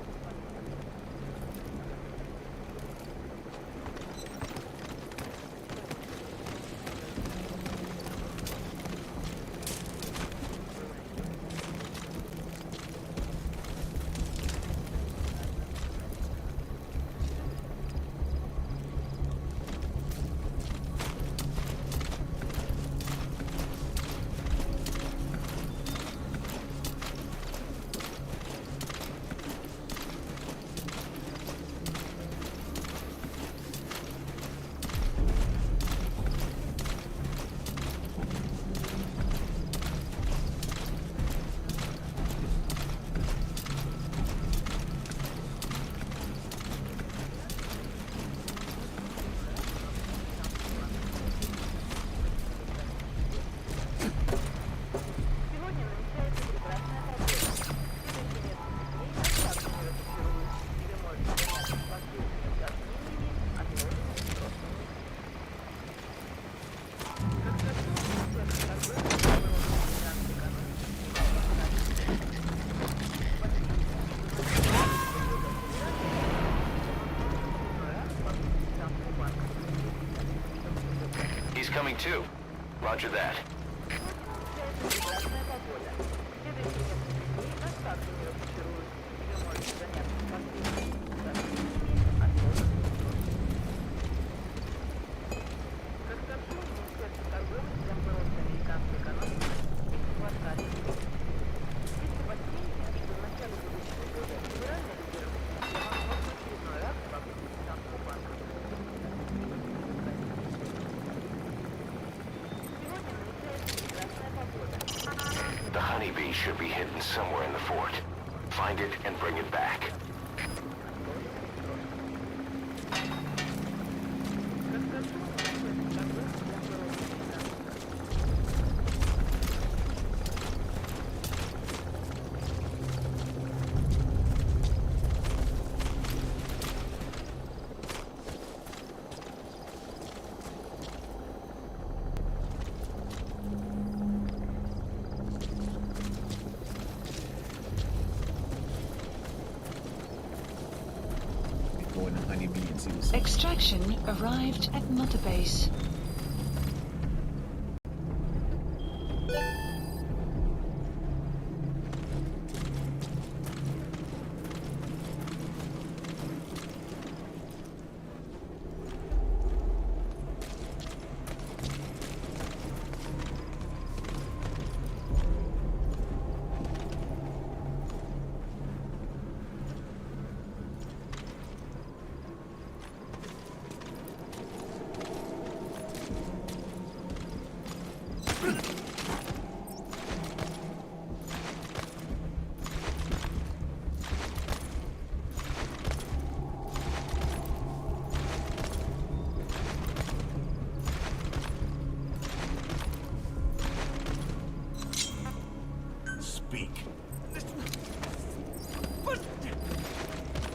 Coming too. Roger that. should be hidden somewhere in the fort. Find it and bring it back. Go in the honeybee and see what's up. Extraction arrived at Mother Base.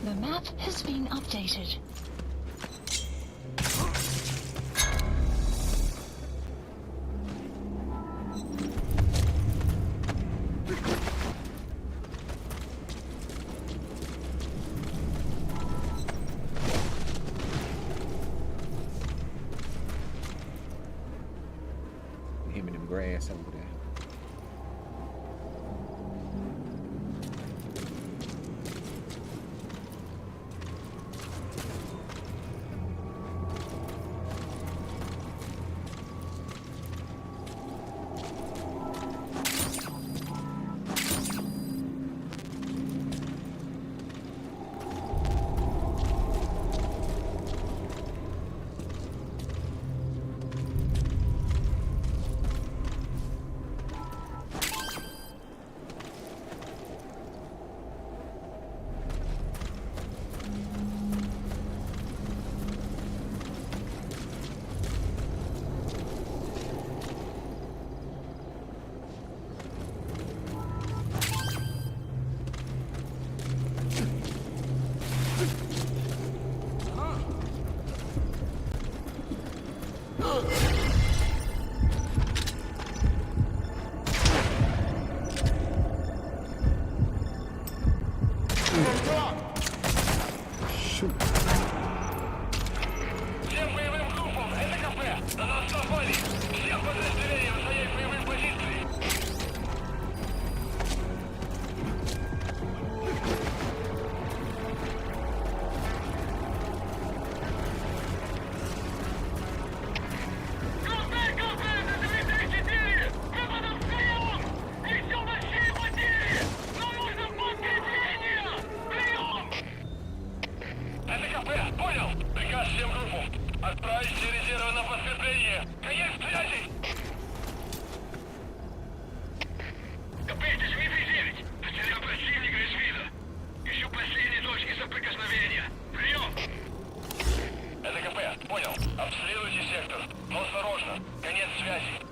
The map has been updated. Him in them grass over there. Всем боевым группам, это КП! На нас напали! Всем подразделениям занять боевые позиции! Отправить все резервы на подкрепление! Конец связи! Копейтесь, Дмитрий-9! Потерял противника из вида! Ищу последние точки соприкосновения! Прием! Это КП, понял. Обстреливайте сектор. Но осторожно! Конец связи!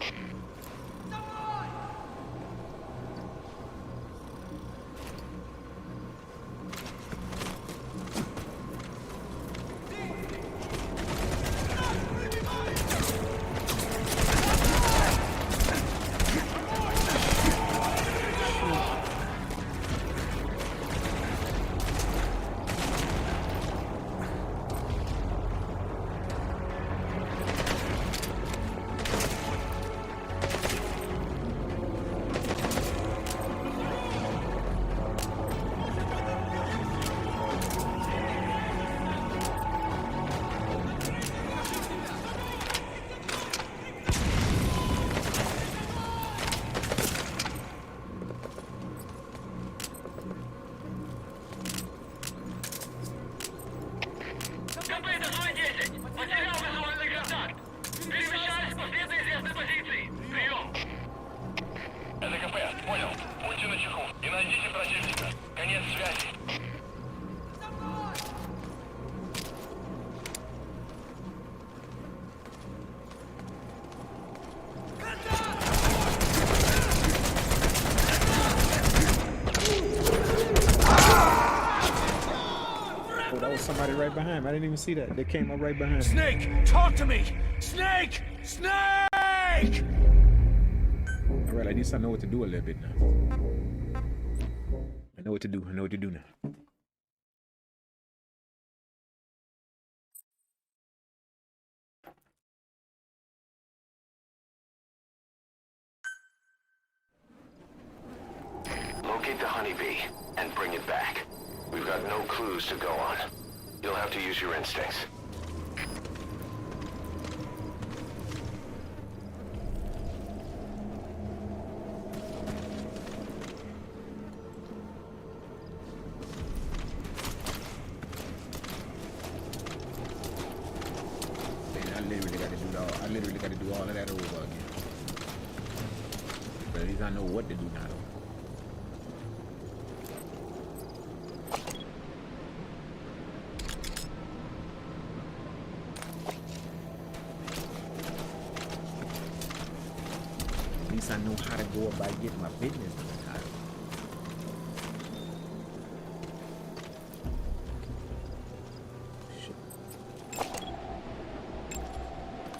связи. Oh, that was somebody right behind me. I didn't even see that. They came up right behind me. Snake, talk to me! Snake! Snake! All right, at least I know what to do a little bit now. I know what to do. I know what to do now. Locate the honeybee and bring it back. We've got no clues to go on. You'll have to use your instincts. Man, I literally got to do all of that over again. But at least I know what to do now, though. At least I know how to go about getting my business done.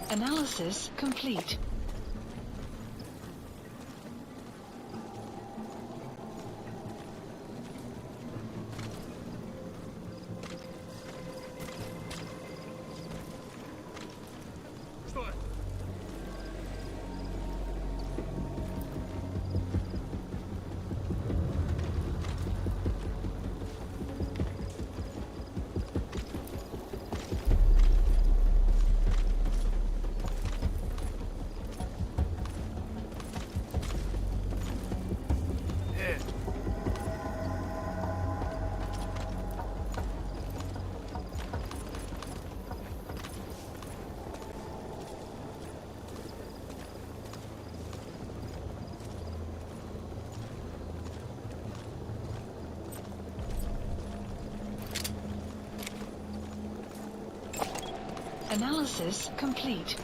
Analysis complete. Что это? Analysis complete.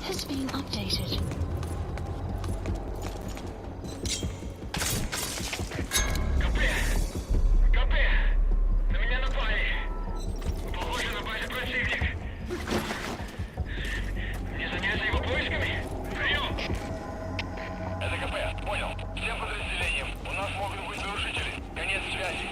has been updated. КП! На меня напали! Похоже на базе противник. Не заняться его поисками? Прием! Это КП, понял. Всем подразделениям. У нас могут быть нарушители. Конец связи.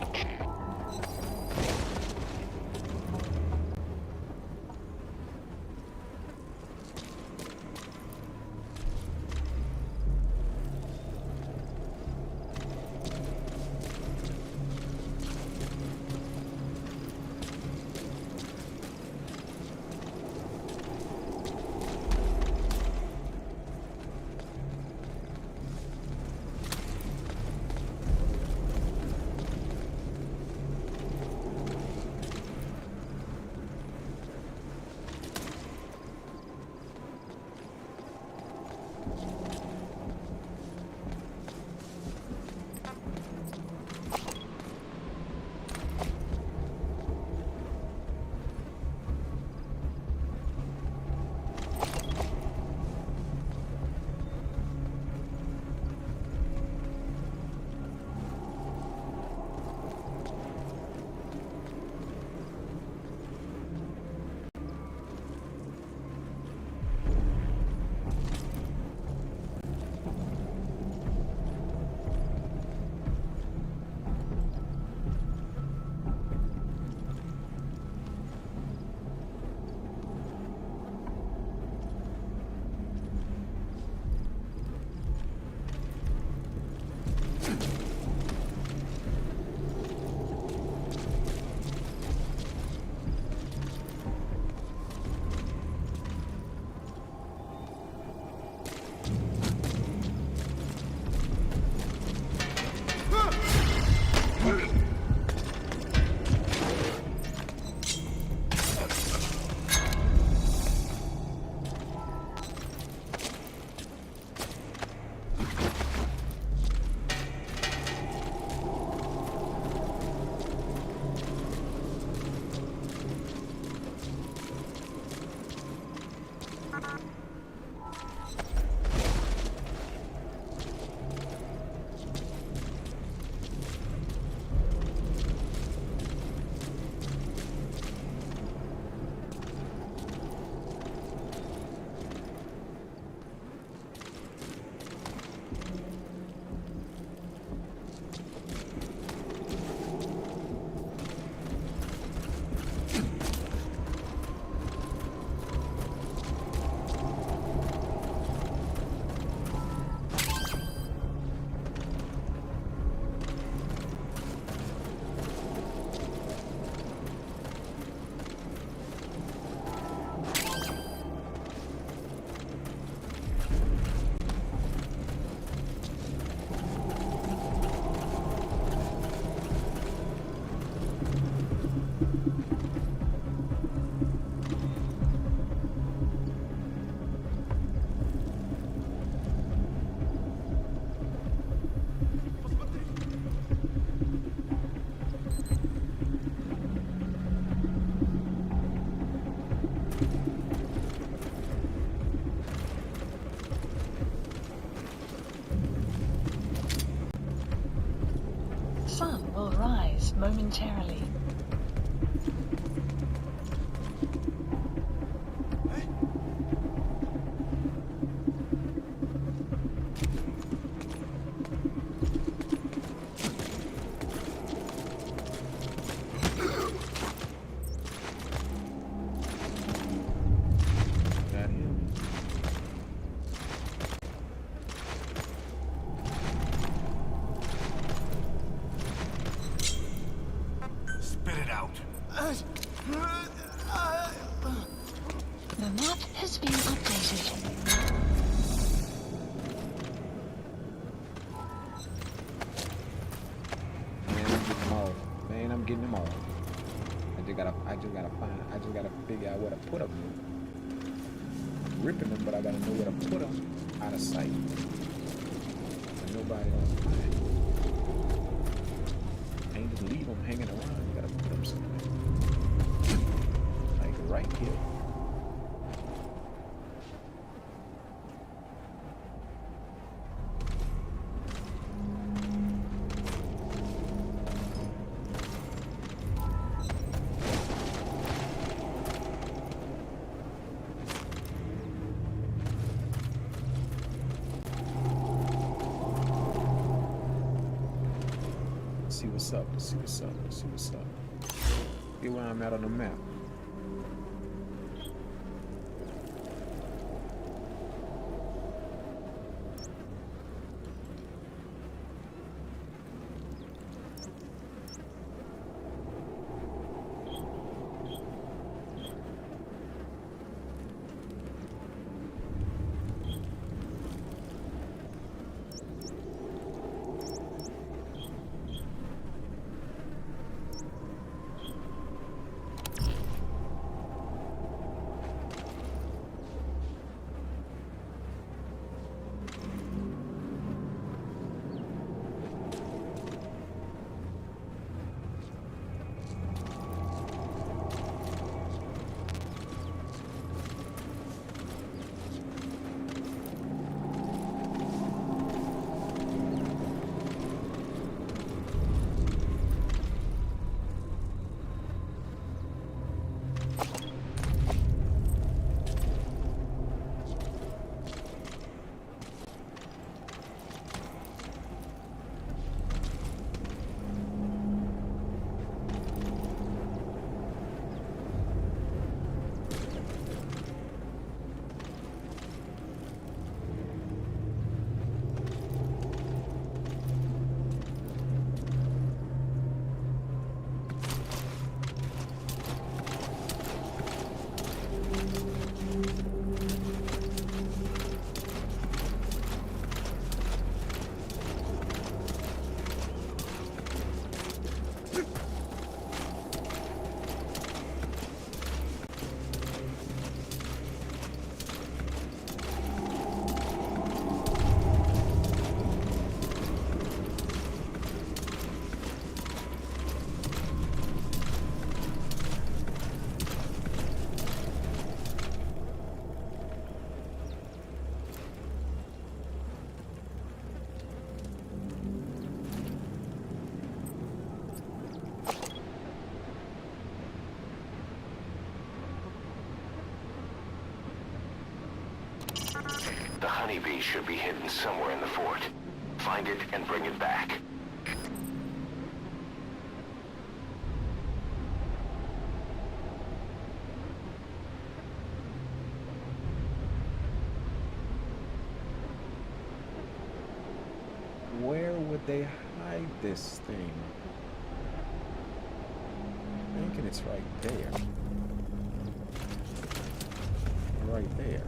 Sun will rise momentarily. The map has been updated. Man, I'm getting them all. I just gotta figure out where to put them. Ripping them, but I gotta know where to put them out of sight. And nobody else find. Can't just leave them hanging around. You gotta put them somewhere. Like right here. see what's up. Let's see what's up. Let's see what's up. See where I'm at on the map. The honeybee should be hidden somewhere in the fort. Find it and bring it back. Where would they hide this thing? I'm thinking it's right there. Right there.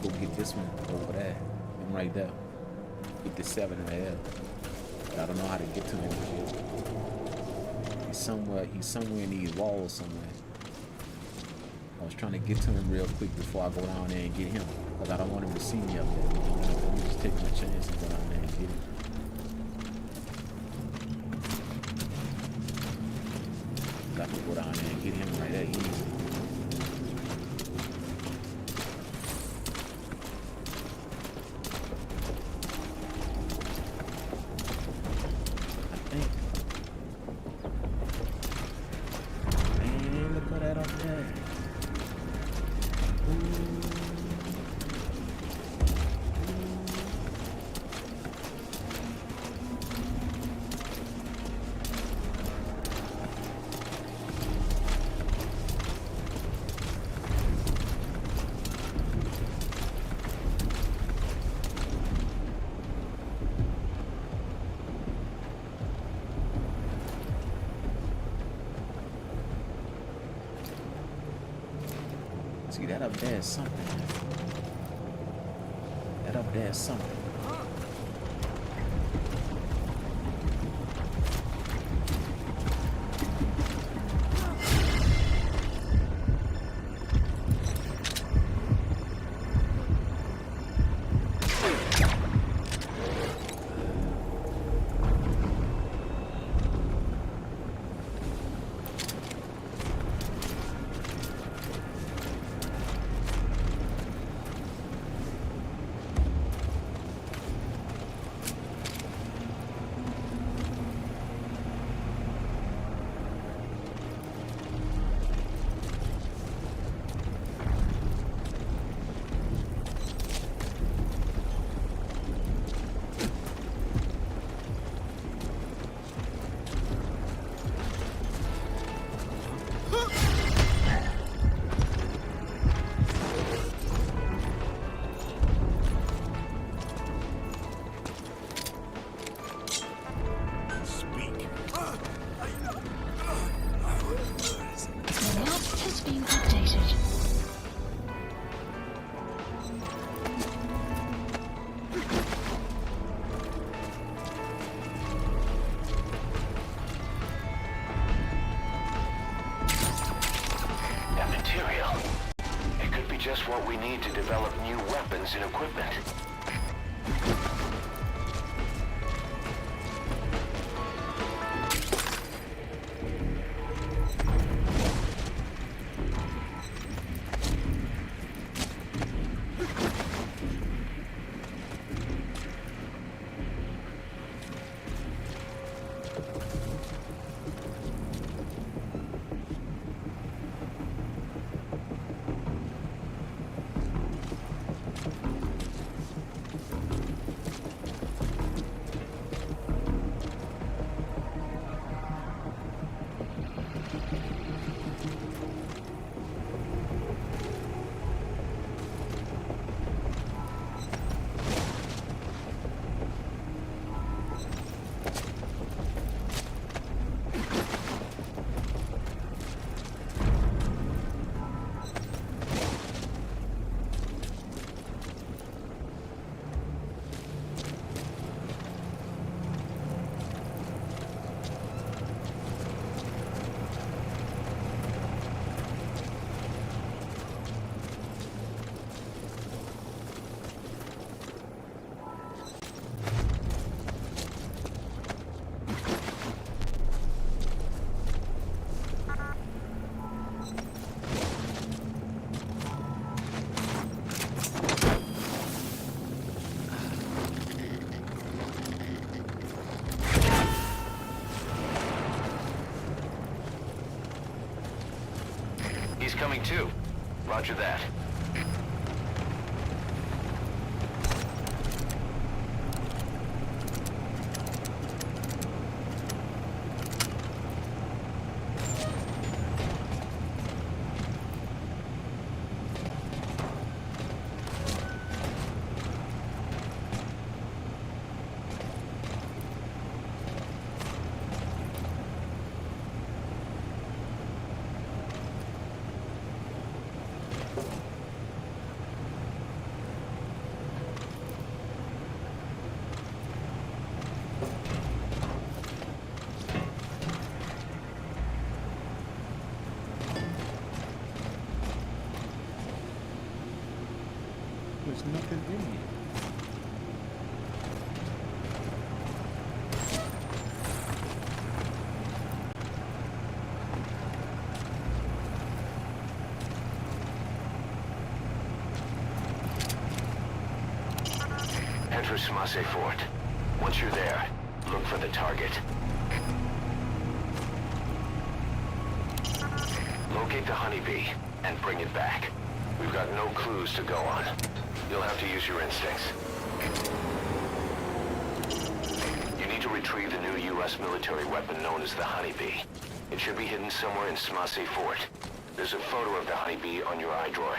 Go get this one over there. I'm right there. with the 7 in the air. But I don't know how to get to him. He's somewhere in these walls somewhere. I was trying to get to him real quick before I go down there and get him. Because I don't want him to see me up there. Let me just take my chance and go down there and get him. I can go down there and get him right there easy. See, that up there is something. That up there is something. Just what we need to develop new weapons and equipment. He's coming too. Roger that. There's nothing in here. Head for Smase Fort. Once you're there, look for the target. Locate the honeybee and bring it back. We've got no clues to go on. You'll have to use your instincts. You need to retrieve the new U.S. military weapon known as the honeybee. It should be hidden somewhere in Smase Fort. There's a photo of the honeybee on your iDroid.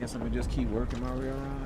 Guess I'm gonna just keep working my way around.